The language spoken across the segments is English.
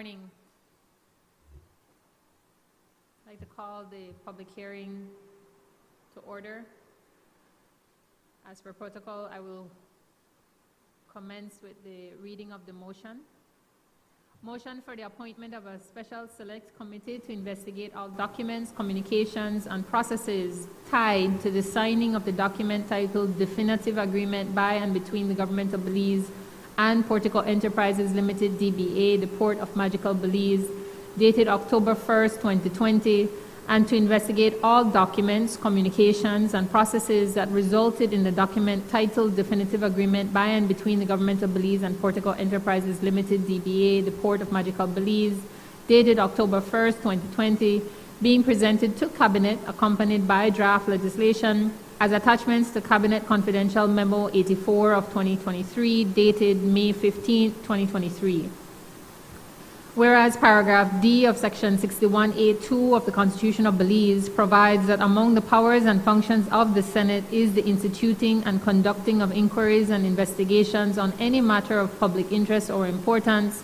morning. I'd like to call the public hearing to order. As per protocol, I will commence with the reading of the motion. Motion for the appointment of a special select committee to investigate all documents, communications, and processes tied to the signing of the document titled Definitive Agreement by and between the Government of Belize and Portico Enterprises Limited, DBA, the Port of Magical Belize, dated October 1st, 2020, and to investigate all documents, communications, and processes that resulted in the document titled Definitive Agreement by and between the Government of Belize and Portico Enterprises Limited, DBA, the Port of Magical Belize, dated October 1st, 2020, being presented to Cabinet accompanied by draft legislation as attachments to Cabinet Confidential Memo 84 of 2023, dated May 15, 2023. Whereas paragraph D of section 61A2 of the Constitution of Belize provides that among the powers and functions of the Senate is the instituting and conducting of inquiries and investigations on any matter of public interest or importance,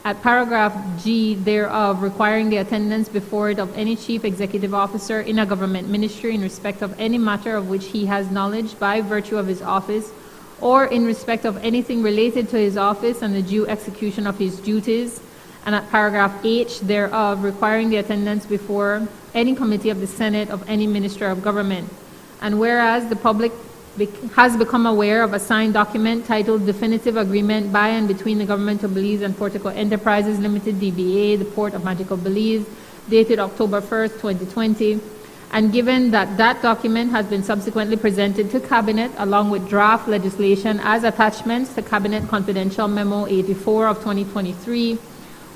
at paragraph G thereof requiring the attendance before it of any chief executive officer in a government ministry in respect of any matter of which he has knowledge by virtue of his office, or in respect of anything related to his office and the due execution of his duties, and at paragraph H thereof requiring the attendance before any committee of the Senate of any minister of government. And whereas the public has become aware of a signed document titled Definitive Agreement by and between the Government of Belize and Portico Enterprises Limited, DBA, the Port of Magical Belize, dated October 1st, 2020, and given that that document has been subsequently presented to Cabinet along with draft legislation as attachments to Cabinet Confidential Memo 84 of 2023,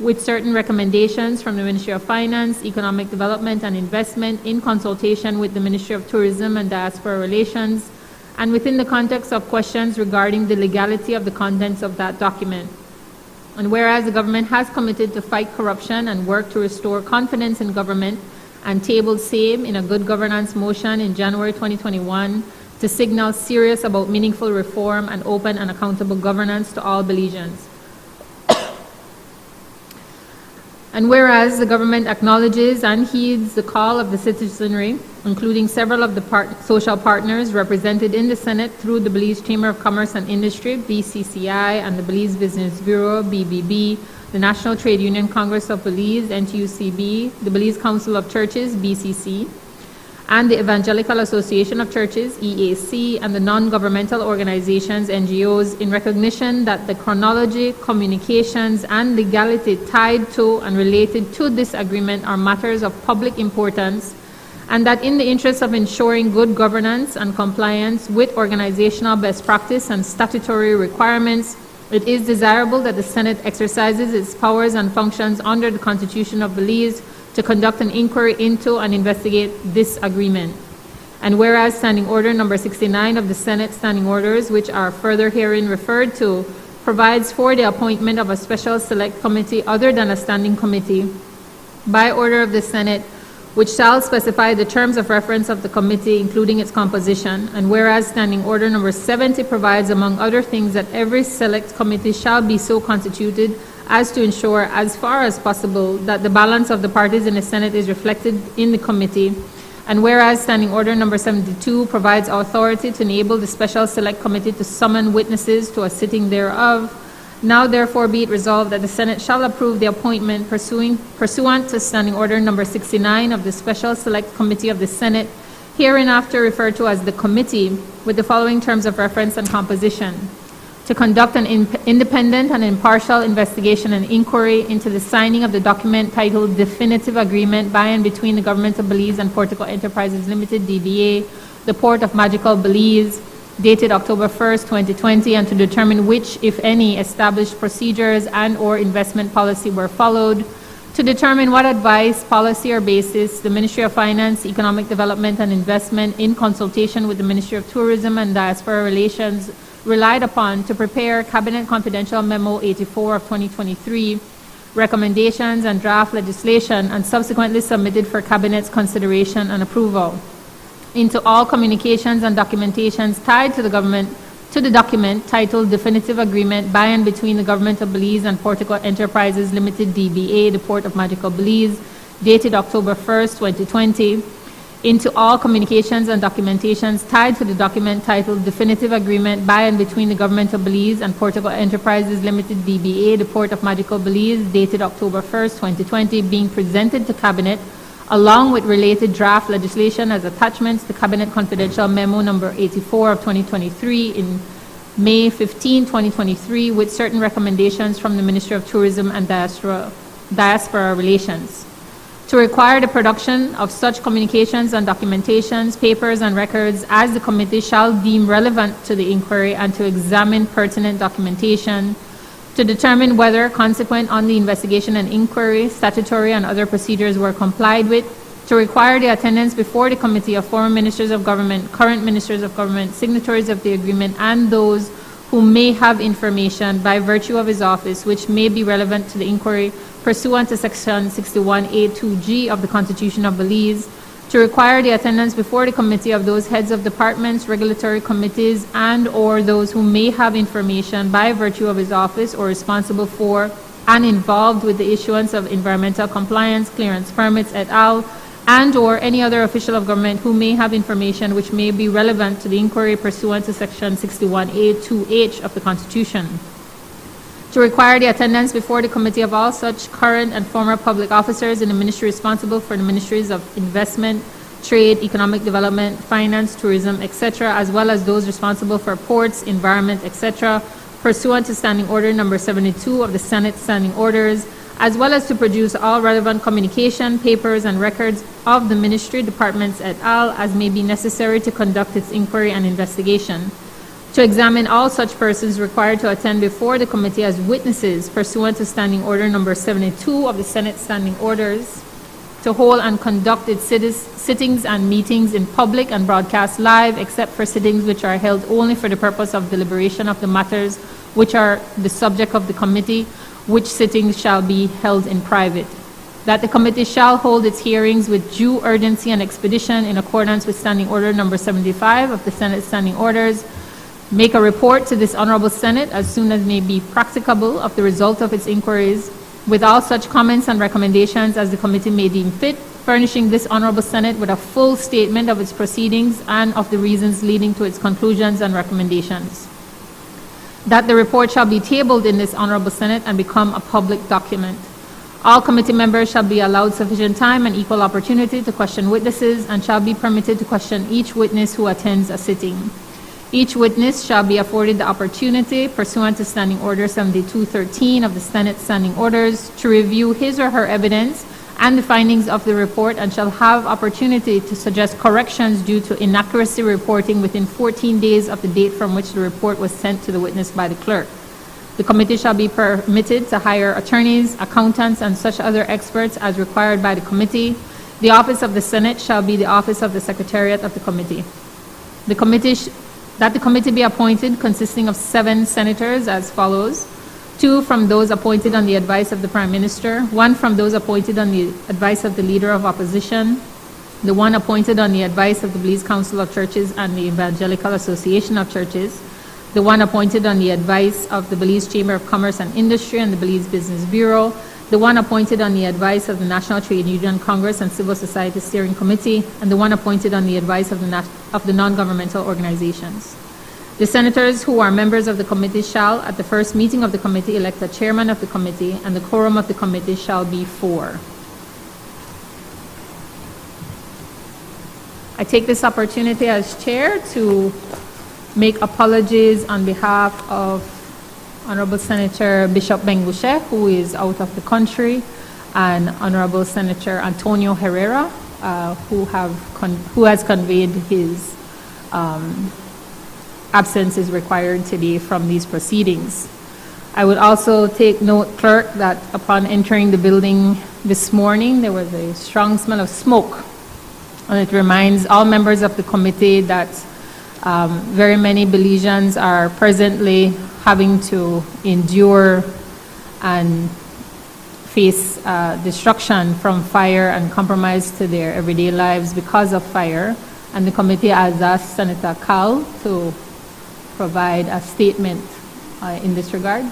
with certain recommendations from the Ministry of Finance, Economic Development and Investment in consultation with the Ministry of Tourism and Diaspora Relations, and within the context of questions regarding the legality of the contents of that document. And whereas the government has committed to fight corruption and work to restore confidence in government, and tabled same in a good governance motion in January 2021 to signal serious about meaningful reform and open and accountable governance to all Belizeans. And whereas the government acknowledges and heeds the call of the citizenry, including several of the social partners represented in the Senate through the Belize Chamber of Commerce and Industry, BCCI, and the Belize Business Bureau, BBB, the National Trade Union Congress of Belize, NTUCB, the Belize Council of Churches, BCC, and the Evangelical Association of Churches, EAC, and the non-governmental organizations, NGOs, in recognition that the chronology, communications, and legality tied to and related to this agreement are matters of public importance, and that in the interest of ensuring good governance and compliance with organizational best practice and statutory requirements, it is desirable that the Senate exercises its powers and functions under the Constitution of Belize to conduct an inquiry into and investigate this agreement. And whereas Standing Order number 69 of the Senate Standing Orders, which are further herein referred to, provides for the appointment of a special select committee other than a standing committee by order of the Senate, which shall specify the terms of reference of the committee, including its composition. And whereas Standing Order number 70 provides, among other things, that every select committee shall be so constituted as to ensure, as far as possible, that the balance of the parties in the Senate is reflected in the committee. And whereas Standing Order number 72 provides authority to enable the Special Select Committee to summon witnesses to a sitting thereof, now therefore be it resolved that the Senate shall approve the appointment pursuant to Standing Order number 69 of the Special Select Committee of the Senate, hereinafter referred to as the committee, with the following terms of reference and composition: to conduct an independent and impartial investigation and inquiry into the signing of the document titled Definitive Agreement by and between the Government of Belize and Portico Enterprises Limited, DBA, the Port of Magical Belize, dated October 1st, 2020, and to determine which, if any, established procedures and or investment policy were followed, to determine what advice, policy, or basis the Ministry of Finance, Economic Development and Investment, in consultation with the Ministry of Tourism and Diaspora Relations, relied upon to prepare Cabinet Confidential Memo 84 of 2023, recommendations and draft legislation, and subsequently submitted for Cabinet's consideration and approval. Into all communications and documentations tied to the government to the document titled Definitive Agreement by and between the Government of Belize and Portico Enterprises Limited DBA, the Port of Magical Belize, dated October 1st, 2020, into all communications and documentations tied to the document titled Definitive Agreement by and between the Government of Belize and Portico Enterprises Limited DBA, the Port of Magical Belize, dated October 1st, 2020, being presented to Cabinet along with related draft legislation as attachments to Cabinet Confidential Memo number 84 of 2023 in May 15, 2023, with certain recommendations from the Ministry of Tourism and Diaspora Relations. To require the production of such communications and documentations, papers and records as the committee shall deem relevant to the inquiry, and to examine pertinent documentation, to determine whether, consequent on the investigation and inquiry, statutory and other procedures were complied with, to require the attendance before the committee of former ministers of government, current ministers of government, signatories of the agreement, and those who may have information by virtue of his office which may be relevant to the inquiry pursuant to Section 61A2G of the Constitution of Belize, to require the attendance before the committee of those heads of departments, regulatory committees, and or those who may have information by virtue of his office or responsible for and involved with the issuance of environmental compliance, clearance permits, et al., and or any other official of government who may have information which may be relevant to the inquiry pursuant to Section 61A2H of the Constitution. To require the attendance before the committee of all such current and former public officers in the ministry responsible for the ministries of investment, trade, economic development, finance, tourism, etc., as well as those responsible for ports, environment, etc., pursuant to Standing Order number 72 of the Senate Standing Orders, as well as to produce all relevant communication, papers, and records of the ministry, departments, et al., as may be necessary to conduct its inquiry and investigation. To examine all such persons required to attend before the committee as witnesses pursuant to Standing Order number 72 of the Senate Standing Orders, to hold and conduct its sittings and meetings in public and broadcast live, except for sittings which are held only for the purpose of deliberation of the matters which are the subject of the committee, which sittings shall be held in private. That the committee shall hold its hearings with due urgency and expedition in accordance with Standing Order number 75 of the Senate Standing Orders, make a report to this Honorable Senate as soon as may be practicable of the result of its inquiries, with all such comments and recommendations as the committee may deem fit, furnishing this Honorable Senate with a full statement of its proceedings and of the reasons leading to its conclusions and recommendations. That the report shall be tabled in this Honorable Senate and become a public document. All committee members shall be allowed sufficient time and equal opportunity to question witnesses, and shall be permitted to question each witness who attends a sitting. Each witness shall be afforded the opportunity, pursuant to Standing Order 7213 of the Senate Standing Orders, to review his or her evidence and the findings of the report, and shall have opportunity to suggest corrections due to inaccuracy reporting within 14 days of the date from which the report was sent to the witness by the clerk. The committee shall be permitted to hire attorneys, accountants, and such other experts as required by the committee. The office of the Senate shall be the office of the Secretariat of the committee. That the committee be appointed consisting of 7 senators as follows: 2 from those appointed on the advice of the Prime Minister, 1 from those appointed on the advice of the Leader of Opposition, the 1 appointed on the advice of the Belize Council of Churches and the Evangelical Association of Churches, the 1 appointed on the advice of the Belize Chamber of Commerce and Industry and the Belize Business Bureau, the 1 appointed on the advice of the National Trade Union Congress and Civil Society Steering Committee, and the 1 appointed on the advice of the non-governmental organizations. The senators who are members of the committee shall, at the first meeting of the committee, elect a chairman of the committee, and the quorum of the committee shall be 4. I take this opportunity as chair to make apologies on behalf of Honorable Senator Bishop Bengushe, who is out of the country, and Honorable Senator Antonio Herrera, who has conveyed his absence is required today from these proceedings. I would also take note, Clerk, that upon entering the building this morning, there was a strong smell of smoke. And it reminds all members of the committee that very many Belizeans are presently having to endure and face destruction from fire and compromise to their everyday lives because of fire. And the committee has asked Senator Cal to provide a statement in this regard.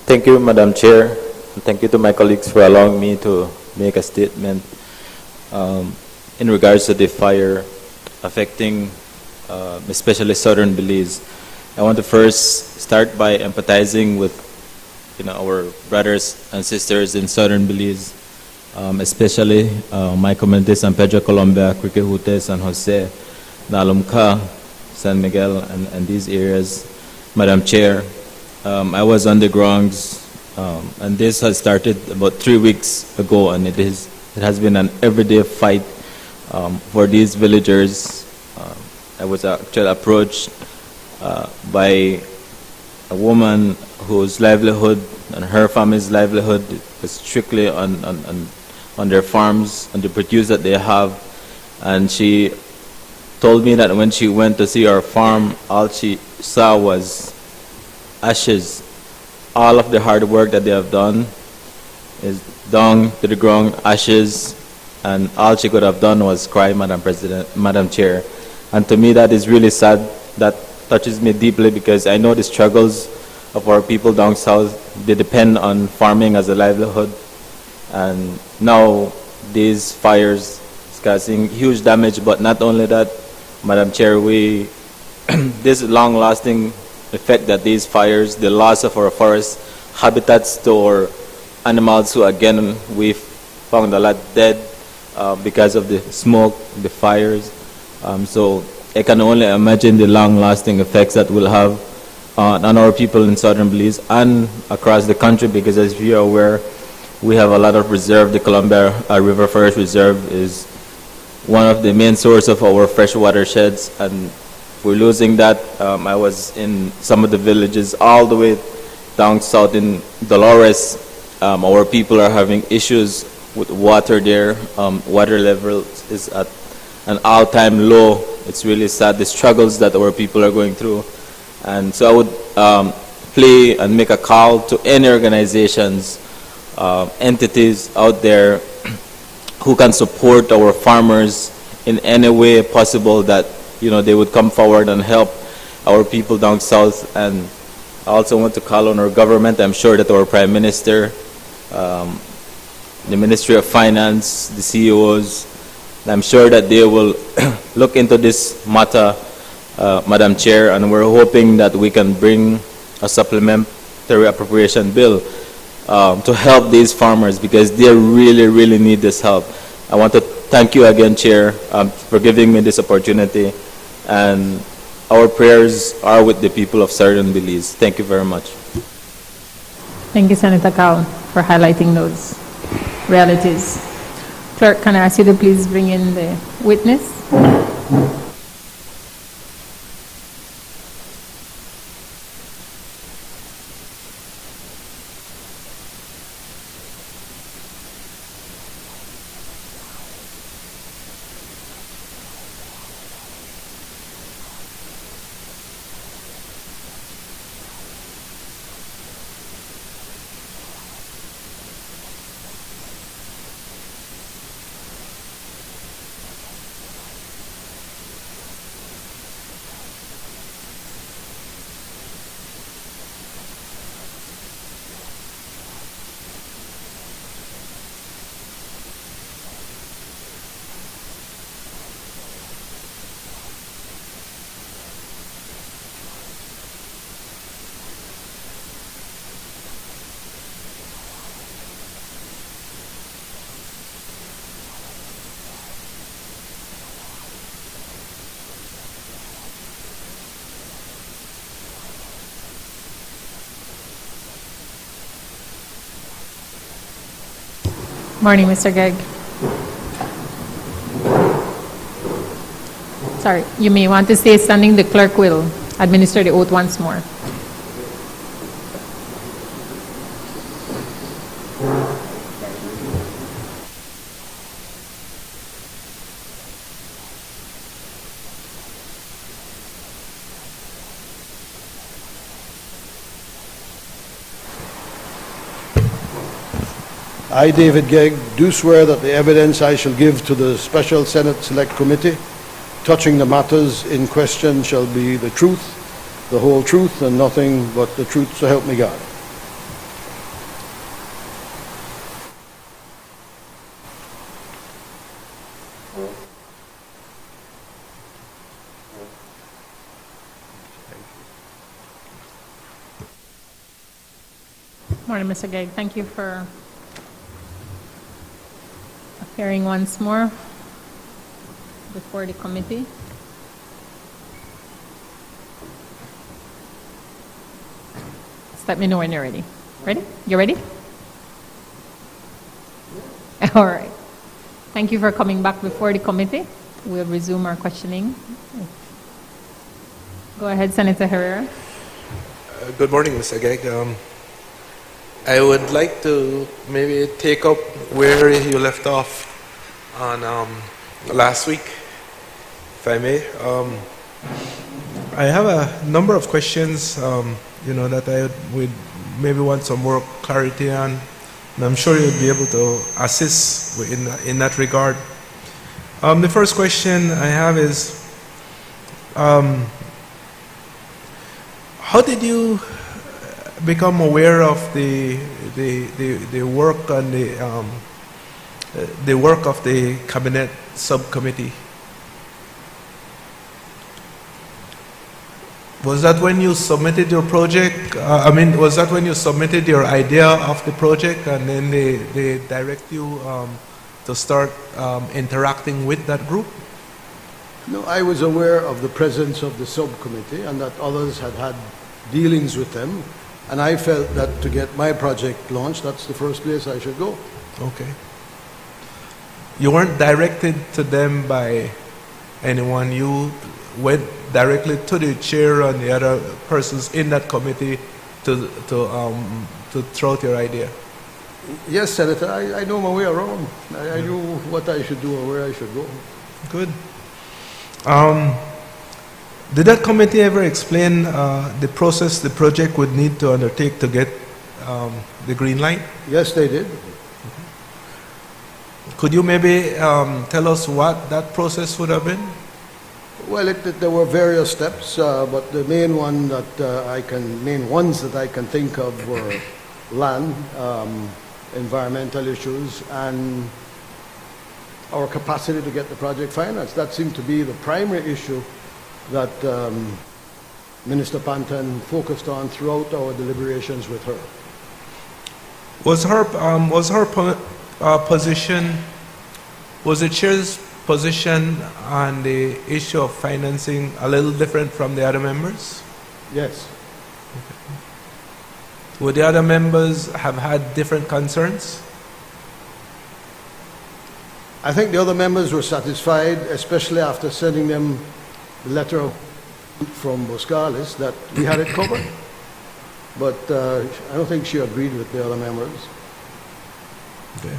Thank you, Madam Chair. And thank you to my colleagues for allowing me to make a statement in regards to the fire affecting especially southern Belize. I want to first start by empathizing with our brothers and sisters in southern Belize, especially my community, San Pedro Colombia, Quiquehute, San Jose, Nalumka, San Miguel, and these areas. Madam Chair, I was on the grounds, and this has started about 3 weeks ago, and it has been an everyday fight for these villagers. I was actually approached by a woman whose livelihood and her family's livelihood was strictly on their farms, on the produce that they have, and she told me that when she went to see our farm, all she saw was ashes. All of the hard work that they have done is down to the ground, ashes, and all she could have done was cry, Madam Chair. And to me, that is really sad. That touches me deeply because I know the struggles of our people down south. They depend on farming as a livelihood, and now these fires is causing huge damage. But not only that, Madam Chair, this long-lasting effect that these fires, the loss of our forest habitats to our animals, who again we found a lot dead because of the smoke, the fires. So I can only imagine the long-lasting effects that will have on our people in southern Belize and across the country, because as you are aware, we have a lot of reserve. The Columbia River Forest Reserve is one of the main sources of our fresh watersheds, and we're losing that. I was in some of the villages all the way down south in Dolores. Our people are having issues with water there. Water level is at an all-time low. It's really sad, the struggles that our people are going through. And so I would play and make a call to any organizations, entities out there who can support our farmers in any way possible, that they would come forward and help our people down south. And I also want to call on our government. I'm sure that our Prime Minister, the Ministry of Finance, the CEOs, I'm sure that they will look into this matter, Madam Chair, and we're hoping that we can bring a supplementary appropriation bill to help these farmers, because they really, really need this help. I want to thank you again, Chair, for giving me this opportunity, and our prayers are with the people of southern Belize. Thank you very much. Thank you, Senator Cow, for highlighting those realities. Clerk, can I ask you to please bring in the witness? Morning, Mr. Gegg. Sorry, you may want to stay standing. The clerk will administer the oath once more. I, David Gegg, do swear that the evidence I shall give to the Special Senate Select Committee touching the matters in question shall be the truth, the whole truth, and nothing but the truth, so help me God. Morning, Mr. Gegg. Thank you for appearing once more before the committee. Just let me know when you're ready. Ready? You ready? All right. Thank you for coming back before the committee. We'll resume our questioning. Go ahead, Senator Herrera. Good morning, Mr. Gegg. I would like to maybe take up where you left off on last week, if I may. I have a number of questions, that I would maybe want some more clarity on, and I'm sure you'll be able to assist in that regard. The first question I have is, how did you become aware of the work on the work of the cabinet subcommittee? Was that when you submitted your project? Was that when you submitted your idea of the project, and then they direct you to start interacting with that group? No, I was aware of the presence of the subcommittee and that others had had dealings with them. And I felt that to get my project launched, that's the first place I should go. Okay. You weren't directed to them by anyone. You went directly to the chair and the other persons in that committee to throw out your idea. Yes, Senator, I know my way around. I knew what I should do or where I should go. Good. Did that committee ever explain the process the project would need to undertake to get the green light? Yes, they did. Could you maybe tell us what that process would have been? Well, there were various steps, but the main ones that I can think of were land, environmental issues, and our capacity to get the project financed. That seemed to be the primary issue that Minister Panton focused on throughout our deliberations with her. Was the chair's position on the issue of financing a little different from the other members? Yes. Okay. Would the other members have had different concerns? I think the other members were satisfied, especially after sending them the letter from Boscalis, that we had it covered. But I don't think she agreed with the other members. Okay.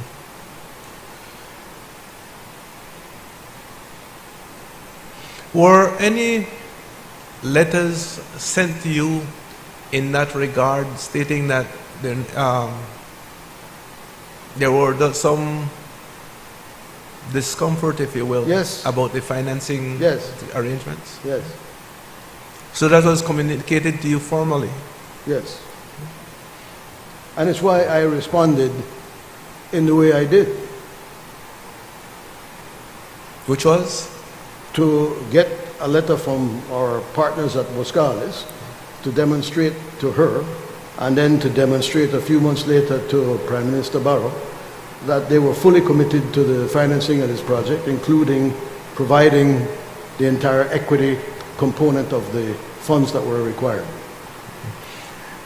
Were any letters sent to you in that regard, stating that there were some discomfort, if you will, yes, about the financing yes, arrangements? Yes. So that was communicated to you formally? Yes. And it's why I responded in the way I did. Which was? To get a letter from our partners at Boscalis to demonstrate to her, and then to demonstrate a few months later to Prime Minister Barrow, that they were fully committed to the financing of this project, including providing the entire equity component of the funds that were required.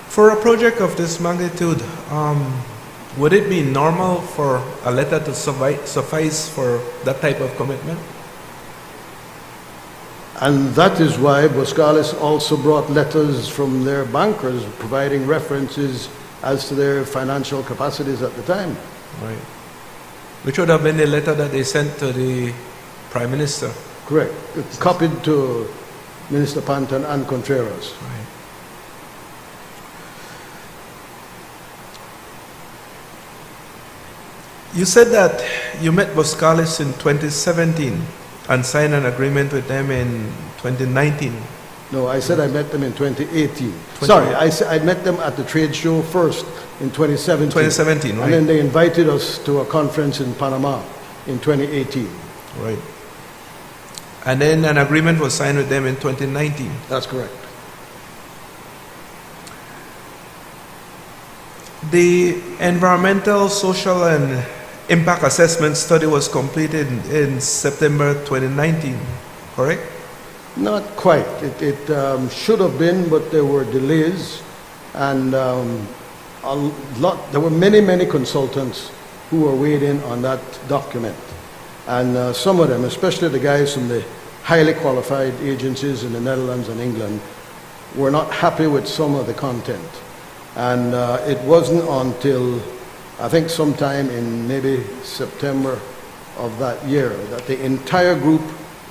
For a project of this magnitude, would it be normal for a letter to suffice for that type of commitment? And that is why Boscalis also brought letters from their bankers providing references as to their financial capacities at the time. Right. Which would have been the letter that they sent to the Prime Minister? Correct. It's copied to Minister Panton and Contreras. Right. You said that you met Boscalis in 2017. and signed an agreement with them in 2019. No, I said I met them in 2018. Sorry, I met them at the trade show first in 2017. 2017, right? And then they invited us to a conference in Panama in 2018. Right. And then an agreement was signed with them in 2019. That's correct. The environmental, social, and impact assessment study was completed in September 2019, correct? Not quite. It should have been, but there were delays, and there were many consultants who were weighed in on that document. And some of them, especially the guys from the highly qualified agencies in the Netherlands and England, were not happy with some of the content. And it wasn't until, I think sometime in maybe September of that year, that the entire group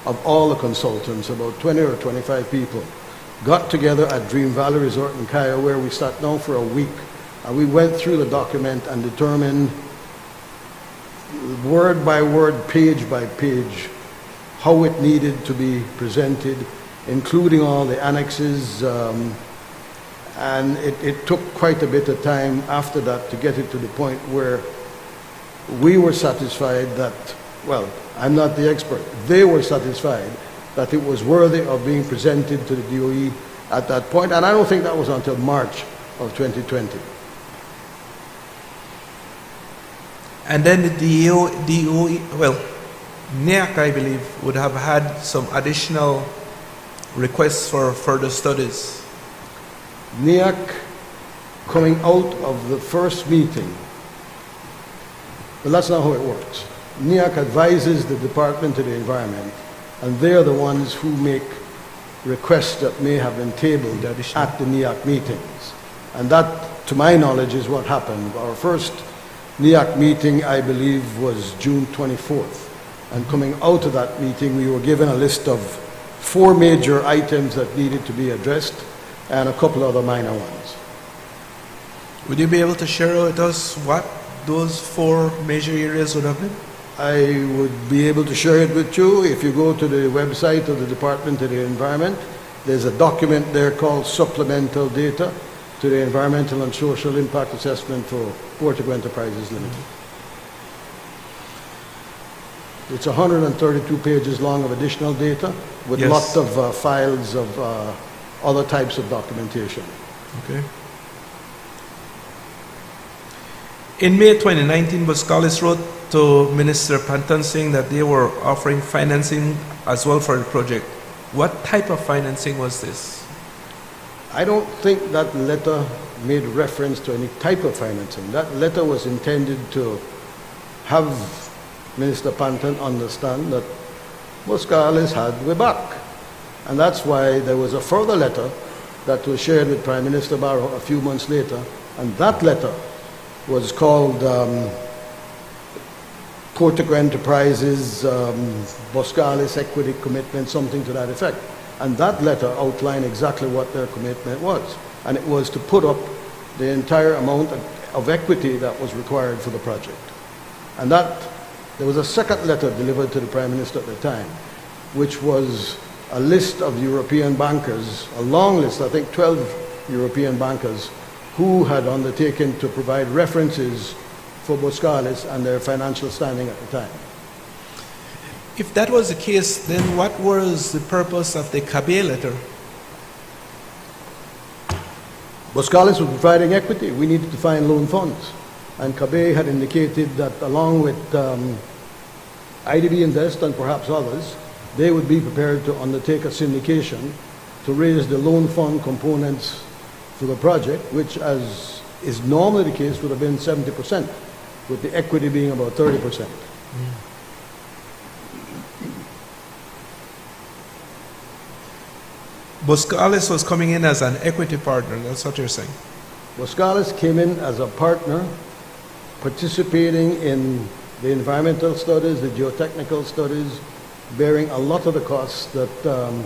of all the consultants, about 20 or 25 people, got together at Dream Valley Resort in Kaya, where we sat down for a week. And we went through the document and determined word by word, page by page, how it needed to be presented, including all the annexes. And it took quite a bit of time after that to get it to the point where we were satisfied that, well, I'm not the expert, they were satisfied that it was worthy of being presented to the DOE at that point. And I don't think that was until March of 2020. And then the DOE, well, NEAC, I believe, would have had some additional requests for further studies. NEAC, coming out of the first meeting, well, that's not how it works. NEAC advises the Department of the Environment, and they're the ones who make requests that may have been tabled at the NEAC meetings. And that, to my knowledge, is what happened. Our first NEAC meeting, I believe, was June 24th. And coming out of that meeting, we were given a list of 4 major items that needed to be addressed and a couple other minor ones. Would you be able to share with us what those 4 major areas would have been? I would be able to share it with you. If you go to the website of the Department of the Environment, there's a document there called Supplemental Data to the Environmental and Social Impact Assessment for Portico Enterprises Limited. It's 132 pages long of additional data with Yes. lots of files of other types of documentation. Okay. In May 2019, Boskalis wrote to Minister Panton saying that they were offering financing as well for the project. What type of financing was this? I don't think that letter made reference to any type of financing. That letter was intended to have Minister Panton understand that Boskalis had we back. And that's why there was a further letter that was shared with Prime Minister Barrow a few months later, and that letter was called Portico Enterprises Boskalis Equity Commitment, something to that effect. And that letter outlined exactly what their commitment was. And it was to put up the entire amount of equity that was required for the project. And that, there was a second letter delivered to the Prime Minister at the time, which was a list of European bankers, a long list, I think 12 European bankers, who had undertaken to provide references for Boskalis and their financial standing at the time. If that was the case, then what was the purpose of the Cabé letter? Boskalis was providing equity. We needed to find loan funds. And Cabé had indicated that along with IDB Invest and perhaps others, they would be prepared to undertake a syndication to raise the loan fund components for the project, which, as is normally the case, would have been 70%, with the equity being about 30%. Boskalis was coming in as an equity partner, that's what you're saying? Boskalis came in as a partner, participating in the environmental studies, the geotechnical studies, bearing a lot of the costs that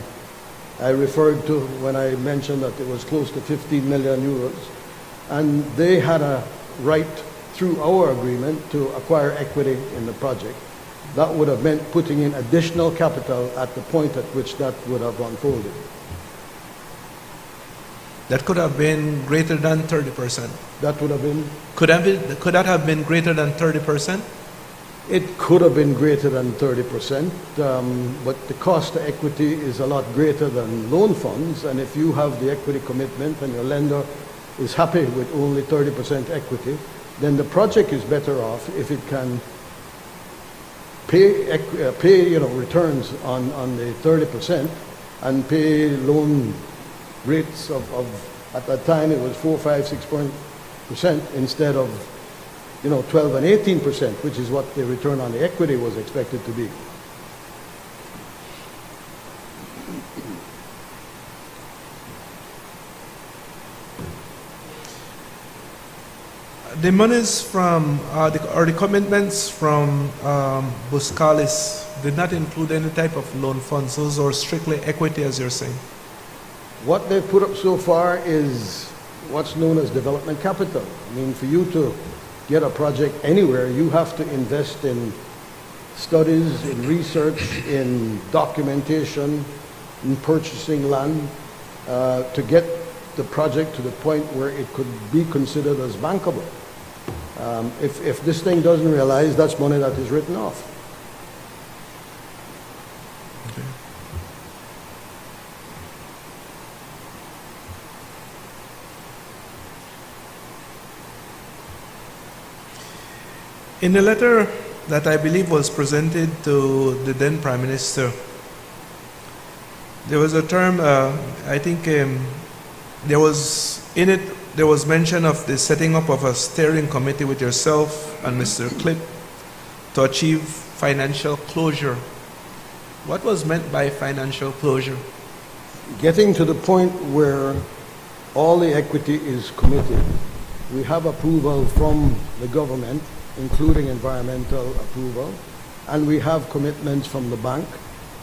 I referred to when I mentioned that it was close to 15 million euros. And they had a right, through our agreement, to acquire equity in the project. That would have meant putting in additional capital at the point at which that would have unfolded. That could have been greater than 30%. That would have been, Could that have been greater than 30%? it could have been greater than 30%, but the cost to equity is a lot greater than loan funds, and if you have the equity commitment and your lender is happy with only 30% equity, then the project is better off if it can pay returns on the 30% and pay loan rates of at that time it was 4, 5, 6% instead of 12 and 18%, which is what the return on the equity was expected to be. The monies from, the commitments from Buscalis did not include any type of loan funds. Those are strictly equity, as you're saying. What they've put up so far is what's known as development capital. I mean, for you to get a project anywhere, you have to invest in studies, in research, in documentation, in purchasing land, to get the project to the point where it could be considered as bankable. If this thing doesn't realize, that's money that is written off. Okay. In the letter that I believe was presented to the then Prime Minister, there was a term, I think there was mention of the setting up of a steering committee with yourself and Mr. Clip to achieve financial closure. What was meant by financial closure? Getting to the point where all the equity is committed. We have approval from the government, including environmental approval, and we have commitments from the bank,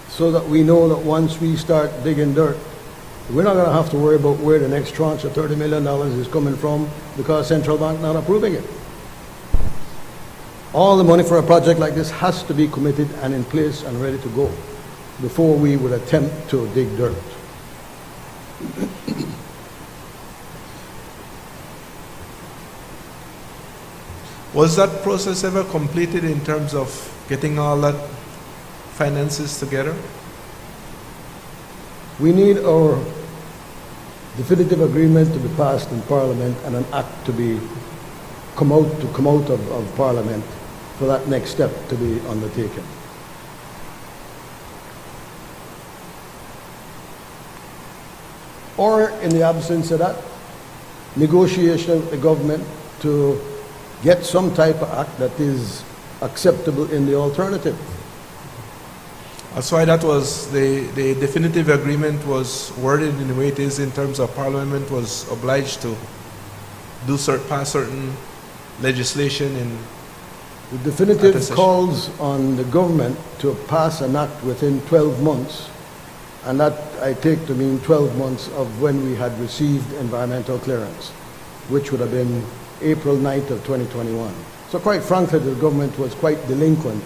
so that we know that once we start digging dirt, we're not going to have to worry about where the next tranche of $30 million is coming from because Central Bank not approving it. All the money for a project like this has to be committed and in place and ready to go before we would attempt to dig dirt. Was that process ever completed in terms of getting all that finances together? We need our definitive agreement to be passed in Parliament and an act to come out of Parliament for that next step to be undertaken. Or, in the absence of that, negotiation with the government to get some type of act that is acceptable in the alternative. That's why that was the definitive agreement was worded in the way it is in terms of Parliament was obliged to pass certain legislation in. The definitive calls on the government to pass an act within 12 months, and that I take to mean 12 months of when we had received environmental clearance, which would have been April 9th of 2021. So quite frankly, the government was quite delinquent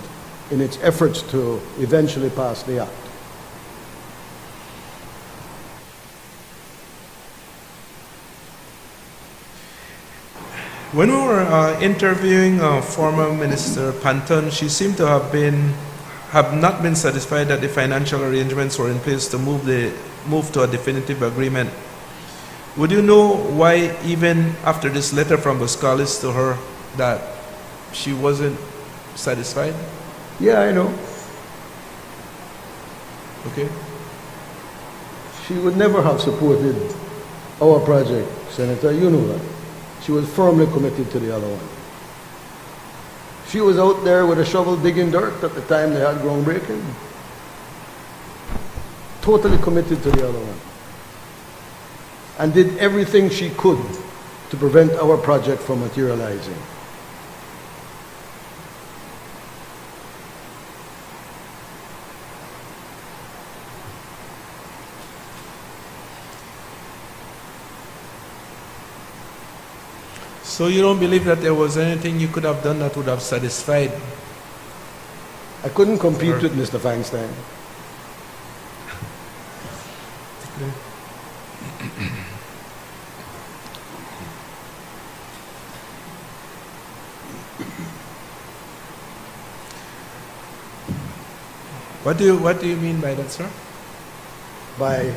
in its efforts to eventually pass the act. When we were interviewing former Minister Panton, she seemed to have not been satisfied that the financial arrangements were in place to move to a definitive agreement. Would you know why, even after this letter from Buscalis to her, that she wasn't satisfied? Yeah, I know. Okay. She would never have supported our project, Senator, you know that. She was firmly committed to the other one. She was out there with a shovel digging dirt at the time they had groundbreaking. Totally committed to the other one. And did everything she could to prevent our project from materializing. So you don't believe that there was anything you could have done that would have satisfied? I couldn't compete with Mr. Feinstein. What do you mean by that, sir? By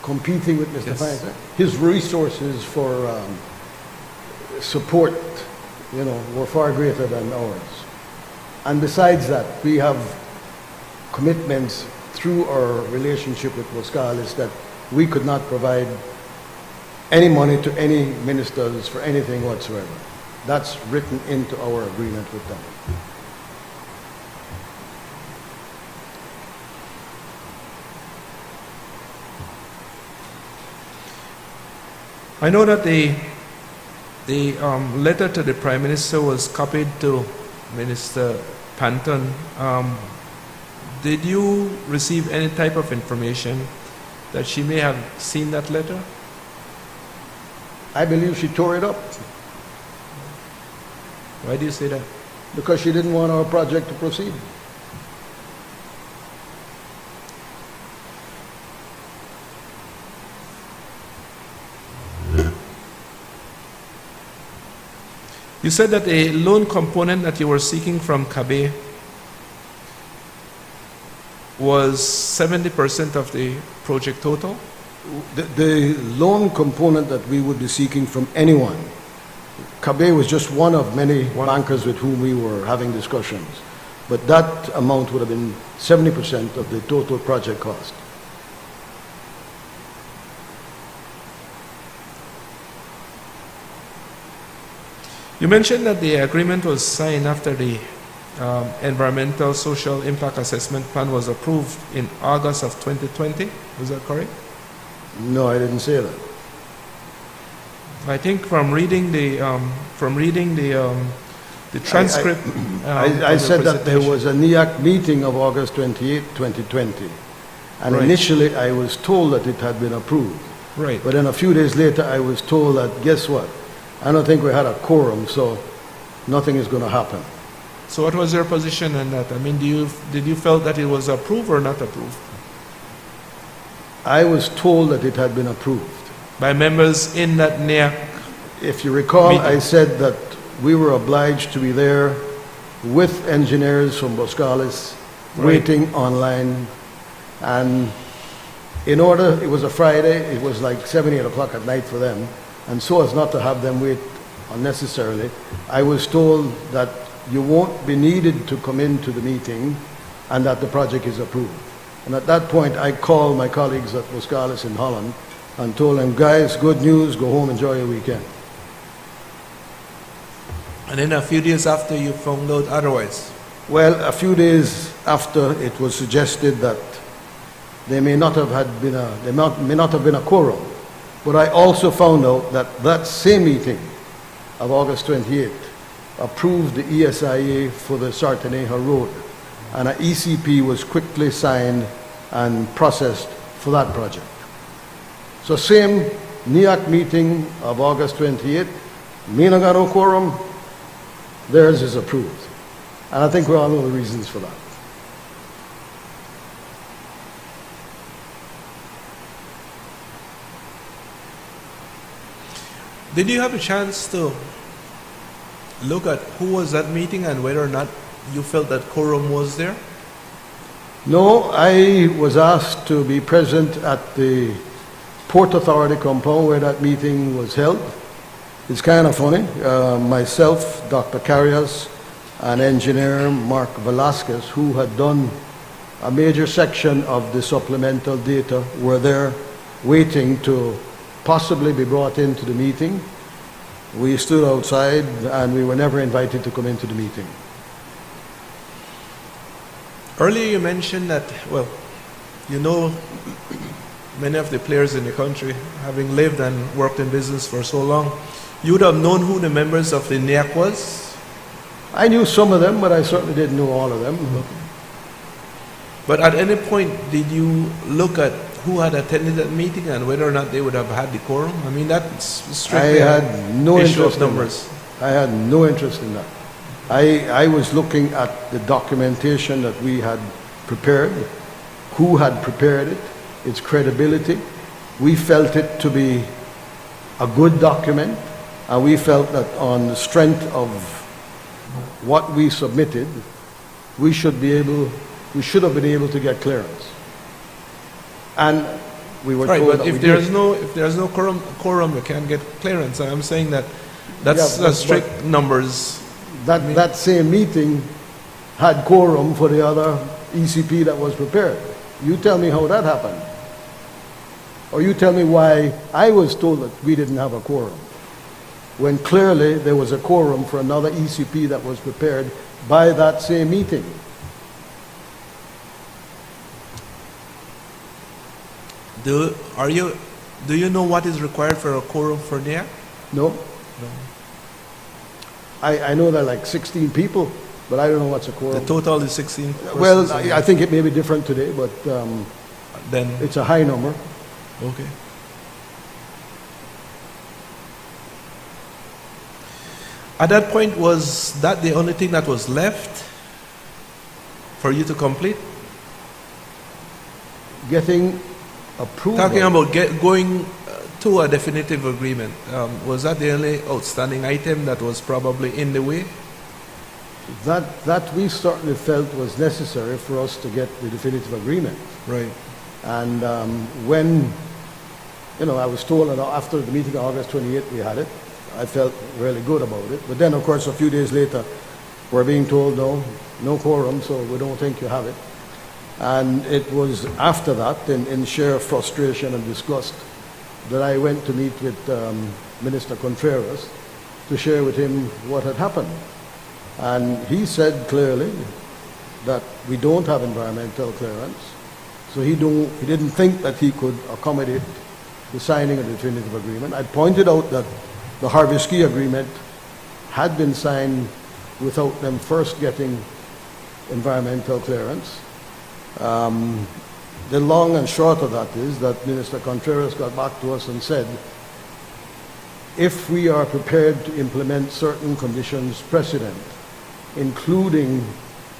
competing with Mr. Yes. Feinstein. His resources for support, were far greater than ours. And besides that, we have commitments through our relationship with Boscalis that we could not provide any money to any ministers for anything whatsoever. That's written into our agreement with them. I know that the letter to the Prime Minister was copied to Minister Panton. Did you receive any type of information that she may have seen that letter? I believe she tore it up Why do you say that? because she didn't want our project to proceed. You said that a loan component that you were seeking from CABE was 70% of the project total? The loan component that we would be seeking from anyone, CABE was just one of many bankers with whom we were having discussions. But that amount would have been 70% of the total project cost. You mentioned that the agreement was signed after the environmental social impact assessment plan was approved in August of 2020. Is that correct? No, I didn't say that. I think from reading the transcript, I of the said that there presentation- was a NEAC meeting of August 28, 2020. And Right. initially, I was told that it had been approved. right. But then a few days later, I was told that, guess what? I don't think we had a quorum, so nothing is going to happen. So what was your position on that? I mean, did you felt that it was approved or not approved I was told that it had been approved. by members in that NEAC? If you recall, Meeting. I said that we were obliged to be there with engineers from Boscalis, Right. waiting online. And in order, it was a Friday, it was like 7, 8 o'clock at night for them. And so as not to have them wait unnecessarily, I was told that you won't be needed to come into the meeting and that the project is approved. And at that point, I called my colleagues at Boscalis in Holland and told them, guys, good news, go home, enjoy your weekend. And then a few days after you found out otherwise. Well, a few days after, it was suggested that there may not have been a quorum. But I also found out that that same meeting of August 28th approved the ESIA for the Sartaneja Road, and an ECP was quickly signed and processed for that project. So same NEAC meeting of August 28th, me no got no quorum, theirs is approved. And I think we all know the reasons for that. Did you have a chance to look at who was at meeting and whether or not you felt that quorum was there? No, I was asked to be present at the Port Authority compound where that meeting was held. It's kind of funny. Myself, Dr. Carrias, and engineer Mark Velasquez, who had done a major section of the supplemental data, were there waiting to possibly be brought into the meeting. We stood outside and we were never invited to come into the meeting. Earlier you mentioned that, well, you know many of the players in the country, having lived and worked in business for so long, you would have known who the members of the NEAC was? I knew some of them, but I certainly didn't know all of them. But at any point, did you look at who had attended that meeting and whether or not they would have had the quorum? I mean, that's I strictly had no issue interest of in numbers. that. I had no interest in that. I was looking at the documentation that we had prepared, who had prepared it, its credibility. We felt it to be a good document, and we felt that on the strength of what we submitted, we should have been able to get clearance. And we were Right, told but that if we there's did. no quorum, you can't get clearance. I'm saying that's Yeah, but- strict numbers. That same meeting had quorum for the other ECP that was prepared. You tell me how that happened. Or you tell me why I was told that we didn't have a quorum, when clearly there was a quorum for another ECP that was prepared by that same meeting. Do you know what is required for a quorum for NIAC? No? I know there are like 16 people, but I don't know what's a The quorum. total is 16 persons. Well, I think it may be different today, but Then, it's a high number. okay. At that point, was that the only thing that was left for you to complete? Getting approval. Talking about going to a definitive agreement, was that the only outstanding item that was probably in the way? That we certainly felt was necessary for us to get the definitive agreement. Right. And when, I was told that after the meeting on August 28th we had it, I felt really good about it. But then, of course, a few days later, we're being told, no quorum, so we don't think you have it. And it was after that, in sheer frustration and disgust, that I went to meet with Minister Contreras to share with him what had happened. And he said clearly that we don't have environmental clearance, so he didn't think that he could accommodate the signing of the definitive agreement. I pointed out that the Harvest Key agreement had been signed without them first getting environmental clearance. The long and short of that is that Minister Contreras got back to us and said, if we are prepared to implement certain conditions precedent, including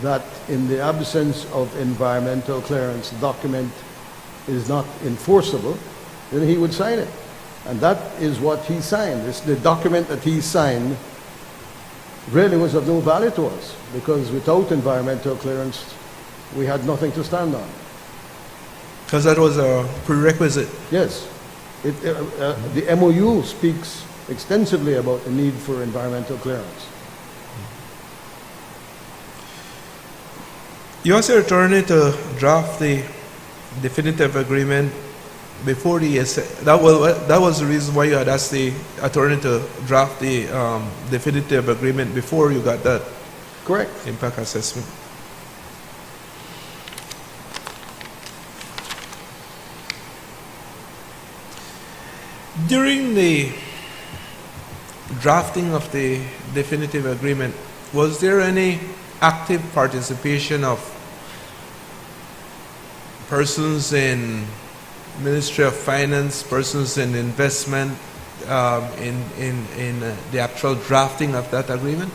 that in the absence of environmental clearance, the document is not enforceable, then he would sign it. And that is what he signed. The document that he signed really was of no value to us, because without environmental clearance, we had nothing to stand on. Because that was a prerequisite. Yes. The MOU speaks extensively about the need for environmental clearance. You asked your attorney to draft the definitive agreement before the that was the reason why you had asked the attorney to draft the definitive agreement before you got that Correct. impact assessment. During the drafting of the definitive agreement, was there any active participation of persons in Ministry of Finance, persons in investment, in the actual drafting of that agreement?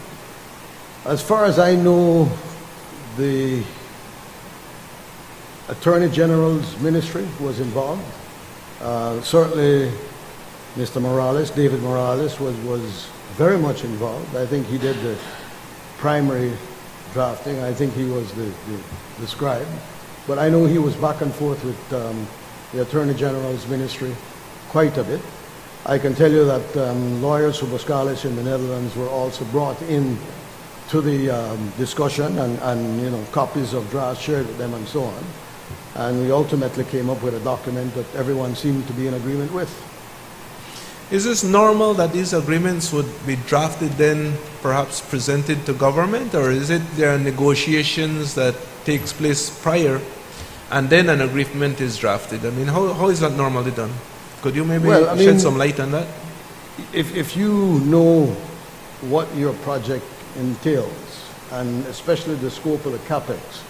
As far as I know, the Attorney General's ministry was involved. Certainly, Mr. Morales, David Morales, was very much involved. I think he did the primary drafting. I think he was the scribe. But I know he was back and forth with the Attorney General's ministry quite a bit. I can tell you that lawyers from Boskalis in the Netherlands were also brought in to the discussion, and copies of drafts shared with them and so on. And we ultimately came up with a document that everyone seemed to be in agreement with. Is this normal that these agreements would be drafted then perhaps presented to government, or is it there are negotiations that takes place prior and then an agreement is drafted? I mean, how is that normally done? Could you maybe shed some light on that? If you know what your project entails, and especially the scope of the capex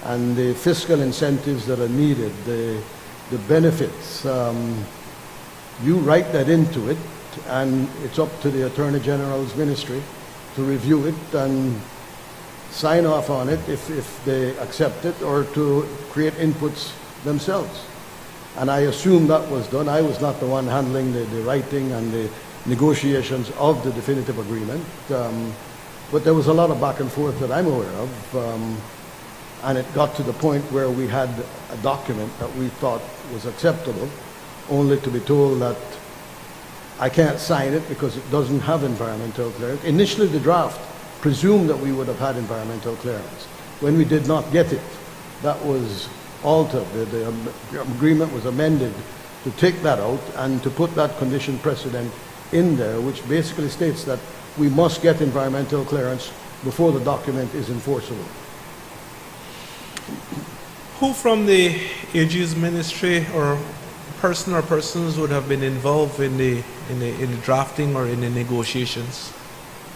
and the fiscal incentives that are needed, the benefits, you write that into it, and it's up to the Attorney General's ministry to review it and sign off on it if they accept it, or to create inputs themselves. And I assume that was done. I was not the one handling the writing and the negotiations of the definitive agreement. But there was a lot of back and forth that I'm aware of. And it got to the point where we had a document that we thought was acceptable, only to be told that I can't sign it because it doesn't have environmental clearance. Initially, the draft presumed that we would have had environmental clearance. When we did not get it, that was altered. The agreement was amended to take that out and to put that condition precedent in there, which basically states that we must get environmental clearance before the document is enforceable. Who from the AG's ministry or person or persons would have been involved in the drafting or in the negotiations?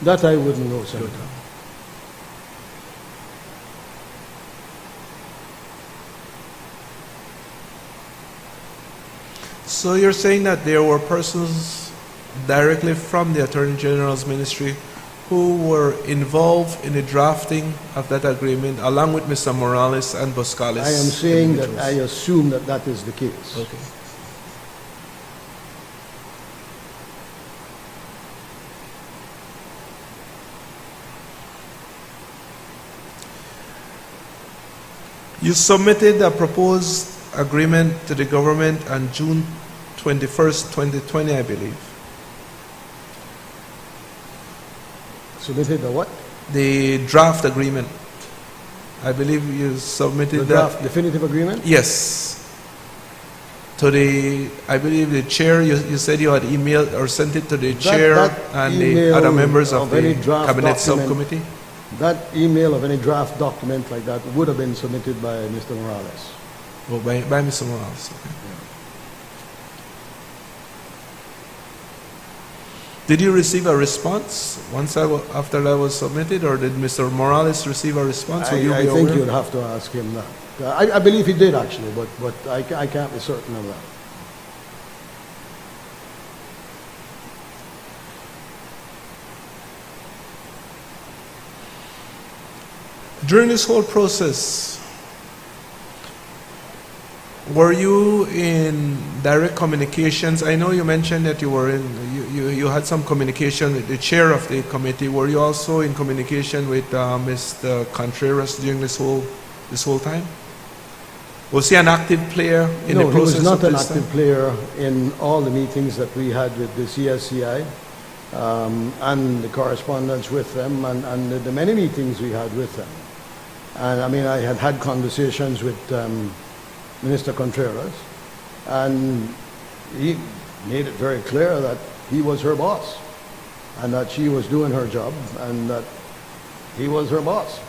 That I wouldn't know, Senator. So you're saying that there were persons directly from the Attorney General's ministry who were involved in the drafting of that agreement, along with Mr. Morales and Boscalis? I am saying that individuals? I assume that that is the case. Okay. You submitted a proposed agreement to the government on June 21st, 2020, I believe. Submitted the what? The draft agreement. I believe you submitted The that. draft definitive agreement? Yes. To the, I believe the chair, you said you had emailed or sent it to the chair that and the email other members of of any the draft cabinet document- subcommittee? That email of any draft document like that would have been submitted by Mr. Morales. Oh, by Mr. Morales. Okay. Did you receive a response after that was submitted, or did Mr. Morales receive a response? Would you I be think aware? you'd have to ask him that. I believe he did actually, but I can't be certain of that. During this whole process, were you in direct communications? I know you mentioned that you were you had some communication with the chair of the committee. Were you also in communication with Mr. Contreras during this whole time? Was he an active player in the No, he process? was not of an this active time? player in all the meetings that we had with the CSCI and the correspondence with them and the many meetings we had with them. And I mean, I had conversations with Minister Contreras, and he made it very clear that he was her boss and that she was doing her job and that he was her boss.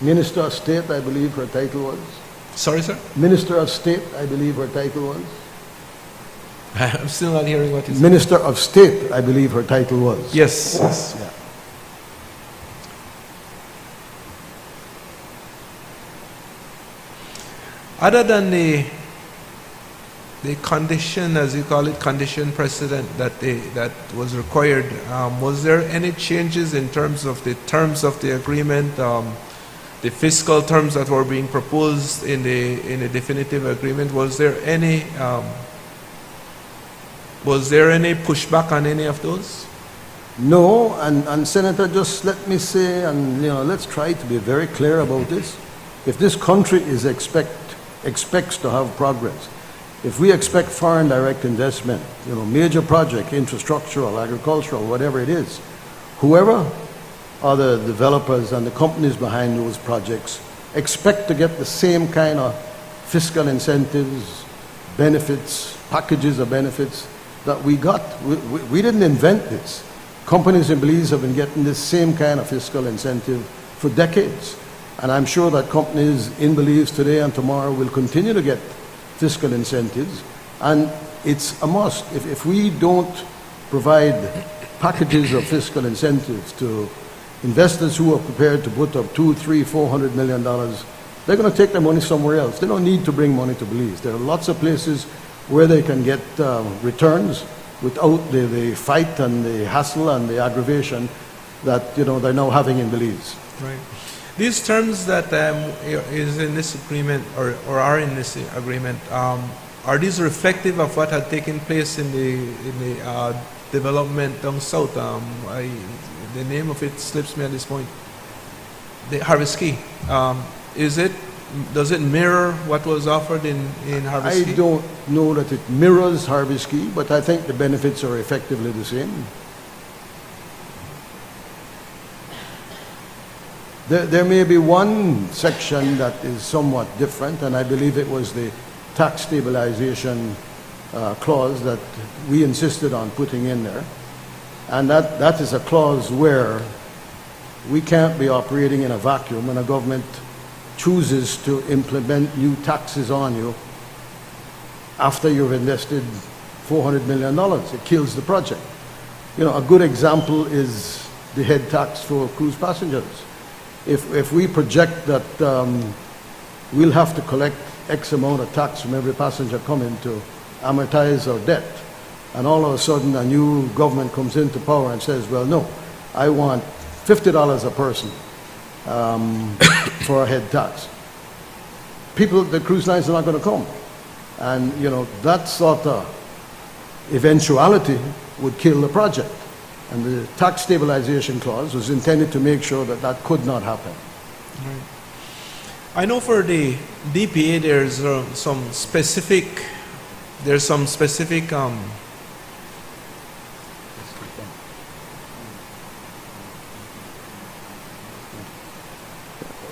Minister of State, I believe her title was. Sorry, sir? Minister of State, I believe her title was. I'm still not hearing what you said. Minister of State, I believe her title was. Yes, yes. Yeah. Other than the condition, as you call it, condition precedent that was required, was there any changes in terms of the agreement, the fiscal terms that were being proposed in the definitive agreement? Was there any pushback on any of those? No, and Senator, just let me say, and let's try to be very clear about this. If this country expects to have progress, if we expect foreign direct investment, major project, infrastructural, agricultural, whatever it is, whoever are the developers and the companies behind those projects expect to get the same kind of fiscal incentives, benefits, packages of benefits that we got. We didn't invent this. Companies in Belize have been getting this same kind of fiscal incentive for decades. And I'm sure that companies in Belize today and tomorrow will continue to get fiscal incentives. And it's a must. If we don't provide packages of fiscal incentives to investors who are prepared to put up $200, $300, $400 million, they're going to take their money somewhere else. They don't need to bring money to Belize. There are lots of places where they can get returns without the fight and the hassle and the aggravation that, you know, they're now having in Belize. Right. These terms that is in this agreement or are in this agreement, are these reflective of what had taken place in the development down south? The name of it slips me at this point. The Harvest Key. Does it mirror what was offered in Harvest Key? I don't know that it mirrors Harvest Key, but I think the benefits are effectively the same. There may be one section that is somewhat different, and I believe it was the tax stabilization clause that we insisted on putting in there. And that is a clause where we can't be operating in a vacuum when a government chooses to implement new taxes on you after you've invested $400 million. It kills the project. You know, a good example is the head tax for cruise passengers. If we project that we'll have to collect X amount of tax from every passenger coming to amortize our debt, and all of a sudden a new government comes into power and says, well, no, I want $50 a person for a head tax. The cruise lines are not going to come. And, you know, that sort of eventuality would kill the project. And the tax stabilization clause was intended to make sure that that could not happen. Right. I know for the DPA there's some specific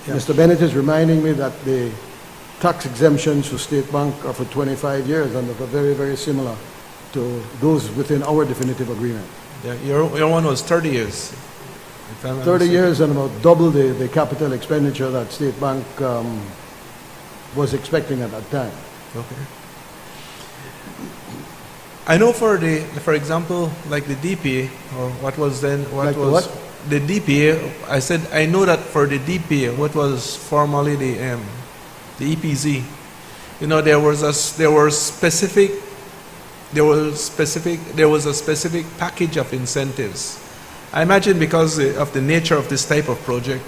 Mr. Bennett is reminding me that the tax exemptions for State Bank are for 25 years, and they're very, very similar to those within our definitive agreement. Yeah, your one was 30 years. 30 years and about double the capital expenditure that State Bank was expecting at that time. Okay. I know for example, like the DPA, or what was then, the DPA, I said, I know that for the DPA, what was formerly the EPZ, you know, there was a specific package of incentives. I imagine because of the nature of this type of project,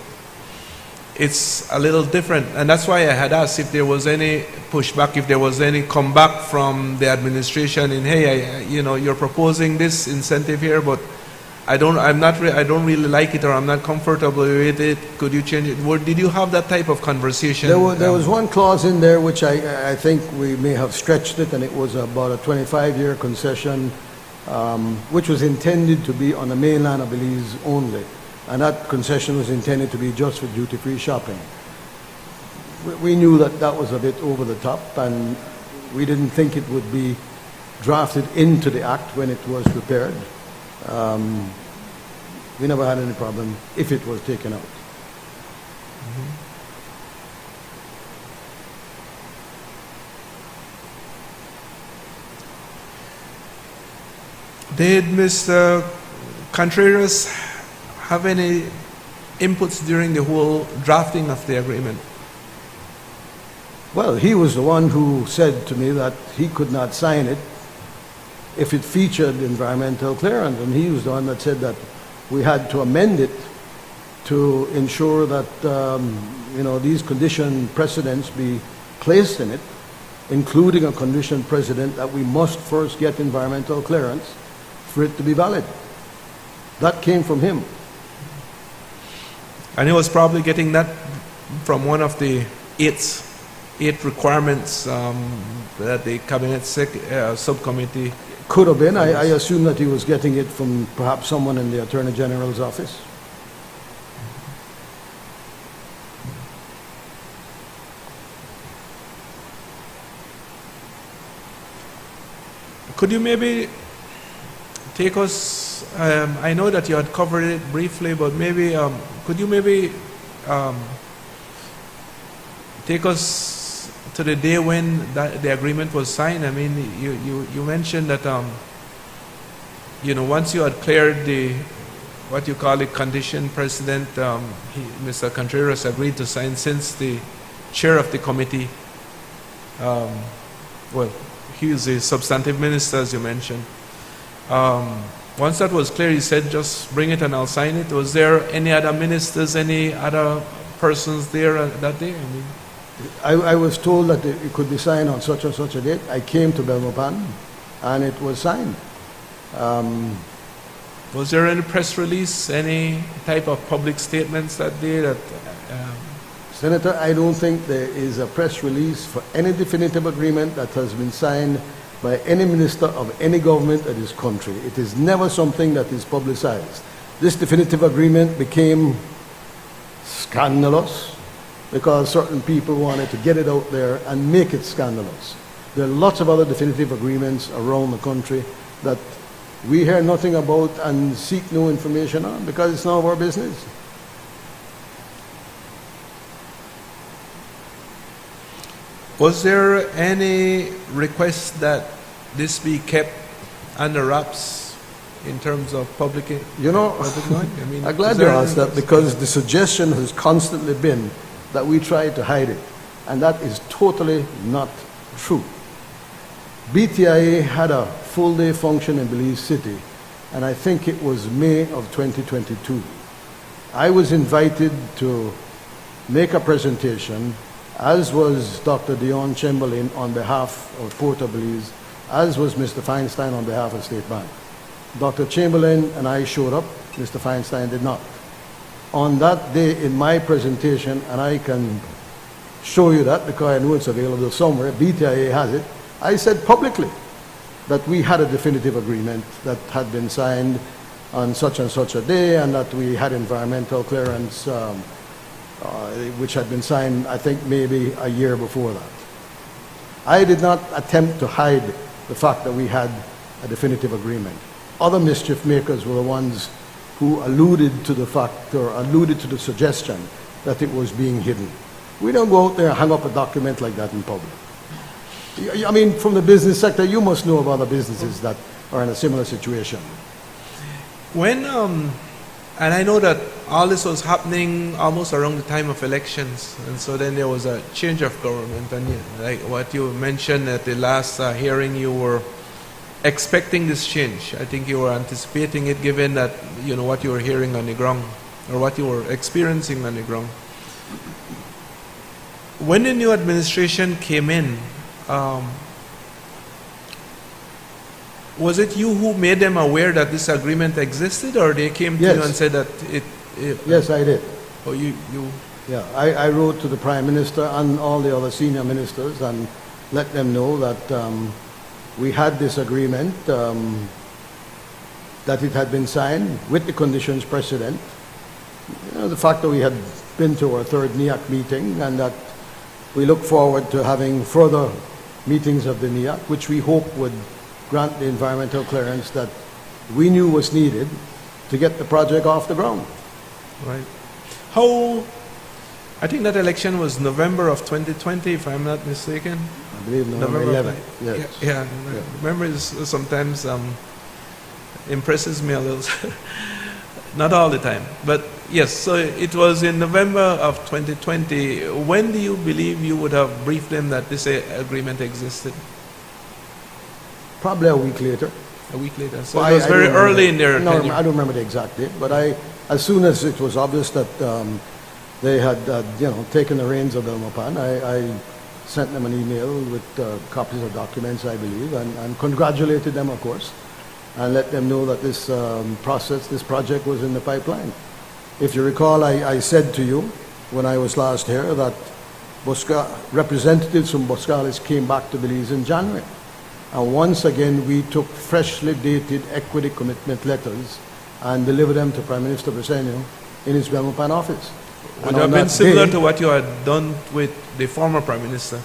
it's a little different. And that's why I had asked if there was any pushback, if there was any comeback from the administration in, hey, you know, you're proposing this incentive here, but I don't really like it, or I'm not comfortable with it. Could you change it? Did you have that type of conversation? There was one clause in there which I think we may have stretched it, and it was about a 25-year concession, which was intended to be on the mainland of Belize only. And that concession was intended to be just for duty-free shopping. We knew that that was a bit over the top, and we didn't think it would be drafted into the act when it was prepared. We never had any problem if it was taken out. Mm-hmm. Did Mr. Contreras have any inputs during the whole drafting of the agreement? Well, he was the one who said to me that he could not sign it if it featured environmental clearance, and he was the one that said that we had to amend it to ensure that you know, these condition precedents be placed in it, including a condition precedent that we must first get environmental clearance for it to be valid. That came from him. And he was probably getting that from one of the eight requirements that the cabinet subcommittee. Could have been. I assume that he was getting it from perhaps someone in the Attorney General's office. Could you maybe take us, I know that you had covered it briefly, but maybe, could you maybe take us to the day when the agreement was signed? I mean, you mentioned that, you know, once you had cleared what you call the condition precedent, Mr. Contreras agreed to sign, since the chair of the committee well, he is a substantive minister, as you mentioned. Once that was clear, he said, just bring it and I'll sign it. Was there any other ministers, any other persons there that day? I mean, I was told that it could be signed on such and such a date. I came to Belmopan and it was signed. was there any press release, any type of public statements that day that Senator, I don't think there is a press release for any definitive agreement that has been signed by any minister of any government of this country. It is never something that is publicized. This definitive agreement became scandalous because certain people wanted to get it out there and make it scandalous. There are lots of other definitive agreements around the country that we hear nothing about and seek no information on because it's none of our business. Was there any request that this be kept under wraps in terms of public? You know, knowing? I mean, I'm glad you asked that because the suggestion has constantly been that we try to hide it, and that is totally not true. BTIA had a full-day function in Belize City, and I think it was May of 2022. I was invited to make a presentation, as was Dr. Dion Chamberlain on behalf of Port of Belize, as was Mr. Feinstein on behalf of State Bank. Dr. Chamberlain and I showed up, Mr. Feinstein did not. On that day in my presentation, and I can show you that because I know it's available somewhere, BTIA has it, I said publicly that we had a definitive agreement that had been signed on such and such a day and that we had environmental clearance which had been signed, I think, maybe a year before that. I did not attempt to hide the fact that we had a definitive agreement. Other mischief makers were the ones who alluded to the fact or alluded to the suggestion that it was being hidden. We don't go out there and hang up a document like that in public. I mean, from the business sector, you must know of other businesses that are in a similar situation. When, and I know that all this was happening almost around the time of elections, and so then there was a change of government, and like what you mentioned at the last hearing, you were expecting this change. I think you were anticipating it given that, you know, what you were hearing on the ground, or what you were experiencing on the ground. When the new administration came in, was it you who made them aware that this agreement existed, or they came to you and said that it Yes, I did. Oh, you. Yeah, I wrote to the Prime Minister and all the other senior ministers and let them know that we had this agreement, that it had been signed with the conditions precedent. You know, the fact that we had been to our third NEAC meeting and that we look forward to having further meetings of the NEAC, which we hope would grant the environmental clearance that we knew was needed to get the project off the ground. Right. How, I think that election was November of 2020, if I'm not mistaken. I believe November 11th. Yes. Yeah. November is sometimes impresses me a little. Not all the time. But yes, so it was in November of 2020. When do you believe you would have briefed them that this agreement existed? Probably a week later. A week later. So it was very early in their tenure. I don't remember the exact date, but as soon as it was obvious that they had, taken the reins of Belmopan, I sent them an email with copies of documents, I believe, and congratulated them, of course, and let them know that this this project was in the pipeline. If you recall, I said to you when I was last here that representatives from Boscalis came back to Belize in January. And once again, we took freshly dated equity commitment letters and delivered them to Prime Minister Briceño in his Belmopan office. Would have been similar to what you had done with the former Prime Minister.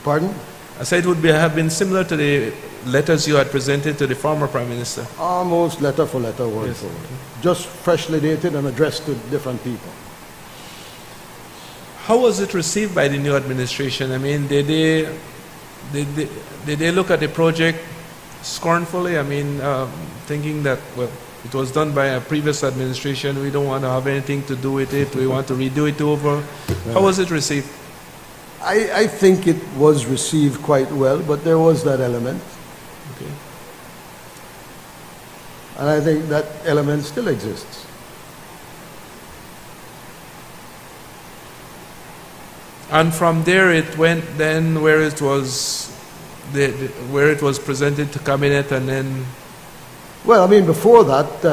Pardon? I said it would have been similar to the letters you had presented to the former Prime Minister. Almost letter for letter, word for word. Just freshly dated and addressed to different people. How was it received by the new administration? I mean, did they look at the project scornfully? I mean, thinking that, well, it was done by a previous administration, we don't want to have anything to do with it, we want to redo it over. How was it received? I think it was received quite well, but there was that element. Okay. And I think that element still exists. And from there it went then where it was where it was presented to cabinet, and then Well, I mean, before that,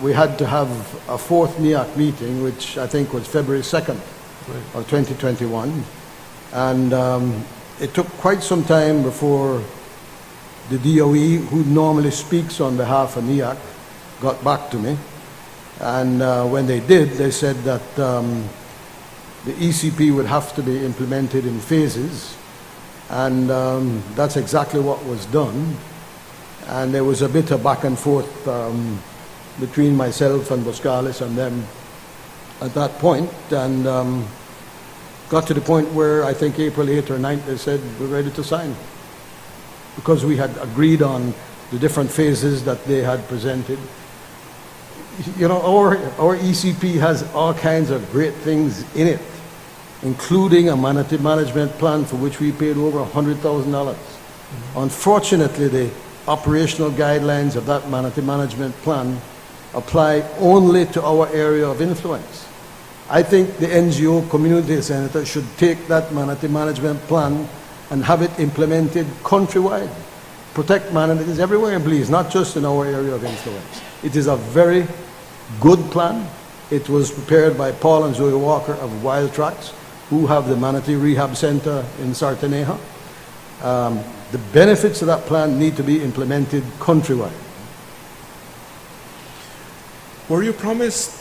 we had to have a fourth NEAC meeting, which I think was February 2nd of 2021. And it took quite some time before the DOE, who normally speaks on behalf of NEAC, got back to me. And when they did, they said that the ECP would have to be implemented in phases. And that's exactly what was done. And there was a bit of back and forth between myself and Boscalis and them at that point. And got to the point where I think April 8th or 9th, they said, we're ready to sign. Because we had agreed on the different phases that they had presented. You know, our ECP has all kinds of great things in it, including a management plan for which we paid over $100,000. Unfortunately, the operational guidelines of that management plan apply only to our area of influence. I think the NGO community center should take that management plan and have it implemented countrywide. Protect manatees everywhere, please, not just in our area of influence. It is a very good plan. It was prepared by Paul and Zoe Walker of Wild Tracks, who have the Manatee Rehab Center in Sartaneja. The benefits of that plan need to be implemented countrywide. were you promised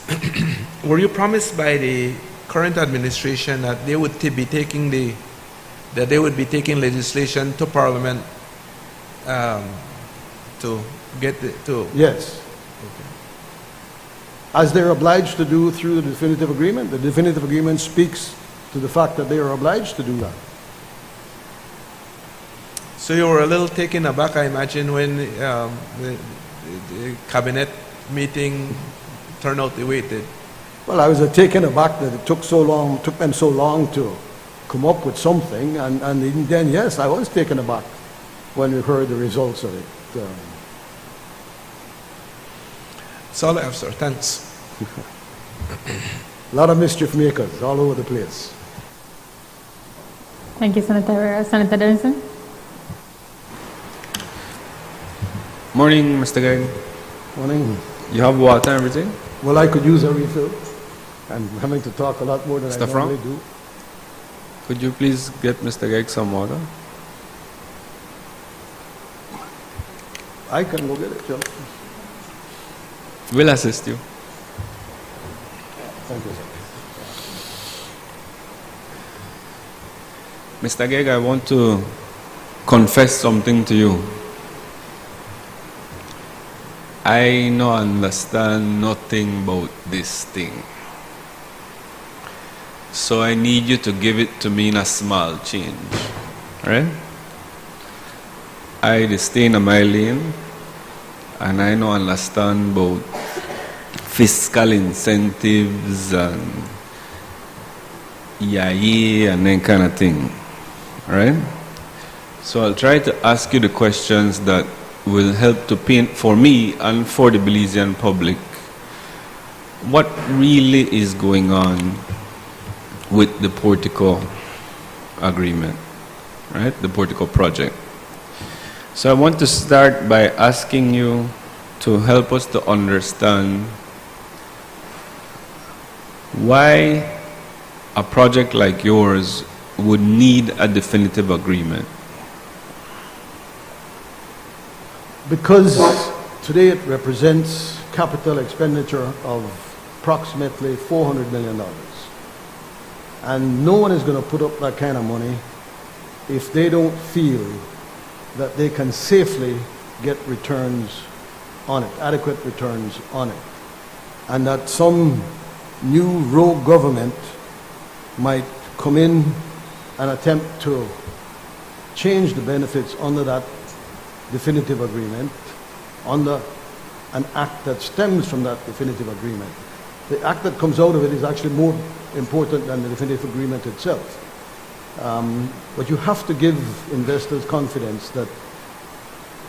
by the current administration that they would be taking legislation to Parliament to get to? Yes. Okay. As they're obliged to do through the definitive agreement. The definitive agreement speaks to the fact that they are obliged to do that. So you were a little taken aback, I imagine, when the cabinet meeting turned out the way it did. Well, I was taken aback that it took them so long to come up with something, and then, yes, I was taken aback when we heard the results of it. That's all I have, sir. Thanks. A lot of mischief makers all over the place. Thank you, Senator Herrera. Senator Denison? Morning, Mr. Gag. Morning. You have water and everything? Well, I could use a refill. I'm having to talk a lot more than Mr. I normally Frank? do. Could you please get Mr. Gag some water? I can go get it, Joe. We'll assist you. Thank you, sir. Mr. Gag, I want to confess something to you. I no understand nothing about this thing. So I need you to give it to me in a small change. Alright? I stay in my lane and I no understand about fiscal incentives and EIA and that kind of thing. Alright? So I'll try to ask you the questions that will help to paint for me and for the Belizean public what really is going on with the Portico agreement, right? The Portico project. So I want to start by asking you to help us to understand why a project like yours would need a definitive agreement. Because today it represents capital expenditure of approximately $400 million. And no one is going to put up that kind of money if they don't feel that they can safely get returns on it, adequate returns on it. And that some new rogue government might come in and attempt to change the benefits under that definitive agreement, under an act that stems from that definitive agreement. The act that comes out of it is actually more important than the definitive agreement itself. But you have to give investors confidence that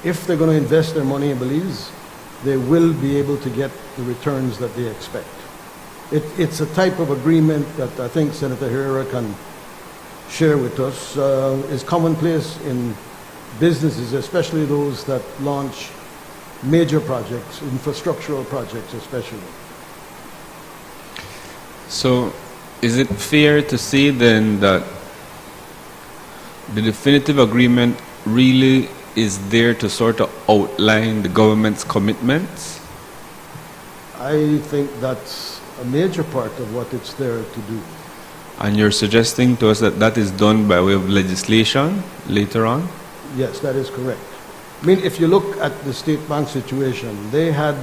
if they're going to invest their money in Belize, they will be able to get the returns that they expect. It's a type of agreement that I think Senator Herrera can share with us, is commonplace in businesses, especially those that launch major projects, infrastructural projects especially. So, is it fair to say then that the definitive agreement really is there to sort of outline the government's commitments? I think that's a major part of what it's there to do. And you're suggesting to us that that is done by way of legislation later on? Yes, that is correct. I mean, if you look at the State Bank situation, they had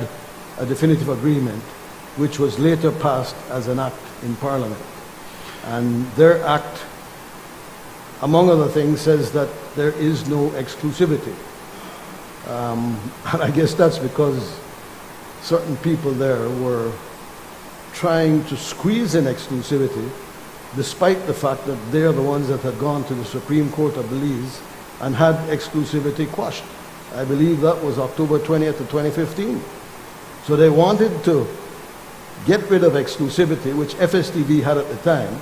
a definitive agreement which was later passed as an act in Parliament. And their act, among other things, says that there is no exclusivity. And I guess that's because certain people there were trying to squeeze in exclusivity, despite the fact that they're the ones that had gone to the Supreme Court of Belize and had exclusivity quashed. I believe that was October 20th of 2015. So they wanted to get rid of exclusivity, which FSTV had at the time,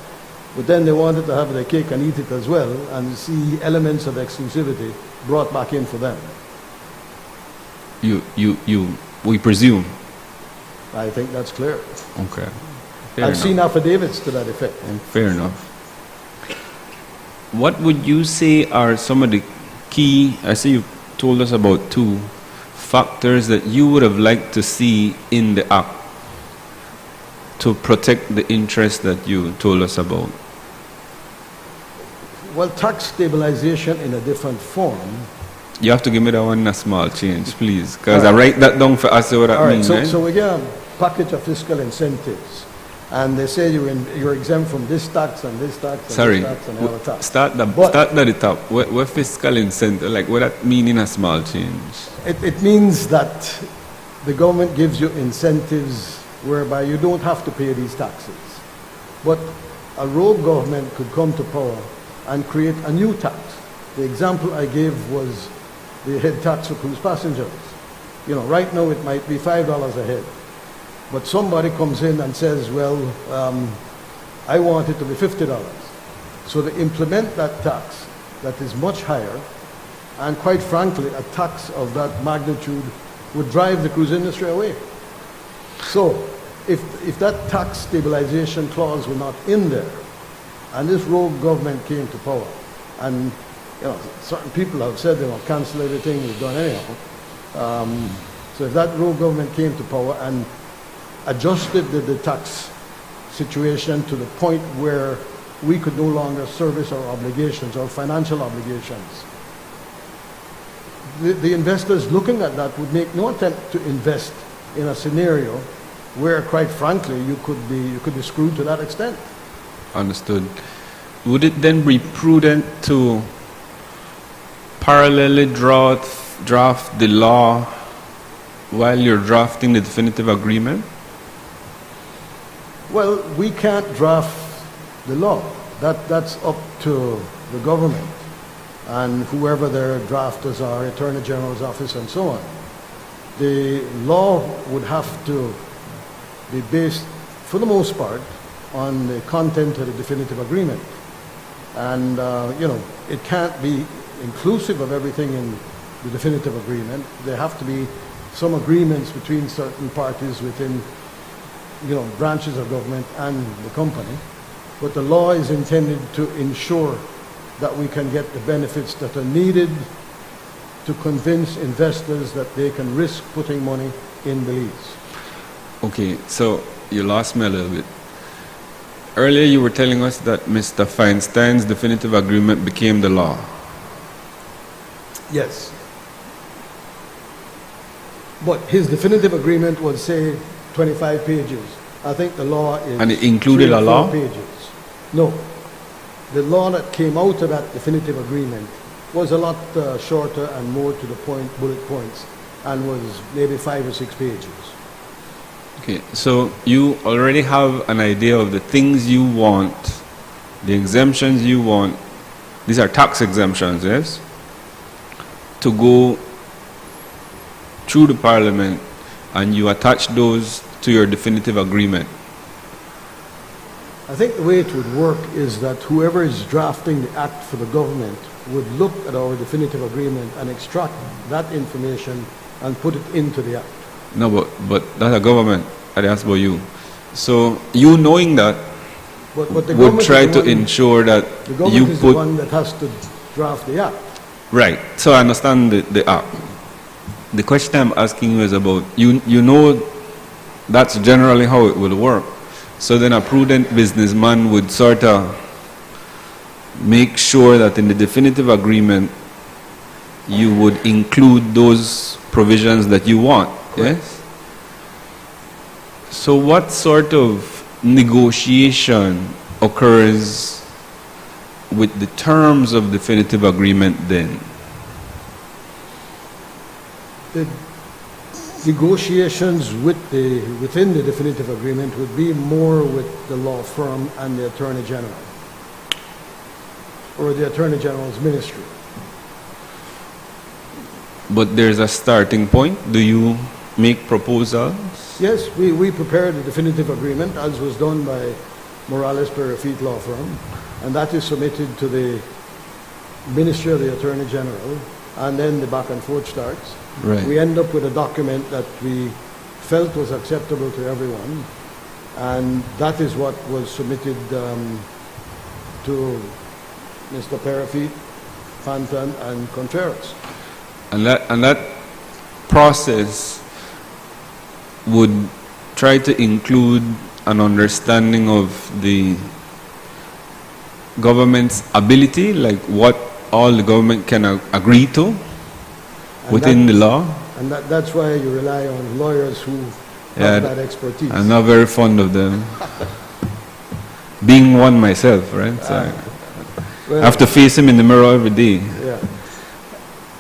but then they wanted to have their cake and eat it as well and see elements of exclusivity brought back in for them. We presume. I think that's clear. Okay. Fair I've enough. seen affidavits to that effect. Fair enough. What would you say are some of the key, I see you told us about two factors that you would have liked to see in the act to protect the interest that you told us about? Well, tax stabilization in a different form. You have to give me that one in a small change, please, because I write that down for us, what that All right, means. so we get a package of fiscal incentives, and they say you're exempt from this tax and this tax and Sorry, this tax and all the tax. start at the top. What fiscal incentive, like what that mean in a small change? It means that the government gives you incentives whereby you don't have to pay these taxes. But a rogue government could come to power and create a new tax. The example I gave was the head tax for cruise passengers. You know, right now it might be $5 a head. But somebody comes in and says, well, I want it to be $50. So they implement that tax that is much higher, and quite frankly, a tax of that magnitude would drive the cruise industry away. So if that tax stabilization clause were not in there, and this rogue government came to power, and you know, certain people have said they will cancel everything we've done anyhow. So if that rogue government came to power and adjusted the tax situation to the point where we could no longer service our obligations, our financial obligations, the investors looking at that would make no attempt to invest in a scenario where, quite frankly, you could be screwed to that extent. Understood. Would it then be prudent to parallelly draft the law while you're drafting the definitive agreement? Well, we can't draft the law. That's up to the government and whoever their drafters are, Attorney General's office and so on. The law would have to be based, for the most part, on the content of the definitive agreement. And, you know, it can't be inclusive of everything in the definitive agreement. There have to be some agreements between certain parties within, you know, branches of government and the company. But the law is intended to ensure that we can get the benefits that are needed to convince investors that they can risk putting money in Belize. Okay, so you lost me a little bit. Earlier you were telling us that Mr. Feinstein's definitive agreement became the law. Yes. But his definitive agreement was, say, 25 pages. I think the law is... And it included 3 or a 4 law? pages. No. The law that came out of that definitive agreement was a lot shorter and more to the point, bullet points, and was maybe 5 or 6 pages. Okay, so you already have an idea of the things you want, the exemptions you want these are tax exemptions, yes, to go through the parliament and you attach those to your definitive agreement. I think the way it would work is that whoever is drafting the act for the government would look at our definitive agreement and extract that information and put it into the act. No, but that's a government. I asked about you. So you knowing that But the would government try is the to one- ensure that The government you is the put one that has to draft the act. right. So I understand the act. The question I'm asking you is about you know that's generally how it will work. So then a prudent businessman would sort of make sure that in the definitive agreement you would include those provisions that you want. Yes? So what sort of negotiation occurs with the terms of definitive agreement then? The negotiations within the definitive agreement would be more with the law firm and the Attorney General, or the Attorney General's ministry. But there's a starting point. Do you make proposals? Yes, we prepared a definitive agreement, as was done by Morales Perafit Law Firm, and that is submitted to the Ministry of the Attorney General, and then the back and forth starts. Right. We end up with a document that we felt was acceptable to everyone, and that is what was submitted to Mr. Perafit, Fantan, and Contreras. And that process would try to include an understanding of the government's ability, like what all the government can agree to within the law. And that's why you rely on lawyers who Yeah, have that expertise. I'm not very fond of them. Being one myself, right? So I Well, have to face him in the mirror every day. yeah.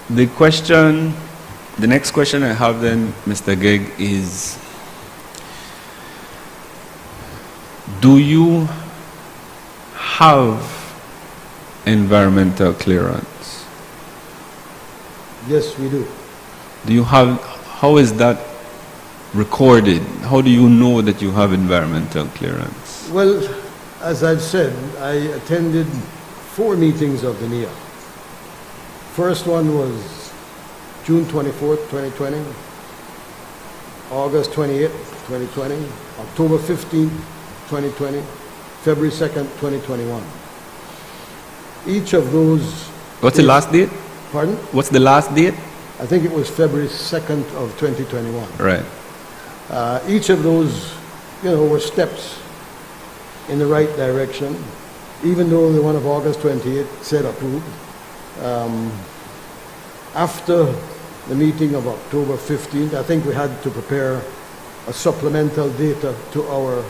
The next question I have then, Mr. Geg, is do you have environmental clearance? Yes, we do. Do you have, how is that recorded? How do you know that you have environmental clearance? Well, as I've said, I attended 4 meetings of the NIA. First one was June 24th, 2020, August 28th, 2020, October 15th, 2020, February 2nd, 2021. Each of those... What's the last date? Pardon? What's the last date? I think it was February 2nd of 2021. Right. Each of those, were steps in the right direction, even though the one of August 28th said approved. After the meeting of October 15th, I think we had to prepare a supplemental data to our,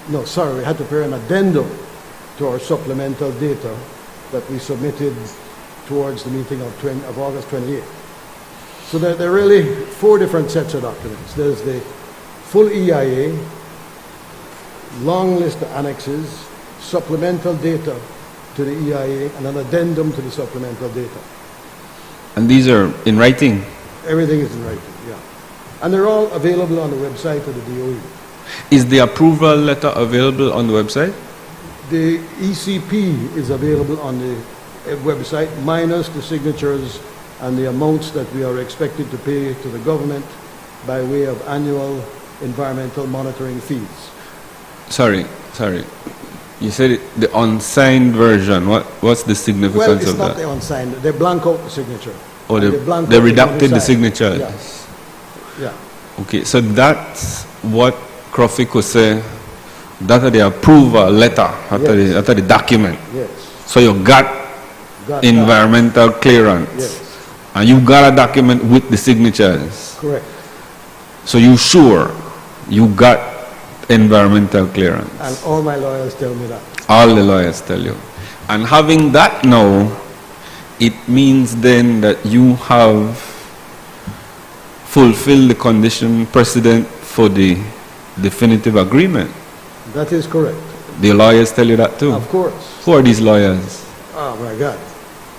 we had to prepare an addendum to our supplemental data that we submitted towards the meeting of August 28th. So there are really 4 different sets of documents. There's the full EIA, long list of annexes, supplemental data to the EIA, and an addendum to the supplemental data. And these are in writing? Everything is in writing, yeah. And they're all available on the website of the DOE. Is the approval letter available on the website? The ECP is available on the website, minus the signatures and the amounts that we are expected to pay to the government by way of annual environmental monitoring fees. Sorry. You said the unsigned version. What's the significance Well, of that? it's not the unsigned. They blank out the signature. Oh, And they blank out redacted the other side. signatures. Yes. Yeah. Okay, so that's what Crawford could say. That's the approval letter, after the document. Yes. So you got Got environmental clearance. Yes. And you got a document with the signatures. Correct. So you sure you got environmental clearance? And all my lawyers tell me that. All the lawyers tell you. And having that now, it means then that you have fulfilled the condition precedent for the definitive agreement. That is correct. The lawyers tell you that too. Of course. Who are these lawyers? Oh, my God.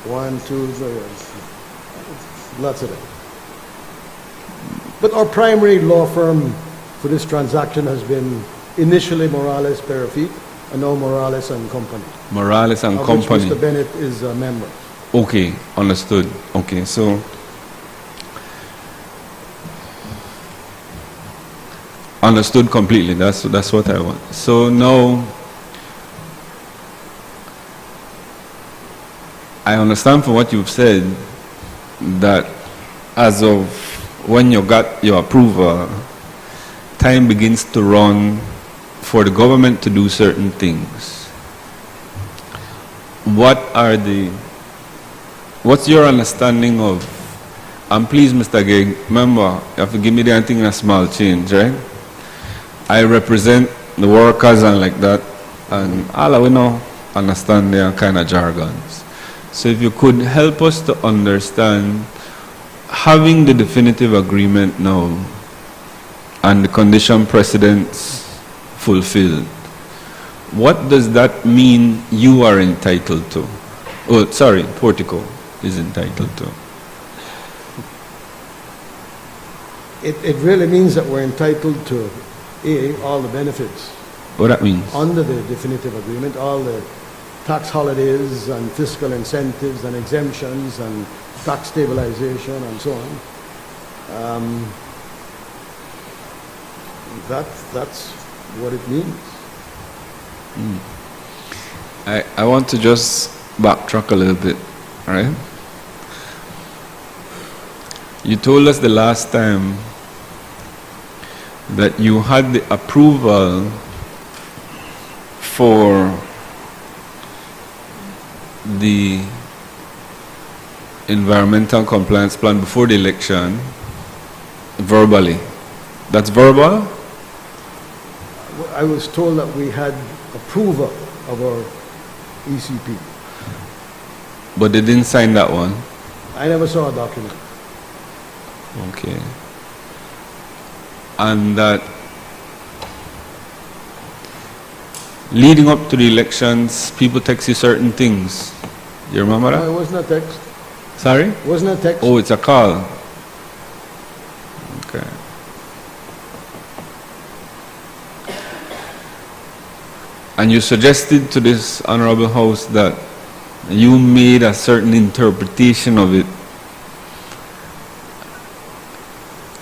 1, 2, 3, lots of them. But our primary law firm for this transaction has been initially Morales Perafit and now Morales and Company. Morales and of Company. which Mr. Bennett is a member. Okay, understood. Okay, so understood completely. That's what I want. So now I understand from what you've said that as of when you got your approval, time begins to run for the government to do certain things. What's your understanding of, and please Mr. Geg, remember, you have to give me the thing in a small change, right? I represent the workers and like that, and all we know understand their kind of jargons. So if you could help us to understand, having the definitive agreement now and the condition precedents fulfilled, what does that mean you are entitled to? Oh, sorry, Portico is entitled to. It really means that we're entitled to, A, all the benefits What that means? under the definitive agreement, all the tax holidays and fiscal incentives and exemptions and tax stabilization and so on. That's what it means. I want to just backtrack a little bit, all right? You told us the last time that you had the approval for the environmental compliance plan before the election verbally. That's verbal? I was told that we had approval of our ECP. But they didn't sign that one? I never saw a document. Okay. And that leading up to the elections, people text you certain things. You remember No, that? it wasn't a text. Sorry? It wasn't a text. Oh, it's a call. Okay. And you suggested to this Honorable House that you made a certain interpretation of it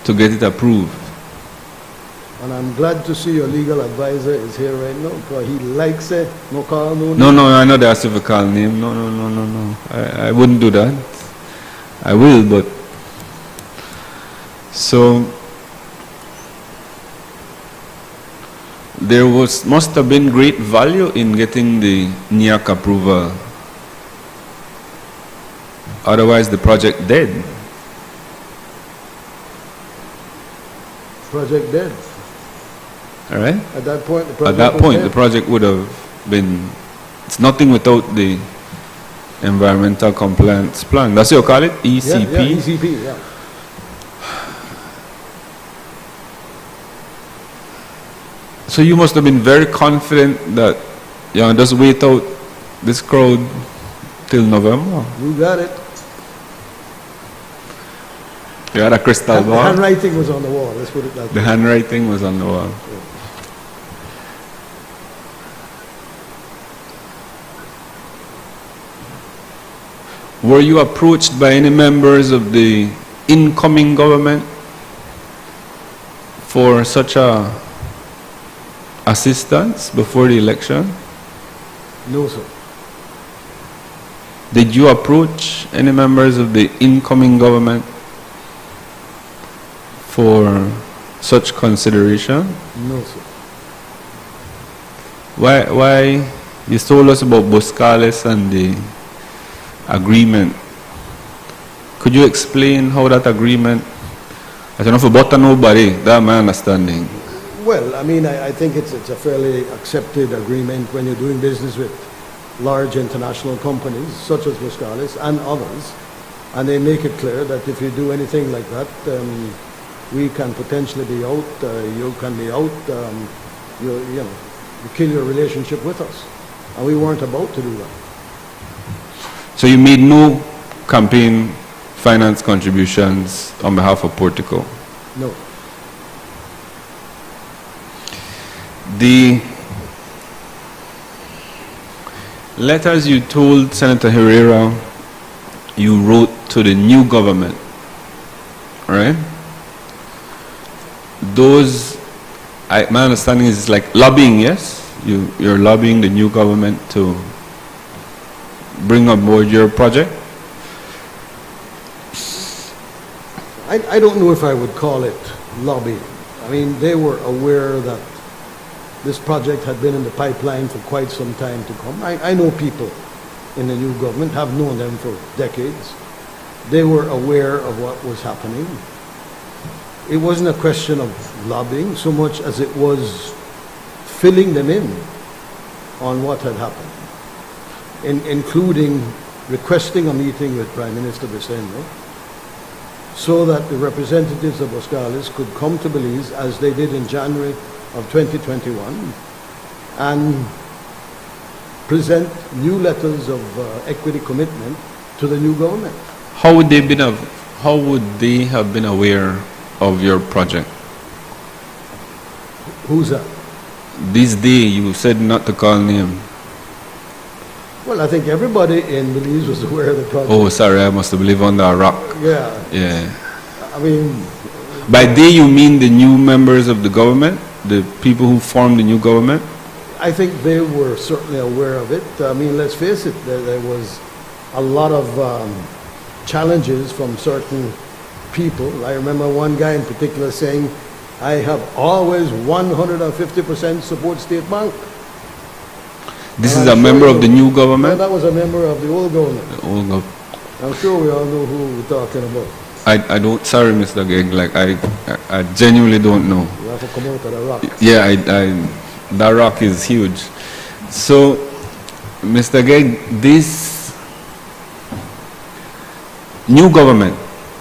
to get it approved. And I'm glad to see your legal advisor is here right now because he likes it. No call, no No, no, I know they asked if I call name. No. I wouldn't do that. I will, but so there must have been great value in getting the NIAC approval. Otherwise, the project dead. Project dead. All right. At that point, the project At that was point, dead. the project would have been. It's nothing without the environmental compliance plan. That's what you call it, ECP. Yeah, ECP, yeah. So you must have been very confident that, just wait out this crowd till November. You got it. You had a crystal The ball. handwriting was on the wall, let's put it that The way. handwriting was on the wall. Were you approached by any members of the incoming government for such a assistance before the election? No, sir. Did you approach any members of the incoming government for such consideration? No, sir. Why you told us about Buscales and the agreement? Could you explain how that agreement, I don't know for butter nobody, that's my understanding. Well, I mean, I think it's a fairly accepted agreement when you're doing business with large international companies such as Buscales and others, and they make it clear that if you do anything like that, we can potentially be out, you can be out, you kill your relationship with us. And we weren't about to do that. So you made no campaign finance contributions on behalf of Portico? No. The letters you told Senator Herrera you wrote to the new government, right? Those, my understanding is like lobbying, yes? You're lobbying the new government to bring on board your project? I don't know if I would call it lobbying. I mean, they were aware that this project had been in the pipeline for quite some time to come. I know people in the new government, have known them for decades. They were aware of what was happening. It wasn't a question of lobbying so much as it was filling them in on what had happened, including requesting a meeting with Prime Minister Vicente so that the representatives of Boscalis could come to Belize, as they did in January of 2021, and present new letters of equity commitment to the new government. How would they have been aware of your project? Who's that? This day you said not to call name. Well, I think everybody in Belize was aware of the project. Oh, sorry, I must have lived under a rock. Yeah. Yeah. I mean, By they you mean the new members of the government, the people who formed the new government? I think they were certainly aware of it. I mean, let's face it, there was a lot of challenges from certain people. I remember one guy in particular saying, I have always 150% support State Bank. This And is I'm a sure member of you- the new Well, government? that was a member of the old government. Oh, no. I'm sure we all know who we're talking about. I don't, sorry Mr. Geg, like I genuinely don't know. You have to come out of the rock. Yeah, that rock is huge. So, Mr. Geg, this new government,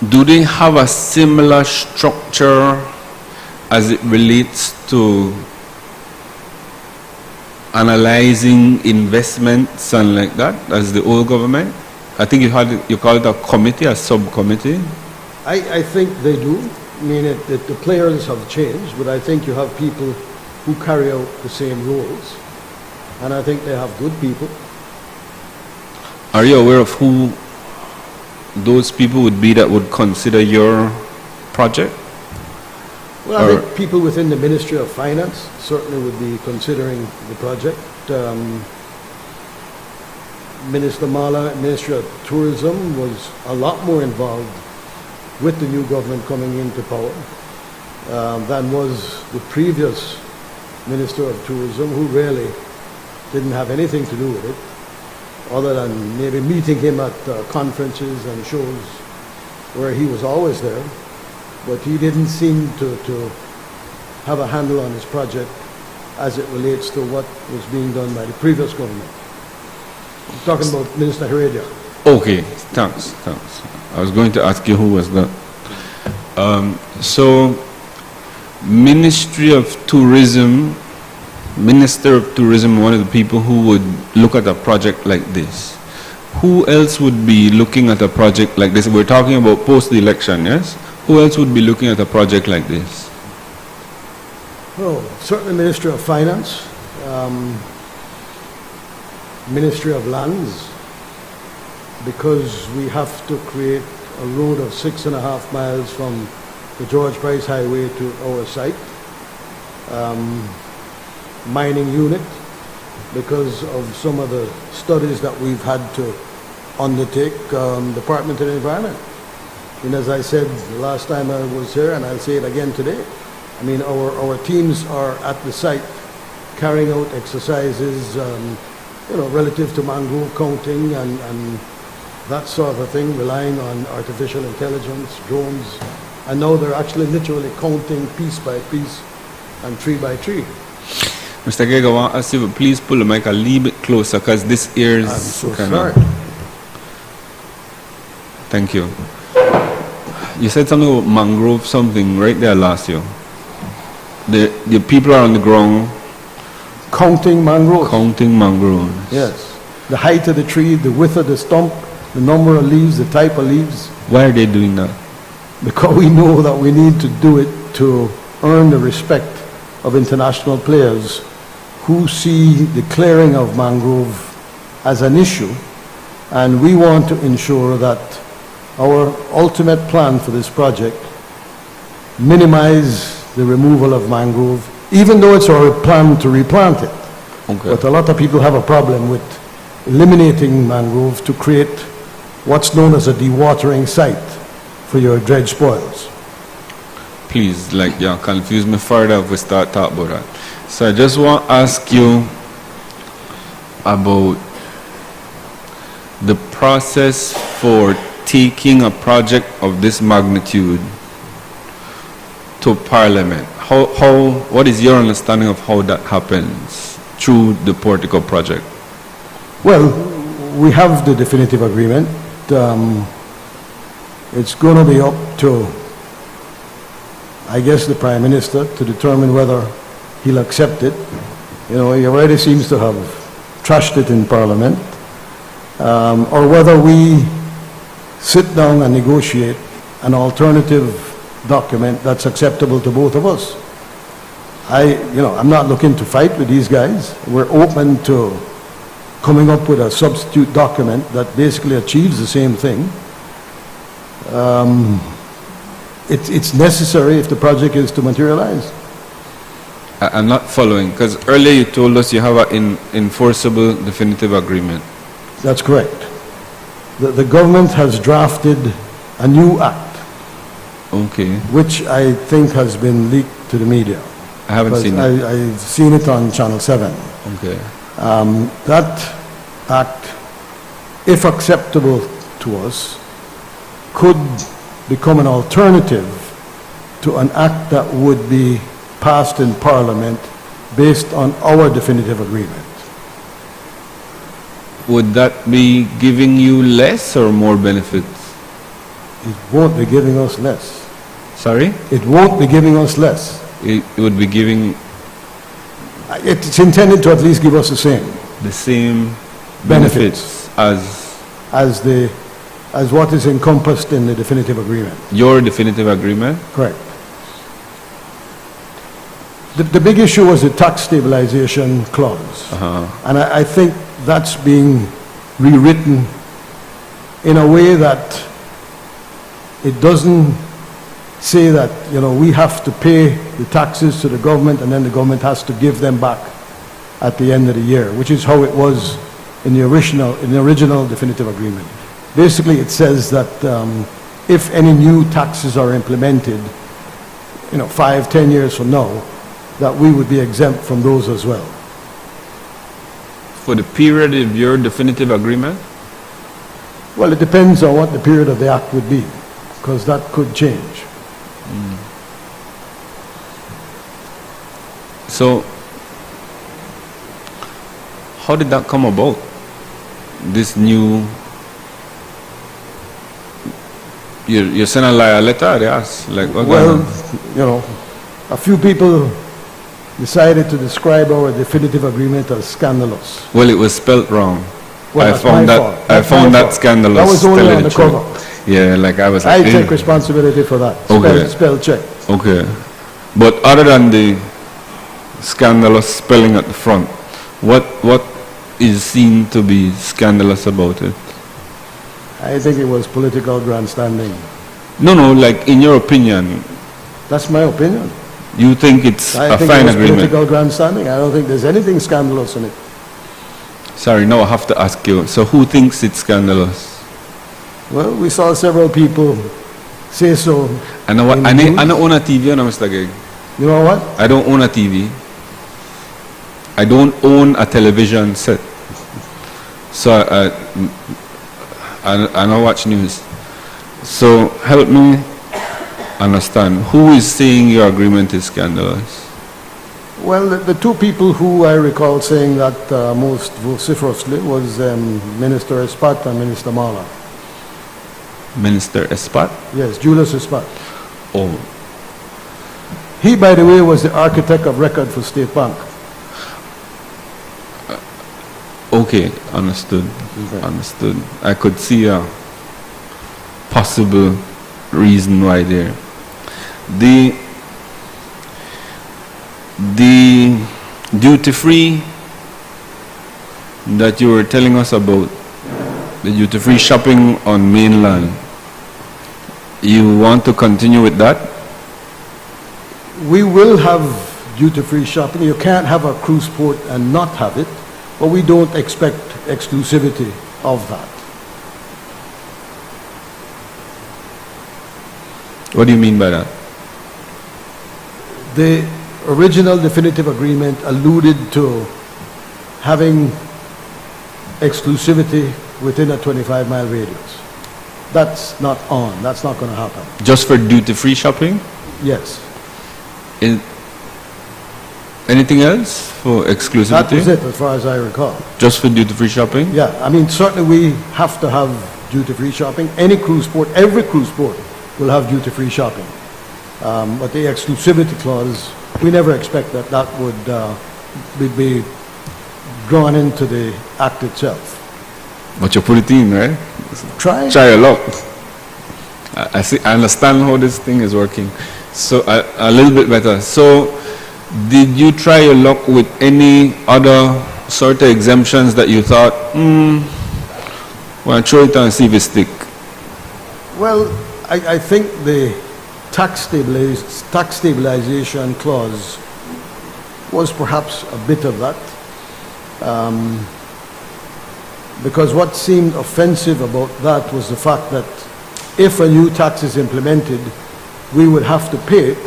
do they have a similar structure as it relates to analyzing investments and like that as the old government? I think you call it a committee, a subcommittee. I think they do. I mean, the players have changed, but I think you have people who carry out the same roles. And I think they have good people. Are you aware of who those people would be that would consider your project? Well, I think people within the Ministry of Finance certainly would be considering the project. Minister Mala, Ministry of Tourism, was a lot more involved with the new government coming into power than was the previous Minister of Tourism, who really didn't have anything to do with it, other than maybe meeting him at conferences and shows where he was always there. But he didn't seem to have a handle on his project as it relates to what was being done by the previous government. I'm talking about Minister Heredia. Okay, thanks. I was going to ask you who was that. So, Minister of Tourism, one of the people who would look at a project like this. Who else would be looking at a project like this? We're talking about post the election, yes? Who else would be looking at a project like this? Oh, certainly Ministry of Finance, Ministry of Lands, because we have to create a road of 6.5 miles from the George Price Highway to our site. Mining unit, because of some of the studies that we've had to undertake, Department of the Environment. And as I said the last time I was here, and I'll say it again today, I mean, our teams are at the site carrying out exercises, relative to mangrove counting and that sort of thing, relying on artificial intelligence, drones, and now they're actually literally counting piece by piece and tree by tree. Mr. Geg, I want to ask you to please pull the mic a little bit closer because this ear is I'm so kind sorry. of... Thank you. You said something about mangrove something right there last year. The people are on the ground Counting mangroves. counting mangroves. Yes. The height of the tree, the width of the stump, the number of leaves, the type of leaves, Why are they doing that? because we know that we need to do it to earn the respect of international players who see the clearing of mangrove as an issue, and we want to ensure that our ultimate plan for this project minimize the removal of mangrove, even though it's our plan to replant it. Okay. But a lot of people have a problem with eliminating mangrove to create what's known as a dewatering site for your dredge spoils. Please, like, yeah, confuse me further if we start talking about that. So I just want to ask you about the process for taking a project of this magnitude to Parliament. What is your understanding of how that happens through the Portico project? Well, we have the definitive agreement. It's going to be up to, I guess, the Prime Minister to determine whether he'll accept it. You know, he already seems to have trashed it in Parliament. Or whether we sit down and negotiate an alternative document that's acceptable to both of us. I'm not looking to fight with these guys. We're open to coming up with a substitute document that basically achieves the same thing. It's necessary if the project is to materialize. I'm not following, because earlier you told us you have an enforceable definitive agreement. That's correct. The government has drafted a new act, Okay, which I think has been leaked to the media. I haven't But seen it. I've seen it on Channel 7. Okay, That act, if acceptable to us, could become an alternative to an act that would be passed in Parliament based on our definitive agreement. would that be giving you less or more benefits? It won't be giving us less. Sorry? It won't be giving us less. It would be giving It's intended to at least give us the same the same Benefits. benefits as what is encompassed in the definitive agreement. your definitive agreement? Correct. The big issue was the tax stabilization clause. And I think that's being rewritten in a way that it doesn't say that, we have to pay the taxes to the government and then the government has to give them back at the end of the year, which is how it was in the original definitive agreement. Basically, it says that if any new taxes are implemented, 5, 10 years from now, that we would be exempt from those as well. For the period of your definitive agreement? Well, it depends on what the period of the act would be, because that could change. So, how did that come about? This new... You sent a letter, they asked, like, what Well, going on? a few people decided to describe our definitive agreement as scandalous. Well, it was spelt wrong. Well, I that's found my that fault. I That's found my that fault. scandalous. That was only tell you on the the truth. cover. Yeah, like I was I like, take "Eh." responsibility for that. Okay. Spell check. Okay. But other than the scandalous spelling at the front, what is seen to be scandalous about it? I think it was political grandstanding. No, like in your opinion, That's my opinion. you think it's I a think it fine was agreement? political grandstanding. I don't think there's anything scandalous in it. Sorry, now I have to ask you. So who thinks it's scandalous? Well, we saw several people say so. I know what, in I the don't news. own a TV, Mr. Geg. You know what? I don't own a TV. I don't own a television set. So I don't watch news. So help me understand. Who is saying your agreement is scandalous? Well, the two people who I recall saying that most vociferously was Minister Espat and Minister Mala. Minister Espat? Yes, Julius Espat. Oh, He, by the way, was the architect of record for State Bank. Okay, understood. Understood. I could see a possible reason why there. The duty-free that you were telling us about, the duty-free shopping on mainland, you want to continue with that? We will have duty-free shopping. You can't have a cruise port and not have it, but we don't expect exclusivity of that. What do you mean by that? The original definitive agreement alluded to having exclusivity within a 25-mile radius. That's not on. That's not going to happen. Just for duty-free shopping? Yes. Anything else for exclusivity? That was it, as far as I recall. Just for duty-free shopping? Yeah, I mean, certainly we have to have duty-free shopping. Any cruise port, every cruise port will have duty-free shopping. But the exclusivity clause, we never expect that that would be drawn into the act itself. But you put it in, right? Try. Try a lot. I see. I understand how this thing is working. So a little bit better. So, did you try your luck with any other sort of exemptions that you thought, well, throw it and see if it stick? Well, I think the tax stabilization clause was perhaps a bit of that. Because what seemed offensive about that was the fact that if a new tax is implemented, we would have to pay it,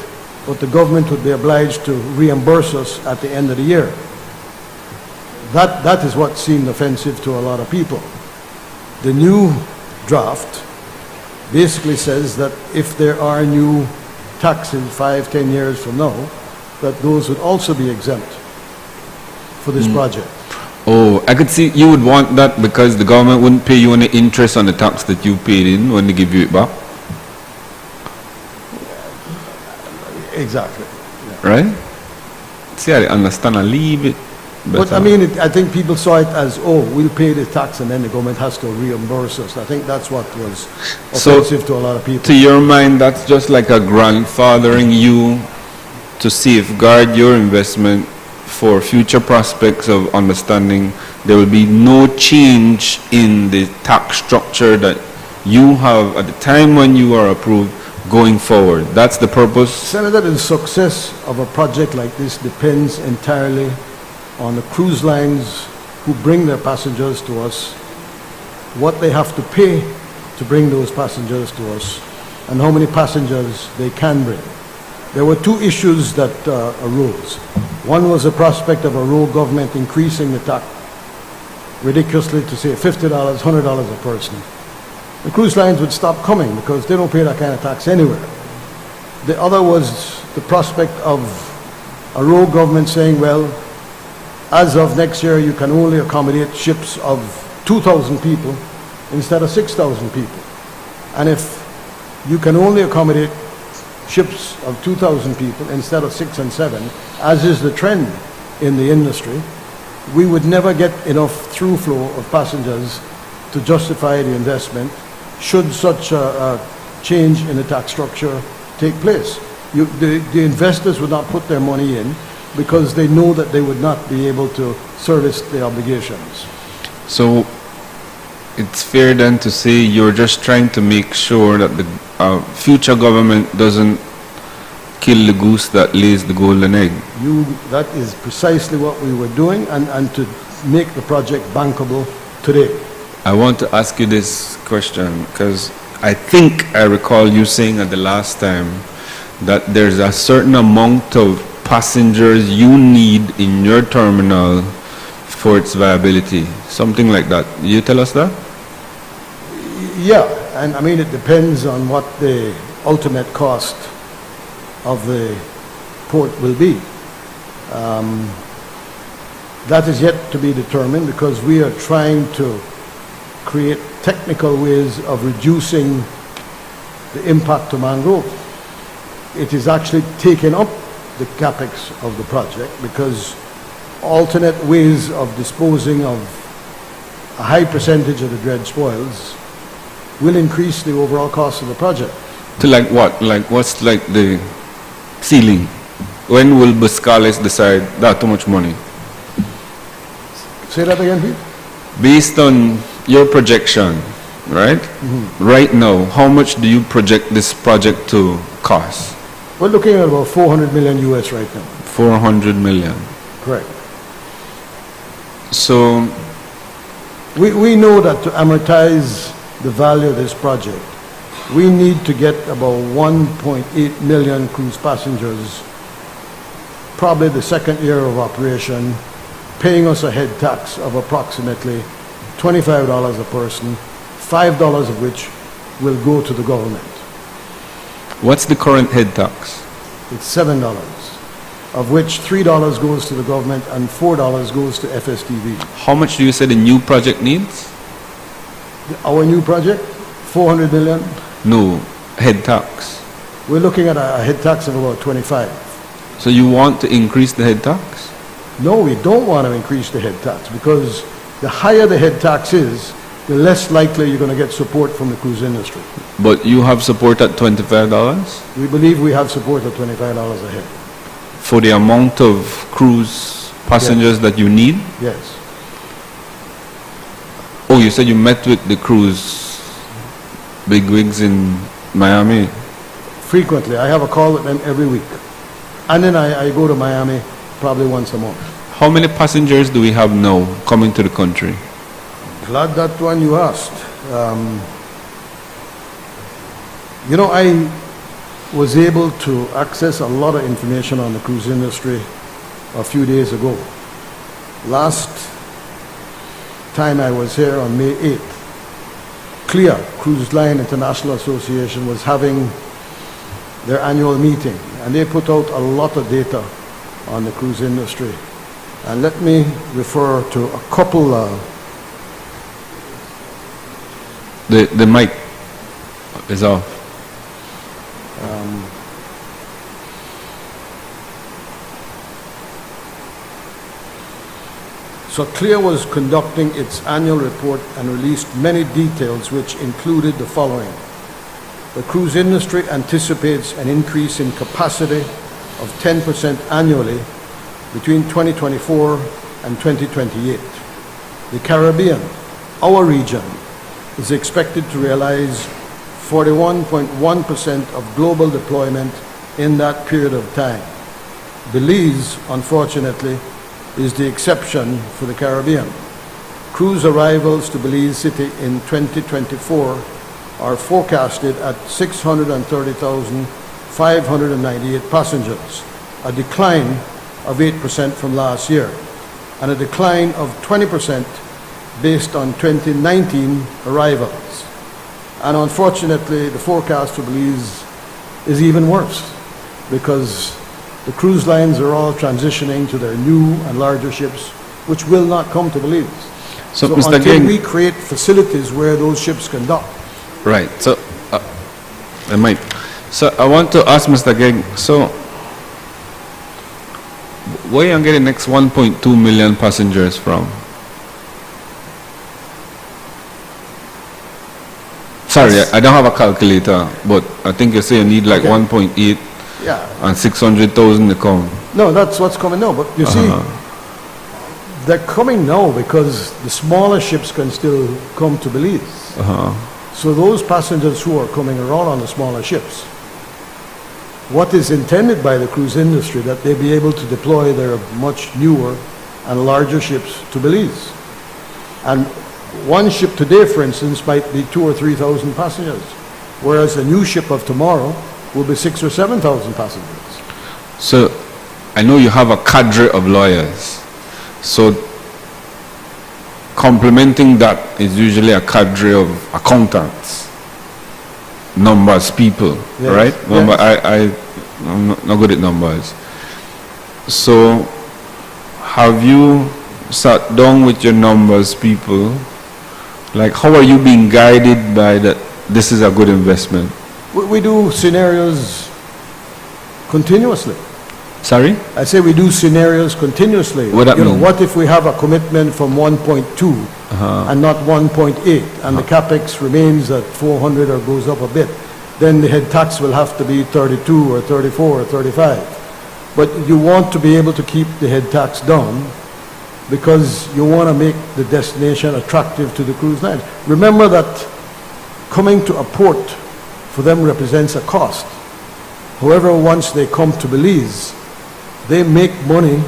but the government would be obliged to reimburse us at the end of the year. That is what seemed offensive to a lot of people. The new draft basically says that if there are new taxes 5-10 years from now, that those would also be exempt for this project. Oh, I could see you would want that because the government wouldn't pay you any interest on the tax that you paid in when they give you it back. Exactly. Right? See, I understand. I leave it. But I mean, I think people saw it as, oh, we'll pay the tax and then the government has to reimburse us. I think that's what was offensive to a lot of people. To your mind, that's just like a grandfathering you to safeguard your investment for future prospects of understanding there will be no change in the tax structure that you have at the time when you are approved going forward. That's the purpose? Senator, the success of a project like this depends entirely on the cruise lines who bring their passengers to us, what they have to pay to bring those passengers to us, and how many passengers they can bring. There were two issues that arose. One was the prospect of a rogue government increasing the tax ridiculously to say $50, $100 a person. The cruise lines would stop coming because they don't pay that kind of tax anywhere. The other was the prospect of a rogue government saying, well, as of next year, you can only accommodate ships of 2,000 people instead of 6,000 people. And if you can only accommodate ships of 2,000 people instead of 6 and 7, as is the trend in the industry, we would never get enough through flow of passengers to justify the investment should such a change in the tax structure take place. The investors would not put their money in because they know that they would not be able to service the obligations. So it's fair then to say you're just trying to make sure that the future government doesn't kill the goose that lays the golden egg. That is precisely what we were doing, and to make the project bankable today. I want to ask you this question because I think I recall you saying at the last time that there's a certain amount of passengers you need in your terminal for its viability, something like that. You tell us that? Yeah, and I mean it depends on what the ultimate cost of the port will be. That is yet to be determined because we are trying to create technical ways of reducing the impact to mangrove. It is actually taking up the capex of the project because alternate ways of disposing of a high percentage of the dredge spoils will increase the overall cost of the project. To like what? Like what's like the ceiling? When will Buscales decide that too much money? Say that again, Pete? Based on your projection, right? Right now, how much do you project this project to cost? We're looking at about 400 million US right now. 400 million. Correct. So, We know that to amortize the value of this project, we need to get about 1.8 million cruise passengers, probably the second year of operation, paying us a head tax of approximately $25 a person, $5 of which will go to the government. what's the current head tax? It's $7, of which $3 goes to the government and $4 goes to FSTV. How much do you say the new project needs? Our new project, 400 million, No, head tax. we're looking at a head tax of about 25. So you want to increase the head tax? No, we don't want to increase the head tax because the higher the head tax is, the less likely you're going to get support from the cruise industry. But you have support at $25 We believe we have support at $25 a head. for the amount of cruise passengers that you need? Yes. Oh, you said you met with the cruise bigwigs in Miami. Frequently. I have a call with them every week. And then I go to Miami probably once a month. How many passengers do we have now coming to the country? Glad that one you asked. You know, I was able to access a lot of information on the cruise industry a few days ago. Last time I was here on May 8th, CLIA, Cruise Line International Association, was having their annual meeting, and they put out a lot of data on the cruise industry. And let me refer to a couple The mic is off. So CLIA was conducting its annual report and released many details which included the following. The cruise industry anticipates an increase in capacity of 10% annually between 2024 and 2028. The Caribbean, our region, is expected to realize 41.1% of global deployment in that period of time. Belize, unfortunately, is the exception for the Caribbean. Cruise arrivals to Belize City in 2024 are forecasted at 630,598 passengers, a decline of 8% from last year, and a decline of 20% based on 2019 arrivals. And unfortunately, the forecast for Belize is even worse because the cruise lines are all transitioning to their new and larger ships, which will not come to Belize. So, So Mr. until Ging, we create facilities where those ships can dock. right. So, I might. So, I want to ask Mr. Ging. So, where are you getting the next 1.2 million passengers from? Sorry, I don't have a calculator, but I think you say you need like Okay. 1.8 Yeah. and 600,000 to come. No, that's what's coming now. But you see, they're coming now because the smaller ships can still come to Belize. So those passengers who are coming around on the smaller ships, what is intended by the cruise industry that they be able to deploy their much newer and larger ships to Belize. And one ship today, for instance, might be 2,000 or 3,000 passengers, whereas a new ship of tomorrow will be 6,000 or 7,000 passengers. So, I know you have a cadre of lawyers. So, complementing that is usually a cadre of accountants, numbers people, Yes, right? Number, yes. I'm not good at numbers. So, have you sat down with your numbers people? Like, how are you being guided by that this is a good investment? We do scenarios continuously. Sorry? I say we do scenarios continuously. What that You know, mean? what if we have a commitment from 1.2 and not 1.8, and the capex remains at 400 or goes up a bit? Then the head tax will have to be 32 or 34 or 35. But you want to be able to keep the head tax down because you want to make the destination attractive to the cruise lines. Remember that coming to a port for them represents a cost. However, once they come to Belize, they make money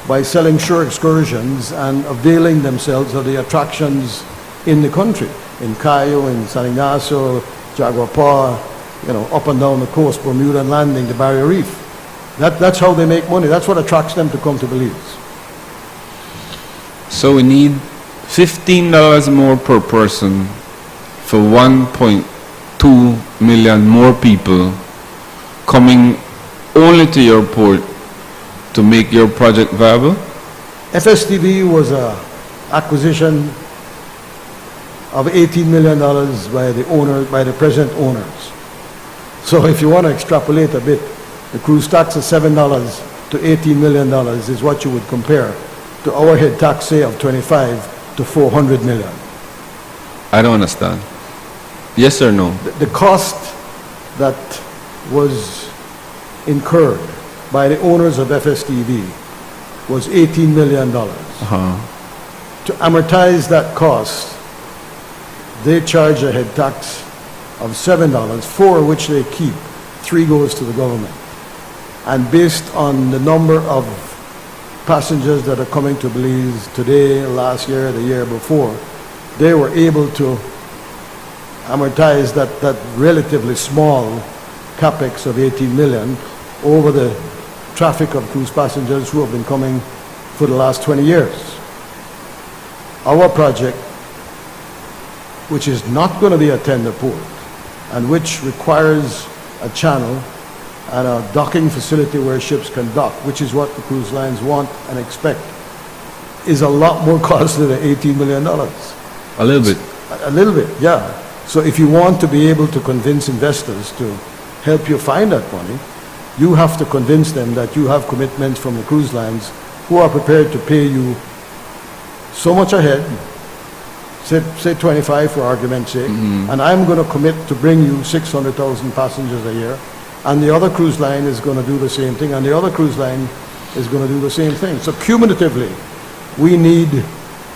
by selling shore excursions and availing themselves of the attractions in the country, in Cayo, in San Ignacio, Jaguapa, you know, up and down the coast, Bermuda Landing, the Barrier Reef. That's how they make money. That's what attracts them to come to Belize. So we need $15 more per person for 1.2 million more people coming only to your port to make your project viable? FSTV was a acquisition of $18 million by the owner, by the present owners. So if you want to extrapolate a bit, the cruise tax of $7 to $18 million is what you would compare to our head tax, say, of 25 to 400 million. I don't understand. Yes or no? The cost that was incurred by the owners of FSTV was $18 million. To amortize that cost, they charge a head tax of $7, 4 of which they keep, 3 goes to the government. And based on the number of passengers that are coming to Belize today, last year, the year before, they were able to amortize that relatively small capex of 18 million over the traffic of cruise passengers who have been coming for the last 20 years. Our project, which is not going to be a tender port and which requires a channel and a docking facility where ships can dock, which is what the cruise lines want and expect, is a lot more costly than $18 million. A little bit. A little bit, yeah. So if you want to be able to convince investors to help you find that money, you have to convince them that you have commitments from the cruise lines who are prepared to pay you so much ahead, say 25 for argument's sake, and I'm going to commit to bring you 600,000 passengers a year, and the other cruise line is going to do the same thing, and the other cruise line is going to do the same thing. So cumulatively, we need,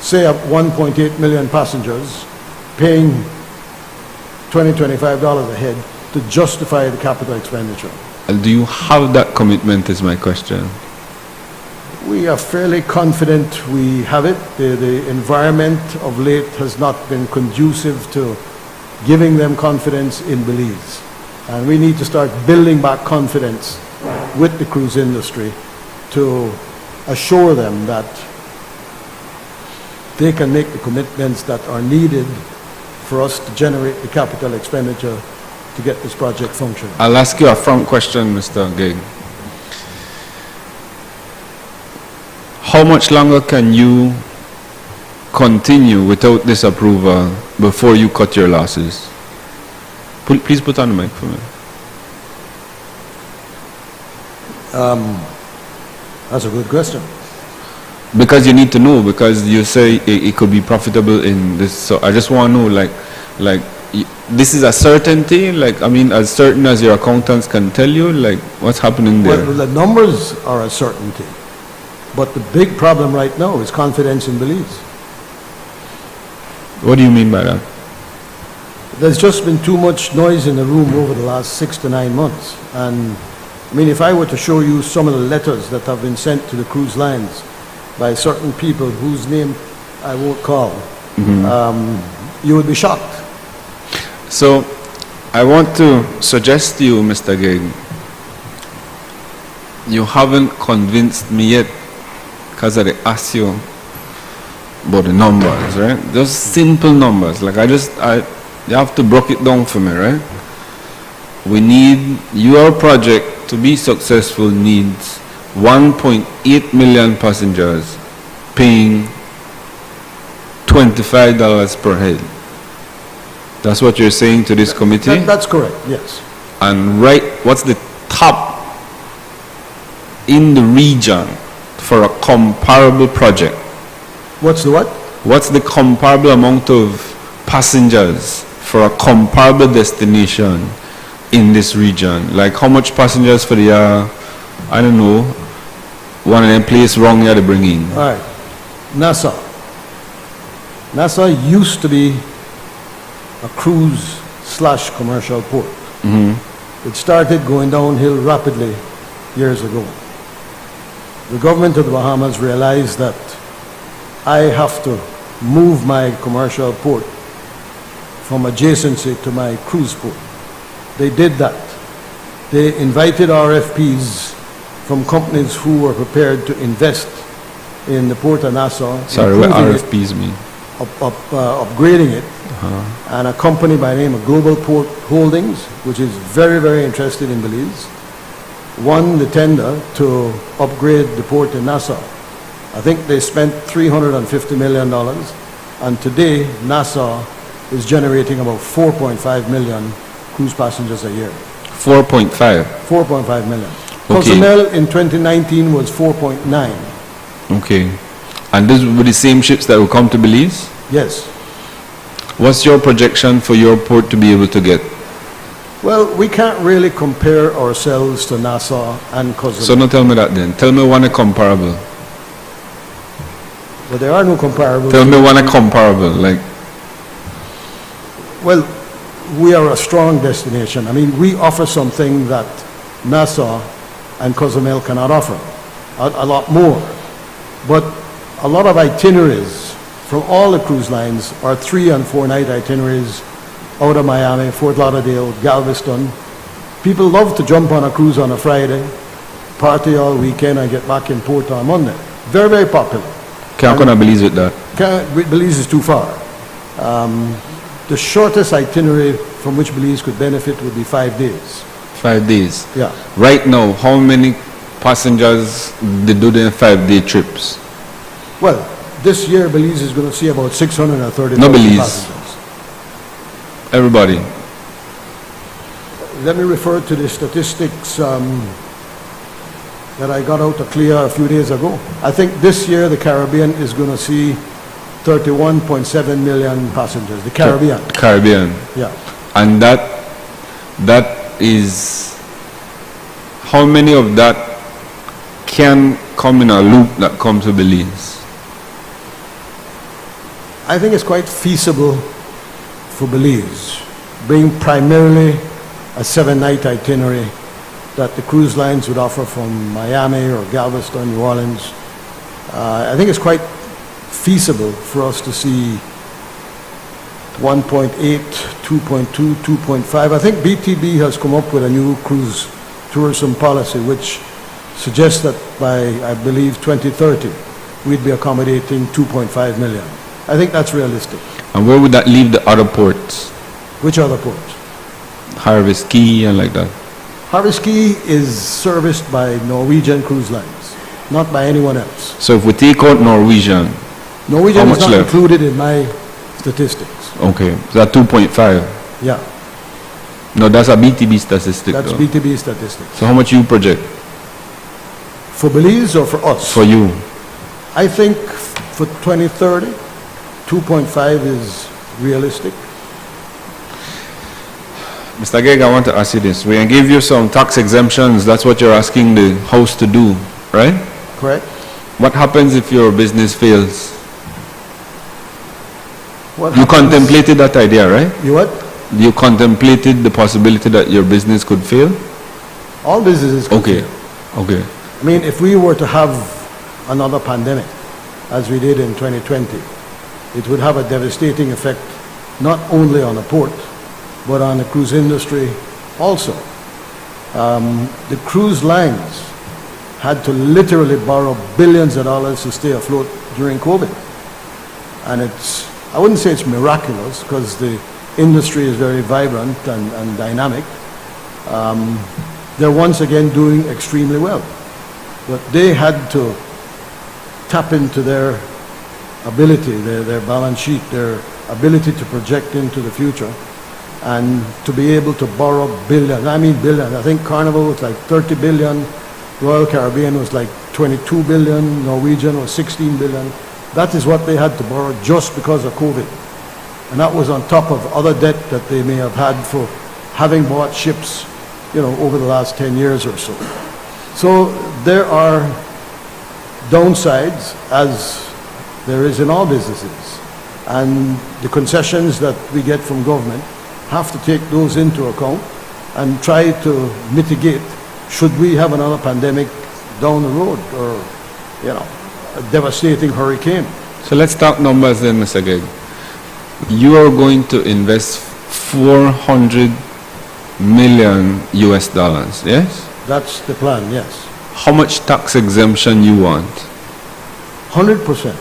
say, 1.8 million passengers paying $20, $25 a head to justify the capital expenditure. And do you have that commitment is my question. We are fairly confident we have it. The environment of late has not been conducive to giving them confidence in Belize. And we need to start building back confidence with the cruise industry to assure them that they can make the commitments that are needed for us to generate the capital expenditure to get this project functioning. I'll ask you a frank question, Mr. Gig. How much longer can you continue without this approval before you cut your losses? Please put on the mic for me. That's a good question. Because you need to know, because you say it could be profitable in this. So I just want to know, like this is a certainty, like, I mean, as certain as your accountants can tell you, like, what's happening there? Well, the numbers are a certainty. But the big problem right now is confidence in Belize. What do you mean by that? There's just been too much noise in the room over the last 6 to 9 months. And I mean, if I were to show you some of the letters that have been sent to the cruise lines by certain people whose name I won't call, you would be shocked. So I want to suggest to you, Mr. Gig, you haven't convinced me yet because I asked you about the numbers, right? Those simple numbers. Like you have to break it down for me, right? We need, your project to be successful needs 1.8 million passengers paying $25 per head. That's what you're saying to this committee? That's correct, yes. And what's the top in the region for a comparable project? What's the what? What's the comparable amount of passengers for a comparable destination in this region? Like how much passengers for the, I don't know, one of them place wrong here to bring in? All right. Nassau. Nassau used to be a cruise/commercial port. It started going downhill rapidly years ago. The government of the Bahamas realized that I have to move my commercial port from adjacency to my cruise port. They did that. They invited RFPs from companies who were prepared to invest in the port of Nassau. Sorry, what improving it, RFPs mean? upgrading it, and a company by the name of Global Port Holdings, which is very, very interested in Belize, won the tender to upgrade the port in Nassau. I think they spent $350 million, and today Nassau is generating about 4.5 million cruise passengers a year. 4.5. 4.5 million. Okay. Cozumel in 2019 was 4.9. Okay. And these were the same ships that will come to Belize? Yes. What's your projection for your port to be able to get? Well, we can't really compare ourselves to Nassau and Cozumel. So don't tell me that then. Tell me one a comparable. But there are no comparables. Tell me one a comparable. Like, Well, we are a strong destination. I mean, we offer something that Nassau and Cozumel cannot offer, a lot more. But a lot of itineraries from all the cruise lines are 3- and 4-night itineraries out of Miami, Fort Lauderdale, Galveston. People love to jump on a cruise on a Friday, party all weekend, and get back in port on Monday. Very, very popular. can't gonna Belize with that. Belize is too far. The shortest itinerary from which Belize could benefit would be 5 days. 5 days. Yeah. Right now, how many passengers they do the 5-day trips? Well, this year Belize is going to see about 630,000 No Belize. passengers. Everybody. Let me refer to the statistics that I got out of CLIA a few days ago. I think this year the Caribbean is going to see 31.7 million passengers. The Caribbean. Caribbean. Yeah. And that is, how many of that can come in a loop that comes to Belize? I think it's quite feasible for Belize, being primarily a 7-night itinerary that the cruise lines would offer from Miami or Galveston, New Orleans. I think it's quite feasible for us to see 1.8, 2.2, 2.5. I think BTB has come up with a new cruise tourism policy which suggests that by, I believe, 2030, we'd be accommodating 2.5 million. I think that's realistic. And where would that leave the other ports? Which other ports? Harvest Key and like that? Harvest Key is serviced by Norwegian Cruise Lines, not by anyone else. So if we take out Norwegian, Norwegian How is much not left? included in my statistics. okay, so that 2.5. Yeah, No, that's a BTB statistic that's though. BTB statistics. So how much you project For Belize or for us? for you? I think for 2030, 2.5 is realistic. Mr. Geg, I want to ask you this. We can give you some tax exemptions. That's what you're asking the house to do, right? Correct? What happens if your business fails? What You happens- contemplated that idea, right? You what? You contemplated the possibility that your business could fail? All businesses could Okay, fail. okay. I mean, if we were to have another pandemic, as we did in 2020, it would have a devastating effect not only on the port, but on the cruise industry also. The cruise lines had to literally borrow billions of dollars to stay afloat during COVID. And it's, I wouldn't say it's miraculous, because the industry is very vibrant and dynamic. They're once again doing extremely well. But they had to tap into their ability, their balance sheet, their ability to project into the future, and to be able to borrow billions. I mean billions. I think Carnival was like 30 billion Royal Caribbean was like 22 billion, Norwegian was 16 billion. That is what they had to borrow just because of COVID. And that was on top of other debt that they may have had for having bought ships, over the last 10 years or so. So there are downsides, as there is in all businesses. And the concessions that we get from government have to take those into account and try to mitigate should we have another pandemic down the road or, a devastating hurricane. So let's talk numbers then, Mr. Geg. You are going to invest 400 million US dollars, yes? That's the plan, yes. How much tax exemption you want? 100%.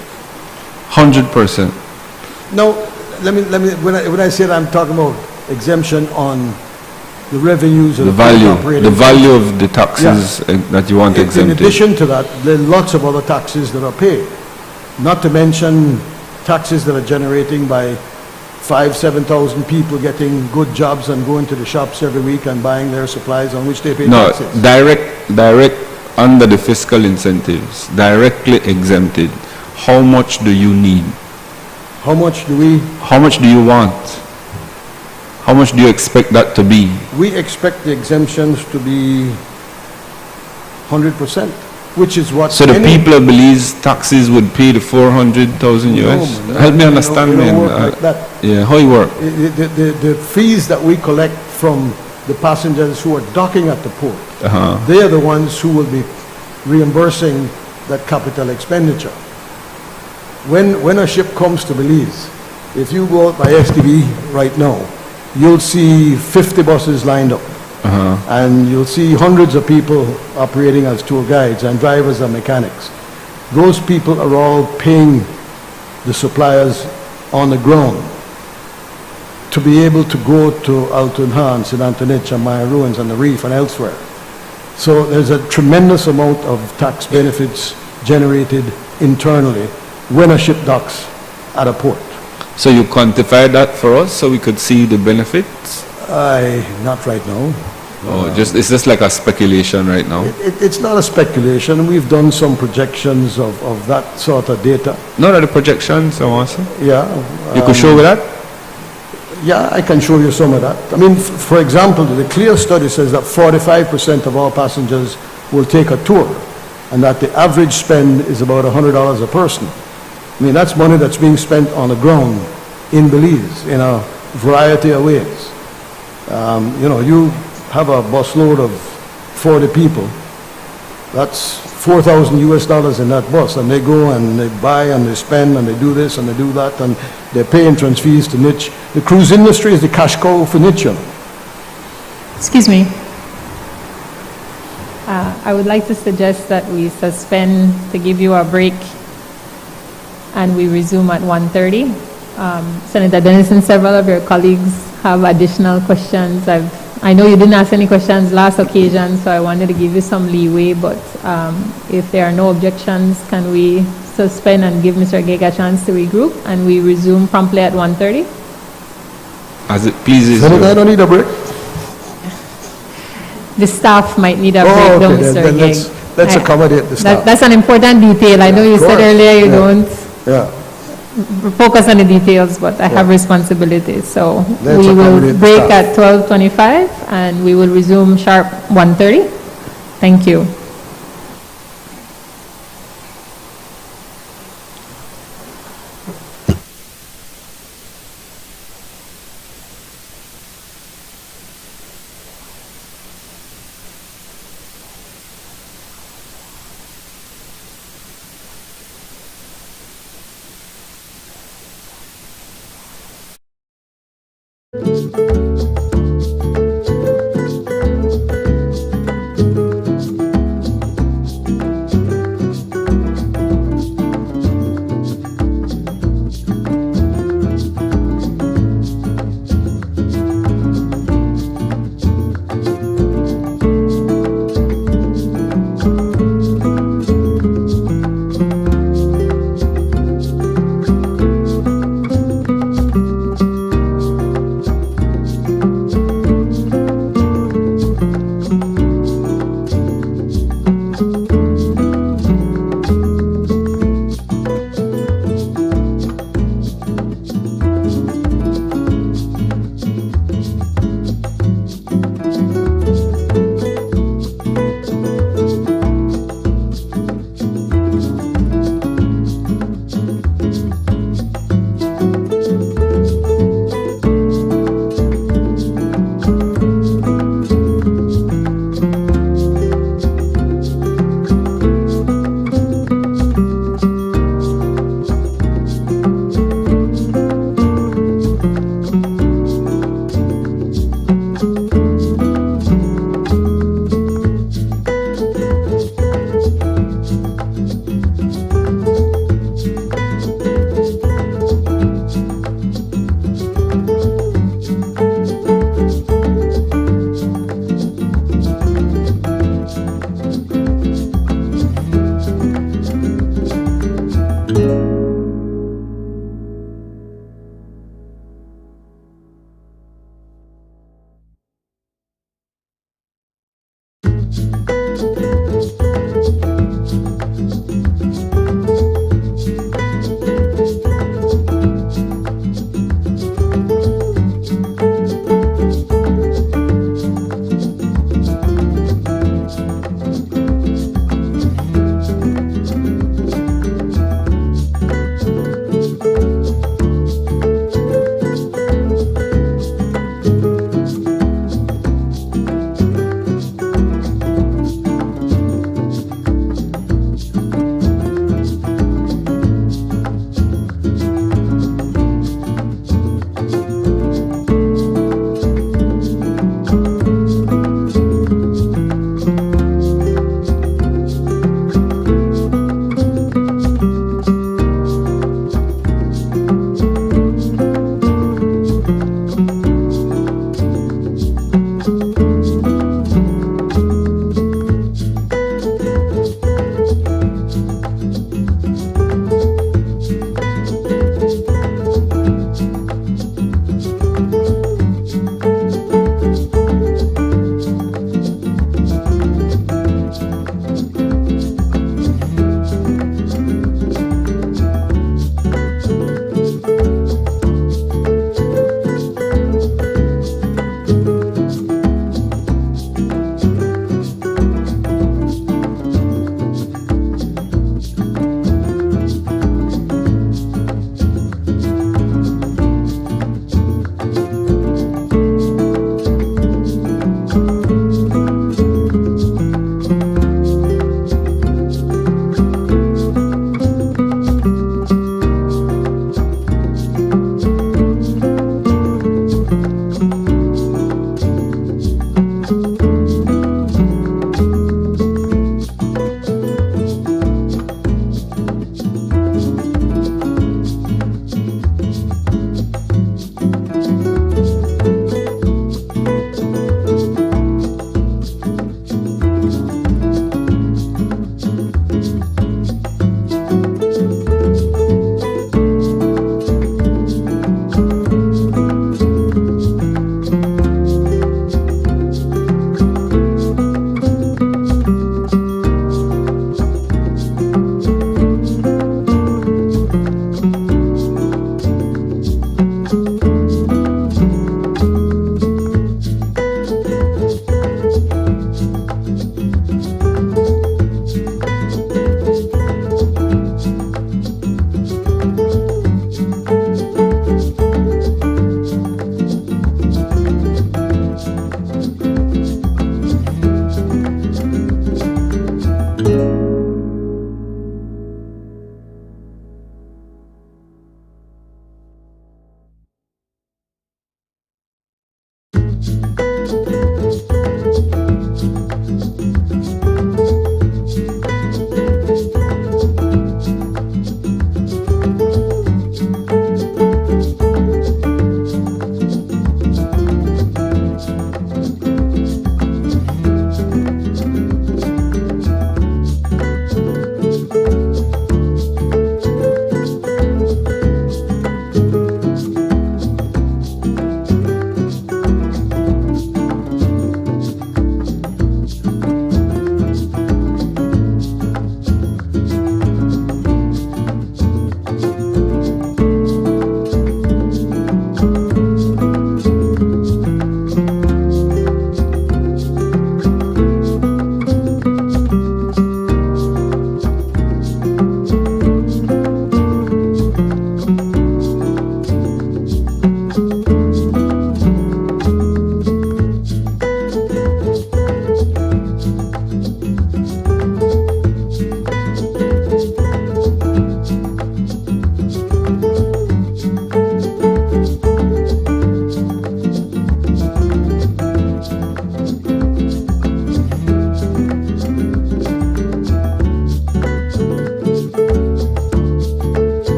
100%. Now, let me, when I say that, I'm talking about exemption on the revenues of The value of the taxes that you want In exempted. addition to that, there are lots of other taxes that are paid. Not to mention taxes that are generating by 7,000 people getting good jobs and going to the shops every week and buying their supplies on which they pay No, taxes. direct under the fiscal incentives, directly exempted. How much do you need? How much do we? How much do you want? How much do you expect that to be? We expect the exemptions to be 100%, which is what. So the any- people of Belize taxes would pay the 400,000 US? No, Help me it understand, don't man. work like that. Yeah, how it work? The fees that we collect from the passengers who are docking at the port, Uh-huh. they are the ones who will be reimbursing that capital expenditure. When a ship comes to Belize, if you go out by STB right now, you'll see 50 buses lined up. Uh-huh. And you'll see hundreds of people operating as tour guides and drivers and mechanics. Those people are all paying the suppliers on the ground to be able to go to Alton Han, St. Antonich, and Maya Ruins, and the Reef, and elsewhere. So there's a tremendous amount of tax benefits generated internally when a ship docks at a port. So you quantify that for us so we could see the benefits? Not right now. Oh, it's just like a speculation right now. It's not a speculation. We've done some projections of that sort of data. Not the projections, I want to say. Yeah. You could show me that? Yeah, I can show you some of that. I mean, for example, the CLEAR study says that 45% of all passengers will take a tour, and that the average spend is about $100 a person. I mean, that's money that's being spent on the ground in Belize in a variety of ways. You have a busload of 40 people, that's 4,000 US dollars in that bus, and they go and they buy and they spend and they do this and they do that, and they're paying entrance fees to NITCH. The cruise industry is the cash cow for NITCH. Excuse me. I would like to suggest that we suspend to give you a break and we resume at 1:30. Senator Dennison, several of your colleagues have additional questions. I know you didn't ask any questions last occasion, so I wanted to give you some leeway, but if there are no objections, can we suspend and give Mr. Geg a chance to regroup, and we resume promptly at 1:30? As it pleases Senator, I you. don't need a break. The staff might need a Oh, break, though, okay, Mr. then Geg. let's I- accommodate the staff. That's an important detail. I know you Of said course, earlier you yeah. don't Yeah. focus on the details, but I have responsibilities. So Let's we will accommodate the break staff. at 12:25 and we will resume sharp 1:30. Thank you.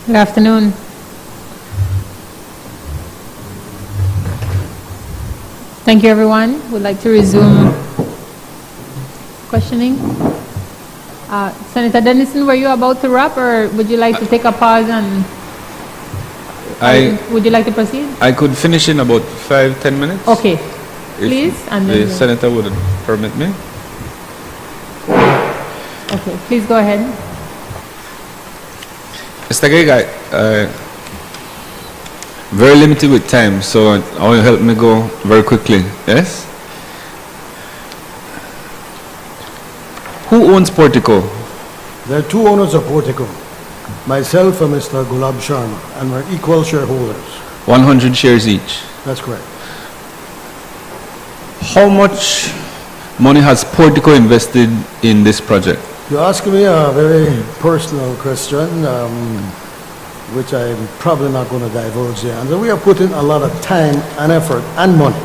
Good afternoon. Thank you, everyone. Would like to resume questioning. Senator Dennison, were you about to wrap, or would you like to take a pause and would you like to proceed? I could finish in about 5-10 minutes. Okay, if please, and the then senator would permit me. okay, please go ahead. Mr. Gege, very limited with time, so I will help me go very quickly. Yes? Who owns Portico? There are two owners of Portico, myself and Mr. Gulab Sharma, and we're equal shareholders. 100 shares each. That's correct. How much money has Portico invested in this project? You're asking me a very personal question, which I'm probably not going to divulge the answer. We have put in a lot of time and effort and money.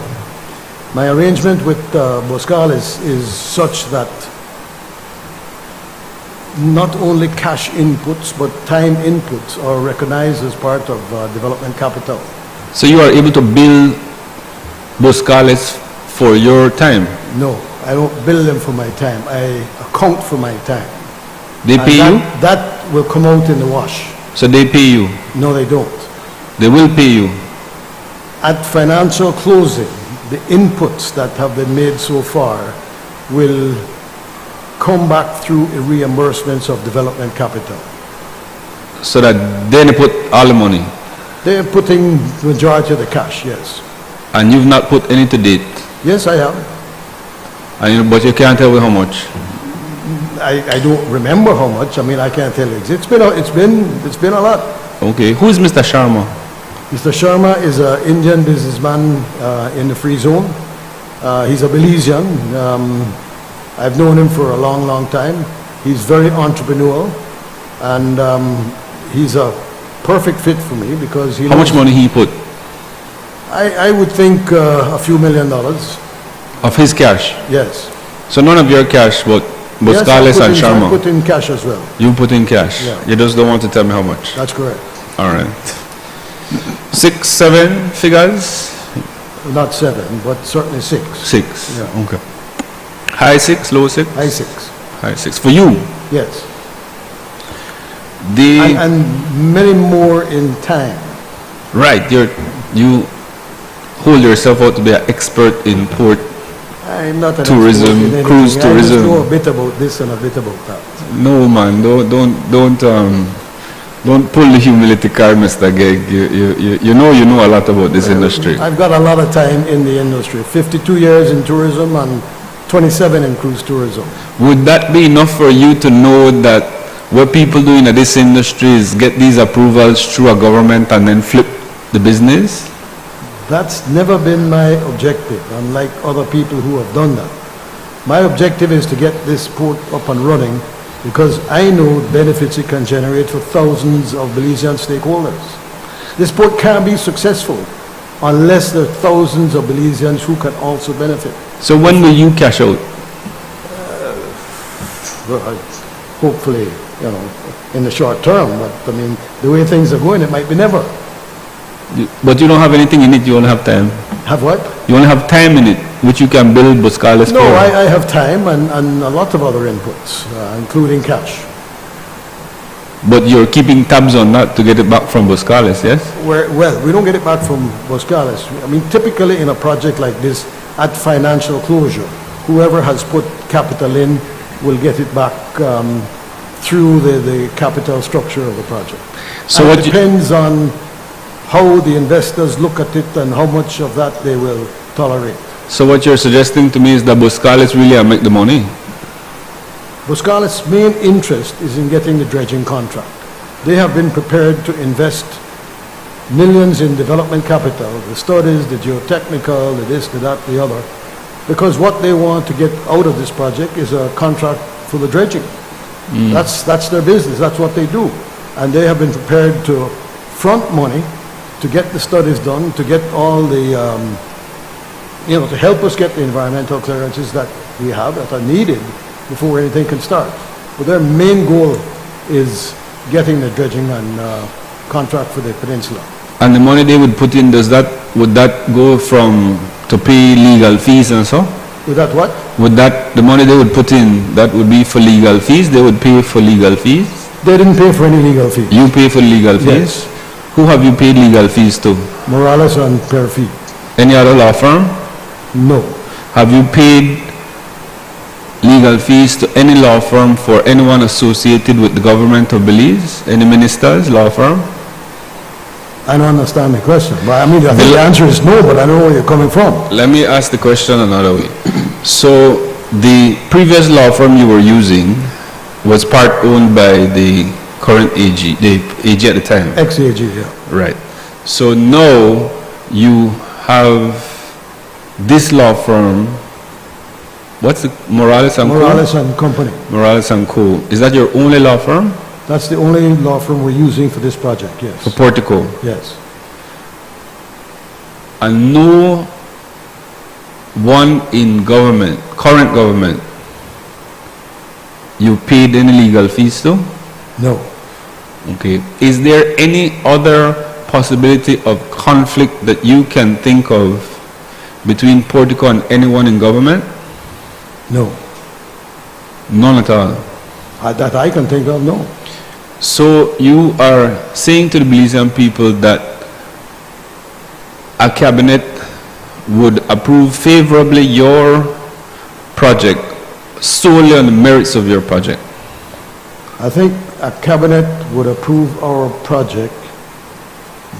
My arrangement with Boscalis is such that not only cash inputs, but time inputs are recognized as part of development capital. So you are able to bill Boscalis for your time? No, I don't bill them for my time. I account for my time. They And pay you? That will come out in the wash. So they pay you? No, they don't. They will pay you? At financial closing, the inputs that have been made so far will come back through reimbursements of development capital. So that they put all the money? They're putting the majority of the cash, yes. And you've not put any to date? Yes, I have. And but you can't tell me how much? I don't remember how much. I mean, I can't tell you. It's been a lot. Okay. Who is Mr. Sharma? Mr. Sharma is an Indian businessman in the free zone. He's a Belizean. I've known him for a long, long time. He's very entrepreneurial, and he's a perfect fit for me because he. How much money he put? I would think a few $1 million. Of his cash? Yes. So none of your cash, but Yes, Boscalis and I Sharma? put in cash as well. You put in cash? Yeah. You just don't want to tell me how much? That's correct. All right. 6, 7 figures? Not 7, but certainly 6. 6. Yeah. Okay. High 6, low 6? High 6. High 6. For you? Yes. The And many more in time. right. You hold yourself out to be an expert in port. I'm not an Tourism, expert in anything. cruise I tourism. just know a bit about this and a bit about that. No, man. Don't pull the humility card, Mr. Geg. You know a lot about this industry. I've got a lot of time in the industry. 52 years in tourism and 27 in cruise tourism. Would that be enough for you to know that what people do in this industry is get these approvals through a government and then flip the business? That's never been my objective, unlike other people who have done that. My objective is to get this port up and running because I know the benefits it can generate for thousands of Belizean stakeholders. This port can't be successful unless there are thousands of Belizeans who can also benefit. So when will you cash out? Well, hopefully, in the short term, but I mean, the way things are going, it might be never. But you don't have anything in it, you only have time. Have what? You only have time in it, which you can build Boscalis No, for. I have time and a lot of other inputs, including cash. But you're keeping tabs on that to get it back from Boscalis, yes? Well, we don't get it back from Boscalis. I mean, typically in a project like this, at financial closure, whoever has put capital in will get it back through the capital structure of the project. So And what it you- depends on how the investors look at it and how much of that they will tolerate. So what you're suggesting to me is that Boscalis really make the money? Boscalis' main interest is in getting the dredging contract. They have been prepared to invest millions in development capital, the studies, the geotechnical, the this, the that, the other, because what they want to get out of this project is a contract for the dredging. That's their business, that's what they do. And they have been prepared to front money to get the studies done, to get all the, to help us get the environmental clearances that we have, that are needed before anything can start. But their main goal is getting the dredging and contract for the peninsula. And the money they would put in, would that go from to pay legal fees and so? With that what? Would that, the money they would put in, that would be for legal fees? They would pay for legal fees? They didn't pay for any legal fee. You pay for legal fees? Yes. Who have you paid legal fees to? Morales and Perfit. Any other law firm? No. Have you paid legal fees to any law firm for anyone associated with the government of Belize? Any ministers, law firm? I don't understand the question. But I mean, I think the answer is no, but I don't know where you're coming from. Let me ask the question another way. So the previous law firm you were using was part owned by the current AG, the AG at the time? Ex-AG, yeah. Right. So now you have this law firm, what's the, Morales and Co? Morales and Company. Morales and Co. Is that your only law firm? That's the only law firm we're using for this project, For yes. Portico? Yes. And no one in government, current government, you paid any legal fees to? No. Okay. Is there any other possibility of conflict that you can think of between Portico and anyone in government? No. None at all. That I can think of, no. So you are saying to the Belizean people that a cabinet would approve favorably your project solely on the merits of your project? I think a cabinet would approve our project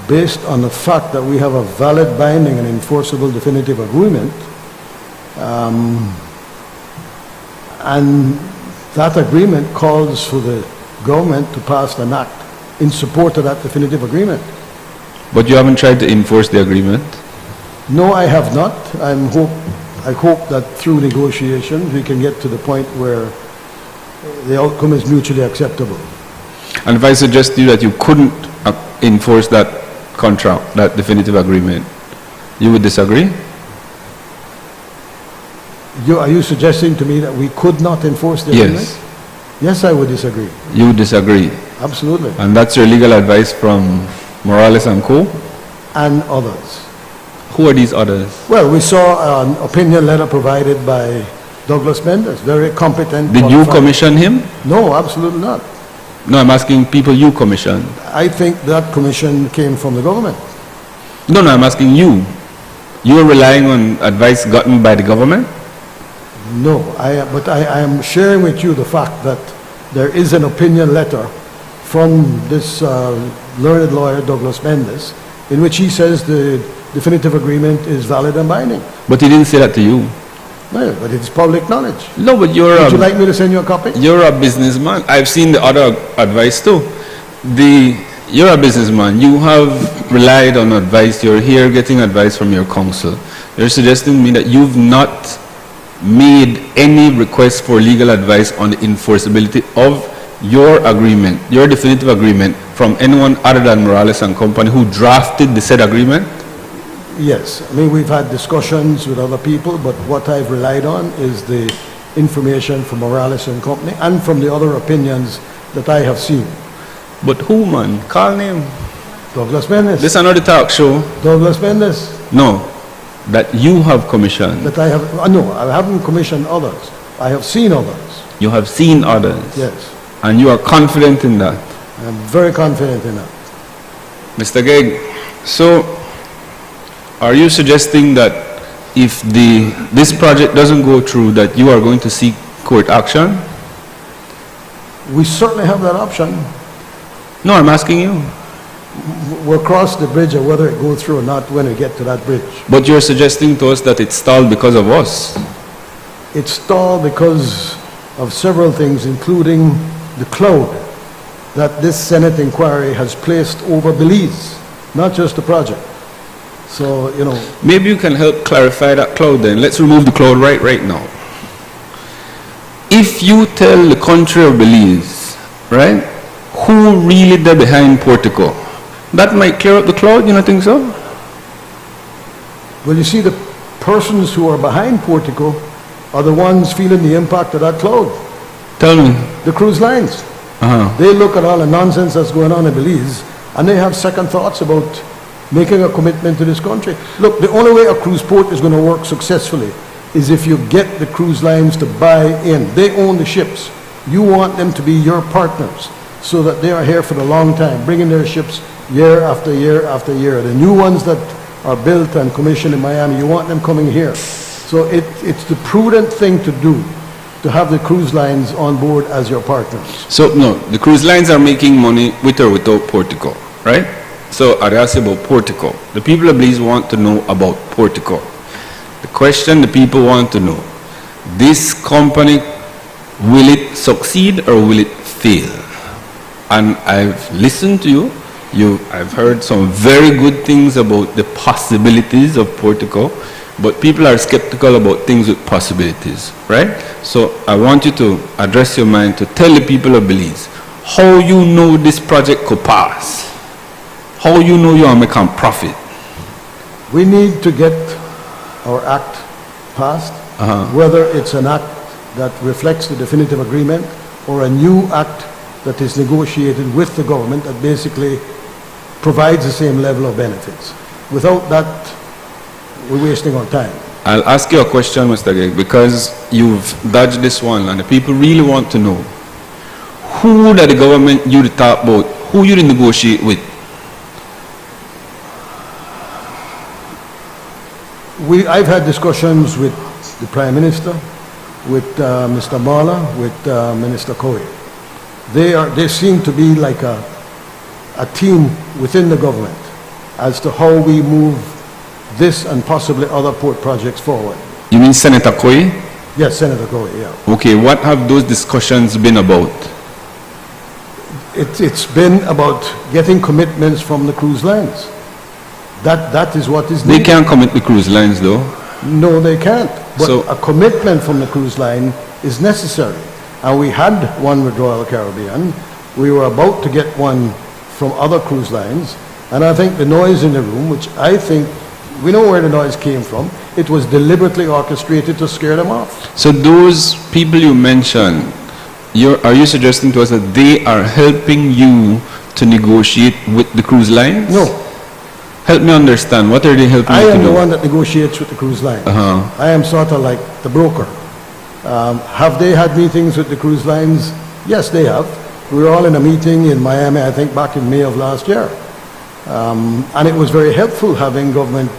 based on the fact that we have a valid, binding, and enforceable definitive agreement. And that agreement calls for the government to pass an act in support of that definitive agreement. But you haven't tried to enforce the agreement? No, I have not. I hope that through negotiations, we can get to the point where the outcome is mutually acceptable. And if I suggest to you that you couldn't enforce that contract, that definitive agreement, you would disagree? Are you suggesting to me that we could not enforce the agreement? Yes. Yes, I would disagree. You would disagree. Absolutely. And that's your legal advice from Morales and Co? And others. Who are these others? Well, we saw an opinion letter provided by Douglas Mendes, very competent. Did you qualified. commission him? No, absolutely not. No, I'm asking people you commissioned. I think that commission came from the government. No, I'm asking you. You are relying on advice gotten by the government? No, but I am sharing with you the fact that there is an opinion letter from this learned lawyer, Douglas Mendes, in which he says the definitive agreement is valid and binding. But he didn't say that to you. Well, but it's public knowledge. No, but Would you like me to send you a copy? you're a businessman. I've seen the other advice too. You're a businessman. You have relied on advice. You're here getting advice from your counsel. You're suggesting to me that you've not made any request for legal advice on the enforceability of your agreement, your definitive agreement, from anyone other than Morales and Company who drafted the said agreement? Yes. I mean, we've had discussions with other people, but what I've relied on is the information from Morales and Company and from the other opinions that I have seen. But who, man? Call name. Douglas Mendes. This is another talk show. Douglas Mendes. No, that you have commissioned. That I have, no, I haven't commissioned others. I have seen others. You have seen others. Yes. And you are confident in that. I'm very confident in that. Mr. Gegg, so are you suggesting that if this project doesn't go through, that you are going to seek court action? We certainly have that option. No, I'm asking you. We'll cross the bridge of whether it goes through or not when we get to that bridge. But you're suggesting to us that it stalled because of us. It's stalled because of several things, including the cloud that this Senate inquiry has placed over Belize, not just the project. So, you know, Maybe you can help clarify that cloud then. Let's remove the cloud right now. If you tell the country of Belize, right, who really they're behind Portico, that might clear up the cloud, you don't think so? well, you see, the persons who are behind Portico are the ones feeling the impact of that cloud. Tell me. The cruise lines. Uh-huh. They look at all the nonsense that's going on in Belize, and they have second thoughts about making a commitment to this country. Look, the only way a cruise port is going to work successfully is if you get the cruise lines to buy in. They own the ships. You want them to be your partners so that they are here for the long time, bringing their ships year after year after year. The new ones that are built and commissioned in Miami, you want them coming here. So it's the prudent thing to do, to have the cruise lines on board as your partners. So, no, the cruise lines are making money with or without Portico, right? So, I asked you about Portico. The people of Belize want to know about Portico. The question the people want to know, this company, will it succeed or will it fail? And I've listened to you. I've heard some very good things about the possibilities of Portico, but people are skeptical about things with possibilities, right? So I want you to address your mind to tell the people of Belize how you know this project could pass, how you know you are making profit. We need to get our act passed, whether it's an act that reflects the definitive agreement or a new act that is negotiated with the government that basically provides the same level of benefits. Without that, we're wasting our time. I'll ask you a question, Mr. Geg, because you've dodged this one and the people really want to know. Who that the government you talk about, who you negotiate with? I've had discussions with the Prime Minister, with Mr. Marla, with Minister Coe. They seem to be like a team within the government as to how we move this and possibly other port projects forward. You mean Senator Coe? Yes, Senator Coe, yeah. Okay, what have those discussions been about? It's been about getting commitments from the cruise lines. That is what is They needed. can't commit the cruise lines though. No, they can't. But So- a commitment from the cruise line is necessary. And we had one with Royal Caribbean. We were about to get one from other cruise lines. And I think the noise in the room, which I think, we know where the noise came from, it was deliberately orchestrated to scare them off. So those people you mentioned, are you suggesting to us that they are helping you to negotiate with the cruise lines? No, Help me understand. What are they helping I you to am do? the one that negotiates with the cruise line. I am sort of like the broker. Have they had meetings with the cruise lines? Yes, they have. We were all in a meeting in Miami, I think back in May of last year. And it was very helpful having government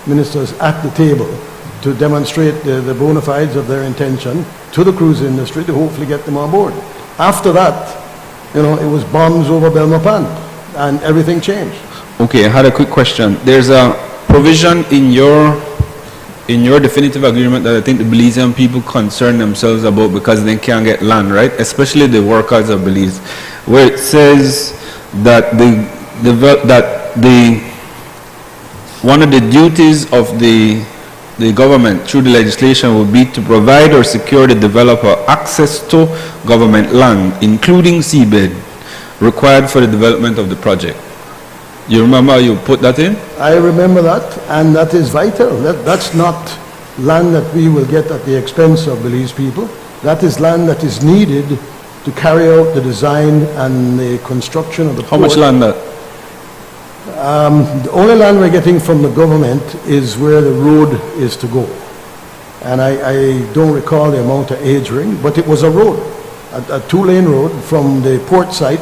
ministers at the table to demonstrate the bona fides of their intention to the cruise industry to hopefully get them on board. After that, you know, it was bombs over Belmopan and everything changed. Okay, I had a quick question. There's a provision in your definitive agreement that I think the Belizean people concern themselves about because they can't get land, right? Especially the workers of Belize, where it says that one of the duties of the government through the legislation will be to provide or secure the developer access to government land, including seabed, required for the development of the project. You remember you put that in? I remember that, and that is vital. That's not land that we will get at the expense of Belize people. That is land that is needed to carry out the design and the construction of the How port. much land that? The only land we're getting from the government is where the road is to go. And I don't recall the amount of age ring, but it was a road, a two-lane road from the port site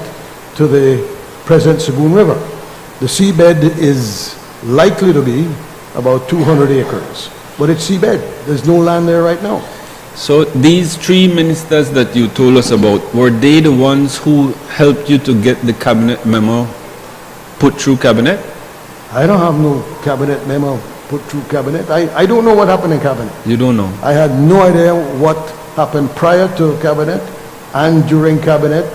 to the present Sagoon River. The seabed is likely to be about 200 acres, but it's seabed. There's no land there right now. So these three ministers that you told us about, were they the ones who helped you to get the cabinet memo put through cabinet? I don't have no cabinet memo put through cabinet. I don't know what happened in cabinet. You don't know. I had no idea what happened prior to cabinet and during cabinet,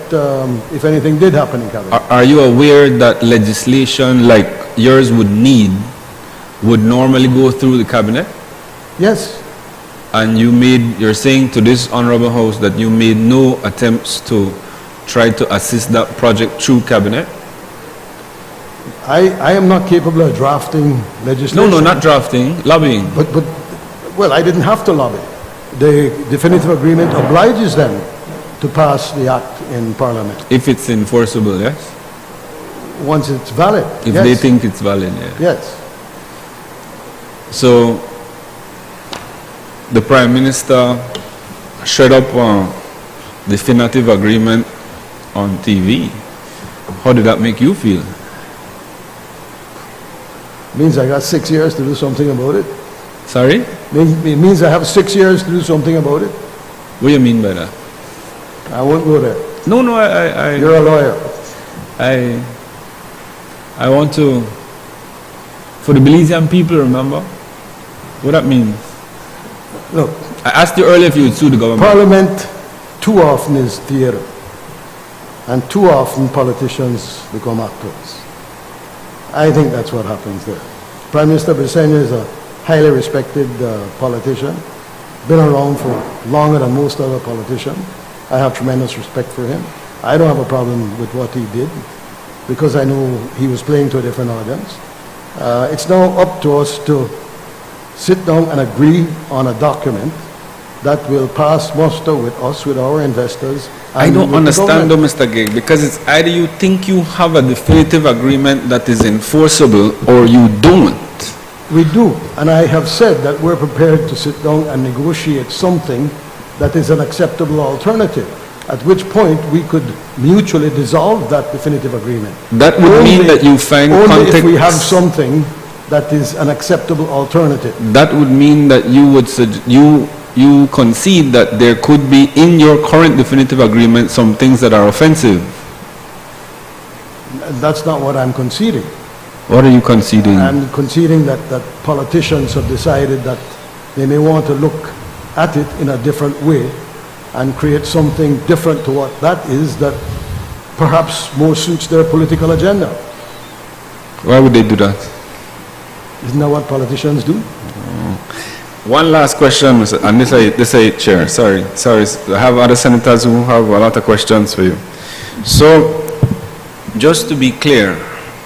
if anything did happen in cabinet. Are you aware that legislation like yours would normally go through the cabinet? Yes, And you're saying to this honorable house that you made no attempts to try to assist that project through cabinet? I am not capable of drafting legislation. No, not drafting, lobbying. But, well, I didn't have to lobby. The definitive agreement obliges them to pass the act in Parliament. If it's enforceable, yes? once it's valid. If yes. they think it's valid, yeah. Yes. So, the Prime Minister shut up a definitive agreement on TV. How did that make you feel? Means I got 6 years to do something about it. Sorry? It means I have 6 years to do something about it. What do you mean by that? I won't go there. No, You're a lawyer. I want to, for the Belizean people, remember what that means. Look, I asked you earlier if you would sue the government. Parliament too often is theater. And too often politicians become actors. I think that's what happens there. Prime Minister Briceño is a highly respected politician, been around for longer than most other politicians. I have tremendous respect for him. I don't have a problem with what he did because I know he was playing to a different audience. It's now up to us to sit down and agree on a document that will pass muster with us, with our investors. I and don't with the understand though, government. Mr. Gig, because it's either you think you have a definitive agreement that is enforceable or you don't. We do, and I have said that we're prepared to sit down and negotiate something that is an acceptable alternative, at which point we could mutually dissolve that definitive agreement. That would mean that you find Only context. if we have something that is an acceptable alternative. That would mean that you would you concede that there could be in your current definitive agreement some things that are offensive. That's not what I'm conceding. What are you conceding? I'm conceding that politicians have decided that they may want to look at it in a different way and create something different to what that is that perhaps more suits their political agenda. Why would they do that? Isn't that what politicians do? One last question, Mr. And this is Chair. Sorry. I have other senators who have a lot of questions for you. So, just to be clear,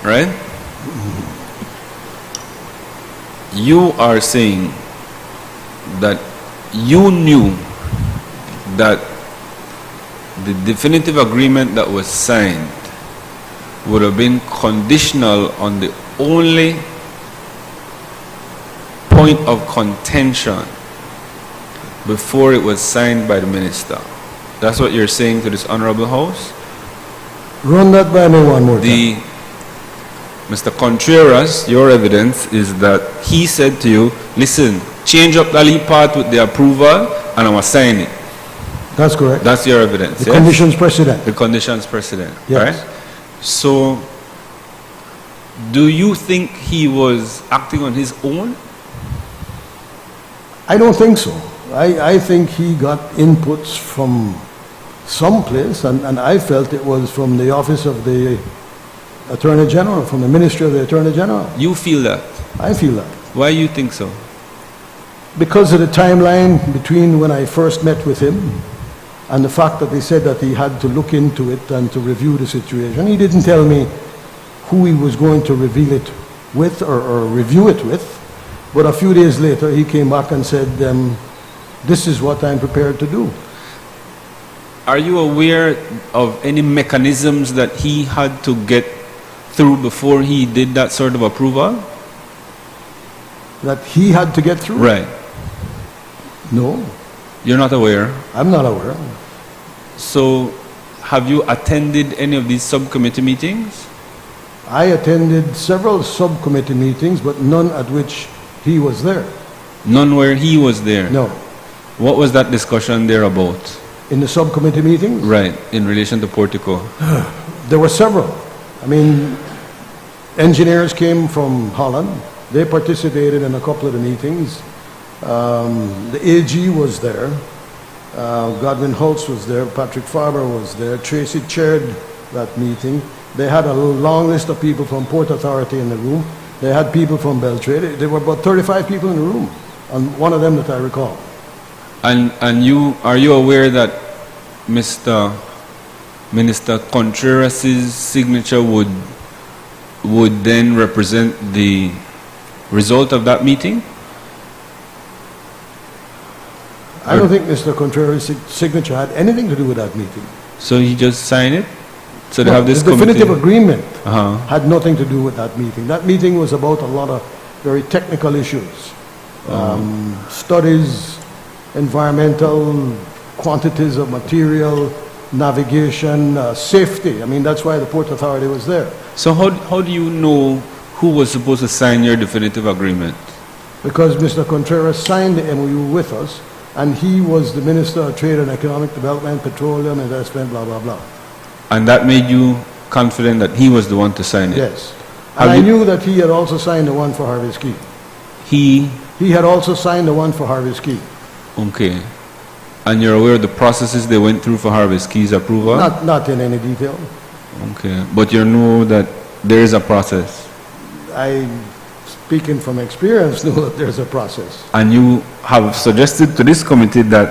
right? You are saying that you knew that the definitive agreement that was signed would have been conditional on the only point of contention before it was signed by the minister. That's what you're saying to this honorable house? Run that by me one more time. Mr. Contreras, your evidence is that he said to you, listen, change up the lead part with the approval and I will sign it. That's correct. That's your evidence, The yes? conditions precedent. The conditions precedent, Yes. right? So, do you think he was acting on his own? I don't think so. I think he got inputs from someplace, and I felt it was from the office of the Attorney General, from the Ministry of the Attorney General. You feel that? I feel that. Why you think so? Because of the timeline between when I first met with him and the fact that he said that he had to look into it and to review the situation. He didn't tell me who he was going to reveal it with or review it with, but a few days later he came back and said, this is what I'm prepared to do. Are you aware of any mechanisms that he had to get through before he did that sort of approval? That he had to get through? Right. No, You're not aware. I'm not aware. So, have you attended any of these subcommittee meetings? I attended several subcommittee meetings, but none at which he was there. None where he was there? No. What was that discussion there about? In the subcommittee meetings? Right, in relation to Portico. There were several. I mean, engineers came from Holland. They participated in a couple of the meetings. The AG was there. Godwin Holtz was there. Patrick Farber was there. Tracy chaired that meeting. They had a long list of people from Port Authority in the room. They had people from Beltrade. There were about 35 people in the room, and one of them that I recall. And are you aware that Mr. Minister Contreras' signature would then represent the result of that meeting? I don't think Mr. Contreras' signature had anything to do with that meeting. So he just signed it? So they have this The definitive committee. agreement Uh-huh. had nothing to do with that meeting. That meeting was about a lot of very technical issues. Studies, environmental, quantities of material, navigation, safety. I mean, that's why the Port Authority was there. So how do you know who was supposed to sign your definitive agreement? Because Mr. Contreras signed the MOU with us, and he was the Minister of Trade and Economic Development, Petroleum, Investment, blah, blah, blah. And that made you confident that he was the one to sign it? Yes. Have And I you- knew that he had also signed the one for Harvest Key. He, He had also signed the one for Harvest Key. okay. And you're aware of the processes they went through for Harvest Key's approval? Not in any detail. Okay. But you know that there is a process? I, speaking from experience, know that there's a process. And you have suggested to this committee that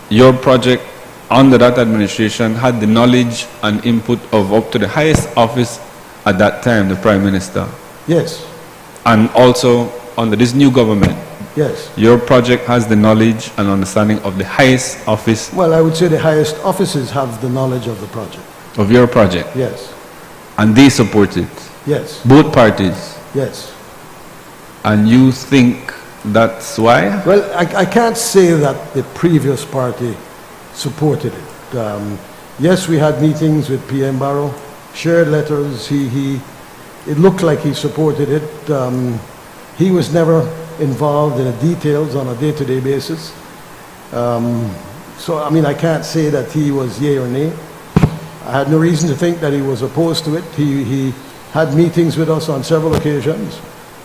your project under that administration had the knowledge and input of up to the highest office at that time, the Prime Minister. Yes, And also under this new government, yes. your project has the knowledge and understanding of the highest office Well, I would say the highest offices have the knowledge of the project. of your project. Yes, And they support it, yes, both parties. yes. And you think that's why? Well, I can't say that the previous party supported it. Yes, we had meetings with PM Barrow, shared letters. It looked like he supported it. He was never involved in the details on a day-to-day basis. So, I mean, I can't say that he was yay or nay. I had no reason to think that he was opposed to it. He had meetings with us on several occasions,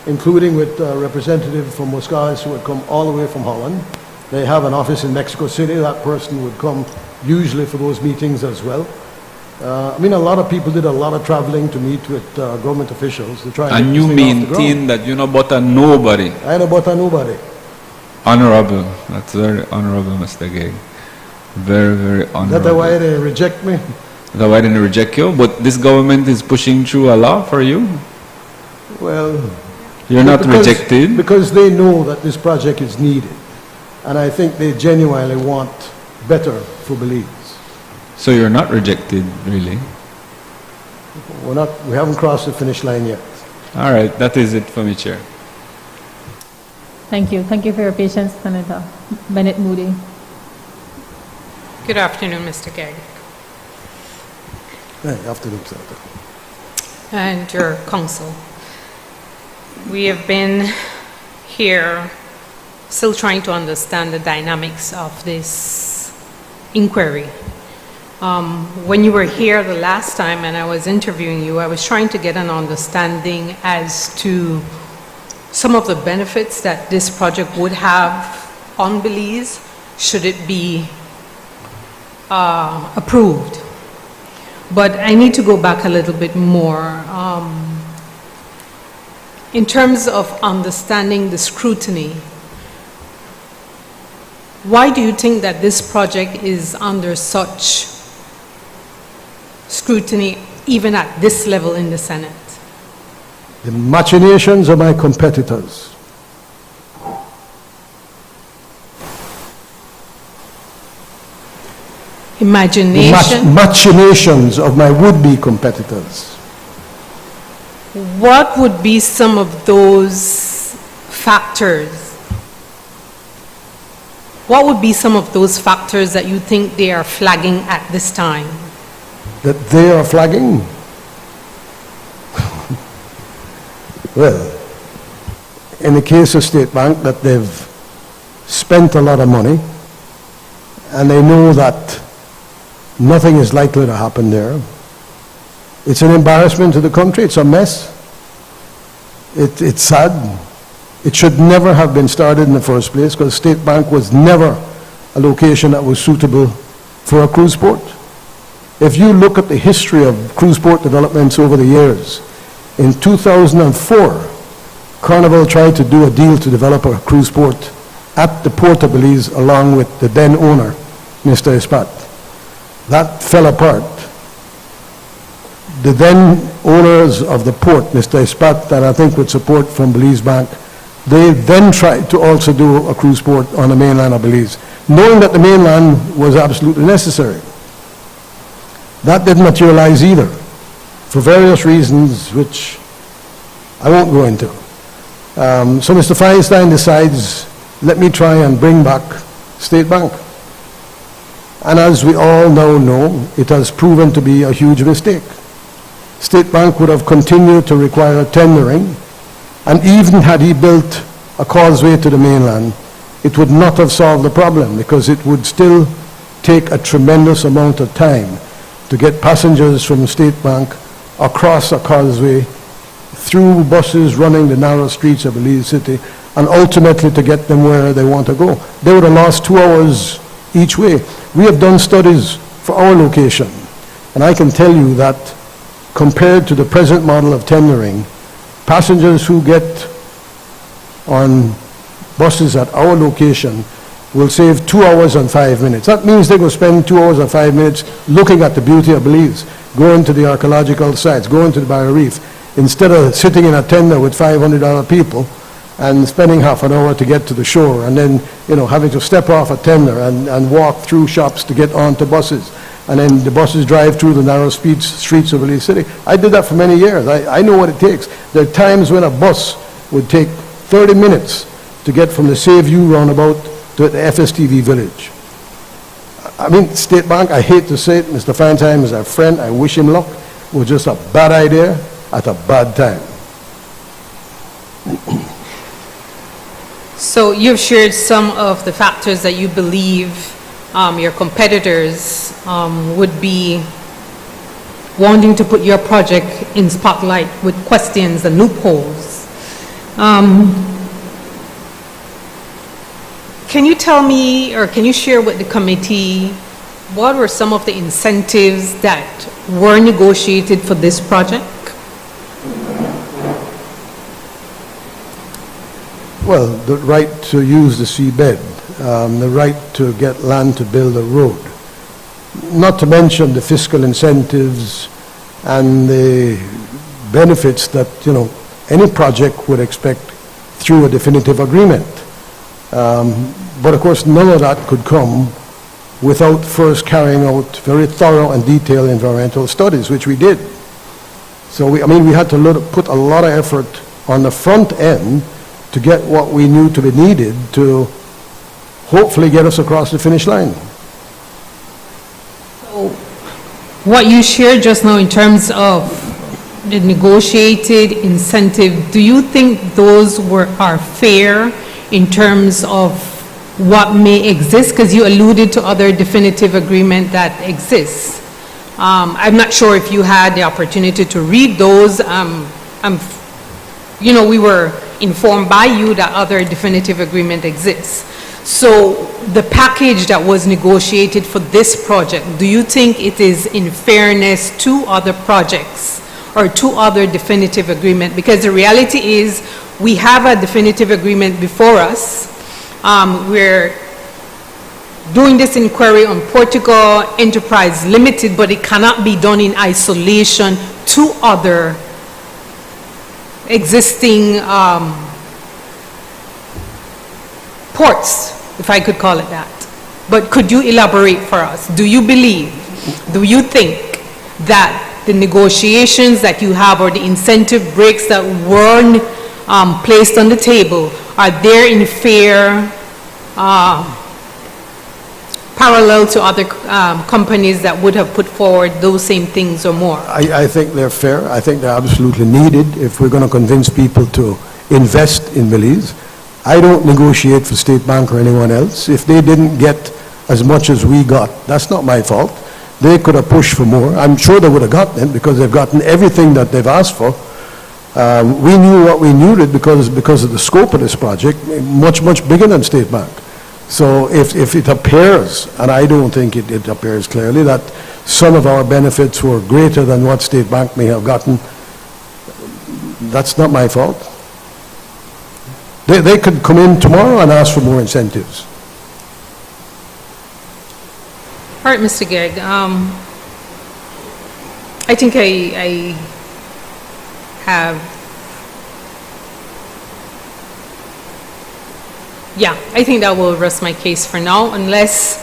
including with a representative from Moscas who had come all the way from Holland. They have an office in Mexico City. That person would come usually for those meetings as well. I mean, a lot of people did a lot of traveling to meet with government officials to try And get you this thing off the ground. maintain that you're not butter nobody. I know about nobody. Honorable. That's very honorable, Mr. Gay. Very, very honorable. That's why they reject me. That's why they didn't reject you. But this government is pushing through a law for you. Well, You're not because- rejected. Because they know that this project is needed. And I think they genuinely want better for Belize. So you're not rejected, really. We haven't crossed the finish line yet. All right, that is it for me, Chair. Thank you. Thank you for your patience, Senator Bennett Moody. Good afternoon, Mr. Gegg, Afternoon, Senator. and your council. We have been here still trying to understand the dynamics of this inquiry. When you were here the last time and I was interviewing you, I was trying to get an understanding as to some of the benefits that this project would have on Belize should it be approved. But I need to go back a little bit more. In terms of understanding the scrutiny, why do you think that this project is under such scrutiny even at this level in the Senate? The machinations of my competitors. The Imagination. machinations of my would-be competitors. What would be some of those factors? What would be some of those factors that you think they are flagging at this time? That they are flagging? Well, in the case of State Bank, that they've spent a lot of money and they know that nothing is likely to happen there. It's an embarrassment to the country. It's a mess. It's sad. It should never have been started in the first place because State Bank was never a location that was suitable for a cruise port. If you look at the history of cruise port developments over the years, in 2004, Carnival tried to do a deal to develop a cruise port at the Port of Belize along with the then owner, Mr. Espat. That fell apart. The then owners of the port, Mr. Espat, and I think with support from Belize Bank, they then tried to also do a cruise port on the mainland of Belize, knowing that the mainland was absolutely necessary. That didn't materialize either, for various reasons which I won't go into. So Mr. Feinstein decides, let me try and bring back State Bank. And as we all now know, it has proven to be a huge mistake. State Bank would have continued to require tendering, and even had he built a causeway to the mainland, it would not have solved the problem, because it would still take a tremendous amount of time to get passengers from State Bank across a causeway, through buses running the narrow streets of Belize City, and ultimately to get them where they want to go. They would have lost 2 hours each way. We have done studies for our location, and I can tell you that compared to the present model of tendering, passengers who get on buses at our location will save 2 hours and 5 minutes. That means they will spend 2 hours and 5 minutes looking at the beauty of Belize, going to the archaeological sites, going to the Barrier Reef, instead of sitting in a tender with $500 people and spending half an hour to get to the shore, and then, having to step off a tender and walk through shops to get onto buses, and then the buses drive through the narrow streets of Belize City. I did that for many years. I know what it takes. There are times when a bus would take 30 minutes to get from the Sayview roundabout to the FSTV village. I mean, State Bank, I hate to say it, Mr. Feinstein is a friend, I wish him luck, it was just a bad idea at a bad time. So you've shared some of the factors that you believe your competitors would be wanting to put your project in spotlight with questions and loopholes. Can you tell me, or can you share with the committee, what were some of the incentives that were negotiated for this project? Well, the right to use the seabed, the right to get land to build a road, not to mention the fiscal incentives and the benefits that, any project would expect through a definitive agreement. But of course, none of that could come without first carrying out very thorough and detailed environmental studies, which we did. So we had to put a lot of effort on the front end to get what we knew to be needed to hopefully get us across the finish line. So what you shared just now in terms of the negotiated incentive, do you think those are fair in terms of what may exist? Because you alluded to other definitive agreement that exists. I'm not sure if you had the opportunity to read those. We were informed by you that other definitive agreement exists. So the package that was negotiated for this project, do you think it is in fairness to other projects or to other definitive agreement? Because the reality is we have a definitive agreement before us. We're doing this inquiry on Portugal Enterprise Limited, but it cannot be done in isolation to other existing ports, if I could call it that. But could you elaborate for us? Do you think that the negotiations that you have or the incentive breaks that were placed on the table, are there in fair parallel to other companies that would have put forward those same things or more? I think they're fair. I think they're absolutely needed if we're going to convince people to invest in Belize. I don't negotiate for State Bank or anyone else. If they didn't get as much as we got, that's not my fault. They could have pushed for more. I'm sure they would have gotten it because they've gotten everything that they've asked for. We knew what we needed because of the scope of this project, much bigger than State Bank. So if it appears, and I don't think it appears clearly, that some of our benefits were greater than what State Bank may have gotten, that's not my fault. They could come in tomorrow and ask for more incentives. All right, Mr. Gegg. I think I have, I think that will rest my case for now, unless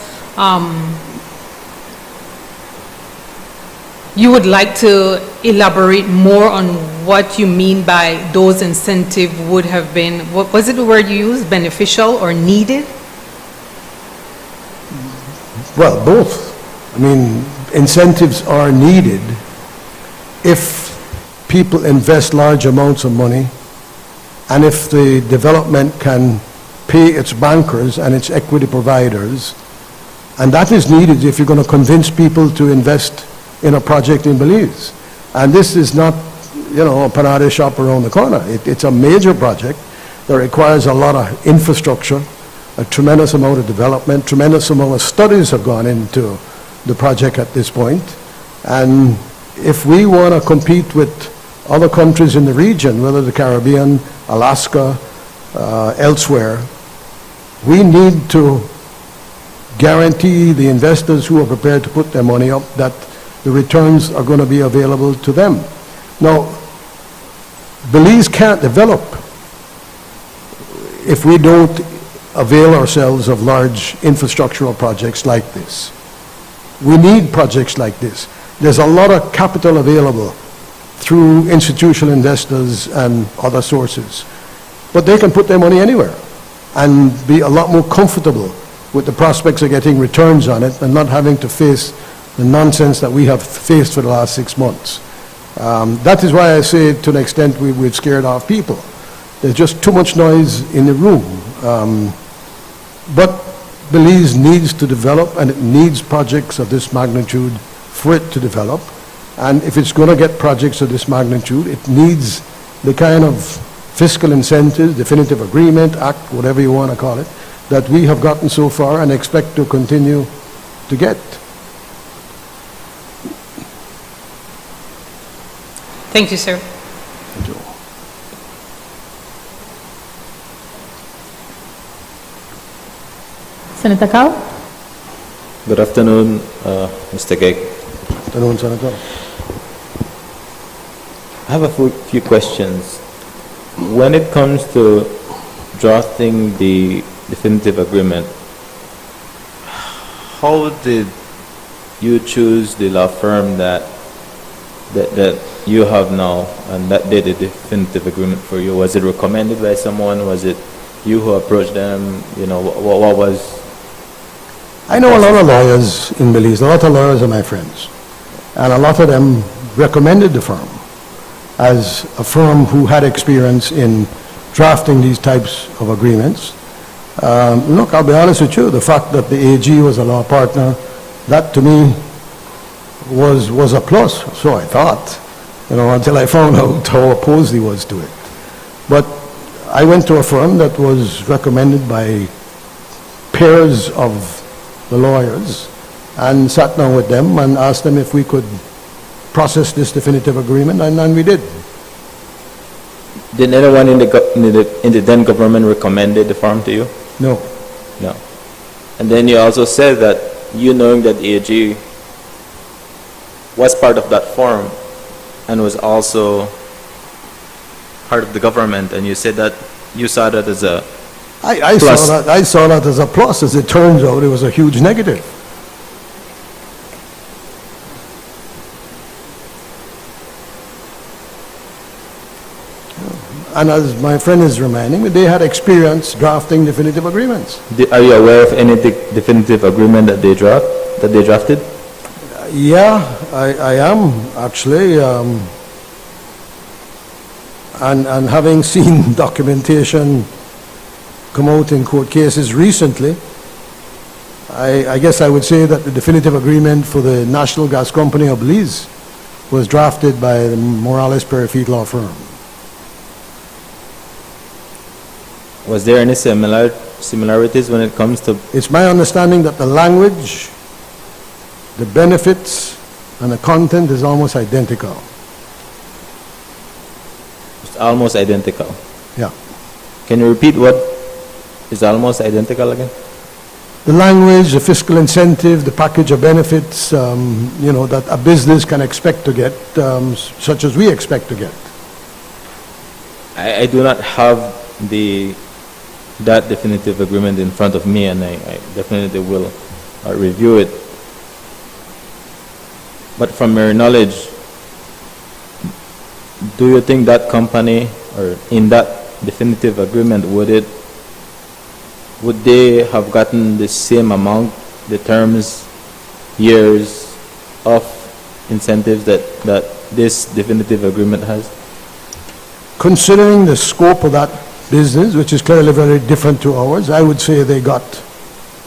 You would like to elaborate more on what you mean by those incentives would have been, what was it the word you used, beneficial or needed? Well, both. I mean, incentives are needed if people invest large amounts of money and if the development can pay its bankers and its equity providers. And that is needed if you're going to convince people to invest in a project in Belize. And this is not, you know, a panada shop around the corner. It's a major project that requires a lot of infrastructure, a tremendous amount of development, tremendous amount of studies have gone into the project at this point. And if we want to compete with other countries in the region, whether the Caribbean, Alaska, elsewhere, we need to guarantee the investors who are prepared to put their money up that the returns are going to be available to them. Now, Belize can't develop if we don't avail ourselves of large infrastructural projects like this. We need projects like this. There's a lot of capital available through institutional investors and other sources. But they can put their money anywhere and be a lot more comfortable with the prospects of getting returns on it and not having to face the nonsense that we have faced for the last 6 months. That is why I say, to an extent, we've scared off people. There's just too much noise in the room. But Belize needs to develop, and it needs projects of this magnitude for it to develop. And if it's going to get projects of this magnitude, it needs the kind of fiscal incentives, definitive agreement, act, whatever you want to call it, that we have gotten so far and expect to continue to get. Thank you, sir. Senator Cow? Good afternoon, Mr. Geg. Afternoon, Senator. I have a few questions. When it comes to drafting the definitive agreement, how did you choose the law firm that you have now and that did the definitive agreement for you? Was it recommended by someone? Was it you who approached them? You know, what was... I know a lot of lawyers in Belize. A lot of lawyers are my friends. And a lot of them recommended the firm as a firm who had experience in drafting these types of agreements. Look, I'll be honest with you, the fact that the AG was a law partner, that to me was a plus, so I thought, you know, until I found out how opposed he was to it. But I went to a firm that was recommended by pairs of the lawyers and sat down with them and asked them if we could process this definitive agreement, and we did. Did anyone in the then government recommended the firm to you? No. No. And then you also said that you knowing that the AG was part of that firm and was also part of the government, and you said that you saw that as a I saw that as a plus. As it turns out, it was a huge negative. And as my friend is reminding me, they had experience drafting definitive agreements. Are you aware of any definitive agreement that they drafted? Yeah, I am actually. And having seen documentation come out in court cases recently, I guess I would say that the definitive agreement for the National Gas Company of Belize was drafted by the Morales Perifit law firm. Was there any similarities when it comes to... It's my understanding that the language, the benefits, and the content is almost identical. It's almost identical. Yeah. Can you repeat what is almost identical again? The language, the fiscal incentive, the package of benefits, you know, that a business can expect to get, such as we expect to get. I do not have that definitive agreement in front of me, and I definitely will review it. But from your knowledge, do you think that company, or in that definitive agreement, would they have gotten the same amount, the terms, years of incentives that this definitive agreement has? Considering the scope of that business, which is clearly very different to ours, I would say they got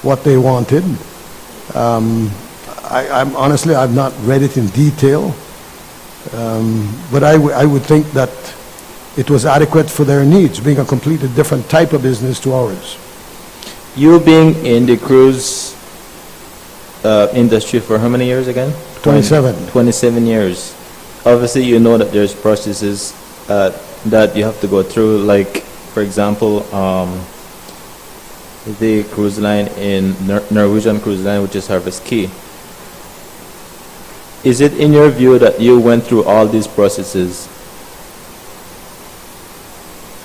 what they wanted. I'm honestly, I've not read it in detail, but I would think that it was adequate for their needs, being a completely different type of business to ours. You being in the cruise industry for how many years again? 27. 27 years. Obviously, you know that there's processes that you have to go through, like, for example, the cruise line in Norwegian Cruise Line, which is Harvest Key. Is it in your view that you went through all these processes?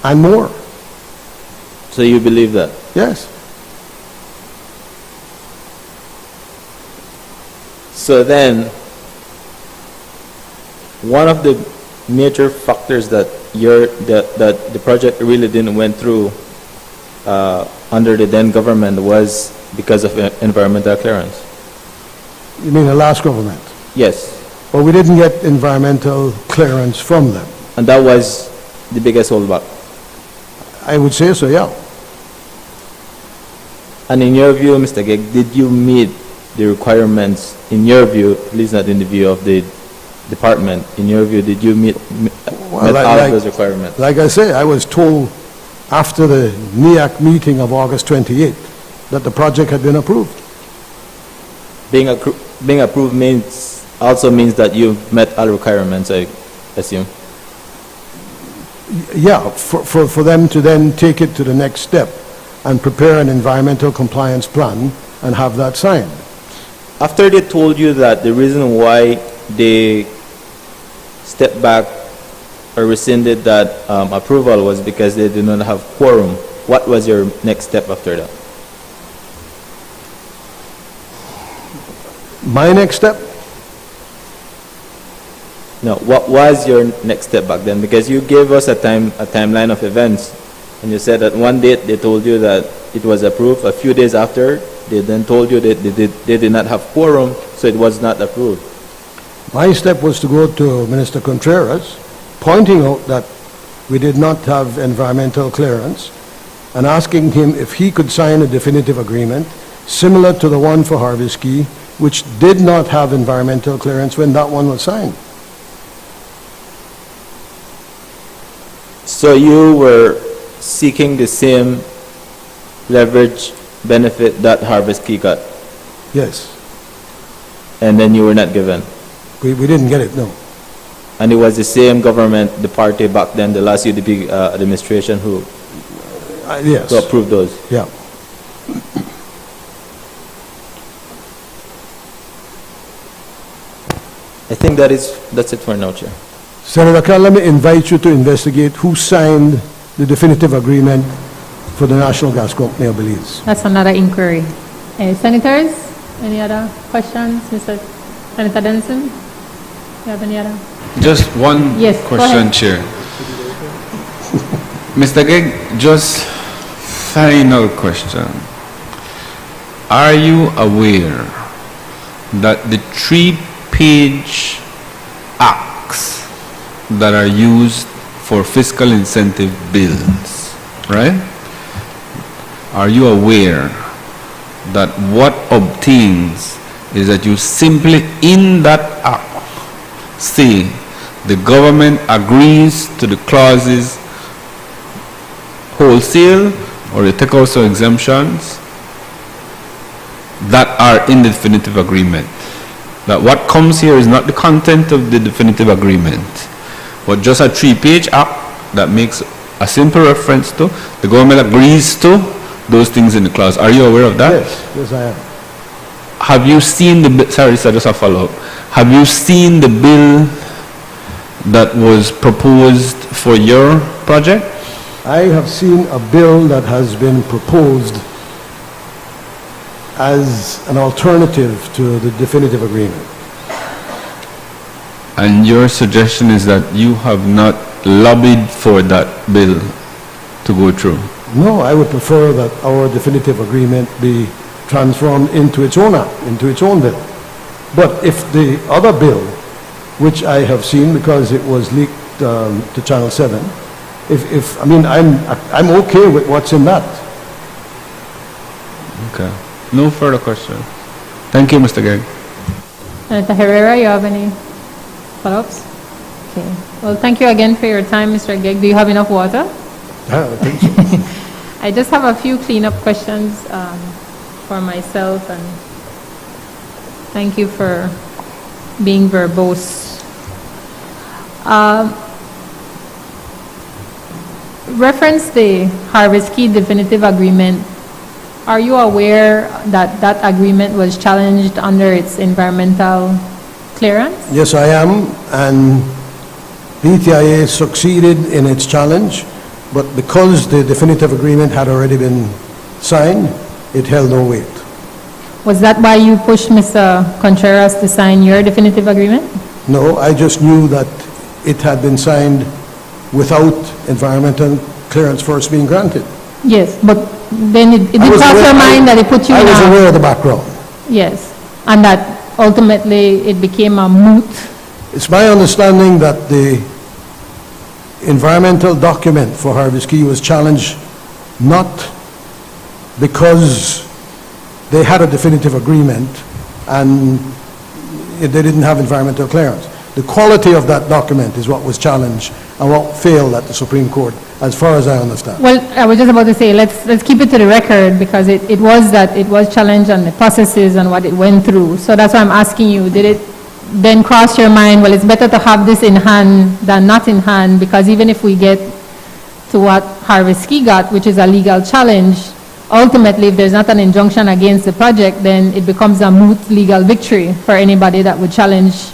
And more, So you believe that? yes. So then, one of the major factors that the project really didn't went through under the then government was because of environmental clearance. You mean the last government? Yes, Well, we didn't get environmental clearance from them. and that was the biggest holdback. I would say so, yeah. And in your view, Mr. Geg, did you meet the requirements, in your view, at least not in the view of the department, in your view, did you meet Well, all of those requirements? Like I say, I was told after the NEAC meeting of August 28th that the project had been approved. Being approved also means that you met all requirements, I assume. Yeah, for them to then take it to the next step and prepare an environmental compliance plan and have that signed. After they told you that the reason why they stepped back or rescinded that approval was because they did not have quorum, what was your next step after that? My next step? No, what was your next step back then? Because you gave us a timeline of events, and you said that one date they told you that it was approved. A few days after, they then told you that they did not have quorum, so it was not approved. My step was to go to Minister Contreras, pointing out that we did not have environmental clearance, and asking him if he could sign a definitive agreement similar to the one for Harvest Key, which did not have environmental clearance when that one was signed. So you were seeking the same leverage benefit that Harvest Key got, Yes. and then you were not given. We didn't get it, no. And it was the same government, the party back then, the last UDP administration who Yes, approved those. yeah. I think that's it for now, Chair. Senator Khan, let me invite you to investigate who signed the definitive agreement for the National Gas Company of Belize. That's another inquiry. Senators, any other questions? Mr. Senator Denson, you have any other? Just one Yes, go question, ahead. Chair. Mr. Geg, just final question. Are you aware that the 3-page acts that are used for fiscal incentive bills, right? Are you aware that what obtains is that you simply in that act say the government agrees to the clauses wholesale or you take also exemptions that are in the definitive agreement? That what comes here is not the content of the definitive agreement, but just a 3-page act that makes a simple reference to the government agrees to those things in the clause. Are you aware of that? Yes, I am. Have you seen the bill? Sorry, sir, just a follow-up. Have you seen the bill that was proposed for your project? I have seen a bill that has been proposed as an alternative to the definitive agreement. And your suggestion is that you have not lobbied for that bill to go through? No, I would prefer that our definitive agreement be transformed into its own act, into its own bill. But if the other bill, which I have seen because it was leaked to Channel 7, I mean, I'm okay with what's in that. Okay. No further questions. Thank you, Mr. Gegg. Senator Herrera, you have any follow-ups? Okay. Well, thank you again for your time, Mr. Gegg. Do you have enough water? I think so. I just have a few cleanup questions for myself, and thank you for being verbose. Reference the Harvest Key definitive agreement. Are you aware that that agreement was challenged under its environmental clearance? Yes, I am, and PTIA succeeded in its challenge, but because the definitive agreement had already been signed, it held no weight. Was that why you pushed Mr. Contreras to sign your definitive agreement? No, I just knew that it had been signed without environmental clearance first being granted. Yes, but then it did I was cross aware- your mind that it put you I in was a... aware of the background. Yes, and that ultimately it became a moot. It's my understanding that the environmental document for Harvest Key was challenged not because they had a definitive agreement and they didn't have environmental clearance. The quality of that document is what was challenged and what failed at the Supreme Court, as far as I understand. Well, I was just about to say, let's keep it to the record, because it was challenged on the processes and what it went through. So that's why I'm asking you, did it then cross your mind, well, it's better to have this in hand than not in hand, because even if we get to what Harvest Key got, which is a legal challenge, ultimately, if there's not an injunction against the project, then it becomes a moot legal victory for anybody that would challenge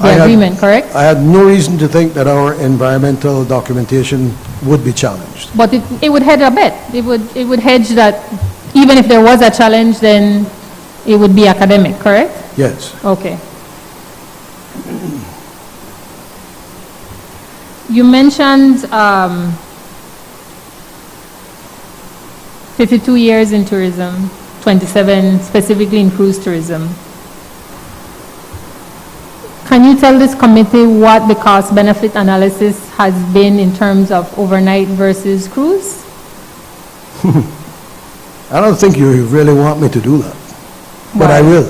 the agreement, correct? I had no reason to think that our environmental documentation would be challenged. But it would hedge a bet. It would hedge that even if there was a challenge, then it would be academic, correct? Yes. Okay. You mentioned 52 years in tourism, 27 specifically in cruise tourism. Can you tell this committee what the cost-benefit analysis has been in terms of overnight versus cruise? I don't think you really want me to do that, but I Why? will.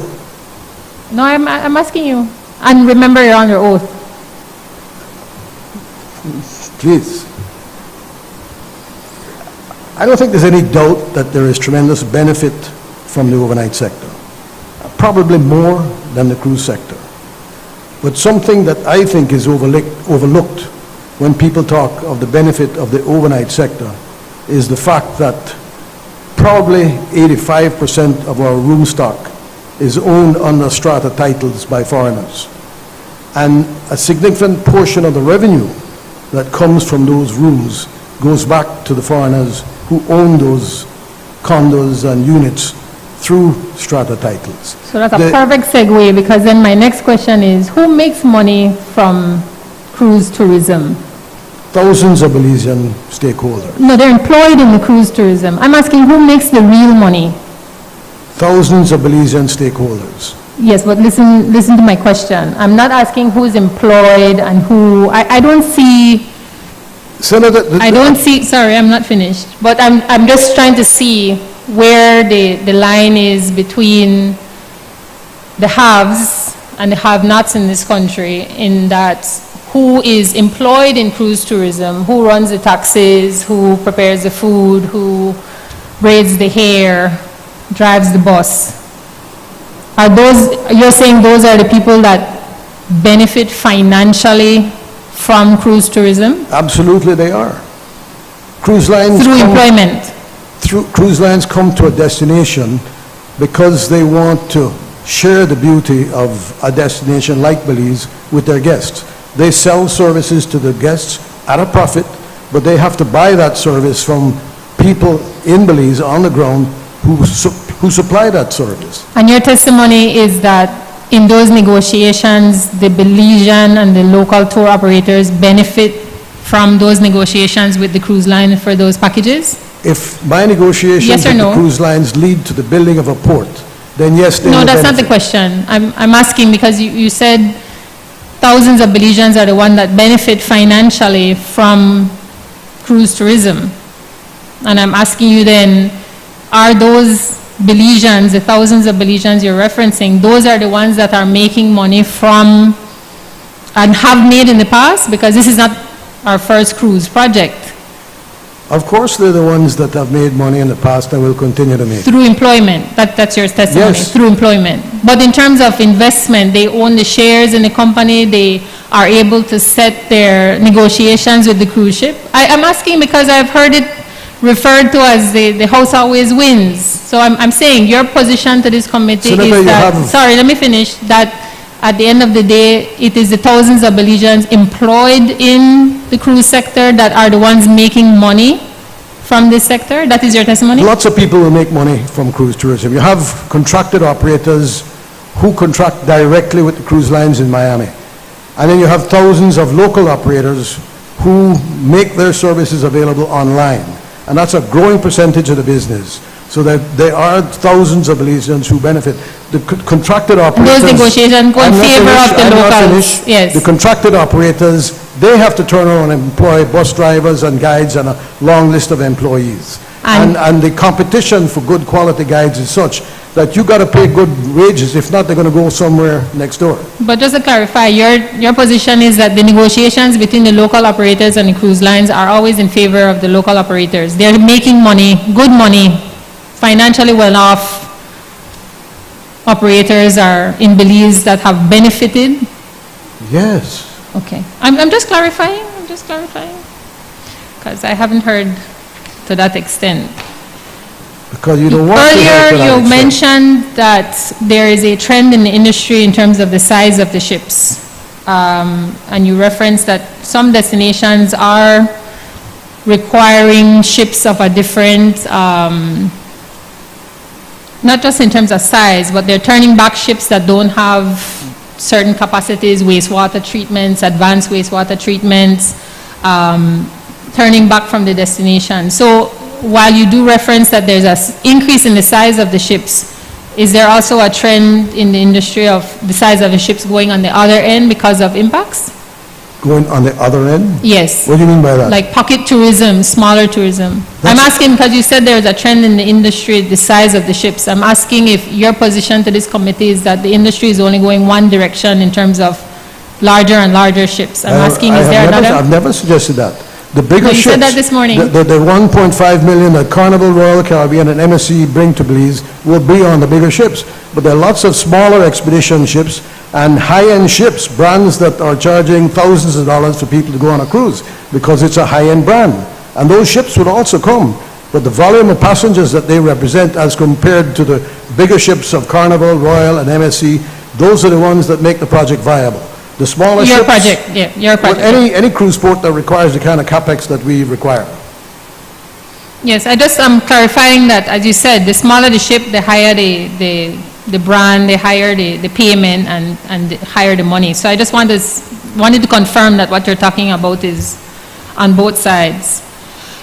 No, I'm asking you. And remember, you're on your oath. Please. I don't think there's any doubt that there is tremendous benefit from the overnight sector, probably more than the cruise sector. But something that I think is overlooked when people talk of the benefit of the overnight sector is the fact that probably 85% of our room stock is owned under strata titles by foreigners. And a significant portion of the revenue that comes from those rooms goes back to the foreigners who own those condos and units through strata titles. So that's a perfect segue, because then my next question is, who makes money from cruise tourism? Thousands of Belizean stakeholders. No, they're employed in the cruise tourism. I'm asking who makes the real money? Thousands of Belizean stakeholders. Yes, but listen to my question. I'm not asking who's employed and who, I don't see, Senator, sorry, I'm not finished. But I'm just trying to see where the line is between the haves and the have-nots in this country, in that who is employed in cruise tourism, who runs the taxis, who prepares the food, who braids the hair, drives the bus. Are those, you're saying those are the people that benefit financially from cruise tourism? absolutely they are. Cruise lines Through employment? Cruise lines come to a destination because they want to share the beauty of a destination like Belize with their guests. They sell services to the guests at a profit, but they have to buy that service from people in Belize on the ground who supply that service. And your testimony is that in those negotiations, the Belizean and the local tour operators benefit from those negotiations with the cruise line for those packages? If my negotiations Yes or with no? the cruise lines lead to the building of a port, then yes, they No, will that's not the benefit. question. I'm asking because you said thousands of Belizeans are the one that benefit financially from cruise tourism. And I'm asking you then, are those Belizeans, the thousands of Belizeans you're referencing, those are the ones that are making money from, and have made in the past? Because this is not our first cruise project. Of course, they're the ones that have made money in the past and will continue to make. Through employment, that's your testimony, Yes. through employment. But in terms of investment, they own the shares in the company, they are able to set their negotiations with the cruise ship. I'm asking because I've heard it referred to as the house always wins. So I'm saying your position to this committee Senator, is you that, have- sorry, let me finish, that at the end of the day, it is the thousands of Belizeans employed in the cruise sector that are the ones making money from this sector? That is your testimony? Lots of people will make money from cruise tourism. You have contracted operators who contract directly with the cruise lines in Miami. And then you have thousands of local operators who make their services available online. And that's a growing percentage of the business. So that there are thousands of Belizeans who benefit. The contracted operators... Those negotiations go in I'm not favor finished, of the I'm not locals. finished. Yes. The contracted operators, they have to turn around and employ bus drivers and guides and a long list of employees. And the competition for good quality guides is such that you got to pay good wages. If not, they're going to go somewhere next door. But just to clarify, your position is that the negotiations between the local operators and the cruise lines are always in favor of the local operators. They're making money, good money, financially well-off operators are in Belize that have benefited? Yes. Okay. I'm just clarifying, because I haven't heard to that extent. Because you don't want to hear to Earlier, that you extent. mentioned that there is a trend in the industry in terms of the size of the ships. And you referenced that some destinations are requiring ships of a different, not just in terms of size, but they're turning back ships that don't have certain capacities, wastewater treatments, advanced wastewater treatments, turning back from the destination. So while you do reference that there's an increase in the size of the ships, is there also a trend in the industry of the size of the ships going on the other end because of impacts? Going on the other end? Yes. What do you mean by that? Like pocket tourism, smaller tourism. I'm That's- asking because you said there's a trend in the industry, the size of the ships. I'm asking if your position to this committee is that the industry is only going one direction in terms of larger and larger ships. I'm asking, is there another? I've never suggested that. The bigger No, you ships... said that this morning. The 1.5 million that Carnival, Royal Caribbean, and MSC bring to Belize will be on the bigger ships. But there are lots of smaller expedition ships and high-end ships, brands that are charging thousands of dollars for people to go on a cruise because it's a high-end brand. And those ships would also come. But the volume of passengers that they represent as compared to the bigger ships of Carnival, Royal, and MSC, those are the ones that make the project viable. The smaller ships... Your project, yeah, your Well, project. any cruise port that requires the kind of capex that we require. Yes, I'm clarifying that, as you said, the smaller the ship, the higher the brand, the higher the payment, and the higher the money. So I just wanted to confirm that what you're talking about is on both sides.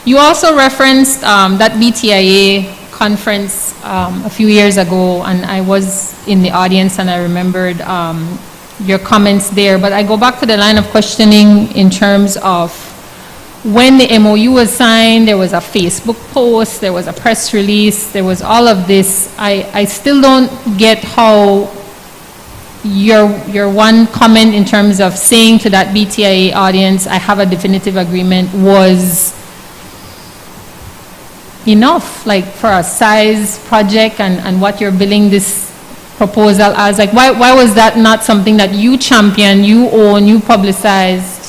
You also referenced that BTIA conference a few years ago, and I was in the audience and I remembered your comments there. But I go back to the line of questioning in terms of when the MOU was signed, there was a Facebook post, there was a press release, there was all of this. I still don't get how your one comment in terms of saying to that BTIA audience, I have a definitive agreement, was enough, like for a size project and what you're billing this proposal as. Like, why was that not something that you championed, you own, you publicized?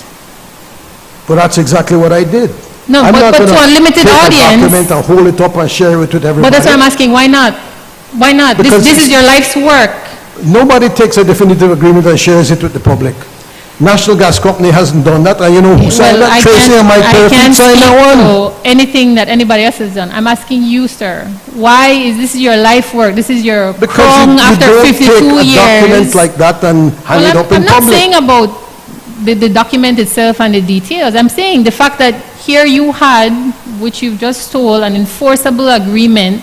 But that's exactly what I did. No, I'm but not to gonna a limited take audience. a document and hold it up and share it with everybody. But that's what I'm asking, why not? Why not? This Because is your life's work. Nobody takes a definitive agreement and shares it with the public. National Gas Company hasn't done that, and you know who signed Well, that? Tracy and Mike I Perfect can't signed that one. speak to anything that anybody else has done. I'm asking you, sir, why is this your life work? This is your Because crong you after don't 52 take a years. document like that and hand it Well, up in I'm not public. saying about the document itself and the details. I'm saying the fact that here you had, which you've just told, an enforceable agreement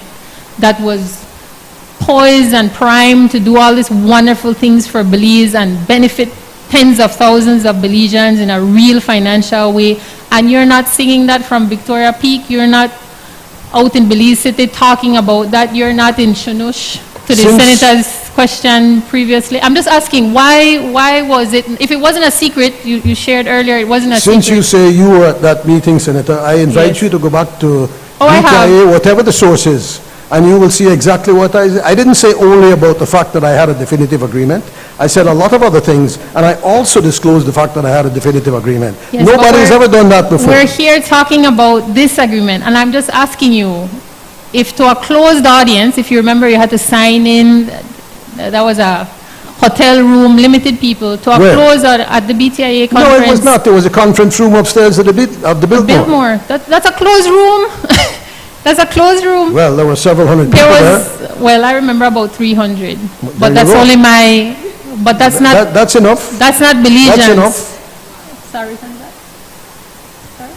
that was poised and primed to do all these wonderful things for Belize and benefit tens of thousands of Belizeans in a real financial way, and you're not singing that from Victoria Peak, you're not out in Belize City talking about that, you're not in Shunush to the Since- senator's question previously. I'm just asking, why was it, if it wasn't a secret, you shared earlier, it wasn't a Since you secret. say you were at that meeting, Senator, I invite Yes. you to go back to Oh, I have. BTIA, whatever the source is, and you will see exactly what I didn't say only about the fact that I had a definitive agreement. I said a lot of other things, and I also disclosed the fact that I had a definitive agreement. Yes, but Nobody's we're- ever done that before. We're here talking about this agreement, and I'm just asking you, if to a closed audience, if you remember you had to sign in, that was a hotel room, limited people, to a Where? closed at the BTIA No, conference. it was not. There was a conference room upstairs of the Biltmore. Biltmore, that's a closed room. That's a closed room. Well, there were several hundred There people there. was, well, I remember about 300, There but you that's go. only my, but that's not, That's enough. that's not Belizeans. That's enough. Sorry, Sandra? Sorry?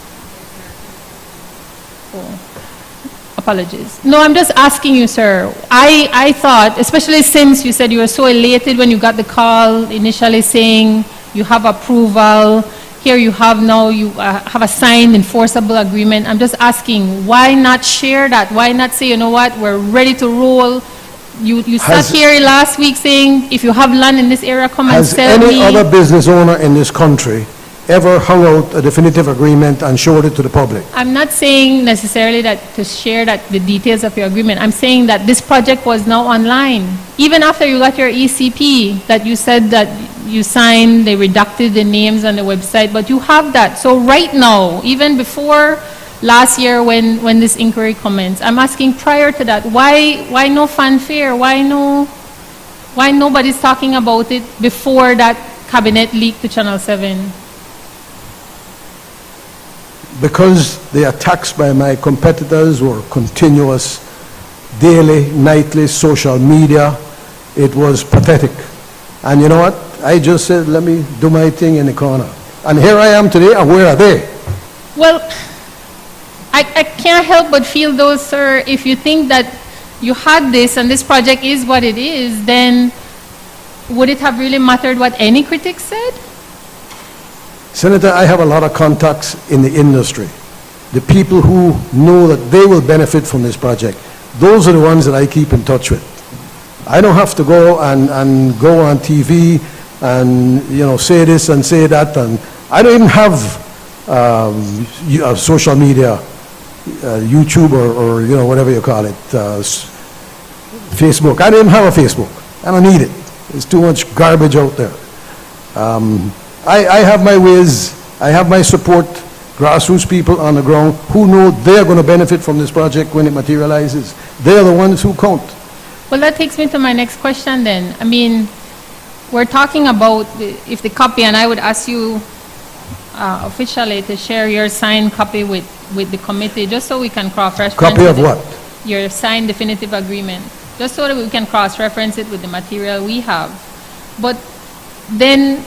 Oh, apologies. No, I'm just asking you, sir. I thought, especially since you said you were so elated when you got the call initially saying you have approval, here you have now, you have a signed enforceable agreement. I'm just asking, why not share that? Why not say, you know what, we're ready to roll? You sat Has- here last week saying, if you have land in this area, come and Has sell any me. other business owner in this country ever hung out a definitive agreement and showed it to the public? I'm not saying necessarily that to share that the details of your agreement. I'm saying that this project was now online. Even after you got your ECP, that you said that you signed, they redacted the names on the website, but you have that. So right now, even before last year when this inquiry commenced, I'm asking prior to that, why no fanfare? Why nobody's talking about it before that cabinet leak to Channel 7? Because the attacks by my competitors were continuous, daily, nightly, social media. It was pathetic. And you know what? I just said, let me do my thing in the corner. And here I am today, and where are they? Well, I can't help but feel though, sir, if you think that you had this and this project is what it is, then would it have really mattered what any critic said? Senator, I have a lot of contacts in the industry. The people who know that they will benefit from this project, those are the ones that I keep in touch with. I don't have to go and go on TV and, you know, say this and say that, and I don't even have social media, YouTube or, you know, whatever you call it, Facebook. I don't even have a Facebook. I don't need it. There's too much garbage out there. I have my ways, I have my support, grassroots people on the ground who know they're going to benefit from this project when it materializes. They're the ones who count. Well, that takes me to my next question then. I mean, we're talking about if the copy, and I would ask you officially to share your signed copy with the committee, just so we can cross-reference. Copy of it. what? Your signed definitive agreement, just so that we can cross-reference it with the material we have. But then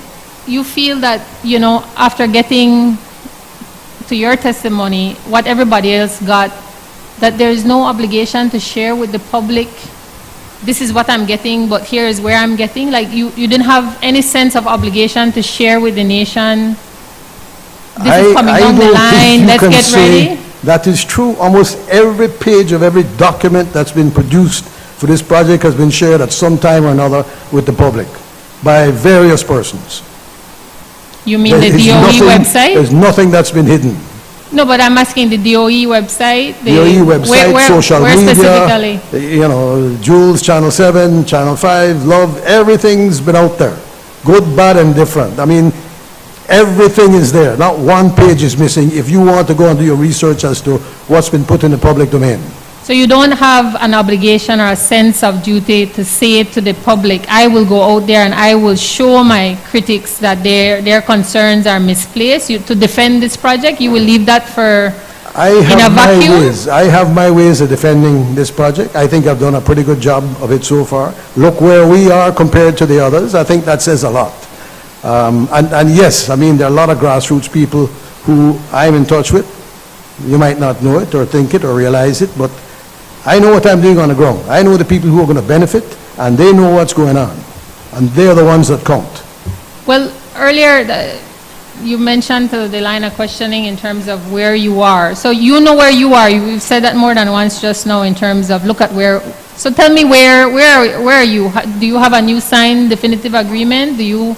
you feel that, you know, after getting to your testimony, what everybody else got, that there is no obligation to share with the public, this is what I'm getting, but here is where I'm getting? Like, you didn't have any sense of obligation to share with the nation, this is coming down the don't think line, you let's can get say ready? that is true. Almost every page of every document that's been produced for this project has been shared at some time or another with the public by various persons. You mean the There is DOE nothing- website? There's nothing that's been hidden. No, but I'm asking the DOE website? DOE website, social where media, specifically? you know, Jules, Channel 7, Channel 5, Love, everything's been out there. Good, bad, and different. I mean, everything is there. Not one page is missing if you want to go and do your research as to what's been put in the public domain. So you don't have an obligation or a sense of duty to say to the public, I will go out there and I will show my critics that their concerns are misplaced. To defend this project, you will leave that for, I a have my vacuum? ways. I have my ways of defending this project. I think I've done a pretty good job of it so far. Look where we are compared to the others. I think that says a lot. And yes, I mean, there are a lot of grassroots people who I'm in touch with. You might not know it or think it or realize it, but I know what I'm doing on the ground. I know the people who are going to benefit, and they know what's going on. And they're the ones that count. well, earlier, you mentioned the line of questioning in terms of where you are. So you know where you are. You've said that more than once just now in terms of look at where. So tell me where are you? Do you have a new signed definitive agreement? Do you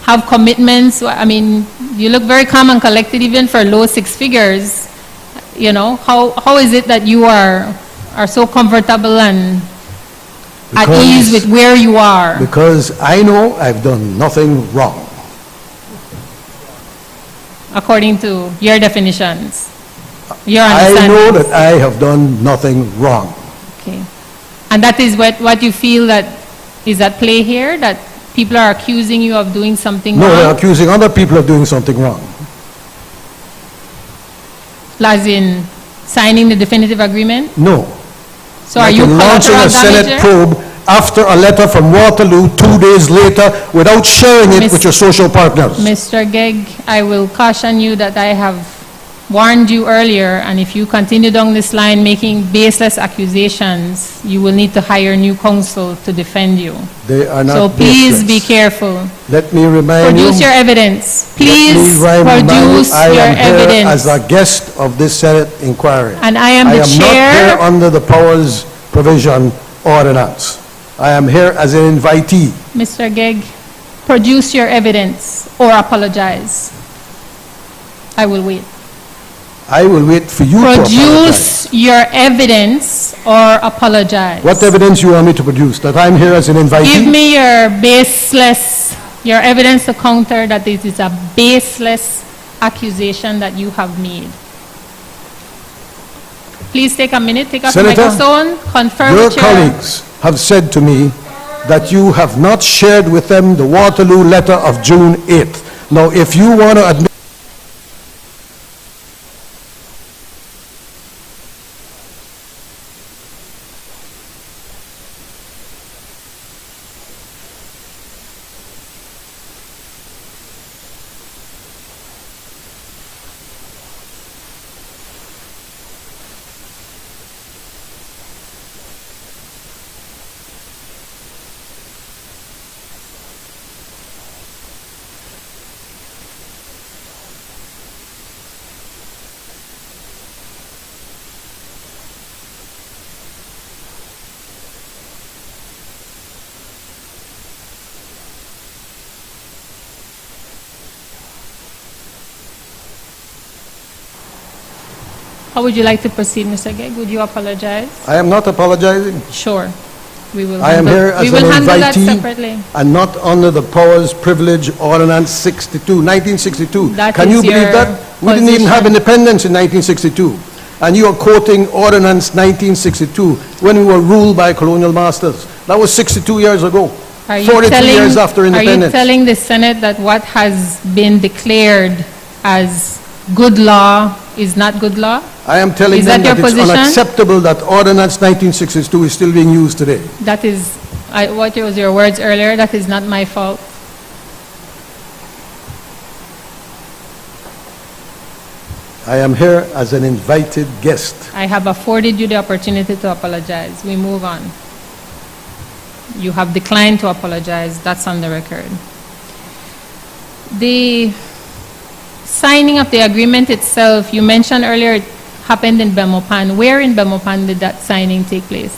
have commitments? I mean, you look very calm and collected even for low six figures. You know, how is it that you are so comfortable and at ease with where you are? Because I know I've done nothing wrong. According to your definitions, your I understanding. know that I have done nothing wrong. Okay. And that is what you feel that is at play here, that people are accusing you of doing something No, they're wrong? accusing other people of doing something wrong. As in signing the definitive agreement? No. So are you Like in launching collateral a Senate damager? probe after a letter from Waterloo 2 days later without sharing it Miss- with your social partners. Mr. Gegg, I will caution you that I have warned you earlier, and if you continue down this line making baseless accusations, you will need to hire new counsel to defend you. They are not So please be baseless. careful. Let me remind you. Produce your evidence. let me Please remind you, produce I your am here evidence. as a guest of this Senate inquiry. And I am the not here chair. under the powers provision ordinance. I am here as an invitee. Mr. Gegg, produce your evidence or apologize. I will wait. I will wait for you to apologize. Produce your evidence or apologize. What evidence you want me to produce? That I'm here as an invitee? Give me your your evidence to counter that it is a baseless accusation that you have made. Please take a minute, take off your Senator, microphone, confirm Your with your... colleagues have said to me that you have not shared with them the Waterloo letter of June 8th. Now, if you want to admit How would you like to proceed, Mr. Gegg? Would you apologize? I am not apologizing. Sure. We will I am handle- here as We will an handle that invitee separately. and not under the Powers Privilege Ordinance 1962. That Can is you believe your that? We didn't even have position. independence in 1962. And you are quoting Ordinance 1962 when we were ruled by colonial masters. That was 62 years ago, Are you 43 telling- years after Are you independence. telling the Senate that what has been declared as good law is not good law? I am telling Is them that your that it's position? unacceptable that Ordinance 1962 is still being used today. That is, what was your words earlier? That is not my fault. I am here as an invited guest. I have afforded you the opportunity to apologize. We move on. You have declined to apologize. That's on the record. The signing of the agreement itself, you mentioned earlier it happened in Belmopan. Where in Belmopan did that signing take place?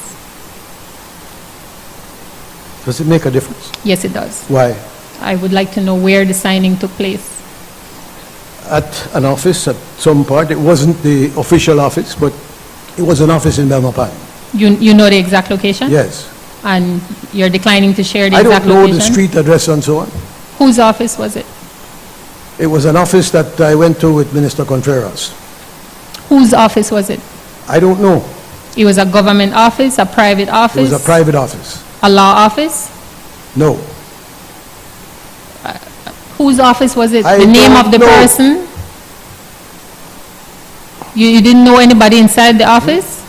Does it make a difference? Yes, it does. Why? I would like to know where the signing took place. At an office at some part. It wasn't the official office, but it was an office in Belmopan. You know the exact location? Yes. And you're declining to share the I exact don't know location? the street address and so on. Whose office was it? It was an office that I went to with Minister Contreras. Whose office was it? I don't know. It was a government office, a private It office? was a private office. A law office? No. Whose office was it? I The name don't of the know. person? You didn't know anybody inside the office?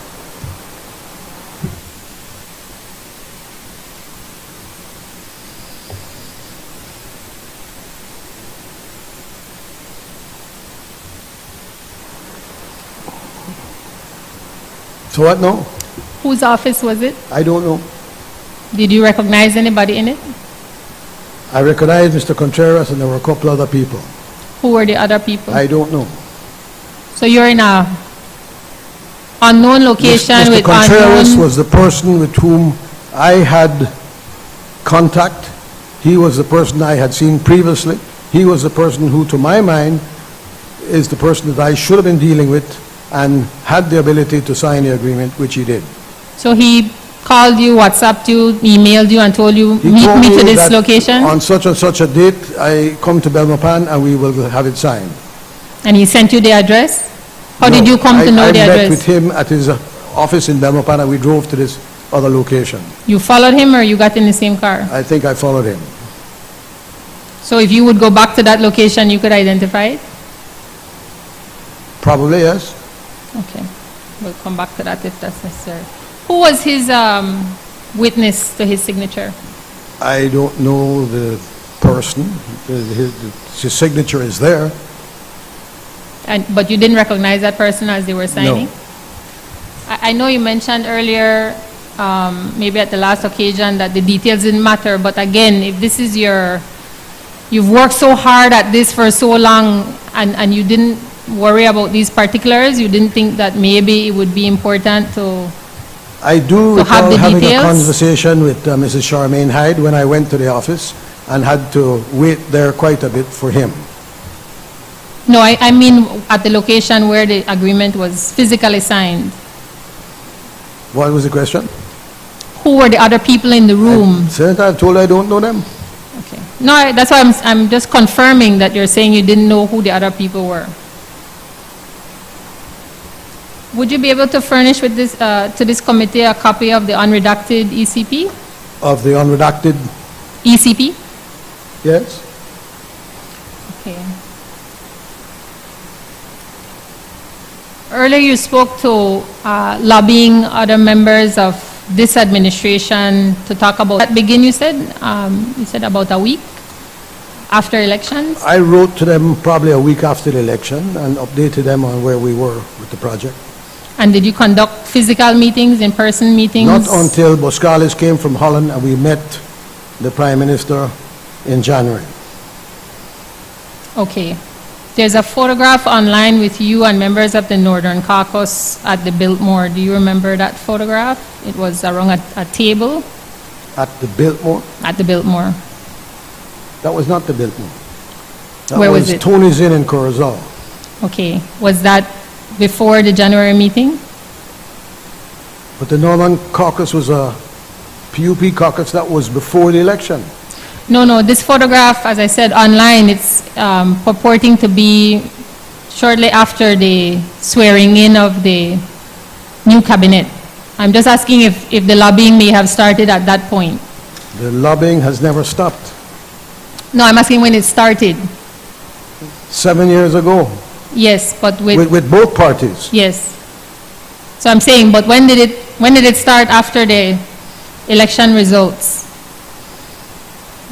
So what? No, Whose office was it? I don't know. Did you recognize anybody in it? I recognize Mr. Contreras and there were a couple other people. Who were the other people? I don't know. So you're in a unknown location Mr. with Contreras unknown... was the person with whom I had contact. He was the person I had seen previously. He was the person who, to my mind, is the person that I should have been dealing with and had the ability to sign the agreement, which he did. So he called you, WhatsApped you, emailed you, and told you, He meet told me to this that location? on such and such a date, I come to Belmopan and we will have it signed. And he sent you the address? How did No, you come to know the I met address? with him at his office in Belmopan and we drove to this other location. You followed him or you got in the same car? I think I followed him. So if you would go back to that location, you could identify it? Probably, yes. Okay. We'll come back to that if that's necessary. Who was his witness to his signature? I don't know the person. His signature is there. But you didn't recognize that person as they were signing? I know you mentioned earlier, maybe at the last occasion, that the details didn't matter. But again, if this is you've worked so hard at this for so long and you didn't worry about these particulars, you didn't think that maybe it would be important to... I do To have recall the having a details? conversation with Mrs. Charmaine Hyde when I went to the office and had to wait there quite a bit for him. No, I mean at the location where the agreement was physically signed. What was the question? Who were the other people in the room? Senator, I told you I don't know them. Okay. No, that's why I'm just confirming that you're saying you didn't know who the other people were. Would you be able to furnish with this, to this committee a copy of the unredacted ECP? Of the unredacted, ECP? yes? Okay. Earlier you spoke to lobbying other members of this administration to talk about that begin, you said about a week after elections? I wrote to them probably a week after the election and updated them on where we were with the project. And did you conduct physical meetings, in-person meetings? Not until Boscalis came from Holland and we met the Prime Minister in January. Okay. There's a photograph online with you and members of the Northern Caucus at the Biltmore. Do you remember that photograph? It was around a table At the Biltmore? at the Biltmore. That was not the Biltmore. That Where was it? Tony's Inn in Corozal. Okay. Was that before the January meeting? But the Northern Caucus was a PUP caucus that was before the election. No, this photograph, as I said, online, it's purporting to be shortly after the swearing in of the new cabinet. I'm just asking if the lobbying may have started at that point. The lobbying has never stopped. No, I'm asking when it started. 7 years ago, Yes, but with both parties. yes. So I'm saying, but when did it start after the election results?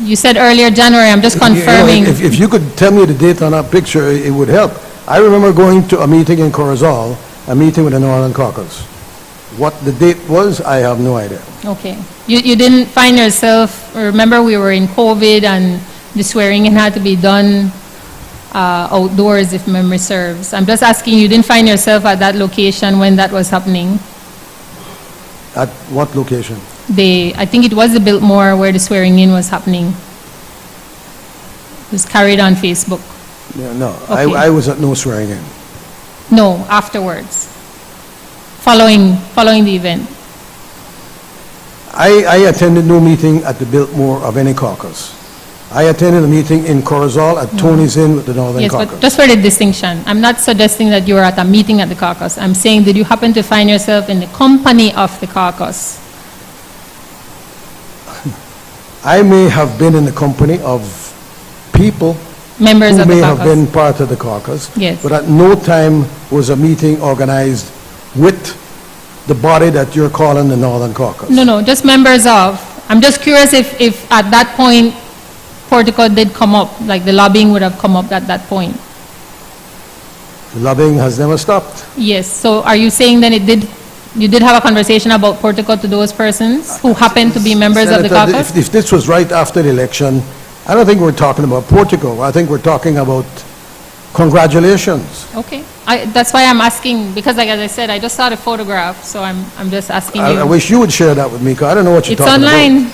You said earlier January, I'm just You know, confirming. if you could tell me the date on that picture, it would help. I remember going to a meeting in Corozal, a meeting with the Northern Caucus. What the date was, I have no idea. Okay. You didn't find yourself, remember we were in COVID and the swearing in had to be done outdoors, if memory serves. I'm just asking, you didn't find yourself at that location when that was happening? At what location? I think it was the Biltmore where the swearing in was happening. It was carried on Facebook. Yeah, no, Okay. I was at no swearing in. No, afterwards, following the event. I attended no meeting at the Biltmore of any caucus. I attended a meeting in Corozal at Tony's Inn with the Northern Yes, Caucus. but just for the distinction, I'm not suggesting that you were at a meeting at the caucus. I'm saying, did you happen to find yourself in the company of the caucus? I may have been in the company of people Members who of the may have caucus? been part of the caucus. Yes. But at no time was a meeting organized with the body that you're calling the Northern Caucus. No, just members of. I'm just curious if at that point, Portico did come up, like the lobbying would have come up at that point. The lobbying has never stopped. Yes, so are you saying then you did have a conversation about Portico to those persons who happened to be members of the Senator, caucus? If this was right after the election, I don't think we're talking about Portico. I think we're talking about congratulations. Okay, that's why I'm asking, because like as I said, I just saw the photograph, so I'm just asking I you. wish you would share that with me, 'cause I don't know what you're It's talking about. online.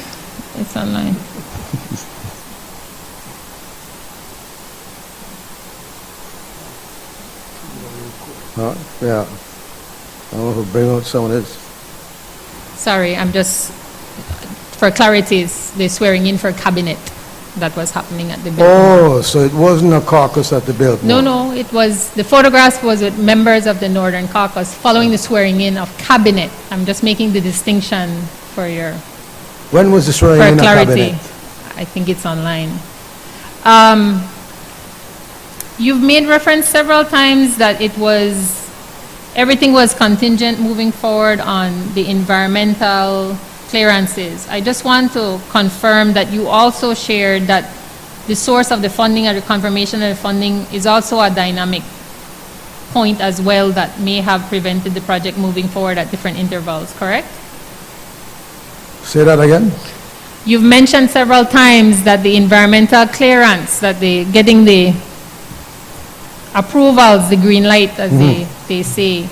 It's online. Yeah. I don't know if bring out some of this. Sorry, I'm just, for clarity, it's the swearing in for cabinet that was happening at the Biltmore. Oh, so it wasn't a caucus at the Biltmore? No, it was, the photographs was with members of the Northern Caucus following the swearing in of cabinet. I'm just making the distinction for your, When was the swearing for in of clarity. cabinet? I think it's online. You've made reference several times that it was, everything was contingent moving forward on the environmental clearances. I just want to confirm that you also shared that the source of the funding or the confirmation of the funding is also a dynamic point as well that may have prevented the project moving forward at different intervals, correct? Say that again? You've mentioned several times that the environmental clearance, that getting the approvals, the green light, as they say,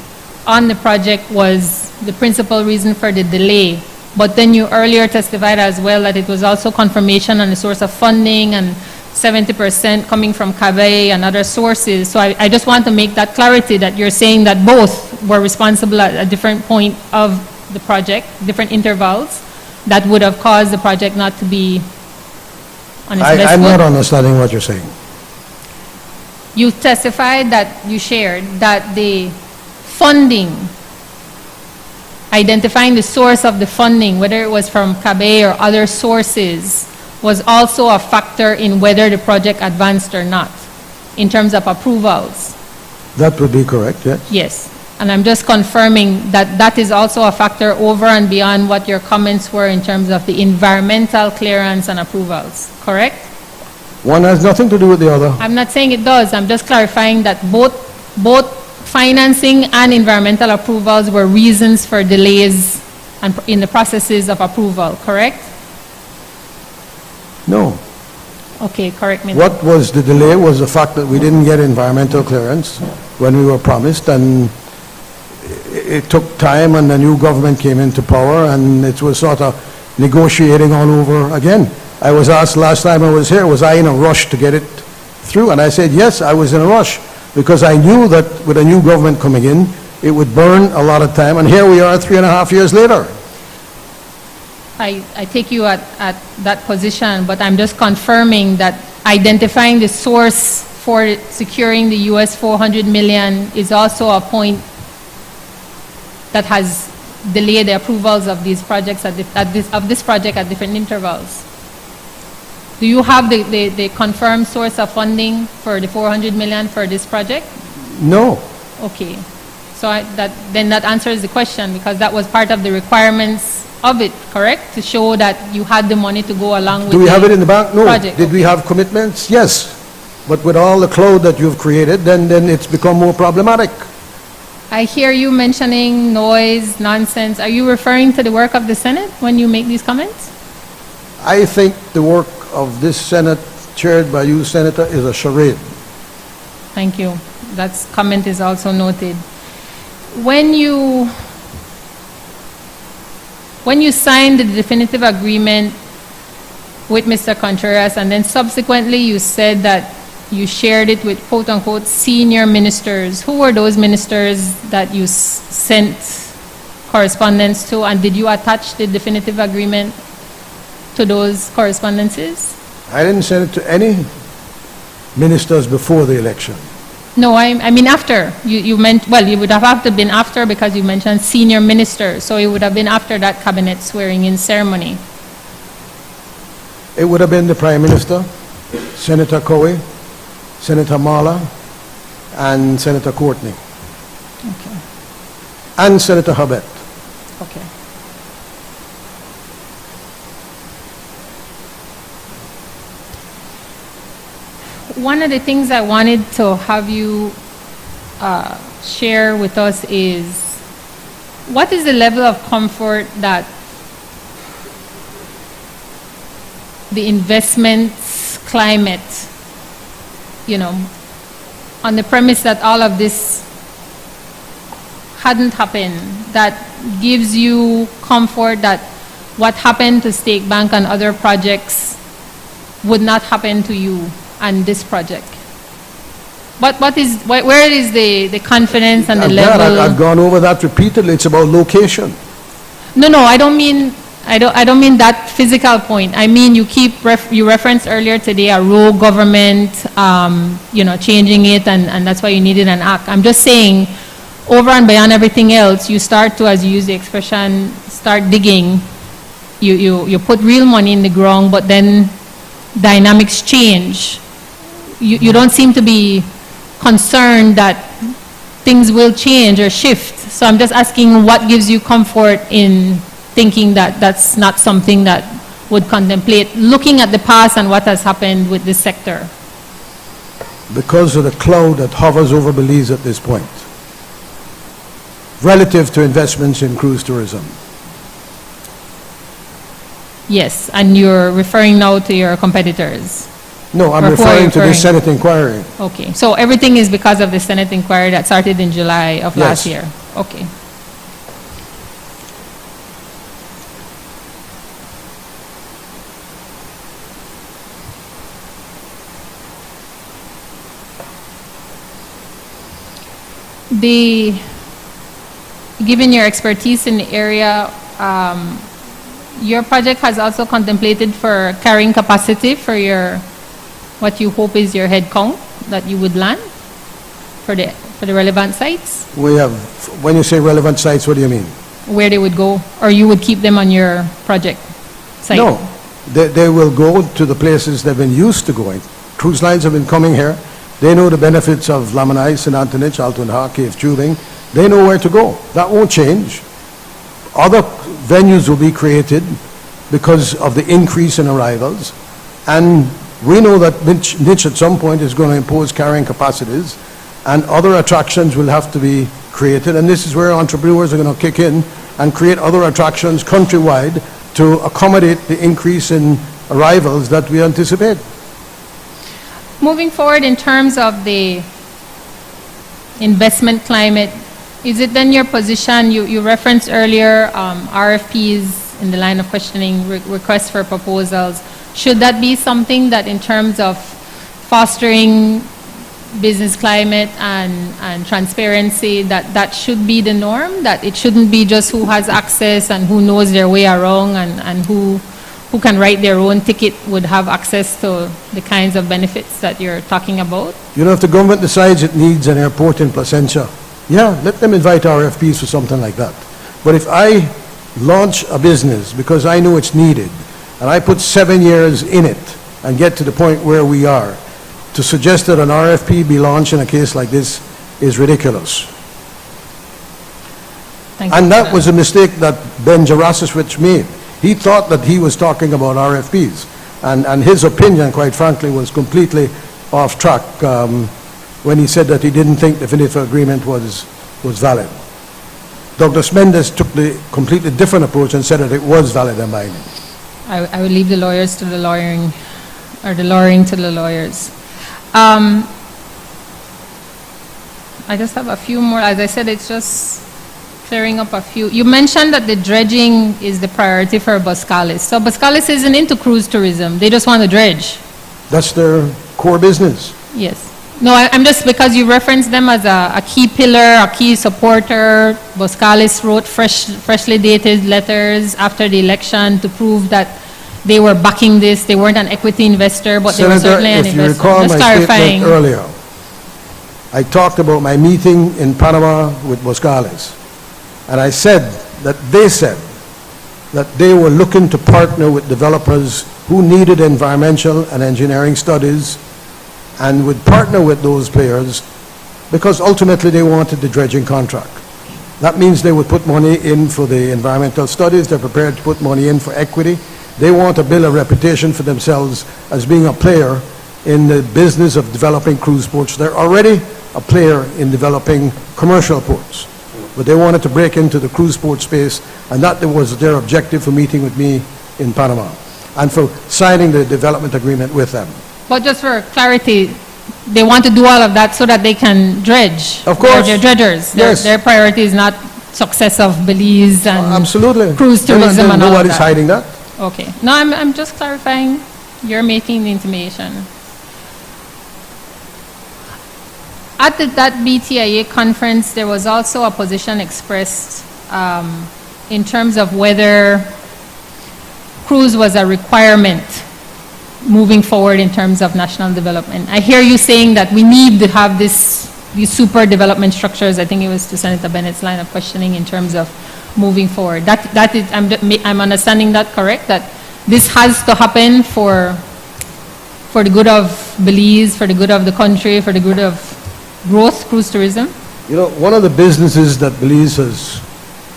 on the project was the principal reason for the delay. But then you earlier testified as well that it was also confirmation on the source of funding and 70% coming from CABE and other sources. So I just want to make that clarity that you're saying that both were responsible at a different point of the project, different intervals, that would have caused the project not to be on its best I'm not foot. understanding what you're saying. You testified that you shared that the funding, identifying the source of the funding, whether it was from CABE or other sources, was also a factor in whether the project advanced or not, in terms of approvals. That would be correct, yes? Yes. And I'm just confirming that that is also a factor over and beyond what your comments were in terms of the environmental clearance and approvals, correct? One has nothing to do with the other. I'm not saying it does. I'm just clarifying that both financing and environmental approvals were reasons for delays and in the processes of approval, correct? No. Okay, correct me. What was the delay was the fact that we didn't get environmental clearance when we were promised, and it took time, and the new government came into power, and it was sort of negotiating all over again. I was asked last time I was here, was I in a rush to get it through? And I said, yes, I was in a rush, because I knew that with a new government coming in, it would burn a lot of time, and here we are 3.5 years later. I take you at that position, but I'm just confirming that identifying the source for securing the US 400 million is also a point that has delayed the approvals of these projects of this project at different intervals. Do you have the confirmed source of funding for the 400 million for this project? No. Okay. So then that answers the question, because that was part of the requirements of it, correct? To show that you had the money to go along with Do we have it in the bank? No. project. Did we have commitments? Yes. But with all the cloud that you've created, then it's become more problematic. I hear you mentioning noise, nonsense. Are you referring to the work of the Senate when you make these comments? I think the work of this Senate, chaired by you, Senator, is a charade. Thank you. That comment is also noted. When you signed the definitive agreement with Mr. Contreras, and then subsequently you said that you shared it with quote-unquote senior ministers, who were those ministers that you sent correspondence to, and did you attach the definitive agreement to those correspondences? I didn't send it to any ministers before the election. No, I mean after. You meant, well, you would have to been after because you mentioned senior minister. So it would have been after that cabinet swearing-in ceremony. It would have been the Prime Minister, Senator Cowie, Senator Marla, and Senator Courtney, Okay, and Senator Hubbard. okay. One of the things I wanted to have you share with us is, what is the level of comfort that the investments climate, you know, on the premise that all of this hadn't happened, that gives you comfort that what happened to State Bank and other projects would not happen to you and this project? Where is the confidence and the level? I've gone over that repeatedly. It's about location. No, I don't mean that physical point. I mean, you referenced earlier today a rogue government, changing it, and that's why you needed an act. I'm just saying, over and beyond everything else, you start to, as you use the expression, start digging. You put real money in the ground, but then dynamics change. You don't seem to be concerned that things will change or shift. So I'm just asking, what gives you comfort in thinking that that's not something that would contemplate, looking at the past and what has happened with this sector? Because of the cloud that hovers over Belize at this point, relative to investments in cruise tourism. Yes, and you're referring now to your competitors. No, I'm Or who are you referring to the referring? Senate inquiry. Okay, so everything is because of the Senate inquiry that started in July of last Yes. year? Okay. Given your expertise in the area, your project has also contemplated for carrying capacity for what you hope is your head count that you would land for the relevant sites, We have, when you say relevant sites, what do you mean? where they would go, or you would keep them on your project site? No, they will go to the places they've been used to going. Cruise lines have been coming here. They know the benefits of Lamanai, St. Anthony, Alton Ha, Cave Tubing. They know where to go. That won't change. Other venues will be created because of the increase in arrivals. And we know that Niche at some point is going to impose carrying capacities, and other attractions will have to be created. And this is where entrepreneurs are going to kick in and create other attractions countrywide to accommodate the increase in arrivals that we anticipate. Moving forward in terms of the investment climate, is it then your position, you referenced earlier RFPs in the line of questioning, requests for proposals. Should that be something that in terms of fostering business climate and transparency, that should be the norm, that it shouldn't be just who has access and who knows their way around and who can write their own ticket would have access to the kinds of benefits that you're talking about? You know, if the government decides it needs an airport in Placentia, yeah, let them invite RFPs for something like that. But if I launch a business because I know it's needed, and I put 7 years in it and get to the point where we are, to suggest that an RFP be launched in a case like this is ridiculous. Thank you And for that was a mistake that Ben Jarosowicz made. He thought that he was talking about RFPs, and his opinion, quite frankly, was completely off track when he said that he didn't think the definitive agreement was valid. Douglas Mendes took the completely different approach and said that it was valid and binding. I will leave the lawyers to the lawyering, or the lawyering to the lawyers. I just have a few more. As I said, it's just clearing up a few. You mentioned that the dredging is the priority for Boscalis. So Boscalis isn't into cruise tourism. They just want to dredge. That's their core business. Yes. No, I'm just, because you referenced them as a key pillar, a key supporter. Boscalis wrote freshly dated letters after the election to prove that they were backing this, they weren't an equity investor, but they were Senator, certainly an if you investor. recall Just my clarifying. statement earlier, I talked about my meeting in Panama with Boscales, and I said that they were looking to partner with developers who needed environmental and engineering studies and would partner with those players because ultimately they wanted the dredging contract. That means they would put money in for the environmental studies, they're prepared to put money in for equity. They want to build a reputation for themselves as being a player in the business of developing cruise ports. They're already a player in developing commercial ports, but they wanted to break into the cruise port space, and that was their objective for meeting with me in Panama and for signing the development agreement with them. But just for clarity, they want to do all of that so that they can dredge. Of course. They're dredgers. Yes. Their priority is not success of Belize and Absolutely. cruise tourism and all of Nobody's that. hiding that. Okay. No, I'm just clarifying. You're making the intimation. At that BTIA conference, there was also a position expressed in terms of whether cruise was a requirement moving forward in terms of national development. I hear you saying that we need to have these super development structures. I think it was to Senator Bennett's line of questioning in terms of moving forward. That is, I'm understanding that correct? That this has to happen for the good of Belize, for the good of the country, for the good of growth, cruise tourism? You know, one of the businesses that Belize has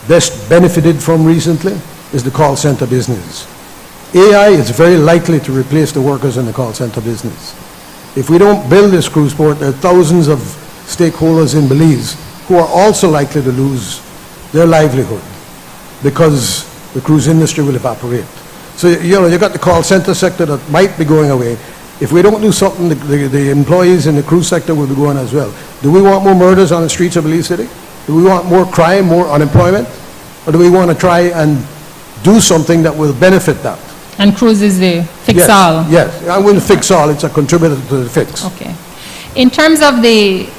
best benefited from recently is the call center business. AI is very likely to replace the workers in the call center business. If we don't build this cruise port, there are thousands of stakeholders in Belize who are also likely to lose their livelihood because the cruise industry will evaporate. So, you know, you got the call center sector that might be going away. If we don't do something, the employees in the cruise sector will be going as well. Do we want more murders on the streets of Belize City? Do we want more crime, more unemployment? Or do we want to try and do something that will benefit that? And cruise is the fix-all? Yes, I wouldn't fix all, it's a contributor to the fix. Okay. In terms of the,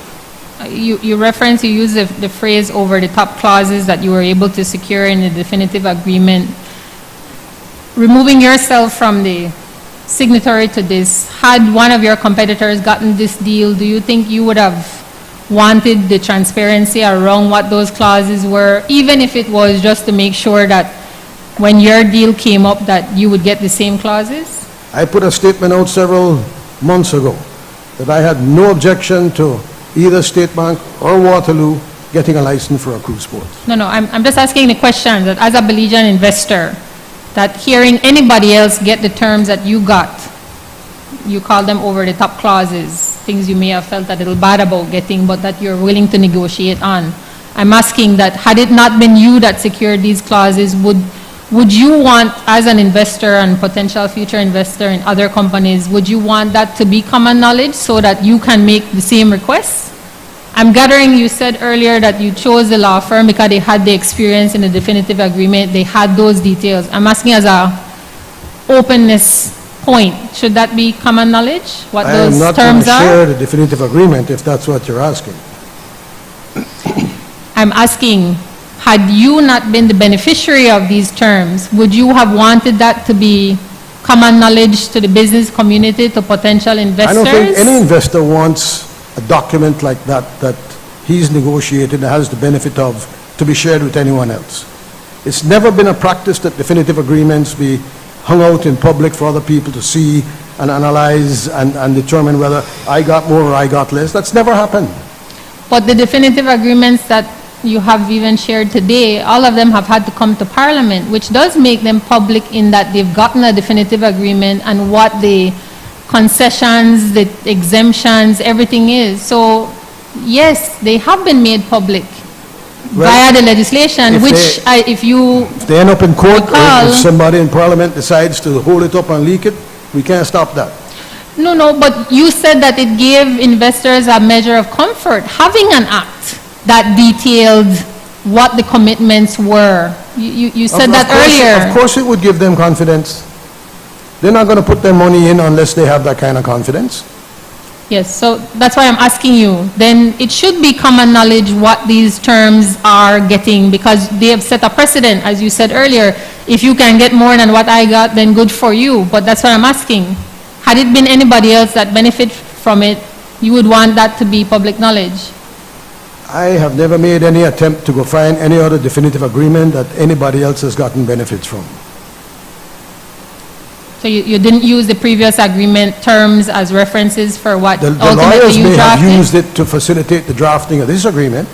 you use the phrase over-the-top clauses that you were able to secure in the definitive agreement. Removing yourself from the signatory to this, had one of your competitors gotten this deal, do you think you would have wanted the transparency around what those clauses were, even if it was just to make sure that when your deal came up that you would get the same clauses? I put a statement out several months ago that I had no objection to either State Bank or Waterloo getting a license for a cruise port. No, I'm just asking the question that as a Belizean investor, that hearing anybody else get the terms that you got, you call them over-the-top clauses, things you may have felt a little bad about getting, but that you're willing to negotiate on. I'm asking that had it not been you that secured these clauses, would you want, as an investor and potential future investor in other companies, would you want that to be common knowledge so that you can make the same requests? I'm gathering you said earlier that you chose the law firm because they had the experience in the definitive agreement, they had those details. I'm asking as a openness point, should that be common knowledge, what those I am not going terms to are? share the definitive agreement if that's what you're asking. I'm asking, had you not been the beneficiary of these terms, would you have wanted that to be common knowledge to the business community, to potential I investors? don't think any investor wants a document like that he's negotiated and has the benefit of to be shared with anyone else. It's never been a practice that definitive agreements be hung out in public for other people to see and analyze and determine whether I got more or I got less. That's never happened. But the definitive agreements that you have even shared today, all of them have had to come to Parliament, which does make them public in that they've gotten a definitive agreement and what the concessions, the exemptions, everything is. So, yes, they have been made public via the legislation, which if they end up in court, or recall, if somebody in Parliament decides to hold it up and leak it, we can't stop that. No, but you said that it gave investors a measure of comfort having an act that detailed what the commitments were. You said that earlier. Of course it would give them confidence. They're not going to put their money in unless they have that kind of confidence. Yes, so that's why I'm asking you. Then it should be common knowledge what these terms are getting, because they have set a precedent, as you said earlier. if you can get more than what I got, then good for you. But that's what I'm asking. Had it been anybody else that benefit from it, you would want that to be public knowledge. I have never made any attempt to go find any other definitive agreement that anybody else has gotten benefits from. So you didn't use the previous agreement terms as references for what The ultimately lawyers you may have drafted? used it to facilitate the drafting of this agreement,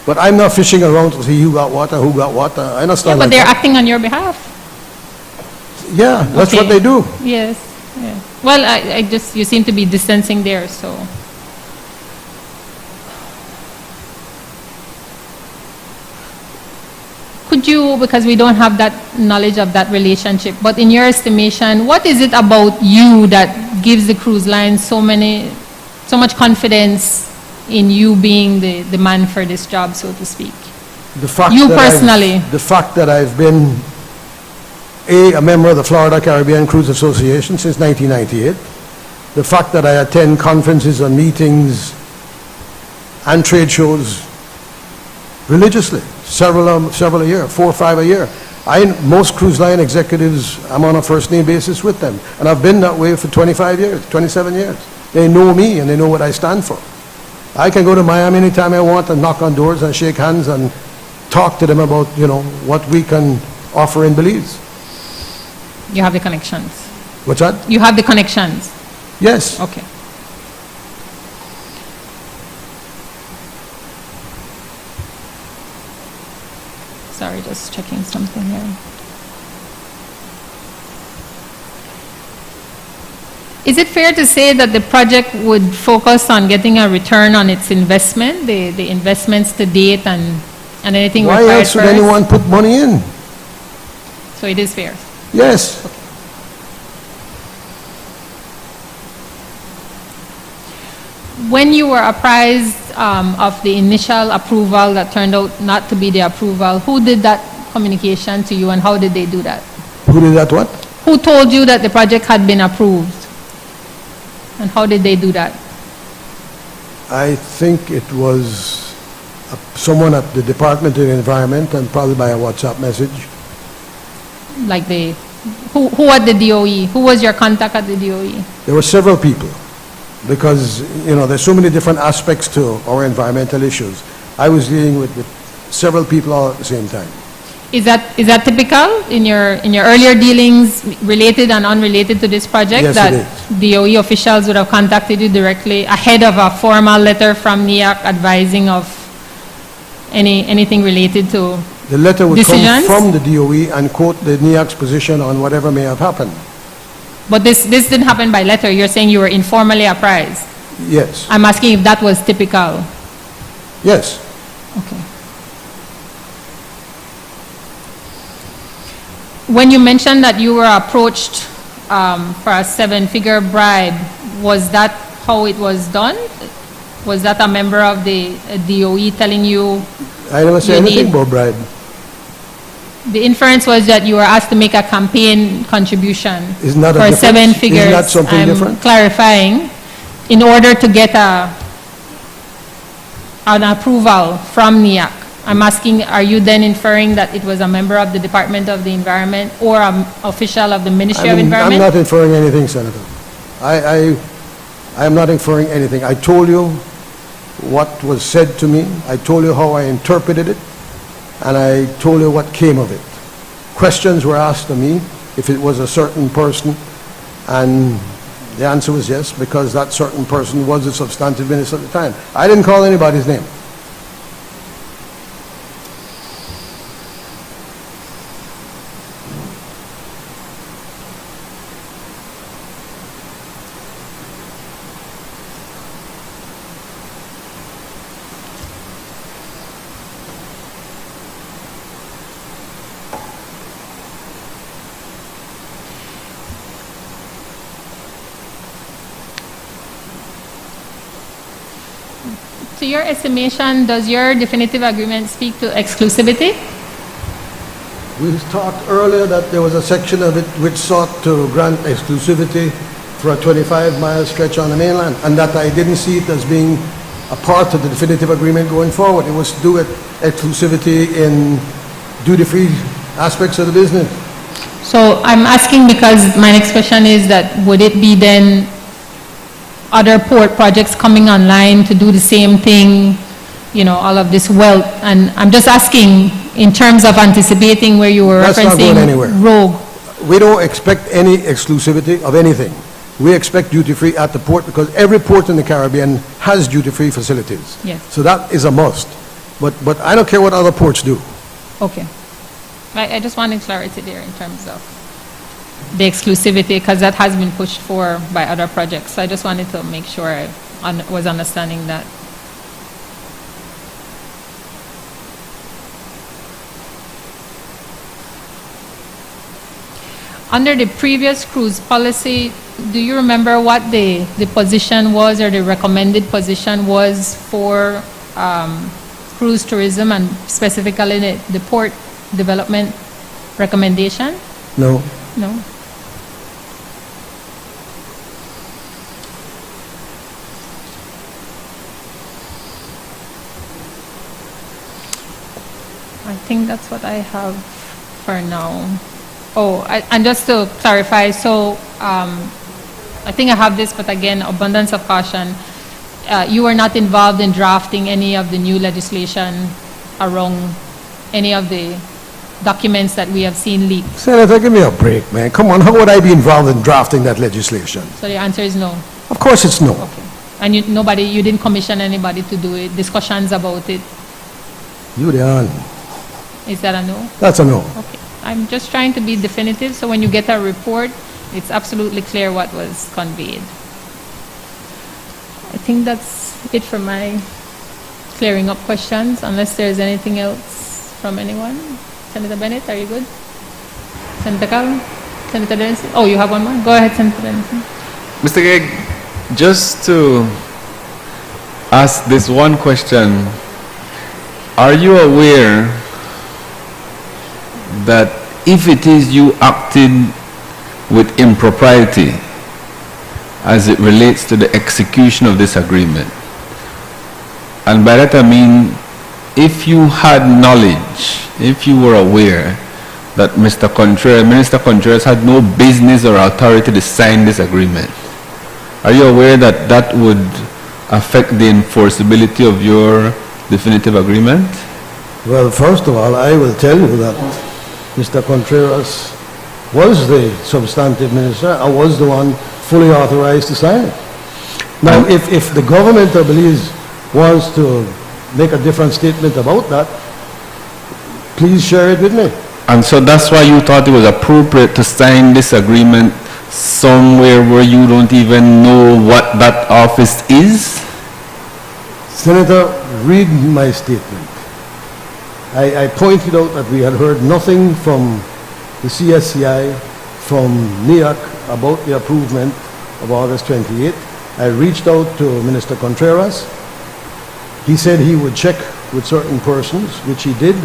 but I'm not fishing around to see who got what or who got what. I Yeah, understand but like they're that. acting on your behalf. Yeah, that's what Okay. they do. Yes, yeah. Well, I just, you seem to be distancing there, so. Could you, because we don't have that knowledge of that relationship, but in your estimation, what is it about you that gives the cruise line so much confidence in you being the man for this job, so to speak? The fact You that I've- personally. The fact that I've been a member of the Florida Caribbean Cruise Association since 1998. The fact that I attend conferences and meetings and trade shows religiously, several a year, 4 or 5 a year. Most cruise line executives, I'm on a first-name basis with them, and I've been that way for 25 years, 27 years. They know me and they know what I stand for. I can go to Miami anytime I want and knock on doors and shake hands and talk to them about, what we can offer in Belize. You have the connections. What's that? You have the connections. Yes. Okay. Sorry, just checking something here. Is it fair to say that the project would focus on getting a return on its investment, the investments to date and anything Why required else would first? anyone put money in? So it is fair. Yes. When you were apprised of the initial approval that turned out not to be the approval, who did that communication to you and how did they do that? Who did that what? Who told you that the project had been approved? And how did they do that? I think it was someone at the Department of Environment and probably by a WhatsApp message. Like who at the DOE? Who was your contact at the DOE? There were several people because, there's so many different aspects to our environmental issues. I was dealing with several people all at the same time. Is that typical in your earlier dealings, related and unrelated to this project? Yes, that it DOE officials would have contacted you directly ahead of a formal letter from NEAC advising of anything related to The letter would decisions? come from the DOE and quote the NEAC's position on whatever may have happened. But this didn't happen by letter. You're saying you were informally apprised. Yes, I'm asking if that was typical. yes. Okay. When you mentioned that you were approached for a 7-figure bribe, was that how it was done? Was that a member of the DOE telling you? I never said You anything need- about bribe. The inference was that you were asked to make a campaign contribution Isn't that a for difference? 7 figures. Isn't that something I'm different? clarifying, in order to get an approval from NEAC. I'm asking, are you then inferring that it was a member of the Department of the Environment or an official of the Ministry of I'm Environment? not inferring anything, Senator. I am not inferring anything. I told you what was said to me. I told you how I interpreted it, and I told you what came of it. Questions were asked to me if it was a certain person, and the answer was yes, because that certain person was a substantive minister at the time. I didn't call anybody's name. To your estimation, does your definitive agreement speak to exclusivity? We talked earlier that there was a section of it which sought to grant exclusivity for a 25-mile stretch on the mainland, and that I didn't see it as being a part of the definitive agreement going forward. It was to do with exclusivity in duty-free aspects of the business. So I'm asking because my next question is that would it be then other port projects coming online to do the same thing, you know, all of this wealth? And I'm just asking in terms of anticipating where you were That's not going referencing anywhere. Rogue. We don't expect any exclusivity of anything. We expect duty-free at the port because every port in the Caribbean has duty-free facilities. Yes. So that is a must. But I don't care what other ports do. Okay. I just wanted clarity there in terms of the exclusivity, because that has been pushed for by other projects. So I just wanted to make sure I was understanding that. Under the previous cruise policy, do you remember what the position was or the recommended position was for cruise tourism and specifically the port development recommendation? No. No? I think that's what I have for now. Oh, and just to clarify, so I think I have this, but again, abundance of caution. You were not involved in drafting any of the new legislation around any of the documents that we have seen leaked. Senator, give me a break, man. Come on, how would I be involved in drafting that legislation? So the answer is no. Of course it's no. Okay. And you didn't commission anybody to do it, discussions about it. You the on. Is that a no? That's a no. Okay. I'm just trying to be definitive, so when you get a report, it's absolutely clear what was conveyed. I think that's it for my clearing up questions, unless there's anything else from anyone. Senator Bennett, are you good? Senator Cal? Senator Denison? Oh, you have one more? Go ahead, Senator Denison. Mr. Gegg, just to ask this one question, are you aware that if it is you acted with impropriety as it relates to the execution of this agreement, and by that I mean if you had knowledge, if you were aware that Minister Contreras had no business or authority to sign this agreement, are you aware that that would affect the enforceability of your definitive agreement? Well, first of all, I will tell you that Mr. Contreras was the substantive minister. I was the one fully authorized to sign it. Now, if the government, I believe, wants to make a different statement about that, please share it with me. And so that's why you thought it was appropriate to sign this agreement somewhere where you don't even know what that office is? Senator, read my statement. I pointed out that we had heard nothing from the CSCI, from NIAC about the approval of August 28th. I reached out to Minister Contreras. He said he would check with certain persons, which he did.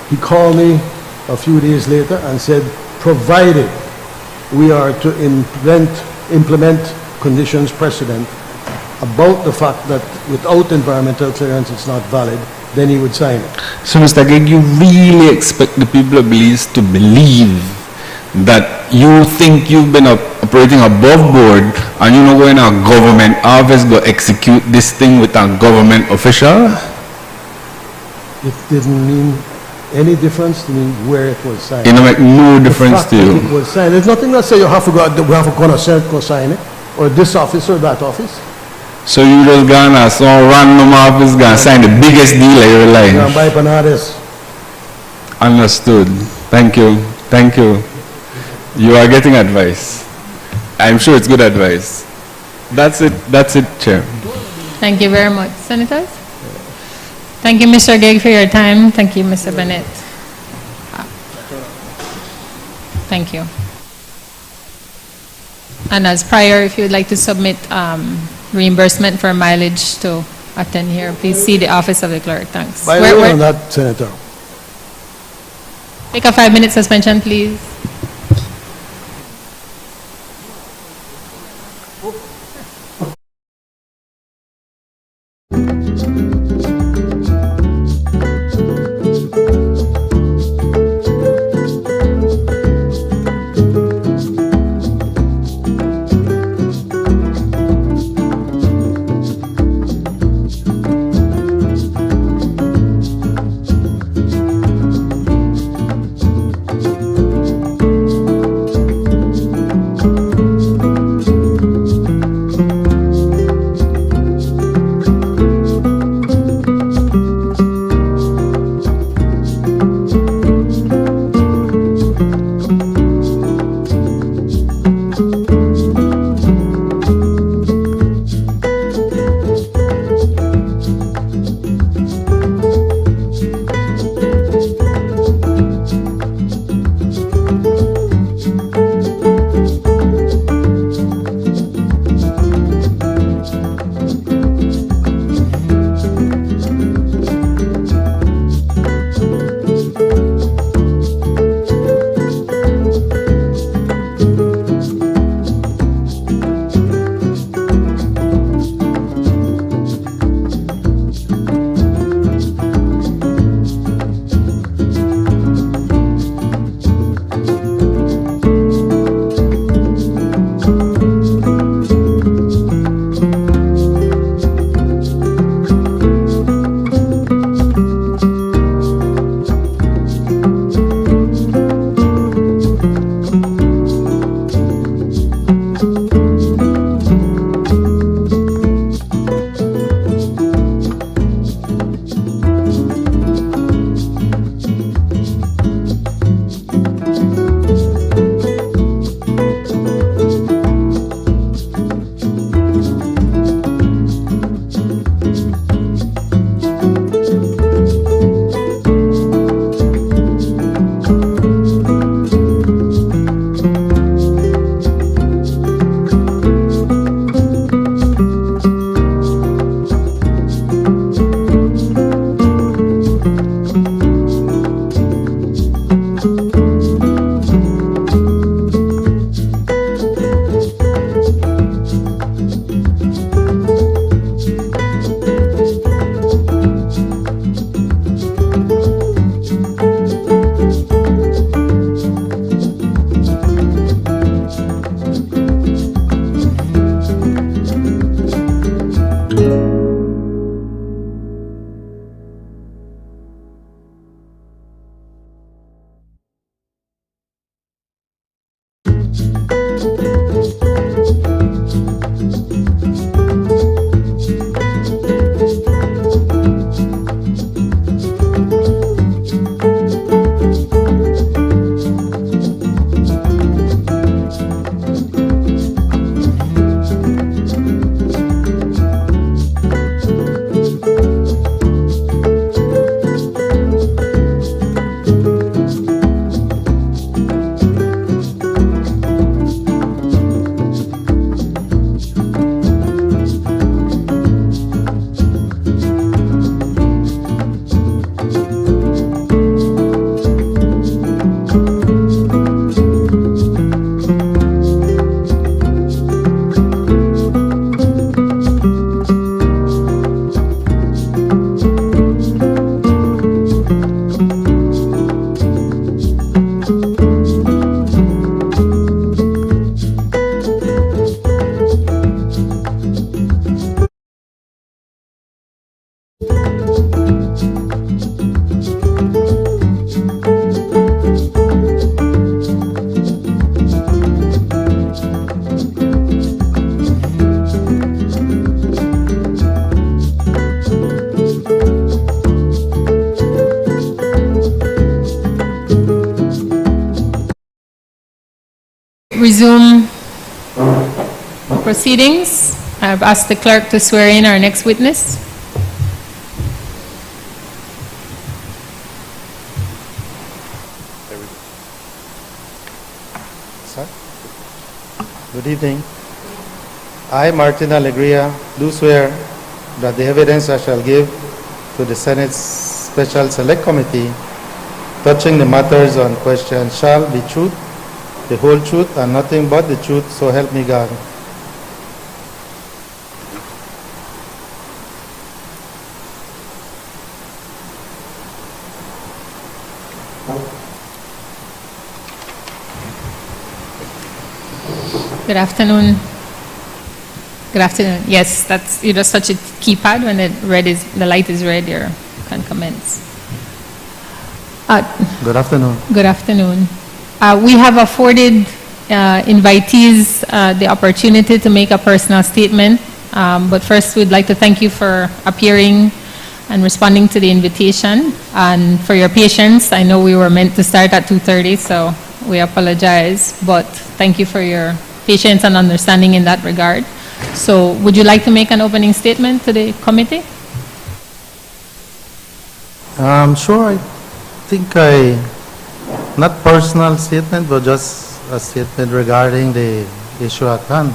He called me a few days later and said, provided we are to implement conditions precedent about the fact that without environmental clearance it's not valid, then he would sign it. So, Mr. Gegg, you really expect the people of Belize to believe that you think you've been operating above board and you know when a government office go execute this thing with a government official? It didn't mean any difference to me where it was signed. It don't make no difference to The fact you. that it was signed, there's nothing that say you have to go go sign it, or this office or that office. So you just gonna some random office gonna sign the biggest deal of your life? Now, by Panades. Understood. Thank you. Thank you. You are getting advice. I'm sure it's good advice. That's it. That's it, Chair. Thank you very much. Senators? Thank you, Mr. Gegg, for your time. Thank you, Mr. Bennett. Thank you. And as prior, if you would like to submit reimbursement for mileage to attend here, please see the Office of the Clerk. Thanks. By the way, on that, Senator, Take a 5-minute suspension, please. Resume proceedings. I've asked the clerk to swear in our next witness. Sir. Good evening. I, Martin Alegria, do swear that the evidence I shall give to the Senate's Special Select Committee touching the matters on question shall be truth, the whole truth, and nothing but the truth, so help me God. Good afternoon. Good afternoon. Yes, that's, you just touch a keypad when the light is red, you can commence. Good afternoon. Good afternoon. We have afforded invitees the opportunity to make a personal statement, but first we'd like to thank you for appearing and responding to the invitation and for your patience. I know we were meant to start at 2:30, so we apologize, but thank you for your patience and understanding in that regard. So would you like to make an opening statement to the committee? Sure, I think not personal statement, but just a statement regarding the issue at hand.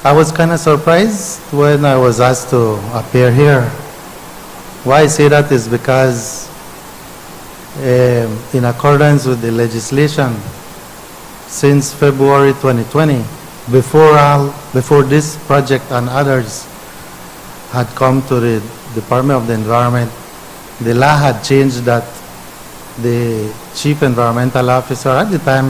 I was kind of surprised when I was asked to appear here. Why I say that is because in accordance with the legislation, since February 2020, before this project and others had come to the Department of the Environment, the law had changed that the Chief Environmental Officer at the time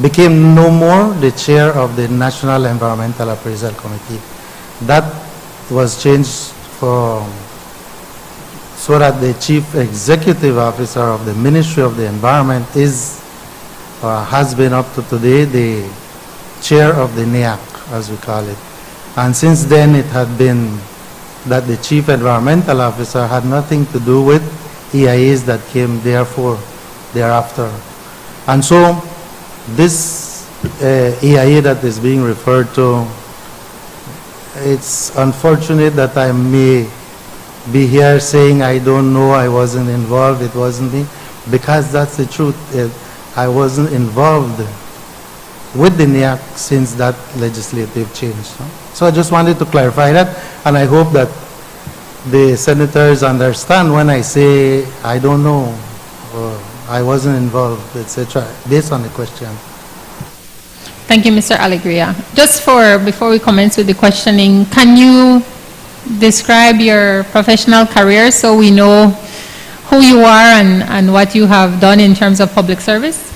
became no more the chair of the National Environmental Appraisal Committee. That was changed so that the Chief Executive Officer of the Ministry of the Environment has been up to today the chair of the NEAC, as we call it. And since then it had been that the Chief Environmental Officer had nothing to do with EIAs that came thereafter. And so this EIA that is being referred to, it's unfortunate that I may be here saying I don't know, I wasn't involved, it wasn't me, because that's the truth. I wasn't involved with the NEAC since that legislative change. So I just wanted to clarify that, and I hope that the senators understand when I say I don't know, or I wasn't involved, etc., based on the question. Thank you, Mr. Alegria. Just before we commence with the questioning, can you describe your professional career so we know who you are and what you have done in terms of public service?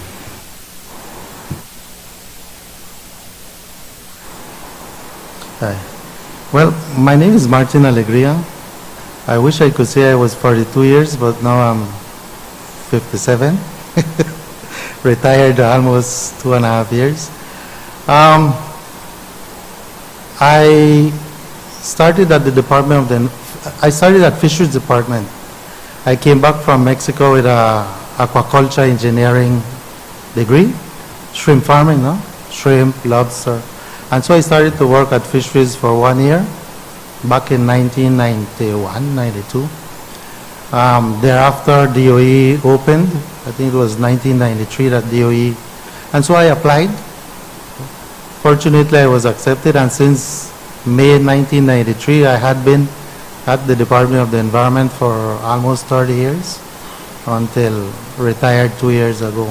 Hi. Well, my name is Martin Alegria. I wish I could say I was 42 years, but now I'm 57. Retired almost 2.5 years. I started at the Department of I started at Fisheries Department. I came back from Mexico with a aquaculture engineering degree, shrimp farming, no? Shrimp, lobster. And so I started to work at Fisheries for 1 year, back in 1991, 92. Thereafter, DOE opened. I think it was 1993 that DOE. And so I applied. Fortunately, I was accepted, and since May 1993, I had been at the Department of the Environment for almost 30 years, until retired 2 years ago.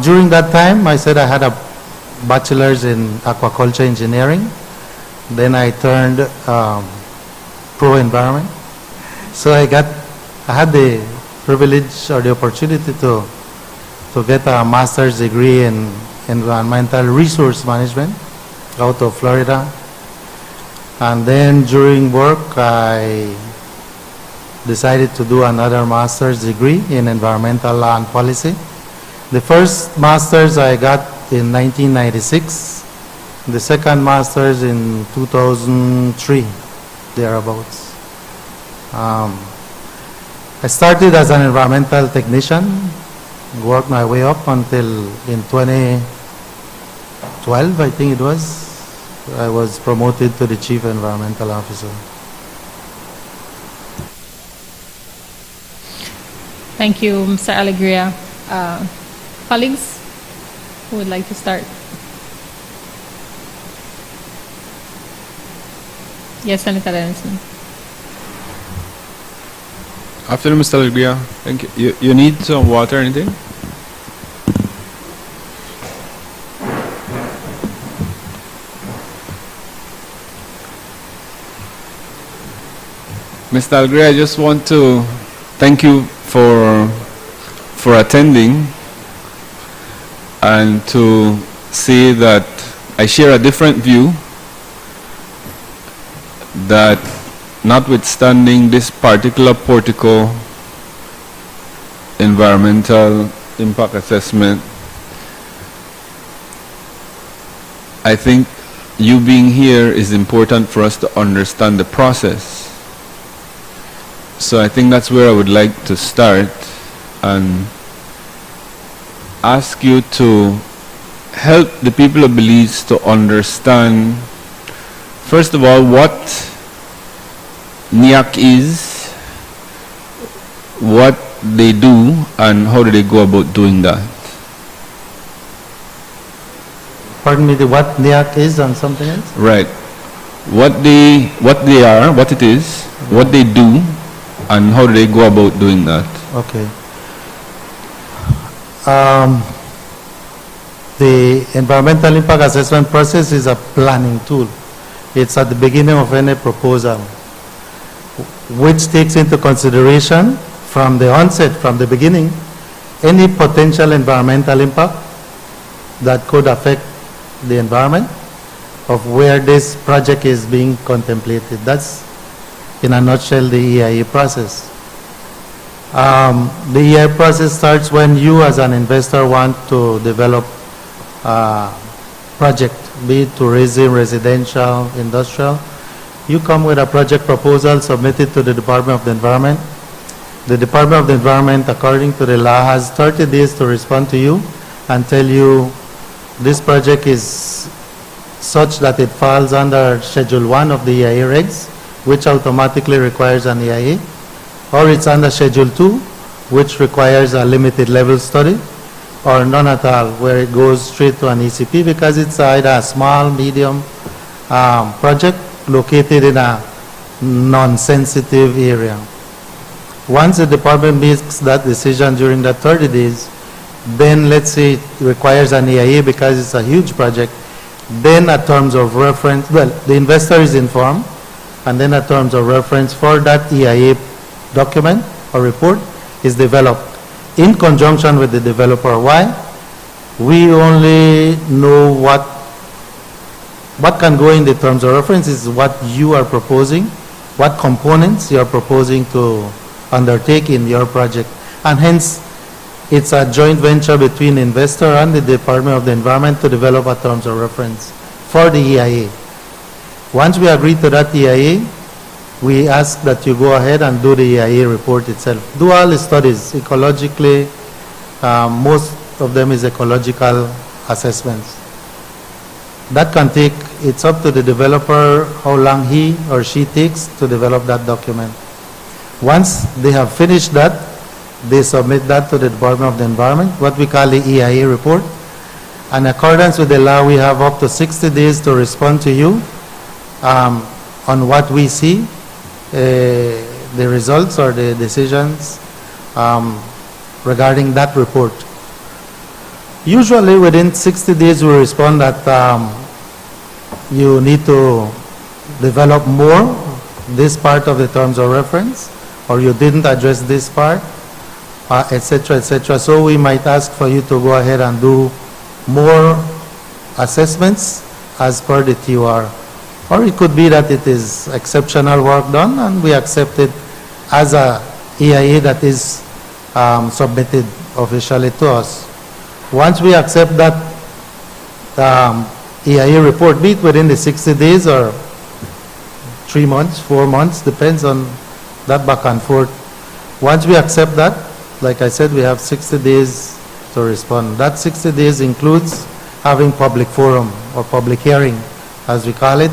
During that time, I said I had a bachelor's in aquaculture engineering. Then I turned pro-environment. So I had the privilege or the opportunity to get a master's degree in environmental resource management out of Florida. And then during work, I decided to do another master's degree in environmental law and policy. The first master's I got in 1996, the second master's in 2003, thereabouts. I started as an environmental technician, worked my way up until in 2012, I think it was, I was promoted to the Chief Environmental Officer. Thank you, Mr. Alegria. Colleagues, who would like to start? Yes, Senator Denison. Afternoon, Mr. Alegria. Thank you. You need some water or anything? Mr. Alegria, I just want to thank you for attending and to say that I share a different view, that notwithstanding this particular portico environmental impact assessment, I think you being here is important for us to understand the process. So I think that's where I would like to start and ask you to help the people of Belize to understand, first of all, what NIAC is, what they do, and how do they go about doing that. Pardon me, what NIAC is and something else? Right. What they are, what it is, what they do, and how do they go about doing that. Okay. The environmental impact assessment process is a planning tool. It's at the beginning of any proposal, which takes into consideration from the onset, from the beginning, any potential environmental impact that could affect the environment of where this project is being contemplated. That's, in a nutshell, the EIA process. The EIA process starts when you as an investor want to develop a project, be it tourism, residential, industrial. You come with a project proposal submitted to the Department of the Environment. The Department of the Environment, according to the law, has 30 days to respond to you and tell you this project is such that it falls under Schedule 1 of the EIA regs, which automatically requires an EIA, or it's under Schedule 2, which requires a limited level study, or none at all, where it goes straight to an ECP because it's either a small, medium project located in a non-sensitive area. Once the department makes that decision during the 30 days, then let's say it requires an EIA because it's a huge project, then a terms of reference, well, the investor is informed, and then a terms of reference for that EIA document or report is developed in conjunction with the developer. Why? We only know what can go in the terms of reference is what you are proposing, what components you are proposing to undertake in your project, and hence it's a joint venture between investor and the Department of the Environment to develop a terms of reference for the EIA. Once we agree to that EIA, we ask that you go ahead and do the EIA report itself. Do all the studies, ecologically, most of them is ecological assessments. That can take, it's up to the developer how long he or she takes to develop that document. Once they have finished that, they submit that to the Department of the Environment, what we call the EIA report. In accordance with the law, we have up to 60 days to respond to you on what we see, the results or the decisions regarding that report. Usually within 60 days we respond that you need to develop more this part of the terms of reference, or you didn't address this part, etc., etc. So we might ask for you to go ahead and do more assessments as per the TOR Or it could be that it is exceptional work done and we accept it as a EIA that is submitted officially to us. Once we accept that EIA report, be it within the 60 days or 3 months, 4 months, depends on that back and forth. Once we accept that, like I said, we have 60 days to respond. That 60 days includes having public forum or public hearing, as we call it,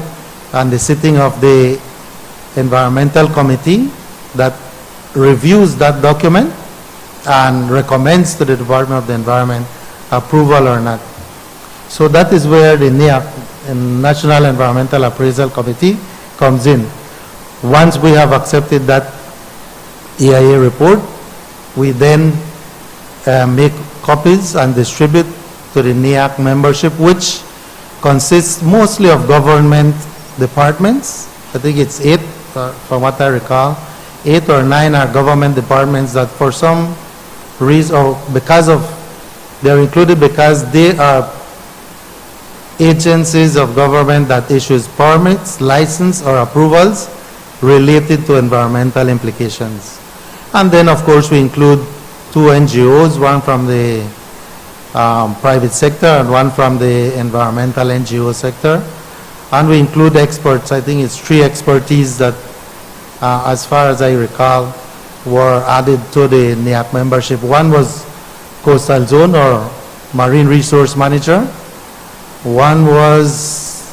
and the sitting of the environmental committee that reviews that document and recommends to the Department of the Environment approval or not. So that is where the NEAC, National Environmental Appraisal Committee, comes in. Once we have accepted that EIA report, we then make copies and distribute to the NEAC membership, which consists mostly of government departments. I think it's 8, from what I recall. 8 or 9 are government departments that for some reason, or because of, they're included because they are agencies of government that issues permits, license, or approvals related to environmental implications. And then, of course, we include 2 NGOs, one from the private sector and one from the environmental NGO sector. And we include experts. I think it's 3 expertise that, as far as I recall, were added to the NEAC membership. One was Coastal Zone or Marine Resource Manager. One was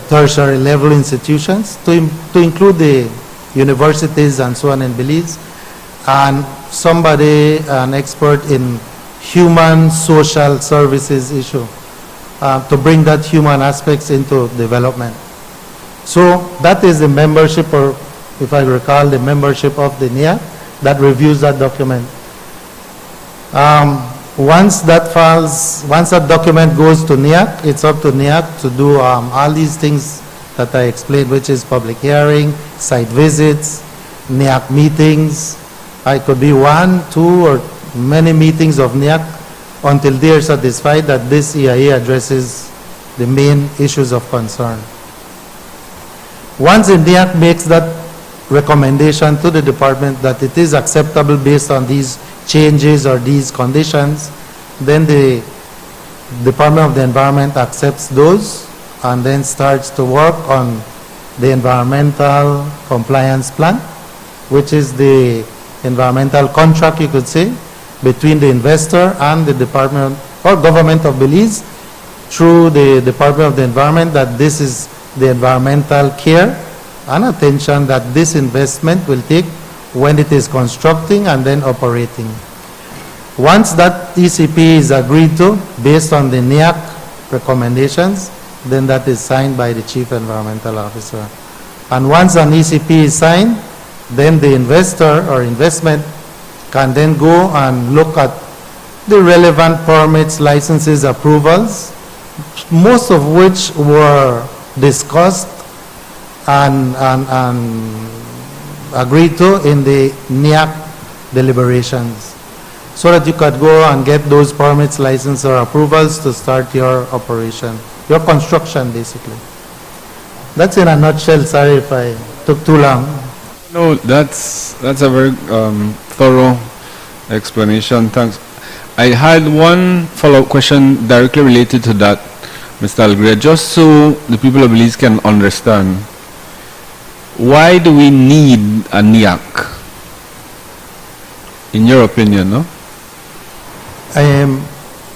tertiary level institutions, to include the universities and so on in Belize, and somebody, an expert in human social services issue, to bring that human aspects into development. So that is the membership, or if I recall, the membership of the NEAC that reviews that document. Once that document goes to NEAC, it's up to NEAC to do all these things that I explained, which is public hearing, site visits, NEAC meetings. It could be 1, 2, or many meetings of NEAC until they are satisfied that this EIA addresses the main issues of concern. Once the NEAC makes that recommendation to the department that it is acceptable based on these changes or these conditions, then the Department of the Environment accepts those and then starts to work on the environmental compliance plan, which is the environmental contract, you could say, between the investor and the Department or Government of Belize through the Department of the Environment, that this is the environmental care and attention that this investment will take when it is constructing and then operating. Once that ECP is agreed to based on the NEAC recommendations, then that is signed by the Chief Environmental Officer. And once an ECP is signed, then the investor or investment can then go and look at the relevant permits, licenses, approvals, most of which were discussed and agreed to in the NEAC deliberations, so that you could go and get those permits, licenses, or approvals to start your operation, your construction, basically. That's in a nutshell. Sorry if I took too long. No, that's a very thorough explanation. Thanks. I had one follow-up question directly related to that, Mr. Algria, just so the people of Belize can understand. Why do we need a NEAC, in your opinion, no?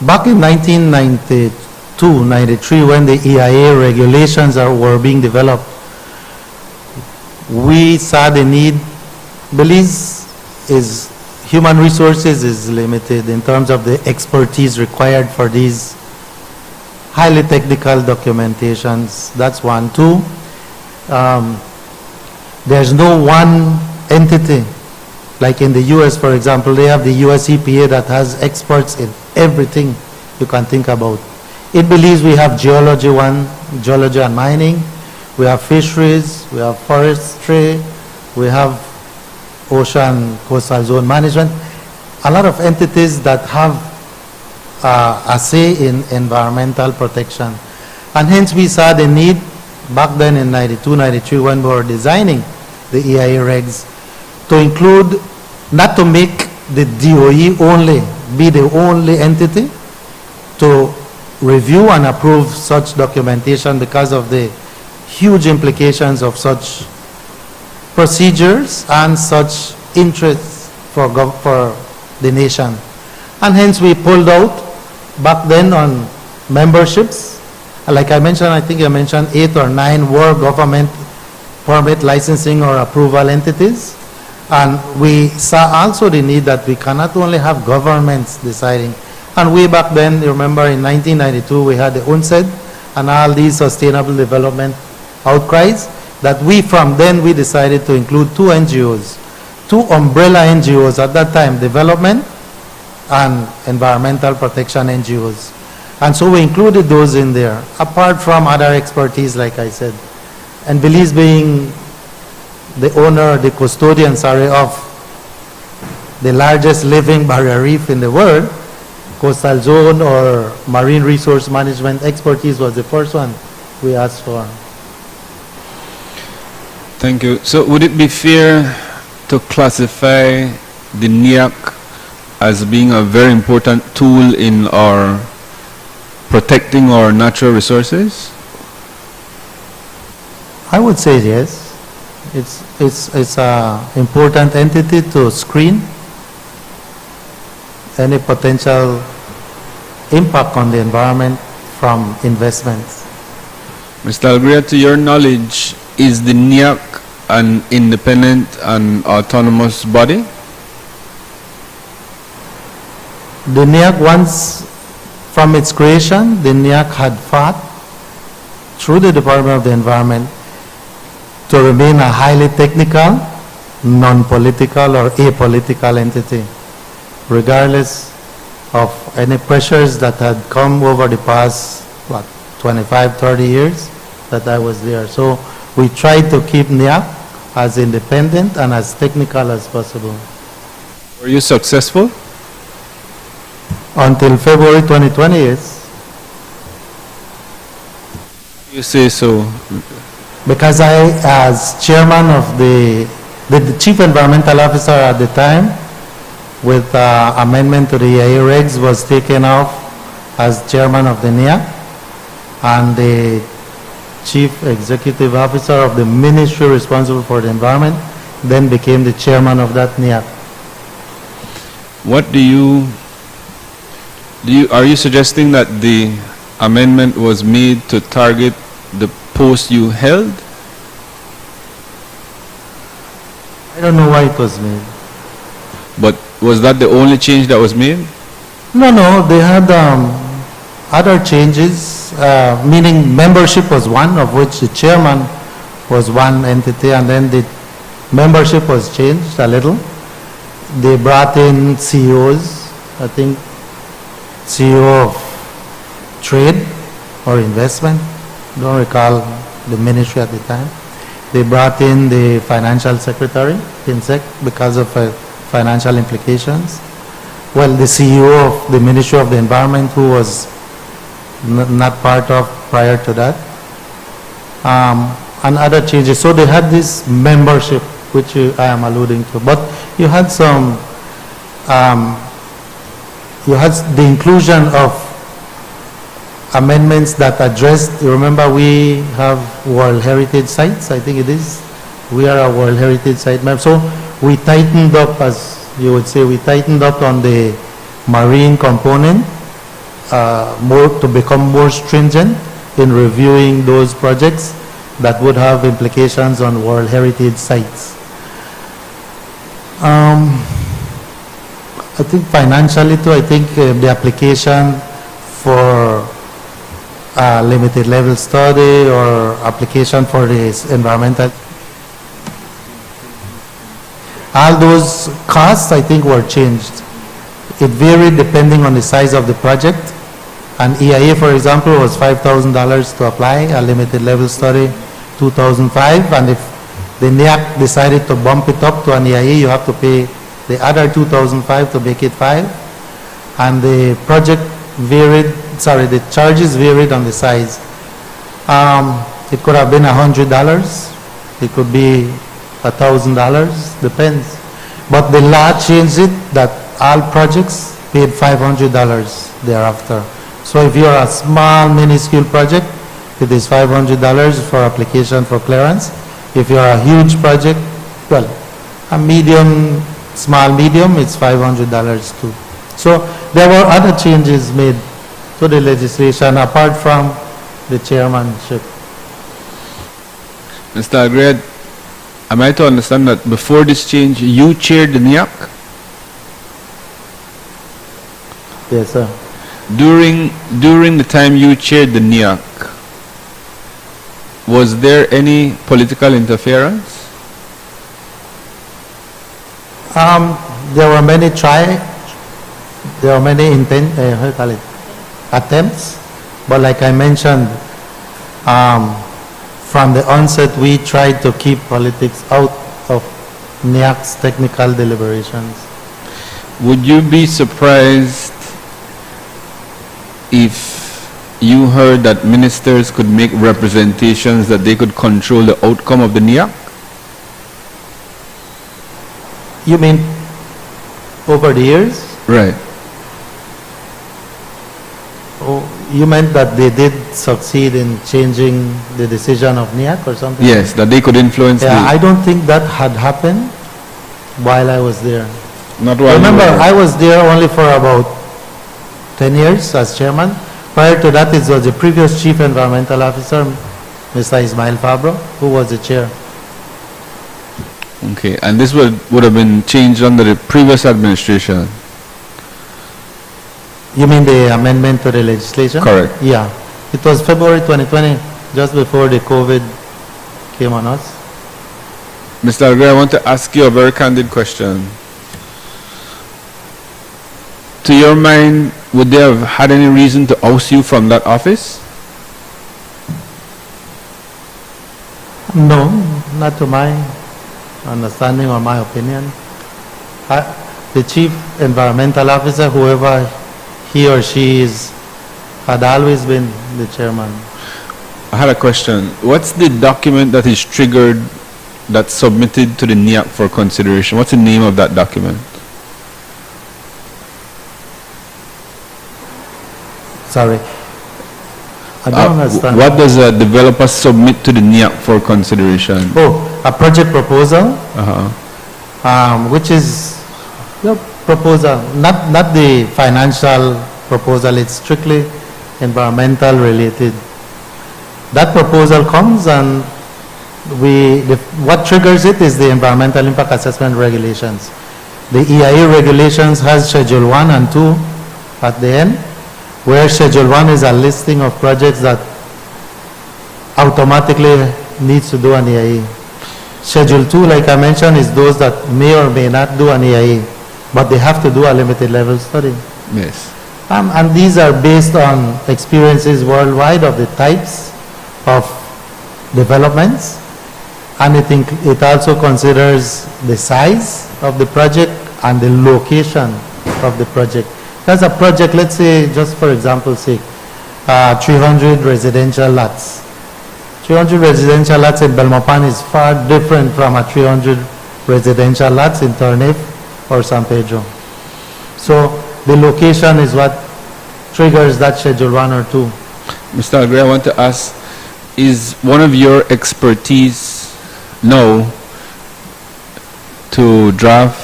Back in 1992, 93, when the EIA regulations were being developed, we saw the need. Belize is, human resources is limited in terms of the expertise required for these highly technical documentations. That's one. 2, there's no one entity. Like in the US, for example, they have the US EPA that has experts in everything you can think about. In Belize, we have geology and mining, we have fisheries, we have forestry, we have ocean coastal zone management, a lot of entities that have a say in environmental protection. And hence we saw the need back then in 92, 93 when we were designing the EIA regs to include, not to make the DOE only be the only entity to review and approve such documentation because of the huge implications of such procedures and such interests for the nation. And hence we pulled out back then on memberships. Like I mentioned, I think I mentioned 8 or 9 were government permit licensing or approval entities. And we saw also the need that we cannot only have governments deciding. And way back then, you remember in 1992, we had the UNCED and all these sustainable development outcries that we decided to include 2 NGOs, 2 umbrella NGOs at that time, development and environmental protection NGOs. And so we included those in there, apart from other expertise, like I said. And Belize being the owner, the custodian, of the largest living barrier reef in the world, coastal zone or marine resource management expertise was the first one we asked for. Thank you. So would it be fair to classify the NIAC as being a very important tool in our protecting our natural resources? I would say yes. It's an important entity to screen any potential impact on the environment from investments. Mr. Algria, to your knowledge, is the NIAC an independent and autonomous body? The NIAC, once from its creation, the NIAC had fought through the Department of the Environment to remain a highly technical, non-political or apolitical entity, regardless of any pressures that had come over the past, 25, 30 years that I was there. So we tried to keep NIAC as independent and as technical as possible. Were you successful? Until February 2020, yes. You say so. Because I, as chairman of the chief environmental officer at the time, with amendment to the EIA regs, was taken off as chairman of the NIAC, and the chief executive officer of the ministry responsible for the environment then became the chairman of that NIAC. What are you suggesting that the amendment was made to target the post you held? I don't know why it was made. But was that the only change that was made? No, they had other changes, meaning membership was one, of which the chairman was one entity, and then the membership was changed a little. They brought in CEOs, I think CEO of trade or investment, don't recall the ministry at the time. They brought in the financial secretary, FinSec, because of financial implications. Well, the CEO of the Ministry of the Environment, who was not part of prior to that, and other changes. So they had this membership, which I am alluding to. But you had some, you had the inclusion of amendments that addressed, you remember we have World Heritage Sites, I think it is. We are a World Heritage Site member. So we tightened up, as you would say, we tightened up on the marine component, to become more stringent in reviewing those projects that would have implications on World Heritage Sites. I think financially too, I think the application for a limited level study or application for this environmental, all those costs I think were changed. It varied depending on the size of the project. An EIA, for example, was $5,000 to apply, a limited level study $2,500, and if the NIAC decided to bump it up to an EIA, you have to pay the other $2,500 to make it $5,000, and the project varied, the charges varied on the size. It could have been $100. It could be $1,000, depends. But the law changed it that all projects paid $500 thereafter. So if you're a small, minuscule project, it is $500 for application for clearance. If you're a huge project, well, a medium, small, medium, it's $500 too. So there were other changes made to the legislation apart from the chairmanship. Mr. Agred, am I to understand that before this change, you chaired the NIAC? Yes, sir. During the time you chaired the NIAC, was there any political interference? There were many attempts, but like I mentioned, from the onset we tried to keep politics out of NIAC's technical deliberations. Would you be surprised if you heard that ministers could make representations that they could control the outcome of the NIAC? You mean over the years? Right. Oh, you meant that they did succeed in changing the decision of NIAC or something? Yes, that they could influence Yeah, I the... don't think that had happened while I was there. Not while you Remember, were- I was there only for about 10 years as chairman. Prior to that, it was the previous chief environmental officer, Mr. Ismail Fabro, who was the chair. Okay, and this would have been changed under the previous administration? You mean the amendment to the legislation? Correct. Yeah. It was February 2020, just before the COVID came on us. Mr. Agre, I want to ask you a very candid question. To your mind, would they have had any reason to oust you from that office? No, not to my understanding or my opinion. The chief environmental officer, whoever he or she is, had always been the chairman. I had a question. What's the document that is triggered, that's submitted to the NIAC for consideration? What's the name of that document? Sorry. I don't understand. What does a developer submit to the NIAC for consideration? Oh, a project proposal, Uh-huh. which is the proposal, not the financial proposal, it's strictly environmental related. That proposal comes and what triggers it is the environmental impact assessment regulations. The EIA regulations has Schedule 1 and 2 at the end, where Schedule 1 is a listing of projects that automatically needs to do an EIA. Schedule 2, like I mentioned, is those that may or may not do an EIA, but they have to do a limited level study. Yes. And these are based on experiences worldwide of the types of developments, and it also considers the size of the project and the location of the project. There's a project, let's say, just for example's sake, 300 residential lots. 300 residential lots in Belmopan is far different from a 300 residential lots in Turnip or San Pedro. So the location is what triggers that Schedule 1 or 2. Mr. Agre, I want to ask, is one of your expertise now to draft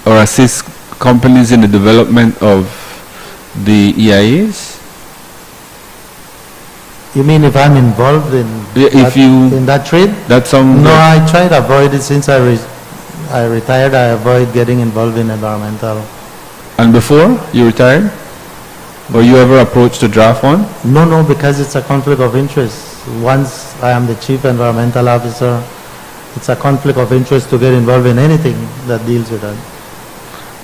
or assist companies in the development of the EIAs? You mean if I'm involved in, Yeah, if that, you- in that trade? That's some... No, I try to avoid it since I retired. I avoid getting involved in environmental. And before you retired? Were you ever approached to draft one? No, because it's a conflict of interest. Once I am the chief environmental officer, it's a conflict of interest to get involved in anything that deals with that.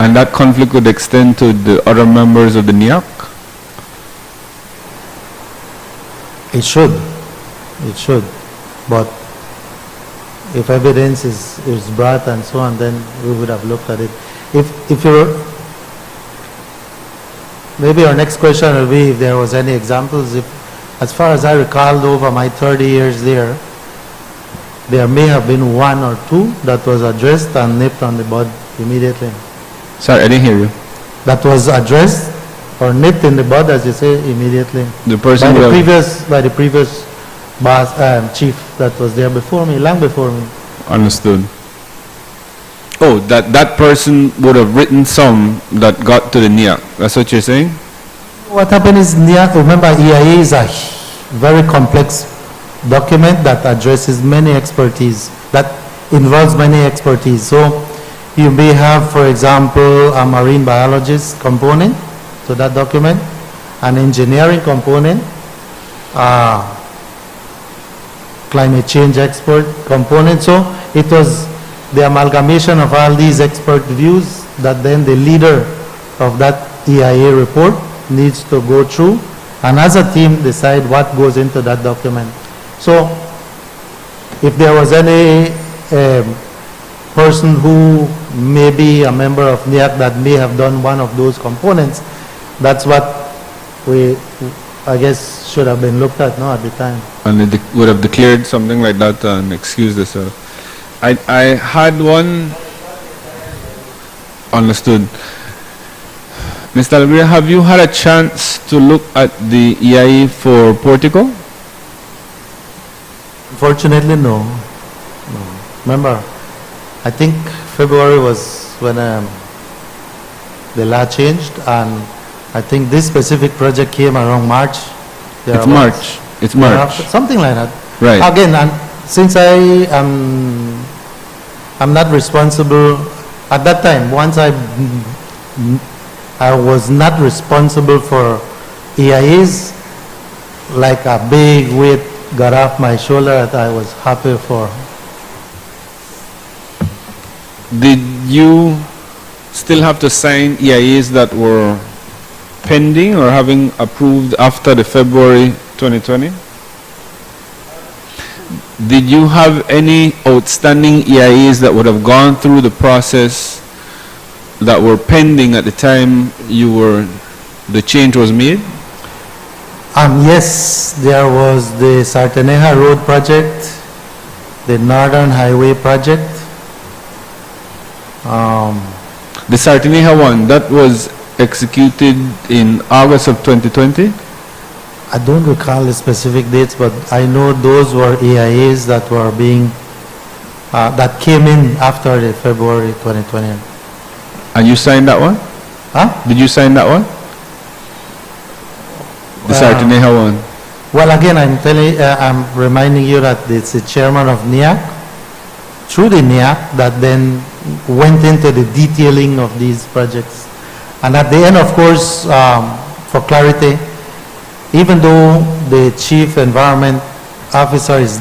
And that conflict would extend to the other members of the NIAC? It should. It should. But if evidence is brought and so on, then we would have looked at it. If you're, maybe our next question will be if there was any examples. If as far as I recalled over my 30 years there may have been one or two that was addressed and nipped on the bud immediately. Sorry, I didn't hear you. That was addressed or nipped in the bud, as you say, immediately. The person By would the previous boss, chief that was there before me, long before me. understood. Oh, that person would have written some that got to the NIAC. That's what you're saying? What happened is, remember, EIA is a very complex document that addresses many expertise, that involves many expertise. So you may have, for example, a marine biologist component to that document, an engineering component, climate change expert component. So it was the amalgamation of all these expert views that then the leader of that EIA report needs to go through, and as a team decide what goes into that document. So if there was any person who may be a member of NIAC that may have done one of those components, that's what we, I guess, should have been looked at now at the time. And they would have declared something like that and excused themselves. I had one. Understood. Mr. Alegria, have you had a chance to look at the EIA for Portico? Unfortunately, no. Remember, I think February was when the law changed, and I think this specific project came around March. It's March. It's March. Something like that. Right. Again, and since I'm not responsible at that time. Once I was not responsible for EIAs, like a big weight got off my shoulder that I was happy for. Did you still have to sign EIAs that were pending or having approved after the February 2020? Did you have any outstanding EIAs that would have gone through the process that were pending at the time the change was made? Yes, there was the Sarteneja Road project, the Northern Highway project. The Sarteneja one, that was executed in August of 2020? I don't recall the specific dates, but I know those were EIAs that were being, that came in after the February 2020. And you signed that one? Huh? Did you sign that one? The Sarteneja one? Well, again, I'm reminding you that it's the chairman of NIAC, through the NIAC, that then went into the detailing of these projects. And at the end, of course, for clarity, even though the chief environment officer is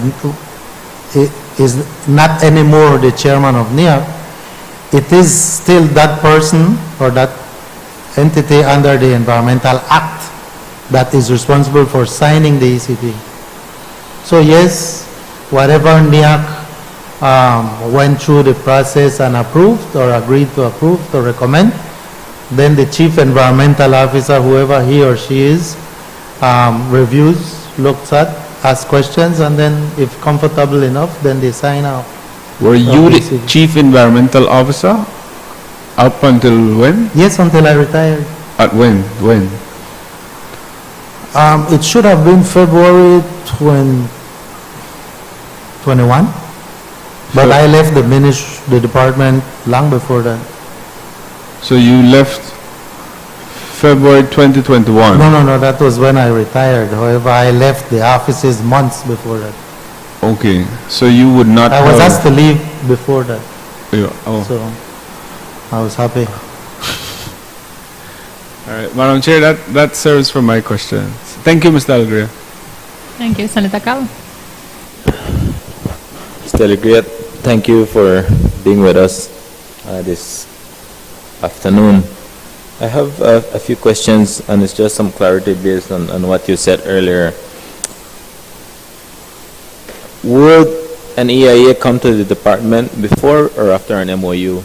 not anymore the chairman of NIAC, it is still that person or that entity under the Environmental Act that is responsible for signing the ECP. So yes, whatever NIAC went through the process and approved or agreed to approve or recommend, then the chief environmental officer, whoever he or she is, reviews, looks at, asks questions, and then if comfortable enough, then they sign out. Were you the chief environmental officer up until when? Yes, until I retired. At when? When? It should have been February 21, but So- I left the department long before that. So you left February 2021? No, that was when I retired. However, I left the offices months before that. Okay, so you would not I was have- asked to leave before that, Yeah, oh. so I was happy. All right, Madam Chair, that serves for my questions. Thank you, Mr. Alegria. Thank you, Senator Cal. Mr. Alegria, thank you for being with us this afternoon. I have a few questions, and it's just some clarity based on what you said earlier. Would an EIA come to the department before or after an MOU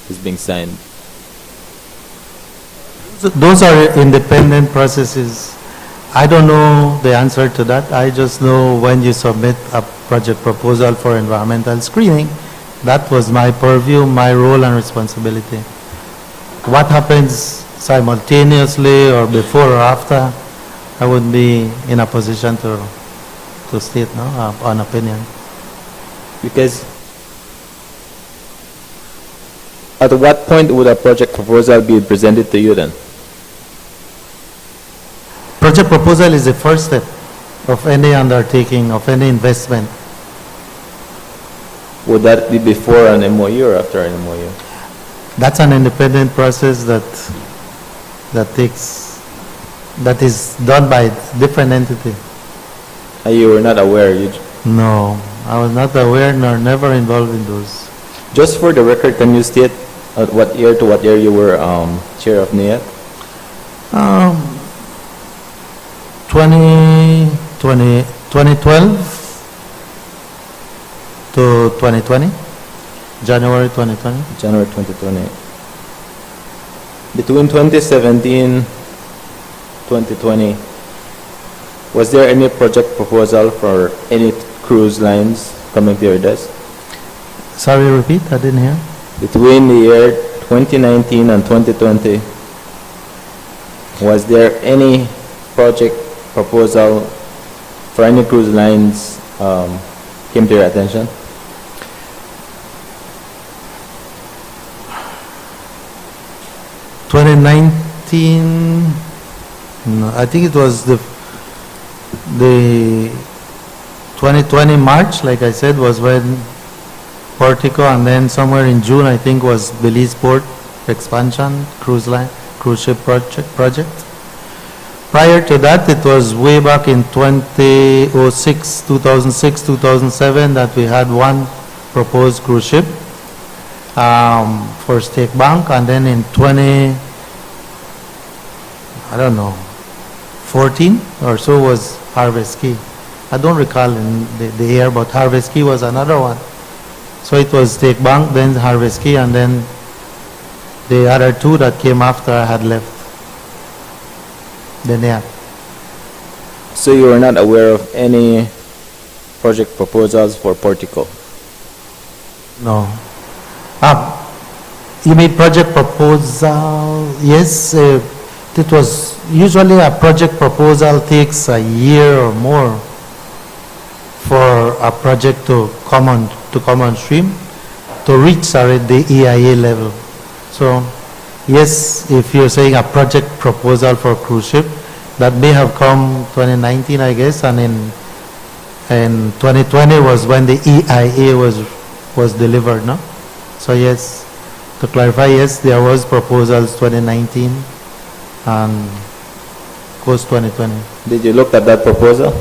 is being signed? So those are independent processes. I don't know the answer to that. I just know when you submit a project proposal for environmental screening, that was my purview, my role and responsibility. What happens simultaneously or before or after, I wouldn't be in a position to state an opinion. Because at what point would a project proposal be presented to you then? Project proposal is the first step of any undertaking, of any investment. Would that be before an MOU or after an MOU? That's an independent process that is done by different entity. And you were not aware? No, I was not aware nor never involved in those. Just for the record, can you state what year to what year you were chair of NIAT? 2012 to 2020, January 2020. January 2020. Between 2017 2020, was there any project proposal for any cruise lines coming to your desk? Sorry, repeat, I didn't hear. Between the year 2019 and 2020, was there any project proposal for any cruise lines came to your attention? No, I think it was the 2020 March, like I said, was when Portico, and then somewhere in June, I think, was Belize Port expansion, cruise ship project. Prior to that, it was way back in 2006, 2007, that we had one proposed cruise ship for Stake Bank, and then in 14 or so was Harvest Key. I don't recall in the year, but Harvest Key was another one. So it was Stake Bank, then Harvest Key, and then the other two that came after I had left. Then yeah. So you were not aware of any project proposals for Portico? No. You mean project proposal? Yes. It was usually a project proposal takes a year or more for a project to come on stream to reach the EIA level. So yes, if you're saying a project proposal for cruise ship, that may have come 2019, I guess, and in 2020 was when the EIA was delivered, no? So yes, to clarify, yes, there was proposals 2019 and goes 2020. Did you look at that proposal?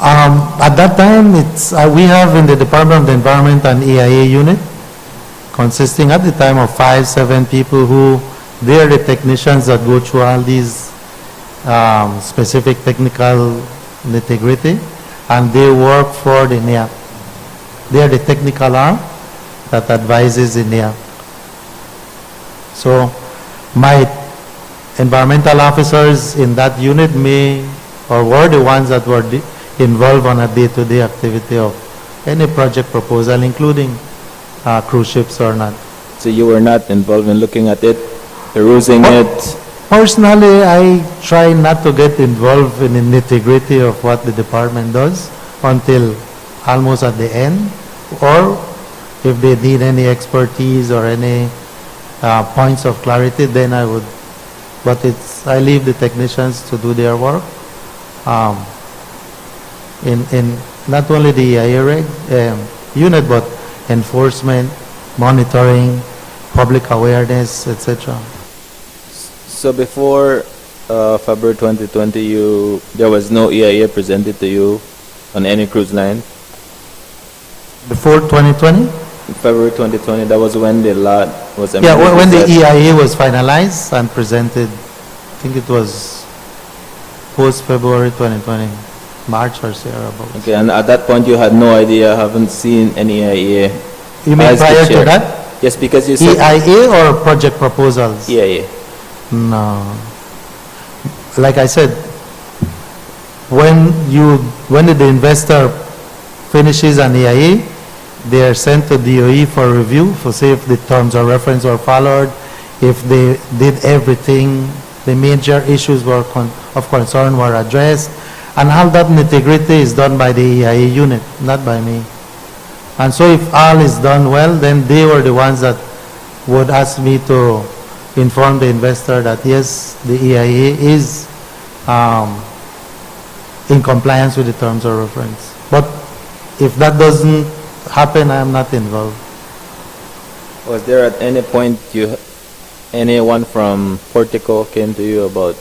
At that time, we have in the Department of the Environment an EIA unit consisting at the time of 5-7 people who, they are the technicians that go through all these specific technical nitty-gritty, and they work for the NIAP. They are the technical arm that advises the NIAP. So my environmental officers in that unit were the ones that were involved on a day-to-day activity of any project proposal, including cruise ships or not. So you were not involved in looking at it, perusing it? Personally, I try not to get involved in the nitty-gritty of what the department does until almost at the end, or if they need any expertise or any points of clarity, then I would. But I leave the technicians to do their work. In not only the EIA unit, but enforcement, monitoring, public awareness, etc. So before February 2020, there was no EIA presented to you on any cruise line? Before 2020? February 2020, that was when the lot was Yeah, amended, when the you said? EIA was finalized and presented, I think it was post-February 2020, March or so about. Okay, and at that point you had no idea, haven't seen any EIA? You mean as the prior to chair? that? Yes, because you said EIA or project proposals? EIA. No. Like I said, when the investor finishes an EIA, they are sent to DOE for review, for see if the terms of reference were followed, if they did everything, the major issues of concern were addressed, and all that nitty-gritty is done by the EIA unit, not by me. And so if all is done well, then they were the ones that would ask me to inform the investor that yes, the EIA is in compliance with the terms of reference. But if that doesn't happen, I am not involved. Was there at any point anyone from Portico came to you about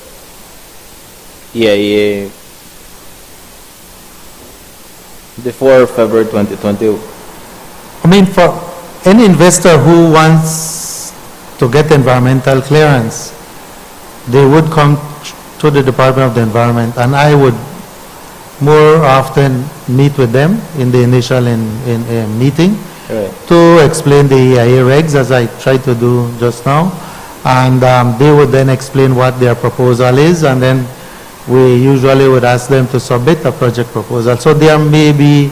EIA before February 2020? I mean, for any investor who wants to get environmental clearance, they would come to the Department of the Environment, and I would more often meet with them in the initial meeting Right. to explain the EIA regs, as I tried to do just now, and they would then explain what their proposal is, and then we usually would ask them to submit a project proposal. So there may be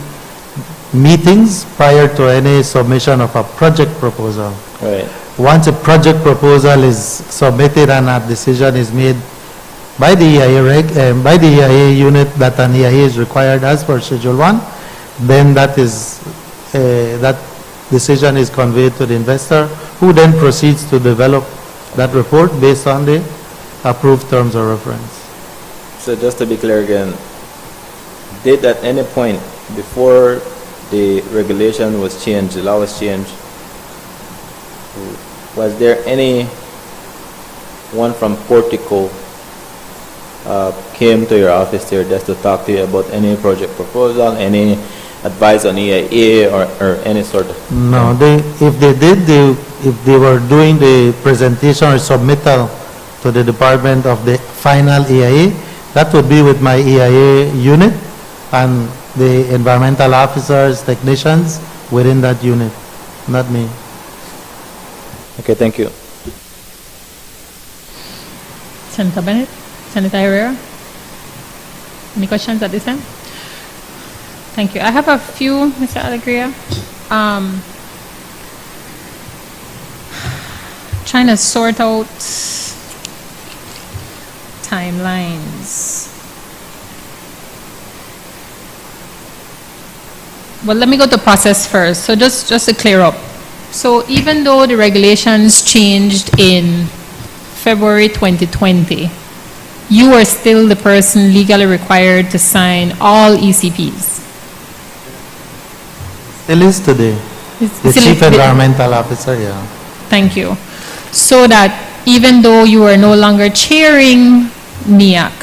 meetings prior to any submission of a project proposal. Right. Once a project proposal is submitted and a decision is made by the EIA unit that an EIA is required as per Schedule 1, then that decision is conveyed to the investor, who then proceeds to develop that report based on the approved terms of reference. So just to be clear again, did at any point before the regulation was changed, the law was changed, was there any one from Portico came to your office there just to talk to you about any project proposal, any advice on EIA or any sort of? No, if they did, if they were doing the presentation or submittal to the department of the final EIA, that would be with my EIA unit and the environmental officers, technicians within that unit, not me. Okay, thank you. Senator Bennett, Senator Herrera. Any questions at this time? Thank you. I have a few, Mr. Alegria. Trying to sort out timelines. Well, let me go to process first. So just to clear up. So even though the regulations changed in February 2020, you are still the person legally required to sign all ECPs. Still is today. The Chief Environmental Officer, yeah. Thank you. So that even though you are no longer chairing NEAC,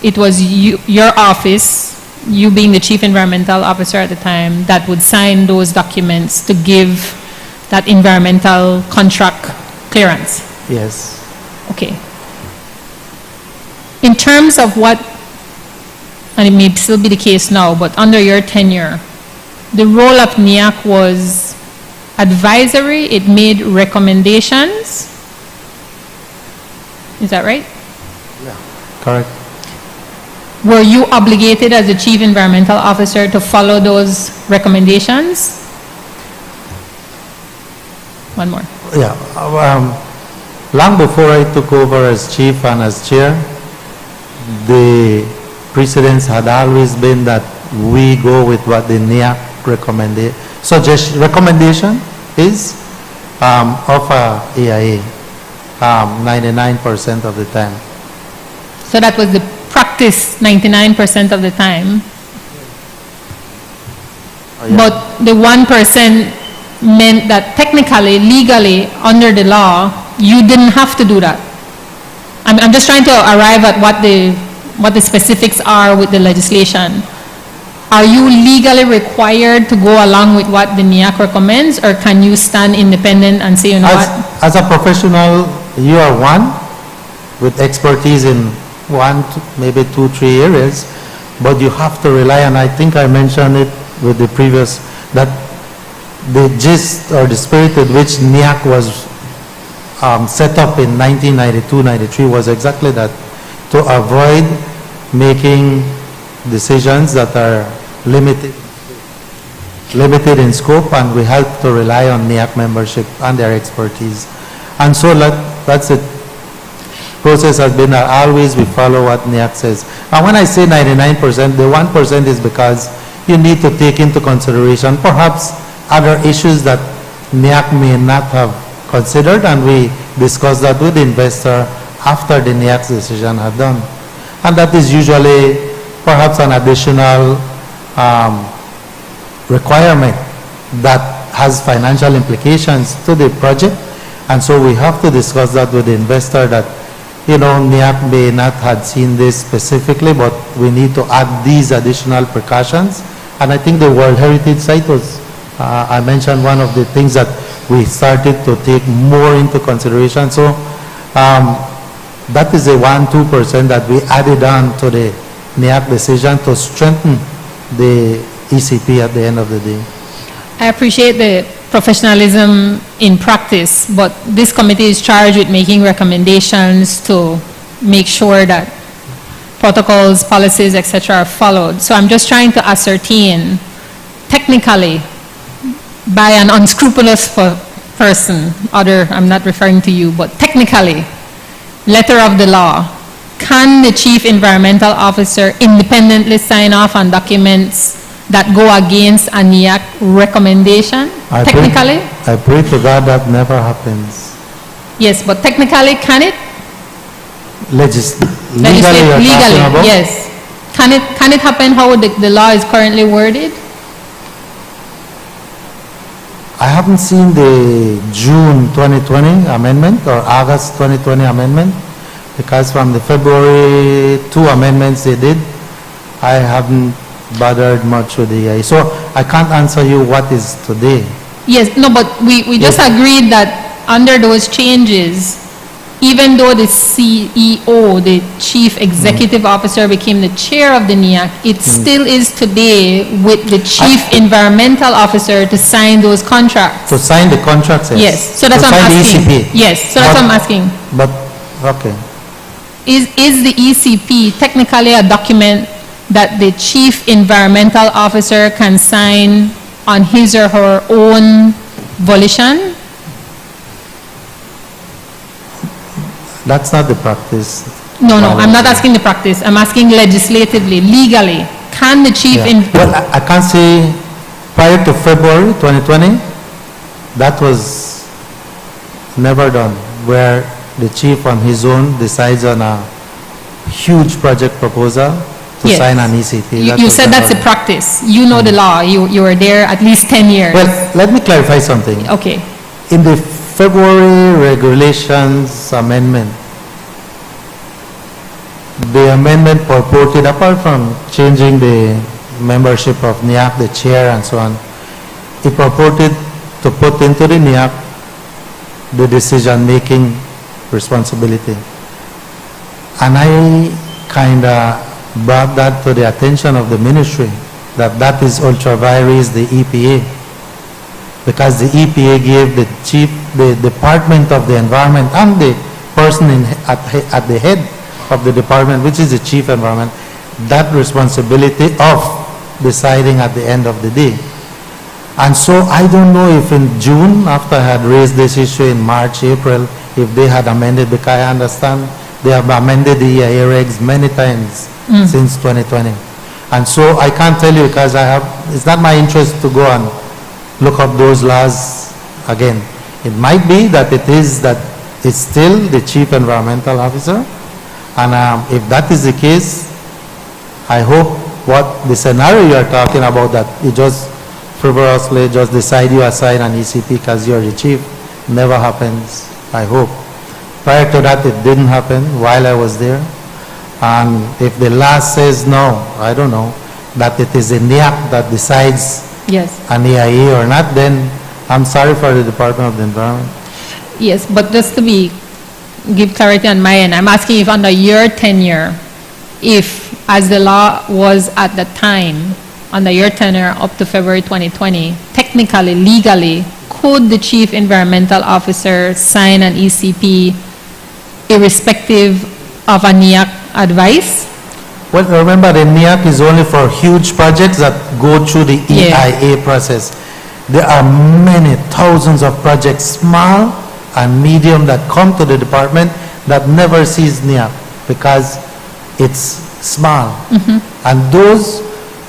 it was your office, you being the Chief Environmental Officer at the time, that would sign those documents to give that environmental contract clearance. Yes. Okay. In terms of what, and it may still be the case now, but under your tenure, the role of NEAC was advisory, it made recommendations. Is that right? Yeah. Correct. Were you obligated as the Chief Environmental Officer to follow those recommendations? One more. Yeah. Long before I took over as chief and as chair, the precedence had always been that we go with what the NEAC recommendation is of a EIA 99% of the time. So that was the practice 99% of the time. Oh, yeah. But the 1% meant that technically, legally, under the law, you didn't have to do that. I'm just trying to arrive at what the specifics are with the legislation. Are you legally required to go along with what the NEAC recommends, or can you stand independent and say, you know what? As a professional, you are one with expertise in one, maybe 2, 3 areas, but you have to rely, and I think I mentioned it with the previous, that the gist or the spirit with which NEAC was set up in 1992-93 was exactly that, to avoid making decisions that are limited in scope, and we have to rely on NIAC membership and their expertise. And so that's the process has been that always we follow what NIAC says. And when I say 99%, the 1% is because you need to take into consideration perhaps other issues that NIAC may not have considered, and we discuss that with the investor after the NIAC's decision had done. And that is usually perhaps an additional requirement that has financial implications to the project. And so we have to discuss that with the investor that, you know, NIAC may not have seen this specifically, but we need to add these additional precautions. And I think the World Heritage Site was, I mentioned one of the things that we started to take more into consideration. So that is the 1-2% that we added on to the NIAC decision to strengthen the ECP at the end of the day. I appreciate the professionalism in practice, but this committee is charged with making recommendations to make sure that protocols, policies, etc. are followed. So I'm just trying to ascertain technically by an unscrupulous person, I'm not referring to you, but technically, letter of the law, can the chief environmental officer independently sign off on documents that go against a NIAC recommendation, technically? I pray to God that never happens. Yes, but technically, can it? Legally, you're talking about? Yes. Can it happen how the law is currently worded? I haven't seen the June 2020 amendment or August 2020 amendment, because from the February 2 amendments they did, I haven't bothered much with the EIA. So I can't answer you what is today. Yes, no, but we just agreed that under those changes, even though the CEO, the chief executive officer, became the chair of the NIAC, it still is today with the chief environmental officer to sign those contracts. To sign the contracts, yes. Yes, so that's to what I'm sign asking. the ECP. Yes, so that's what I'm asking. But, okay. Is the ECP technically a document that the chief environmental officer can sign on his or her own volition? That's not the practice. No, I'm not asking the practice. I'm asking legislatively, legally. Can the chief... Yeah. Well, I can't say prior to February 2020, that was never done, where the chief on his own decides on a huge project proposal to Yes. sign an ECP. You said that's a practice. You know the law. You were there at least 10 years. Well, let me clarify something. Okay. In the February regulations amendment, the amendment purported, apart from changing the membership of NIAC, the chair and so on, it purported to put into the NIAC the decision-making responsibility. And I kind of brought that to the attention of the ministry, that is ultra vires the EPA, because the EPA gave the chief, the Department of the Environment, and the person at the head of the department, which is the chief environment, that responsibility of deciding at the end of the day. And so I don't know if in June, after I had raised this issue in March, April, if they had amended, because I understand they have amended the EIA regs many times since 2020. And so I can't tell you, because it's not my interest to go and look up those laws again. It might be that it's still the chief environmental officer, and if that is the case, I hope what the scenario you are talking about, that you just frivolously just decide you assign an ECP because you're the chief, never happens, I hope. Prior to that, it didn't happen while I was there. And if the law says no, I don't know, that it is a NIAC that decides Yes. an EIA or not, then I'm sorry for the Department of the Environment. Yes, but just to give clarity on my end, I'm asking if under your tenure, if, as the law was at the time, under your tenure up to February 2020, technically, legally, could the chief environmental officer sign an ECP irrespective of a NIAC advice? Well, remember, the NIAC is only for huge projects that go through the Yeah. EIA process. There are many thousands of projects, small and medium, that come to the department that never sees NIAC because it's small. And those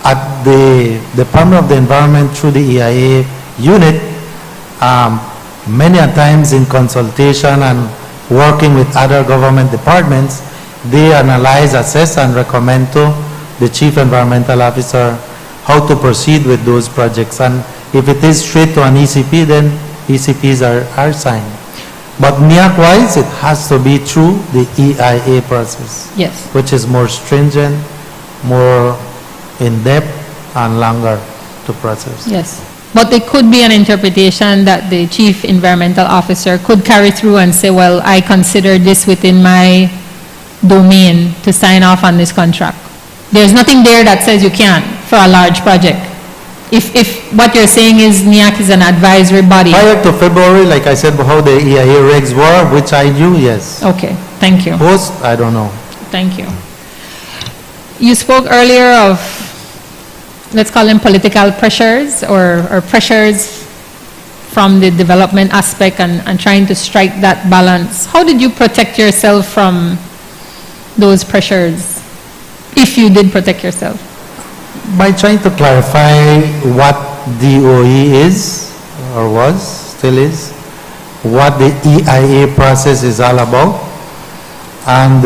at the Department of the Environment through the EIA unit, many a times in consultation and working with other government departments, they analyze, assess, and recommend to the Chief Environmental Officer how to proceed with those projects. And if it is straight to an ECP, then ECPs are signed. But NIAC-wise, it has to be through the EIA process, Yes. which is more stringent, more in-depth, and longer to process. Yes. But there could be an interpretation that the chief environmental officer could carry through and say, well, I consider this within my domain to sign off on this contract. There's nothing there that says you can't for a large project. If what you're saying is NIAC is an advisory body. Prior to February, like I said, how the EIA regs were, which I knew, yes. Okay, thank you. Post, I don't know. Thank you. You spoke earlier of, let's call them political pressures or pressures from the development aspect and trying to strike that balance. How did you protect yourself from those pressures, if you did protect yourself? By trying to clarify what DOE is, or was, still is, what the EIA process is all about, and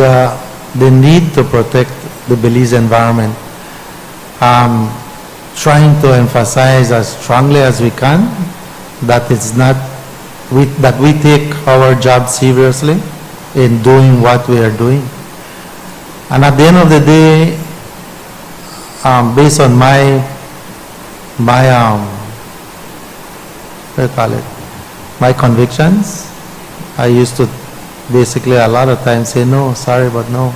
the need to protect the Belize environment. Trying to emphasize as strongly as we can that it's not, that we take our job seriously in doing what we are doing. And at the end of the day, based on my what do you call it, my convictions, I used to basically a lot of times say no, sorry but no,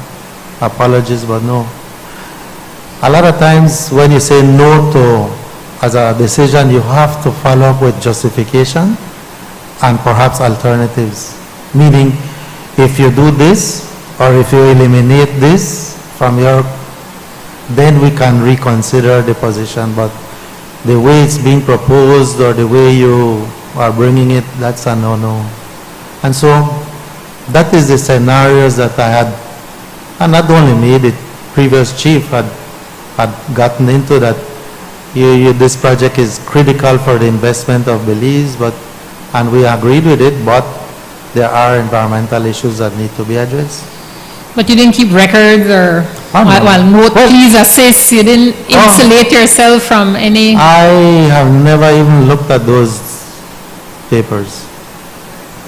apologies but no. A lot of times when you say no to as a decision, you have to follow up with justification and perhaps alternatives. Meaning, if you do this or if you eliminate this from your, then we can reconsider the position. But the way it's being proposed or the way you are bringing it, that's a no-no. And so that is the scenarios that I had, and not only me, the previous chief had gotten into that. This project is critical for the investment of Belize, and we agreed with it, but there are environmental issues that need to be addressed. But you didn't keep records or, Oh, no. well, note, please assist, you didn't insulate yourself from any, I have never even looked at those papers.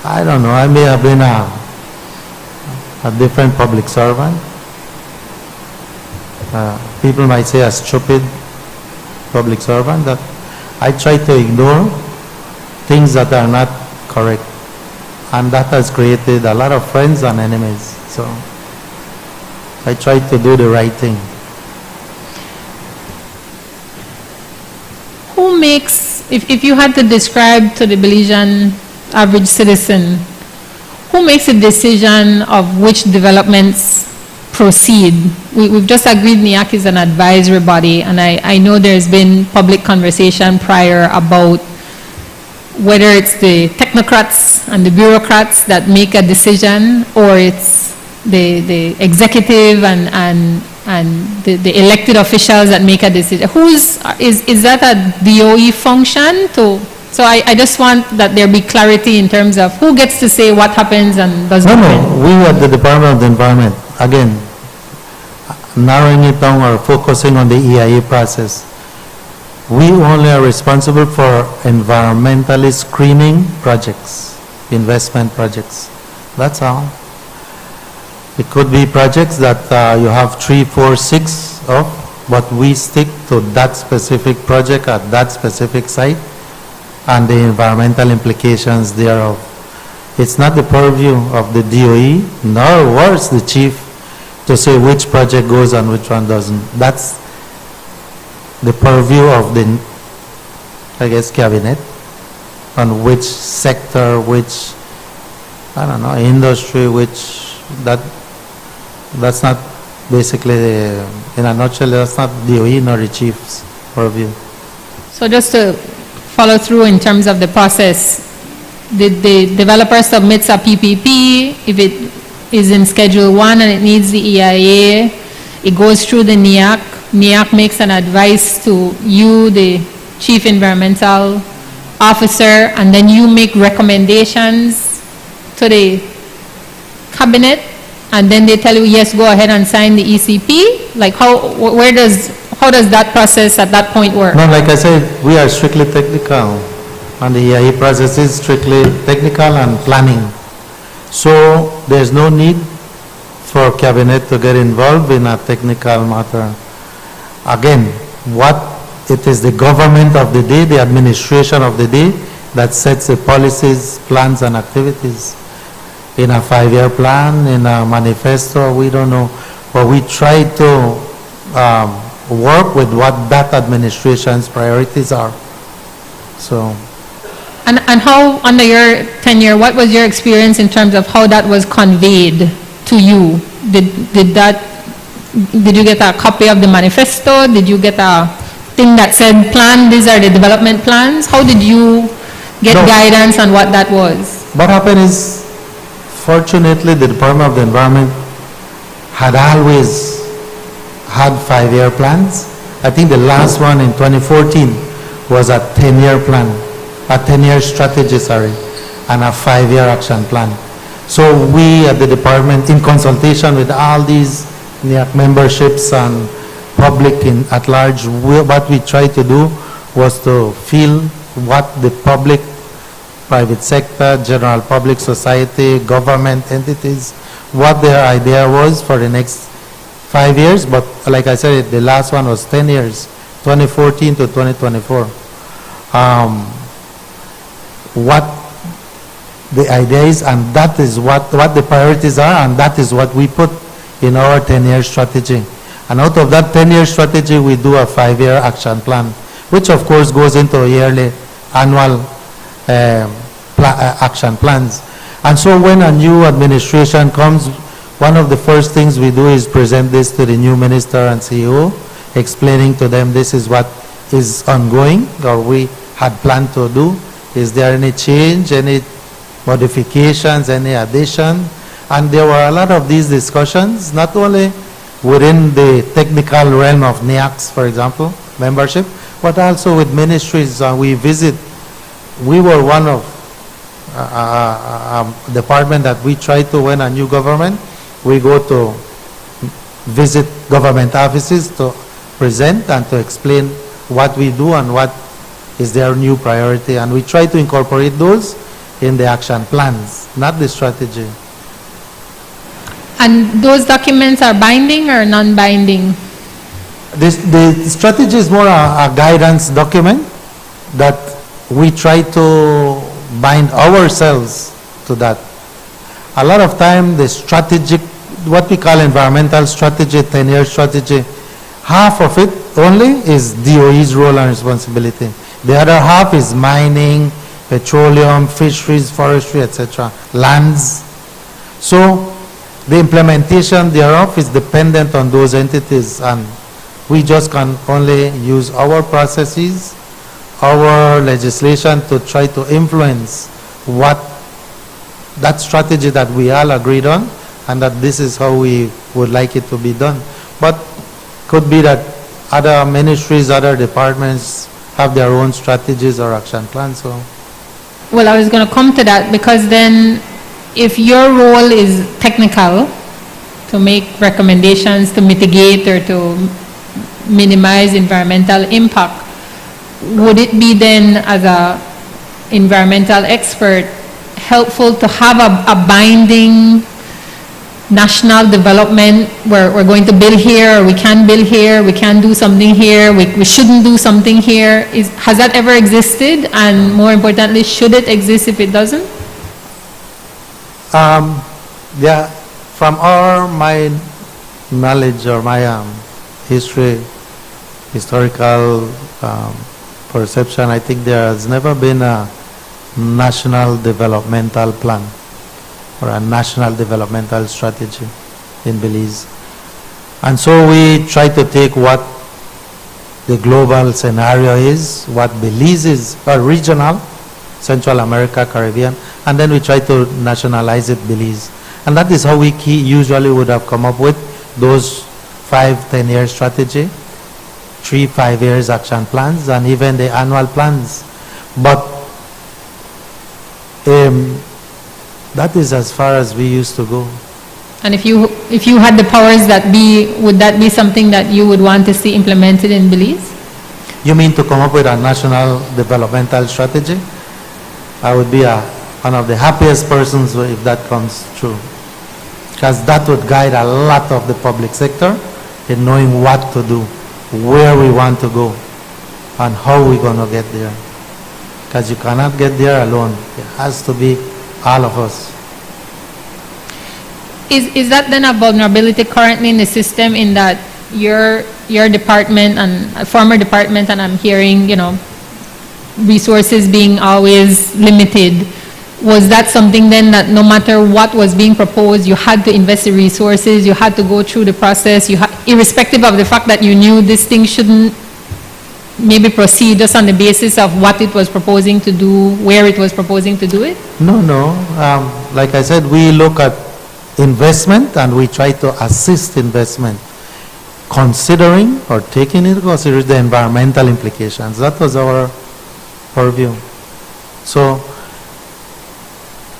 I don't know, I may have been a different public servant. People might say a stupid public servant, that I try to ignore things that are not correct. And that has created a lot of friends and enemies. So I try to do the right thing. who makes, if you had to describe to the Belizean average citizen, who makes a decision of which developments proceed? We've just agreed NIAC is an advisory body, and I know there's been public conversation prior about whether it's the technocrats and the bureaucrats that make a decision, or it's the executive and the elected officials that make a decision. Is that a DOE function to? So I just want that there be clarity in terms of who gets to say what happens and doesn't happen. No, we at the Department of the Environment, again, narrowing it down or focusing on the EIA process, we only are responsible for environmentally screening projects, investment projects. That's all. It could be projects that you have 3, 4, 6 of, but we stick to that specific project at that specific site and the environmental implications thereof. It's not the purview of the DOE, nor worse the chief, to say which project goes and which one doesn't. That's the purview of the, I guess, cabinet, on which sector, which, I don't know, industry, which, that's not basically, in a nutshell, that's not DOE nor the chief's purview. So just to follow through in terms of the process, did the developer submits a PPP? If it is in Schedule 1 and it needs the EIA, it goes through the NEAC. NEAC makes an advice to you, the Chief Environmental Officer, and then you make recommendations to the cabinet, and then they tell you, yes, go ahead and sign the ECP? Like how does that process at that point work? No, like I said, we are strictly technical, and the EIA process is strictly technical and planning. So there's no need for cabinet to get involved in a technical matter. Again, what it is the government of the day, the administration of the day, that sets the policies, plans, and activities. In a 5-year plan, in a manifesto, we don't know. But we try to work with what that administration's priorities are. So. And how, under your tenure, what was your experience in terms of how that was conveyed to you? Did you get a copy of the manifesto? Did you get a thing that said, plan, these are the development plans? How did you get guidance on what that was? What happened is, fortunately, the Department of the Environment had always had 5-year plans. I think the last one in 2014 was a 10-year plan, a 10-year strategy, and a 5-year action plan. So we at the department, in consultation with all these NEAC memberships and public at large, what we tried to do was to feel what the public, private sector, general public, society, government entities, what their idea was for the next 5 years. But like I said, the last one was 10 years, 2014 to 2024. What the idea is, and that is what the priorities are, and that is what we put in our 10-year strategy. And out of that 10-year strategy, we do a 5-year action plan, which of course goes into yearly, annual action plans. And so when a new administration comes, one of the first things we do is present this to the new minister and CEO, explaining to them this is what is ongoing, or we had planned to do. Is there any change, any modifications, any addition? And there were a lot of these discussions, not only within the technical realm of NEAC's, for example, membership, but also with ministries. We were one of department that we try to, when a new government, we go to visit government offices to present and to explain what we do and what is their new priority. And we try to incorporate those in the action plans, not the strategy. And those documents are binding or non-binding? The strategy is more a guidance document that we try to bind ourselves to that. A lot of time the strategic, what we call environmental strategy, 10-year strategy, half of it only is DOE's role and responsibility. The other half is mining, petroleum, fisheries, forestry, etc., lands. So the implementation thereof is dependent on those entities, and we just can only use our processes, our legislation to try to influence what that strategy that we all agreed on, and that this is how we would like it to be done. But could be that other ministries, other departments have their own strategies or action plans. So, well, I was going to come to that, because then if your role is technical, to make recommendations to mitigate or to minimize environmental impact, would it be then, as a environmental expert, helpful to have a binding national development where we're going to build here, or we can build here, we can do something here, we shouldn't do something here? Has that ever existed? And more importantly, should it exist if it doesn't? Yeah, from my knowledge or my historical perception, I think there has never been a national developmental plan or a national developmental strategy in Belize. And so we try to take what the global scenario is, what Belize is, or regional, Central America, Caribbean, and then we try to nationalize it Belize. And that is how we usually would have come up with those 5-10-year strategy, 3-5 years action plans, and even the annual plans. But that is as far as we used to go. And if you had the powers that be, would that be something that you would want to see implemented in Belize? You mean to come up with a national developmental strategy? I would be one of the happiest persons if that comes true. Because that would guide a lot of the public sector in knowing what to do, where we want to go, and how we're going to get there. Because you cannot get there alone. It has to be all of us. Is that then a vulnerability currently in the system, in that your department and a former department, and I'm hearing, resources being always limited? Was that something then that no matter what was being proposed, you had to invest the resources, you had to go through the process, irrespective of the fact that you knew this thing shouldn't maybe proceed just on the basis of what it was proposing to do, where it was proposing to do it? No. Like I said, we look at investment and we try to assist investment, considering or taking into consideration the environmental implications. That was our purview. So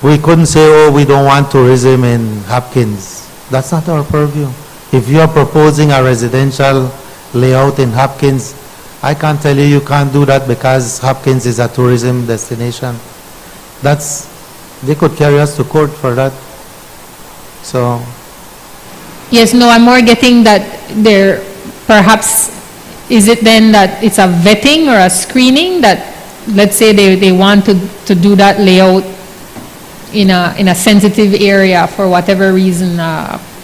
we couldn't say, oh, we don't want tourism in Hopkins. That's not our purview. If you are proposing a residential layout in Hopkins, I can't tell you can't do that because Hopkins is a tourism destination. They could carry us to court for that. So. Yes, no, I'm more getting that there, perhaps, is it then that it's a vetting or a screening that, let's say they want to do that layout in a sensitive area for whatever reason,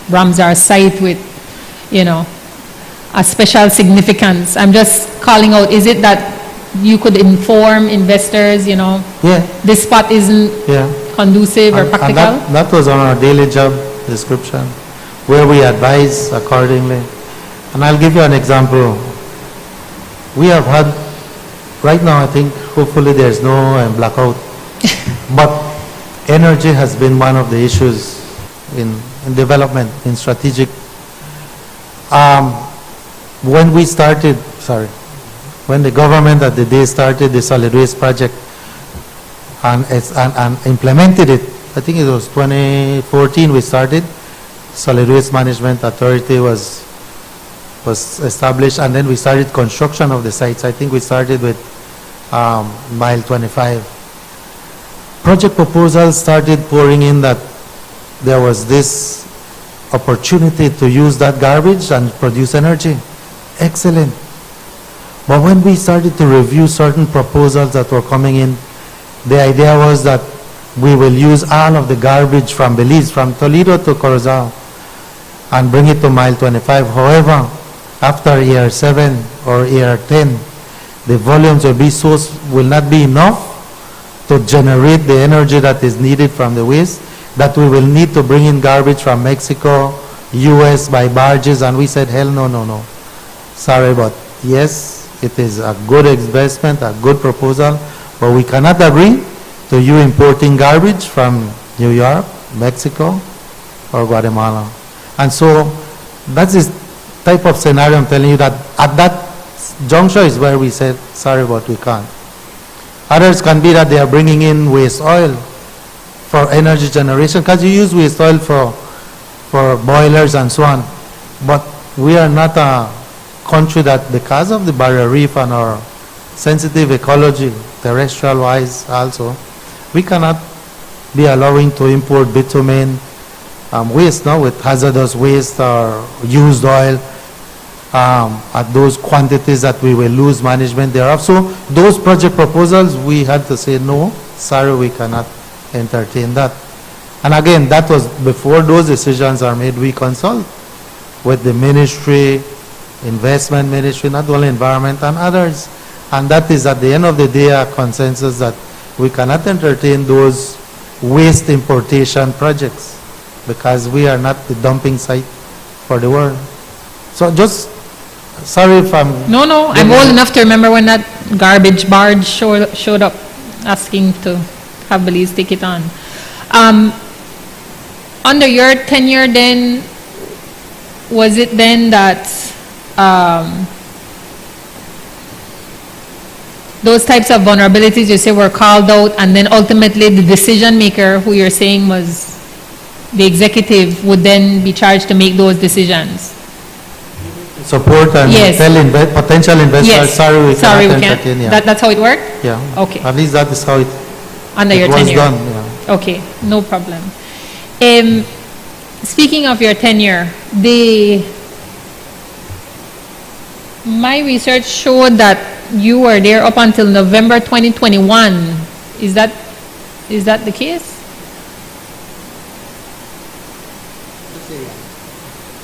Ramsar site with, a special significance. I'm just calling out, is it that you could inform investors, Yeah. this spot isn't conducive or practical? And that was on our daily job description, where we advise accordingly. And I'll give you an example. We have had, right now I think, hopefully there's no blackout, but energy has been one of the issues in development, in strategic. When the government at the day started the solid waste project and implemented it, I think it was 2014 we started, Solid Waste Management Authority was established, and then we started construction of the sites. I think we started with mile 25. Project proposals started pouring in that there was this opportunity to use that garbage and produce energy. Excellent. But when we started to review certain proposals that were coming in, the idea was that we will use all of the garbage from Belize, from Toledo to Corozal, and bring it to mile 25. However, after year 7 or year 10, the volumes will not be enough to generate the energy that is needed from the waste, that we will need to bring in garbage from Mexico, US by barges, and we said, hell no. Sorry, but yes, it is a good investment, a good proposal, but we cannot agree to you importing garbage from New York, Mexico, or Guatemala. And so that's this type of scenario I'm telling you, that at that juncture is where we said, sorry, but we can't. Others can be that they are bringing in waste oil for energy generation, because you use waste oil for boilers and so on. But we are not a country that, because of the barrier reef and our sensitive ecology, terrestrial-wise also, we cannot be allowing to import bitumen waste now with hazardous waste or used oil at those quantities that we will lose management thereof. So those project proposals, we had to say, no, sorry, we cannot entertain that. And again, that was before those decisions are made. We consult with the ministry, investment ministry, not only environment and others. And that is at the end of the day a consensus that we cannot entertain those waste importation projects because we are not the dumping site for the world. So just, sorry if I'm, No, I'm old enough to remember when that garbage barge showed up asking to have Belize take it on. Under your tenure then, was it then that those types of vulnerabilities you say were called out, and then ultimately the decision maker, who you're saying was the executive, would then be charged to make those decisions? support and Yes. tell potential investors, Yes. sorry, we Sorry, cannot we can't. entertain, yeah. That's how it worked? Yeah. Okay. At least that is how it Under your was tenure? done, yeah. Okay, no problem. Speaking of your tenure, my research showed that you were there up until November 2021. Is that the case?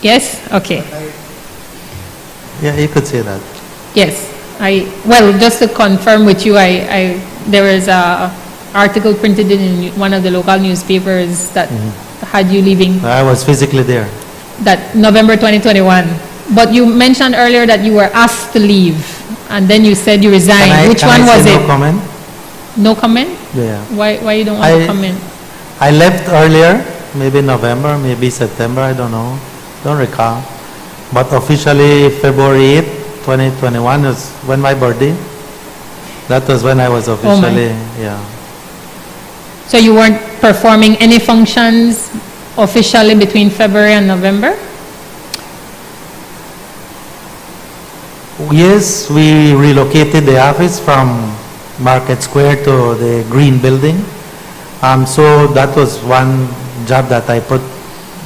Yes? Okay. Yeah, you could say that. Yes. Well, just to confirm with you, there was a article printed in one of the local newspapers that had you leaving I was physically there. that November 2021. But you mentioned earlier that you were asked to leave, and then you said you resigned. Which one was say it? no comment? No comment? Yeah. Why you don't want to comment? I left earlier, maybe November, maybe September, I don't know. Don't recall. But officially February 8th, 2021 was when my birthday. That was when I was officially, yeah. So you weren't performing any functions officially between February and November? Yes, we relocated the office from Market Square to the Green Building. So that was one job that I put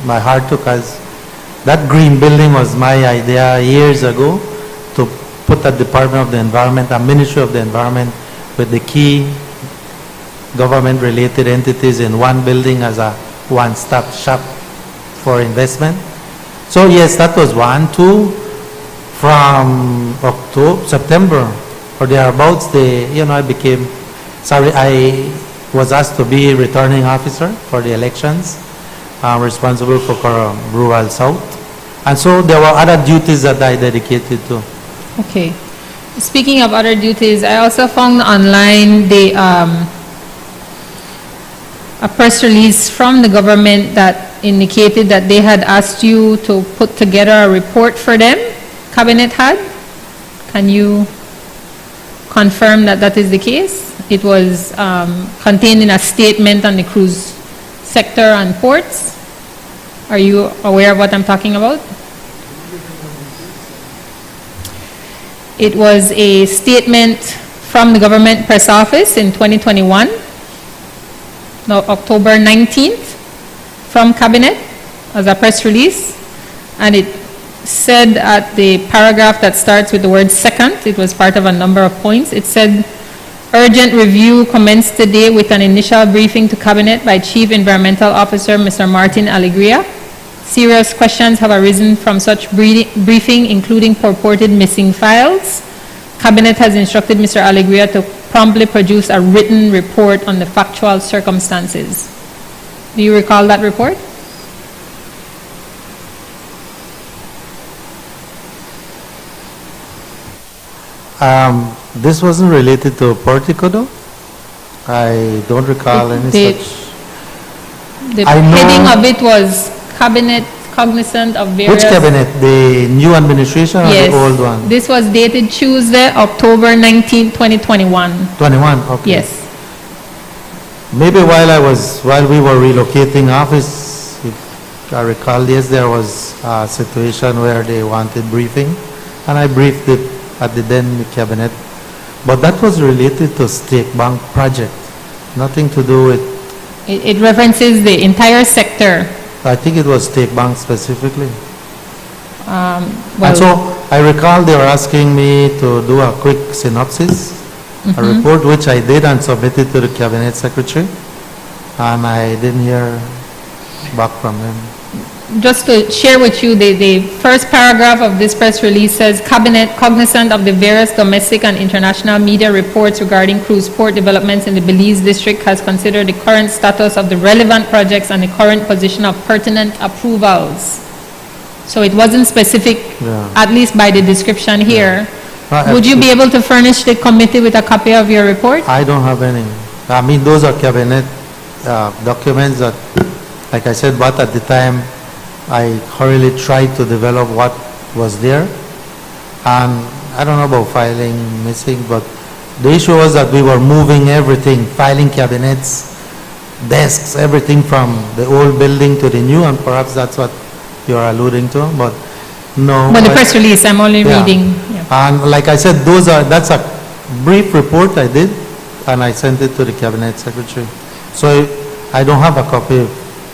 my heart to, because that Green Building was my idea years ago, to put a Department of the Environment, a Ministry of the Environment, with the key government-related entities in one building as a one-stop shop for investment. So yes, that was one. Two, from September or thereabouts, I was asked to be returning officer for the elections, responsible for Rural South. And so there were other duties that I dedicated to. Okay. Speaking of other duties, I also found online a press release from the government that indicated that they had asked you to put together a report for them. Cabinet had. Can you confirm that that is the case? It was contained in a statement on the cruise sector and ports. Are you aware of what I'm talking about? It was a statement from the government press office in 2021, October 19th, from Cabinet as a press release, and it said at the paragraph that starts with the word second, it was part of a number of points, it said, urgent review commenced today with an initial briefing to Cabinet by Chief Environmental Officer Mr. Martin Alegria. Serious questions have arisen from such briefing, including purported missing files. Cabinet has instructed Mr. Alegria to promptly produce a written report on the factual circumstances. Do you recall that report? This wasn't related to Portico, though? I don't recall any such. The I know- heading of it was Cabinet cognizant of various... Which cabinet? The new administration or Yes. the old one? This was dated Tuesday, October 19, 2021. 21, okay. Yes. Maybe while we were relocating office, if I recall, yes, there was a situation where they wanted briefing, and I briefed it at the then cabinet. But that was related to State Bank project, nothing to do with, It references the entire sector. I think it was State Bank specifically. Well, And so I recall they were asking me to do a quick synopsis, a report, which I did and submitted to the cabinet secretary, and I didn't hear back from them. just to share with you, the first paragraph of this press release says, Cabinet cognizant of the various domestic and international media reports regarding cruise port developments in the Belize district has considered the current status of the relevant projects and the current position of pertinent approvals. So it wasn't specific, Yeah. at least by the description here. Uh, Would you be able to furnish the committee with a copy of your report? I don't have any. I mean, those are cabinet documents that, like I said, but at the time, I hurriedly tried to develop what was there. And I don't know about filing missing, but the issue was that we were moving everything, filing cabinets, desks, everything from the old building to the new, and perhaps that's what you're alluding to, but no. But the I- press release, I'm only Yeah. reading. Yeah. And like I said, that's a brief report I did, and I sent it to the cabinet secretary. So I don't have a copy of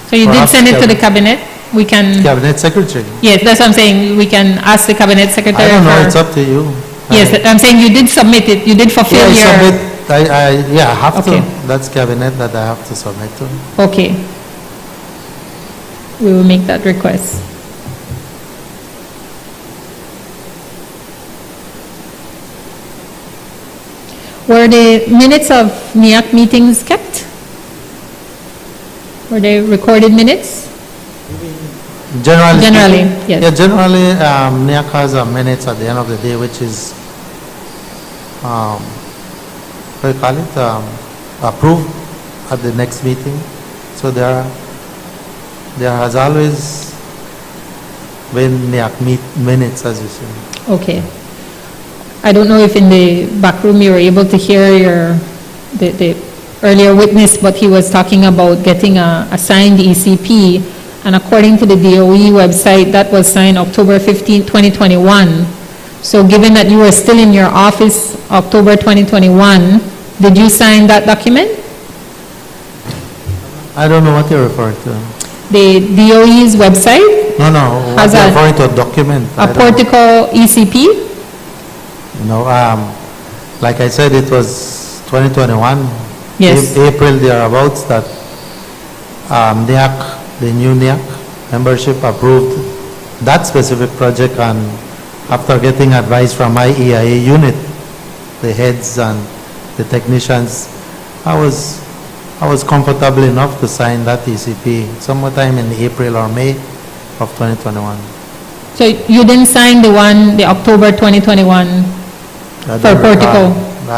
So you did Perhaps send it to the cabinet- cabinet? We can, cabinet secretary. yes, that's what I'm saying. We can ask the cabinet secretary I don't know, for- it's up to you. Yes, I'm saying you did submit it, you did Yeah, fulfill I your... submit, I have to. Okay. That's cabinet that I have to submit to. Okay. We will make that request. Were the minutes of NIAC meetings kept? Were they recorded minutes? Generally. Generally, yes. Yeah, generally, NIAC has a minutes at the end of the day, which is, what do you call it, approved at the next meeting. So there has always been NIAC minutes, as you say. Okay. I don't know if in the back room you were able to hear the earlier witness, but he was talking about getting a signed ECP, and according to the DOE website, that was signed October 15, 2021. So given that you were still in your office October 2021, did you sign that document? I don't know what you're referring to. The DOE's website, No, what Has you're a- referring to a document. a I don't- Portico ECP? No, like I said, it was 2021. Yes. April thereabouts that NIAC, the new NIAC membership approved that specific project, and after getting advice from my EIA unit, the heads and the technicians, I was comfortable enough to sign that ECP sometime in April or May of 2021. So you didn't sign the October 2021? I For don't recall. Portico.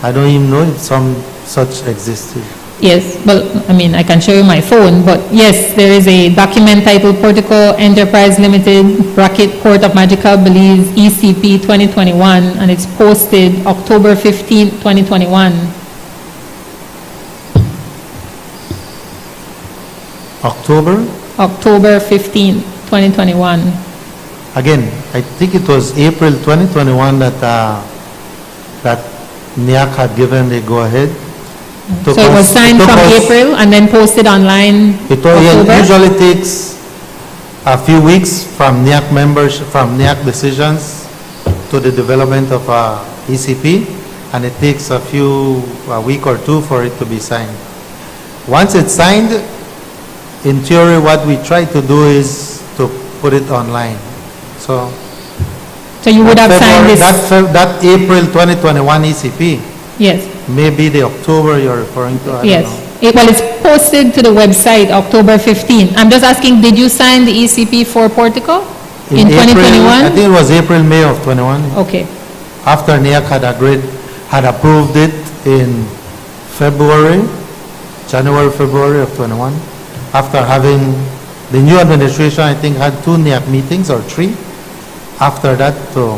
I don't even know if some such existed. Yes, well, I mean, I can show you my phone, but yes, there is a document titled Portico Enterprise Limited, bracket Port of Magical Belize, ECP 2021, and it's posted October 15, 2021. October 15, 2021. Again, I think it was April 2021 that NIAC had given the go-ahead. So it was signed from April and then posted online October? It usually takes a few weeks from NIAC members, from NIAC decisions to the development of ECP, and it takes a week or two for it to be signed. Once it's signed, in theory, what we try to do is to put it online. So So you would have signed this? That April 2021 ECP, Yes, maybe the October you're referring to, I don't yes. know. Well, it's posted to the website October 15. I'm just asking, did you sign the ECP for Portico in April, 2021? I think it was April, May of 21. Okay, After NIAC had approved it in January, February of 21. After having, the new administration, I think, had 2 NIAC meetings or 3. After that, to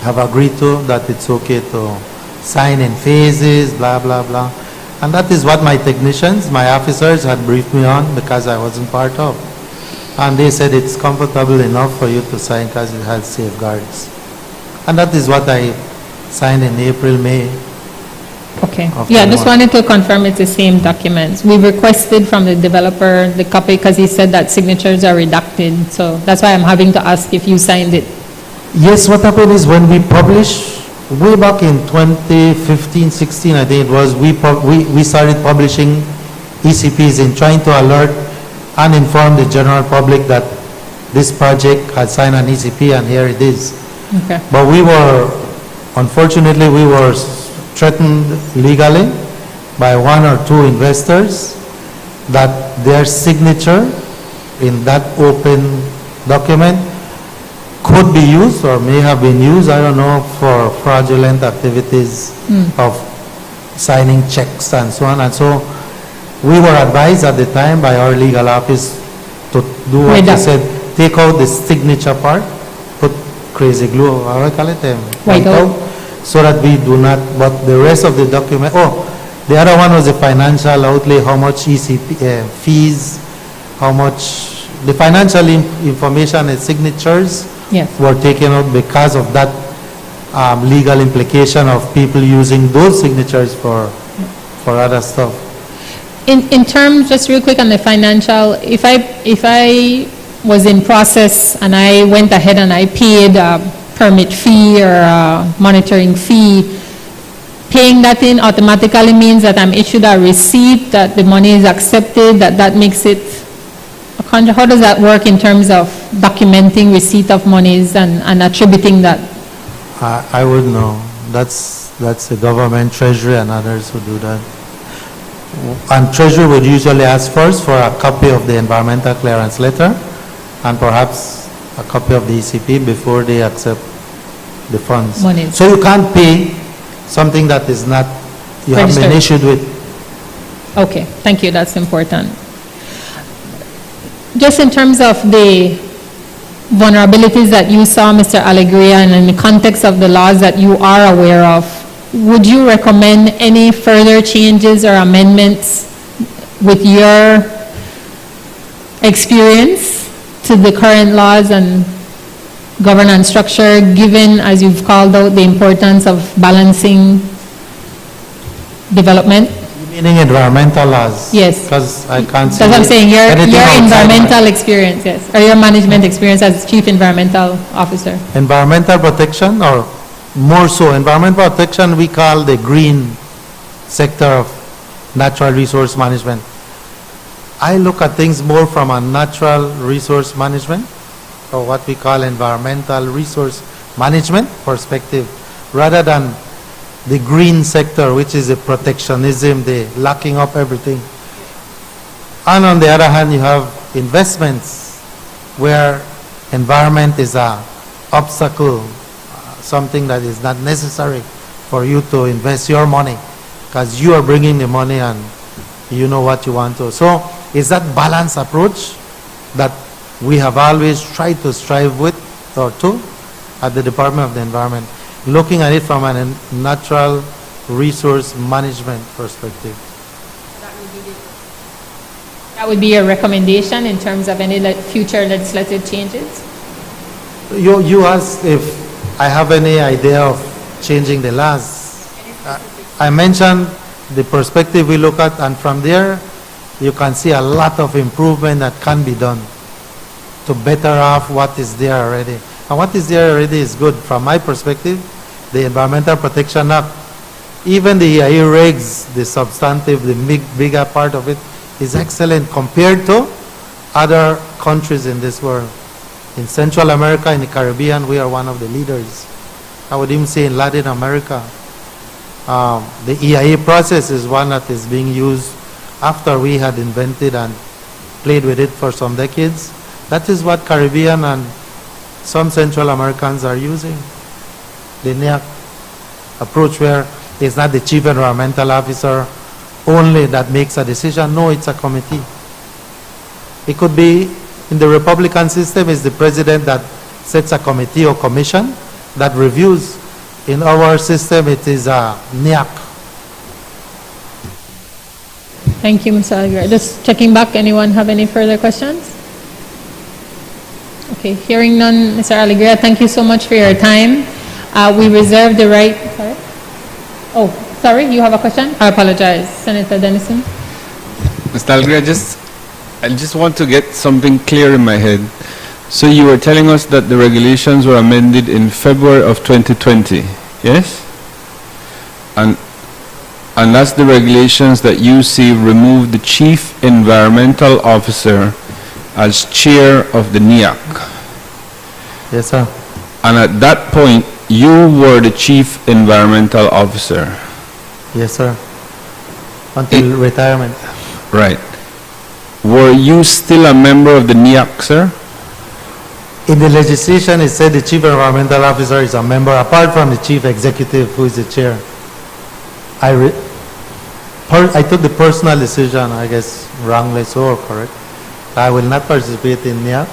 have agreed to that it's okay to sign in phases, blah, blah, blah. And that is what my technicians, my officers had briefed me on because I wasn't part of. And they said it's comfortable enough for you to sign because it has safeguards. And that is what I signed in April, May. okay. Of Yeah, just 21. wanted to confirm it's the same documents. We requested from the developer the copy because he said that signatures are redacted. So that's why I'm having to ask if you signed it. Yes, what happened is when we published, way back in 2015, 16, I think it was, we started publishing ECPs and trying to alert and inform the general public that this project had signed an ECP and here it is. Okay. But unfortunately, we were threatened legally by 1 or 2 investors that their signature in that open document could be used or may have been used, I don't know, for fraudulent activities of signing checks and so on. And so we were advised at the time by our legal office to do what they said, take out the signature part, put crazy glue, how do I call it? White out. So that we do not, but the rest of the document, the other one was the financial outlay, how much ECP fees, how much, the financial information and signatures Yes. were taken out because of that legal implication of people using those signatures for other stuff. In terms, just real quick on the financial, if I was in process and I went ahead and I paid a permit fee or a monitoring fee, paying that in automatically means that I'm issued a receipt, that the money is accepted, that makes it a contract. How does that work in terms of documenting receipt of monies and attributing that? I wouldn't know. That's the government, treasury and others who do that. And treasury would usually ask first for a copy of the environmental clearance letter and perhaps a copy of the ECP before they accept the funds. Monies. So you can't pay something that is not, you have been Registered. issued with. Okay, thank you, that's important. Just in terms of the vulnerabilities that you saw, Mr. Alegria, and in the context of the laws that you are aware of, would you recommend any further changes or amendments with your experience to the current laws and governance structure, given, as you've called out, the importance of balancing development? Meaning environmental laws? Yes. Because I can't see That's what I'm saying, your anything outside environmental experience, yes, or your management experience as Chief Environmental Officer. Environmental protection, or more so, environmental protection we call the green sector of natural resource management. I look at things more from a natural resource management, or what we call environmental resource management perspective, rather than the green sector, which is the protectionism, the locking up everything. And on the other hand, you have investments where environment is a obstacle, something that is not necessary for you to invest your money, because you are bringing the money and you know what you want to. So it's that balanced approach that we have always tried to strive with or to at the Department of the Environment, looking at it from a natural resource management perspective. That would be your recommendation in terms of any future legislative changes? You asked if I have any idea of changing the laws. I mentioned the perspective we look at, and from there you can see a lot of improvement that can be done to better off what is there already. And what is there already is good. From my perspective, the Environmental Protection Act, even the EIA regs, the substantive, the bigger part of it, is excellent compared to other countries in this world. In Central America, in the Caribbean, we are one of the leaders. I would even say in Latin America. The EIA process is one that is being used after we had invented and played with it for some decades. That is what Caribbean and some Central Americans are using. The NEAC approach, where it's not the Chief Environmental Officer only that makes a decision. No, it's a committee. It could be, in the Republican system, it's the President that sets a committee or commission that reviews. In our system, it is a NEAC. Thank you, Mr. Alegria. Just checking back, anyone have any further questions? Okay, hearing none, Mr. Alegria, thank you so much for your time. We reserve the right, sorry? Oh, sorry, you have a question? I apologize, Senator Dennison. Mr. Alegria, I just want to get something clear in my head. So you were telling us that the regulations were amended in February of 2020, yes? And that's the regulations that you see remove the Chief Environmental Officer as chair of the NEAC. Yes, sir. And at that point, you were the Chief Environmental Officer. Yes, sir. Until retirement. Right. were you still a member of the NIAC, sir? In the legislation, it said the chief environmental officer is a member, apart from the chief executive, who is the chair. I took the personal decision, I guess wrongly so or correct. I will not participate in NIAC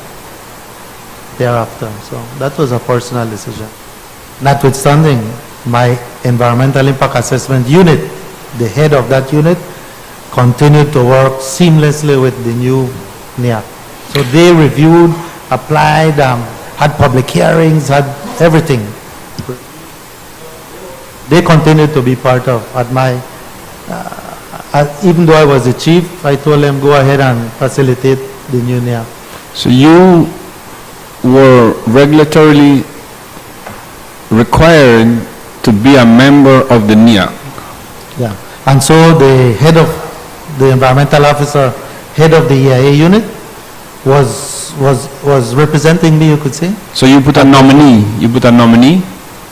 thereafter. So that was a personal decision. Notwithstanding, my environmental impact assessment unit, the head of that unit, continued to work seamlessly with the new NIAC. So they reviewed, applied, had public hearings, had everything. They continued to be part of, at my, even though I was the chief, I told them go ahead and facilitate the new NIAC. So you were regulatorily required to be a member of the NIAC. Yeah. And so the head of the environmental officer, head of the EIA unit, was representing me, you could say. So you put a nominee. You put a nominee.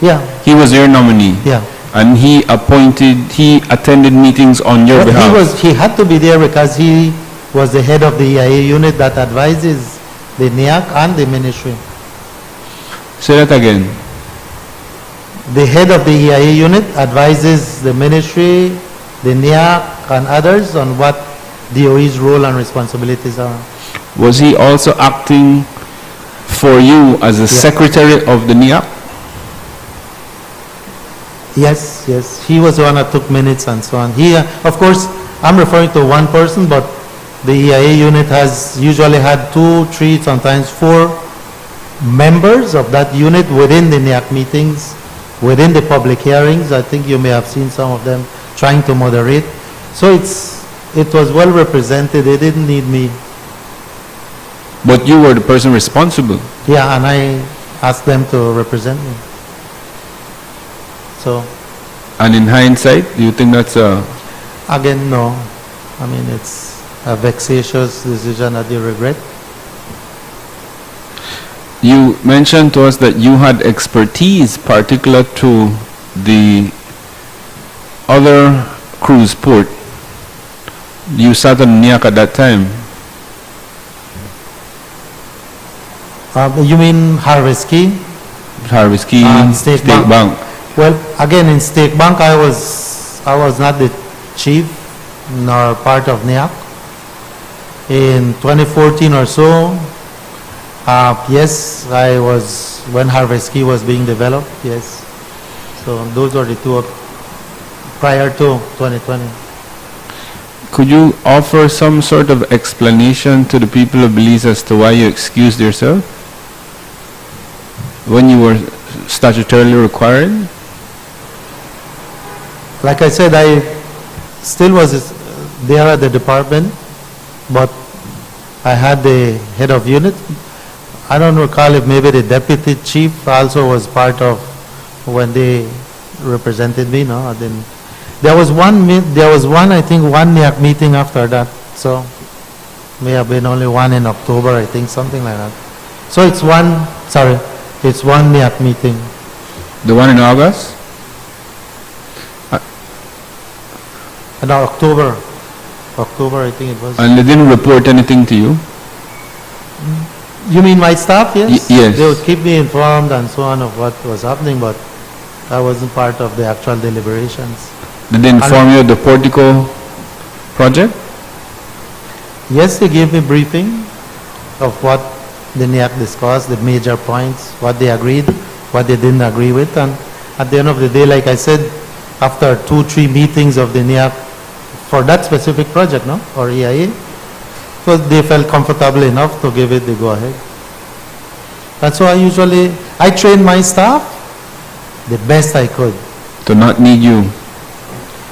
Yeah, He was your nominee. yeah. And he attended meetings on your But behalf. he had to be there because he was the head of the EIA unit that advises the NIAC and the ministry. Say that again. The head of the EIA unit advises the ministry, the NIAC and others on what DOE's role and responsibilities are. Was he also acting for you as a secretary of the NIAC? Yes, yes. He was the one that took minutes and so on. He, of course, I'm referring to one person, but the EIA unit has usually had 2, 3, sometimes 4 members of that unit within the NIAC meetings, within the public hearings. I think you may have seen some of them trying to moderate. So it was well represented. They didn't need me. But you were the person responsible. Yeah, and I asked them to represent me. So, And in hindsight, do you think that's a... again, no. I mean, it's a vexatious decision that you regret. You mentioned to us that you had expertise particular to the other cruise port. You sat on NIAC at that time. You mean Harvest Key? Harvest Key, State State Bank. Well, again, in State Bank, I was not the chief nor part of NIAC. In 2014 or so, yes, I was, when Harvest Key was being developed, yes. So those are the two prior to 2020. Could you offer some sort of explanation to the people of Belize as to why you excused yourself when you were statutorily required? Like I said, I still was there at the department, but I had the head of unit. I don't recall if maybe the deputy chief also was part of when they represented me. No, I didn't. There was one, I think, one NIAC meeting after that. So may have been only one in October, I think, something like that. So it's one NIAC meeting. The one in August? No, October, I think it was. And they didn't report anything to you? You mean my staff? Yes. Yes. They would keep me informed and so on of what was happening, but I wasn't part of the actual deliberations. Did they inform you of the Portico project? Yes, they gave me briefing of what the NIAC discussed, the major points, what they agreed, what they didn't agree with, and at the end of the day, like I said, after 2-3 meetings of the NIAC for that specific project, no, or EIA, so they felt comfortable enough to give it the go-ahead. That's why I train my staff the best I could. To not need you.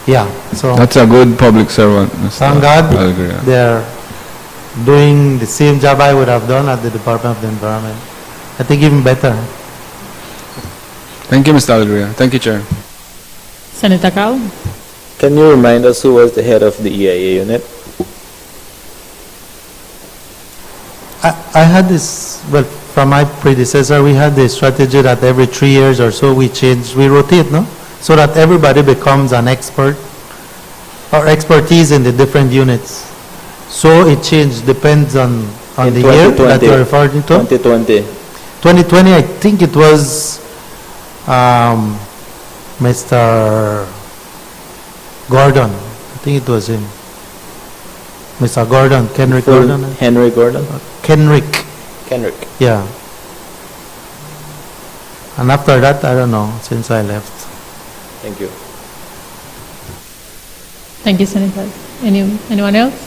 Yeah, so That's a good public servant, Mr. thank God Algria. they're doing the same job I would have done at the Department of the Environment. I think even better. Thank you, Mr. Algria. Thank you, Chair. Senator Cal? Can you remind us who was the head of the EIA unit? I had this, well, from my predecessor, we had the strategy that every 3 years or so we rotate, no? So that everybody becomes an expert or expertise in the different units. So it changed, depends on In the year that 2020. you're referring to? 2020. 2020, I think it was Mr. Gordon. I think it was him. Mr. Gordon, Kenrick Full- Gordon. Henry Gordon? Kenrick, Kenrick. yeah. And after that, I don't know, since I left. Thank you. Thank you, Senator. Anyone else?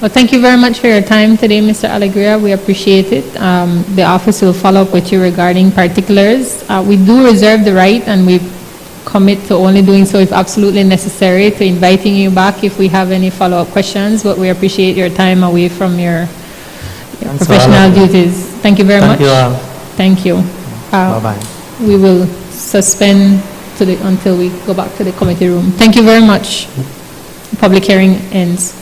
Well, thank you very much for your time today, Mr. Alegria. We appreciate it. The office will follow up with you regarding particulars. We do reserve the right, and we commit to only doing so if absolutely necessary, to inviting you back if we have any follow-up questions, but we appreciate your time away from your Thanks, professional all. duties. Thank you very much. Thank you all. Thank you. Bye-bye. We will suspend until we go back to the committee room. Thank you very much. Public hearing ends.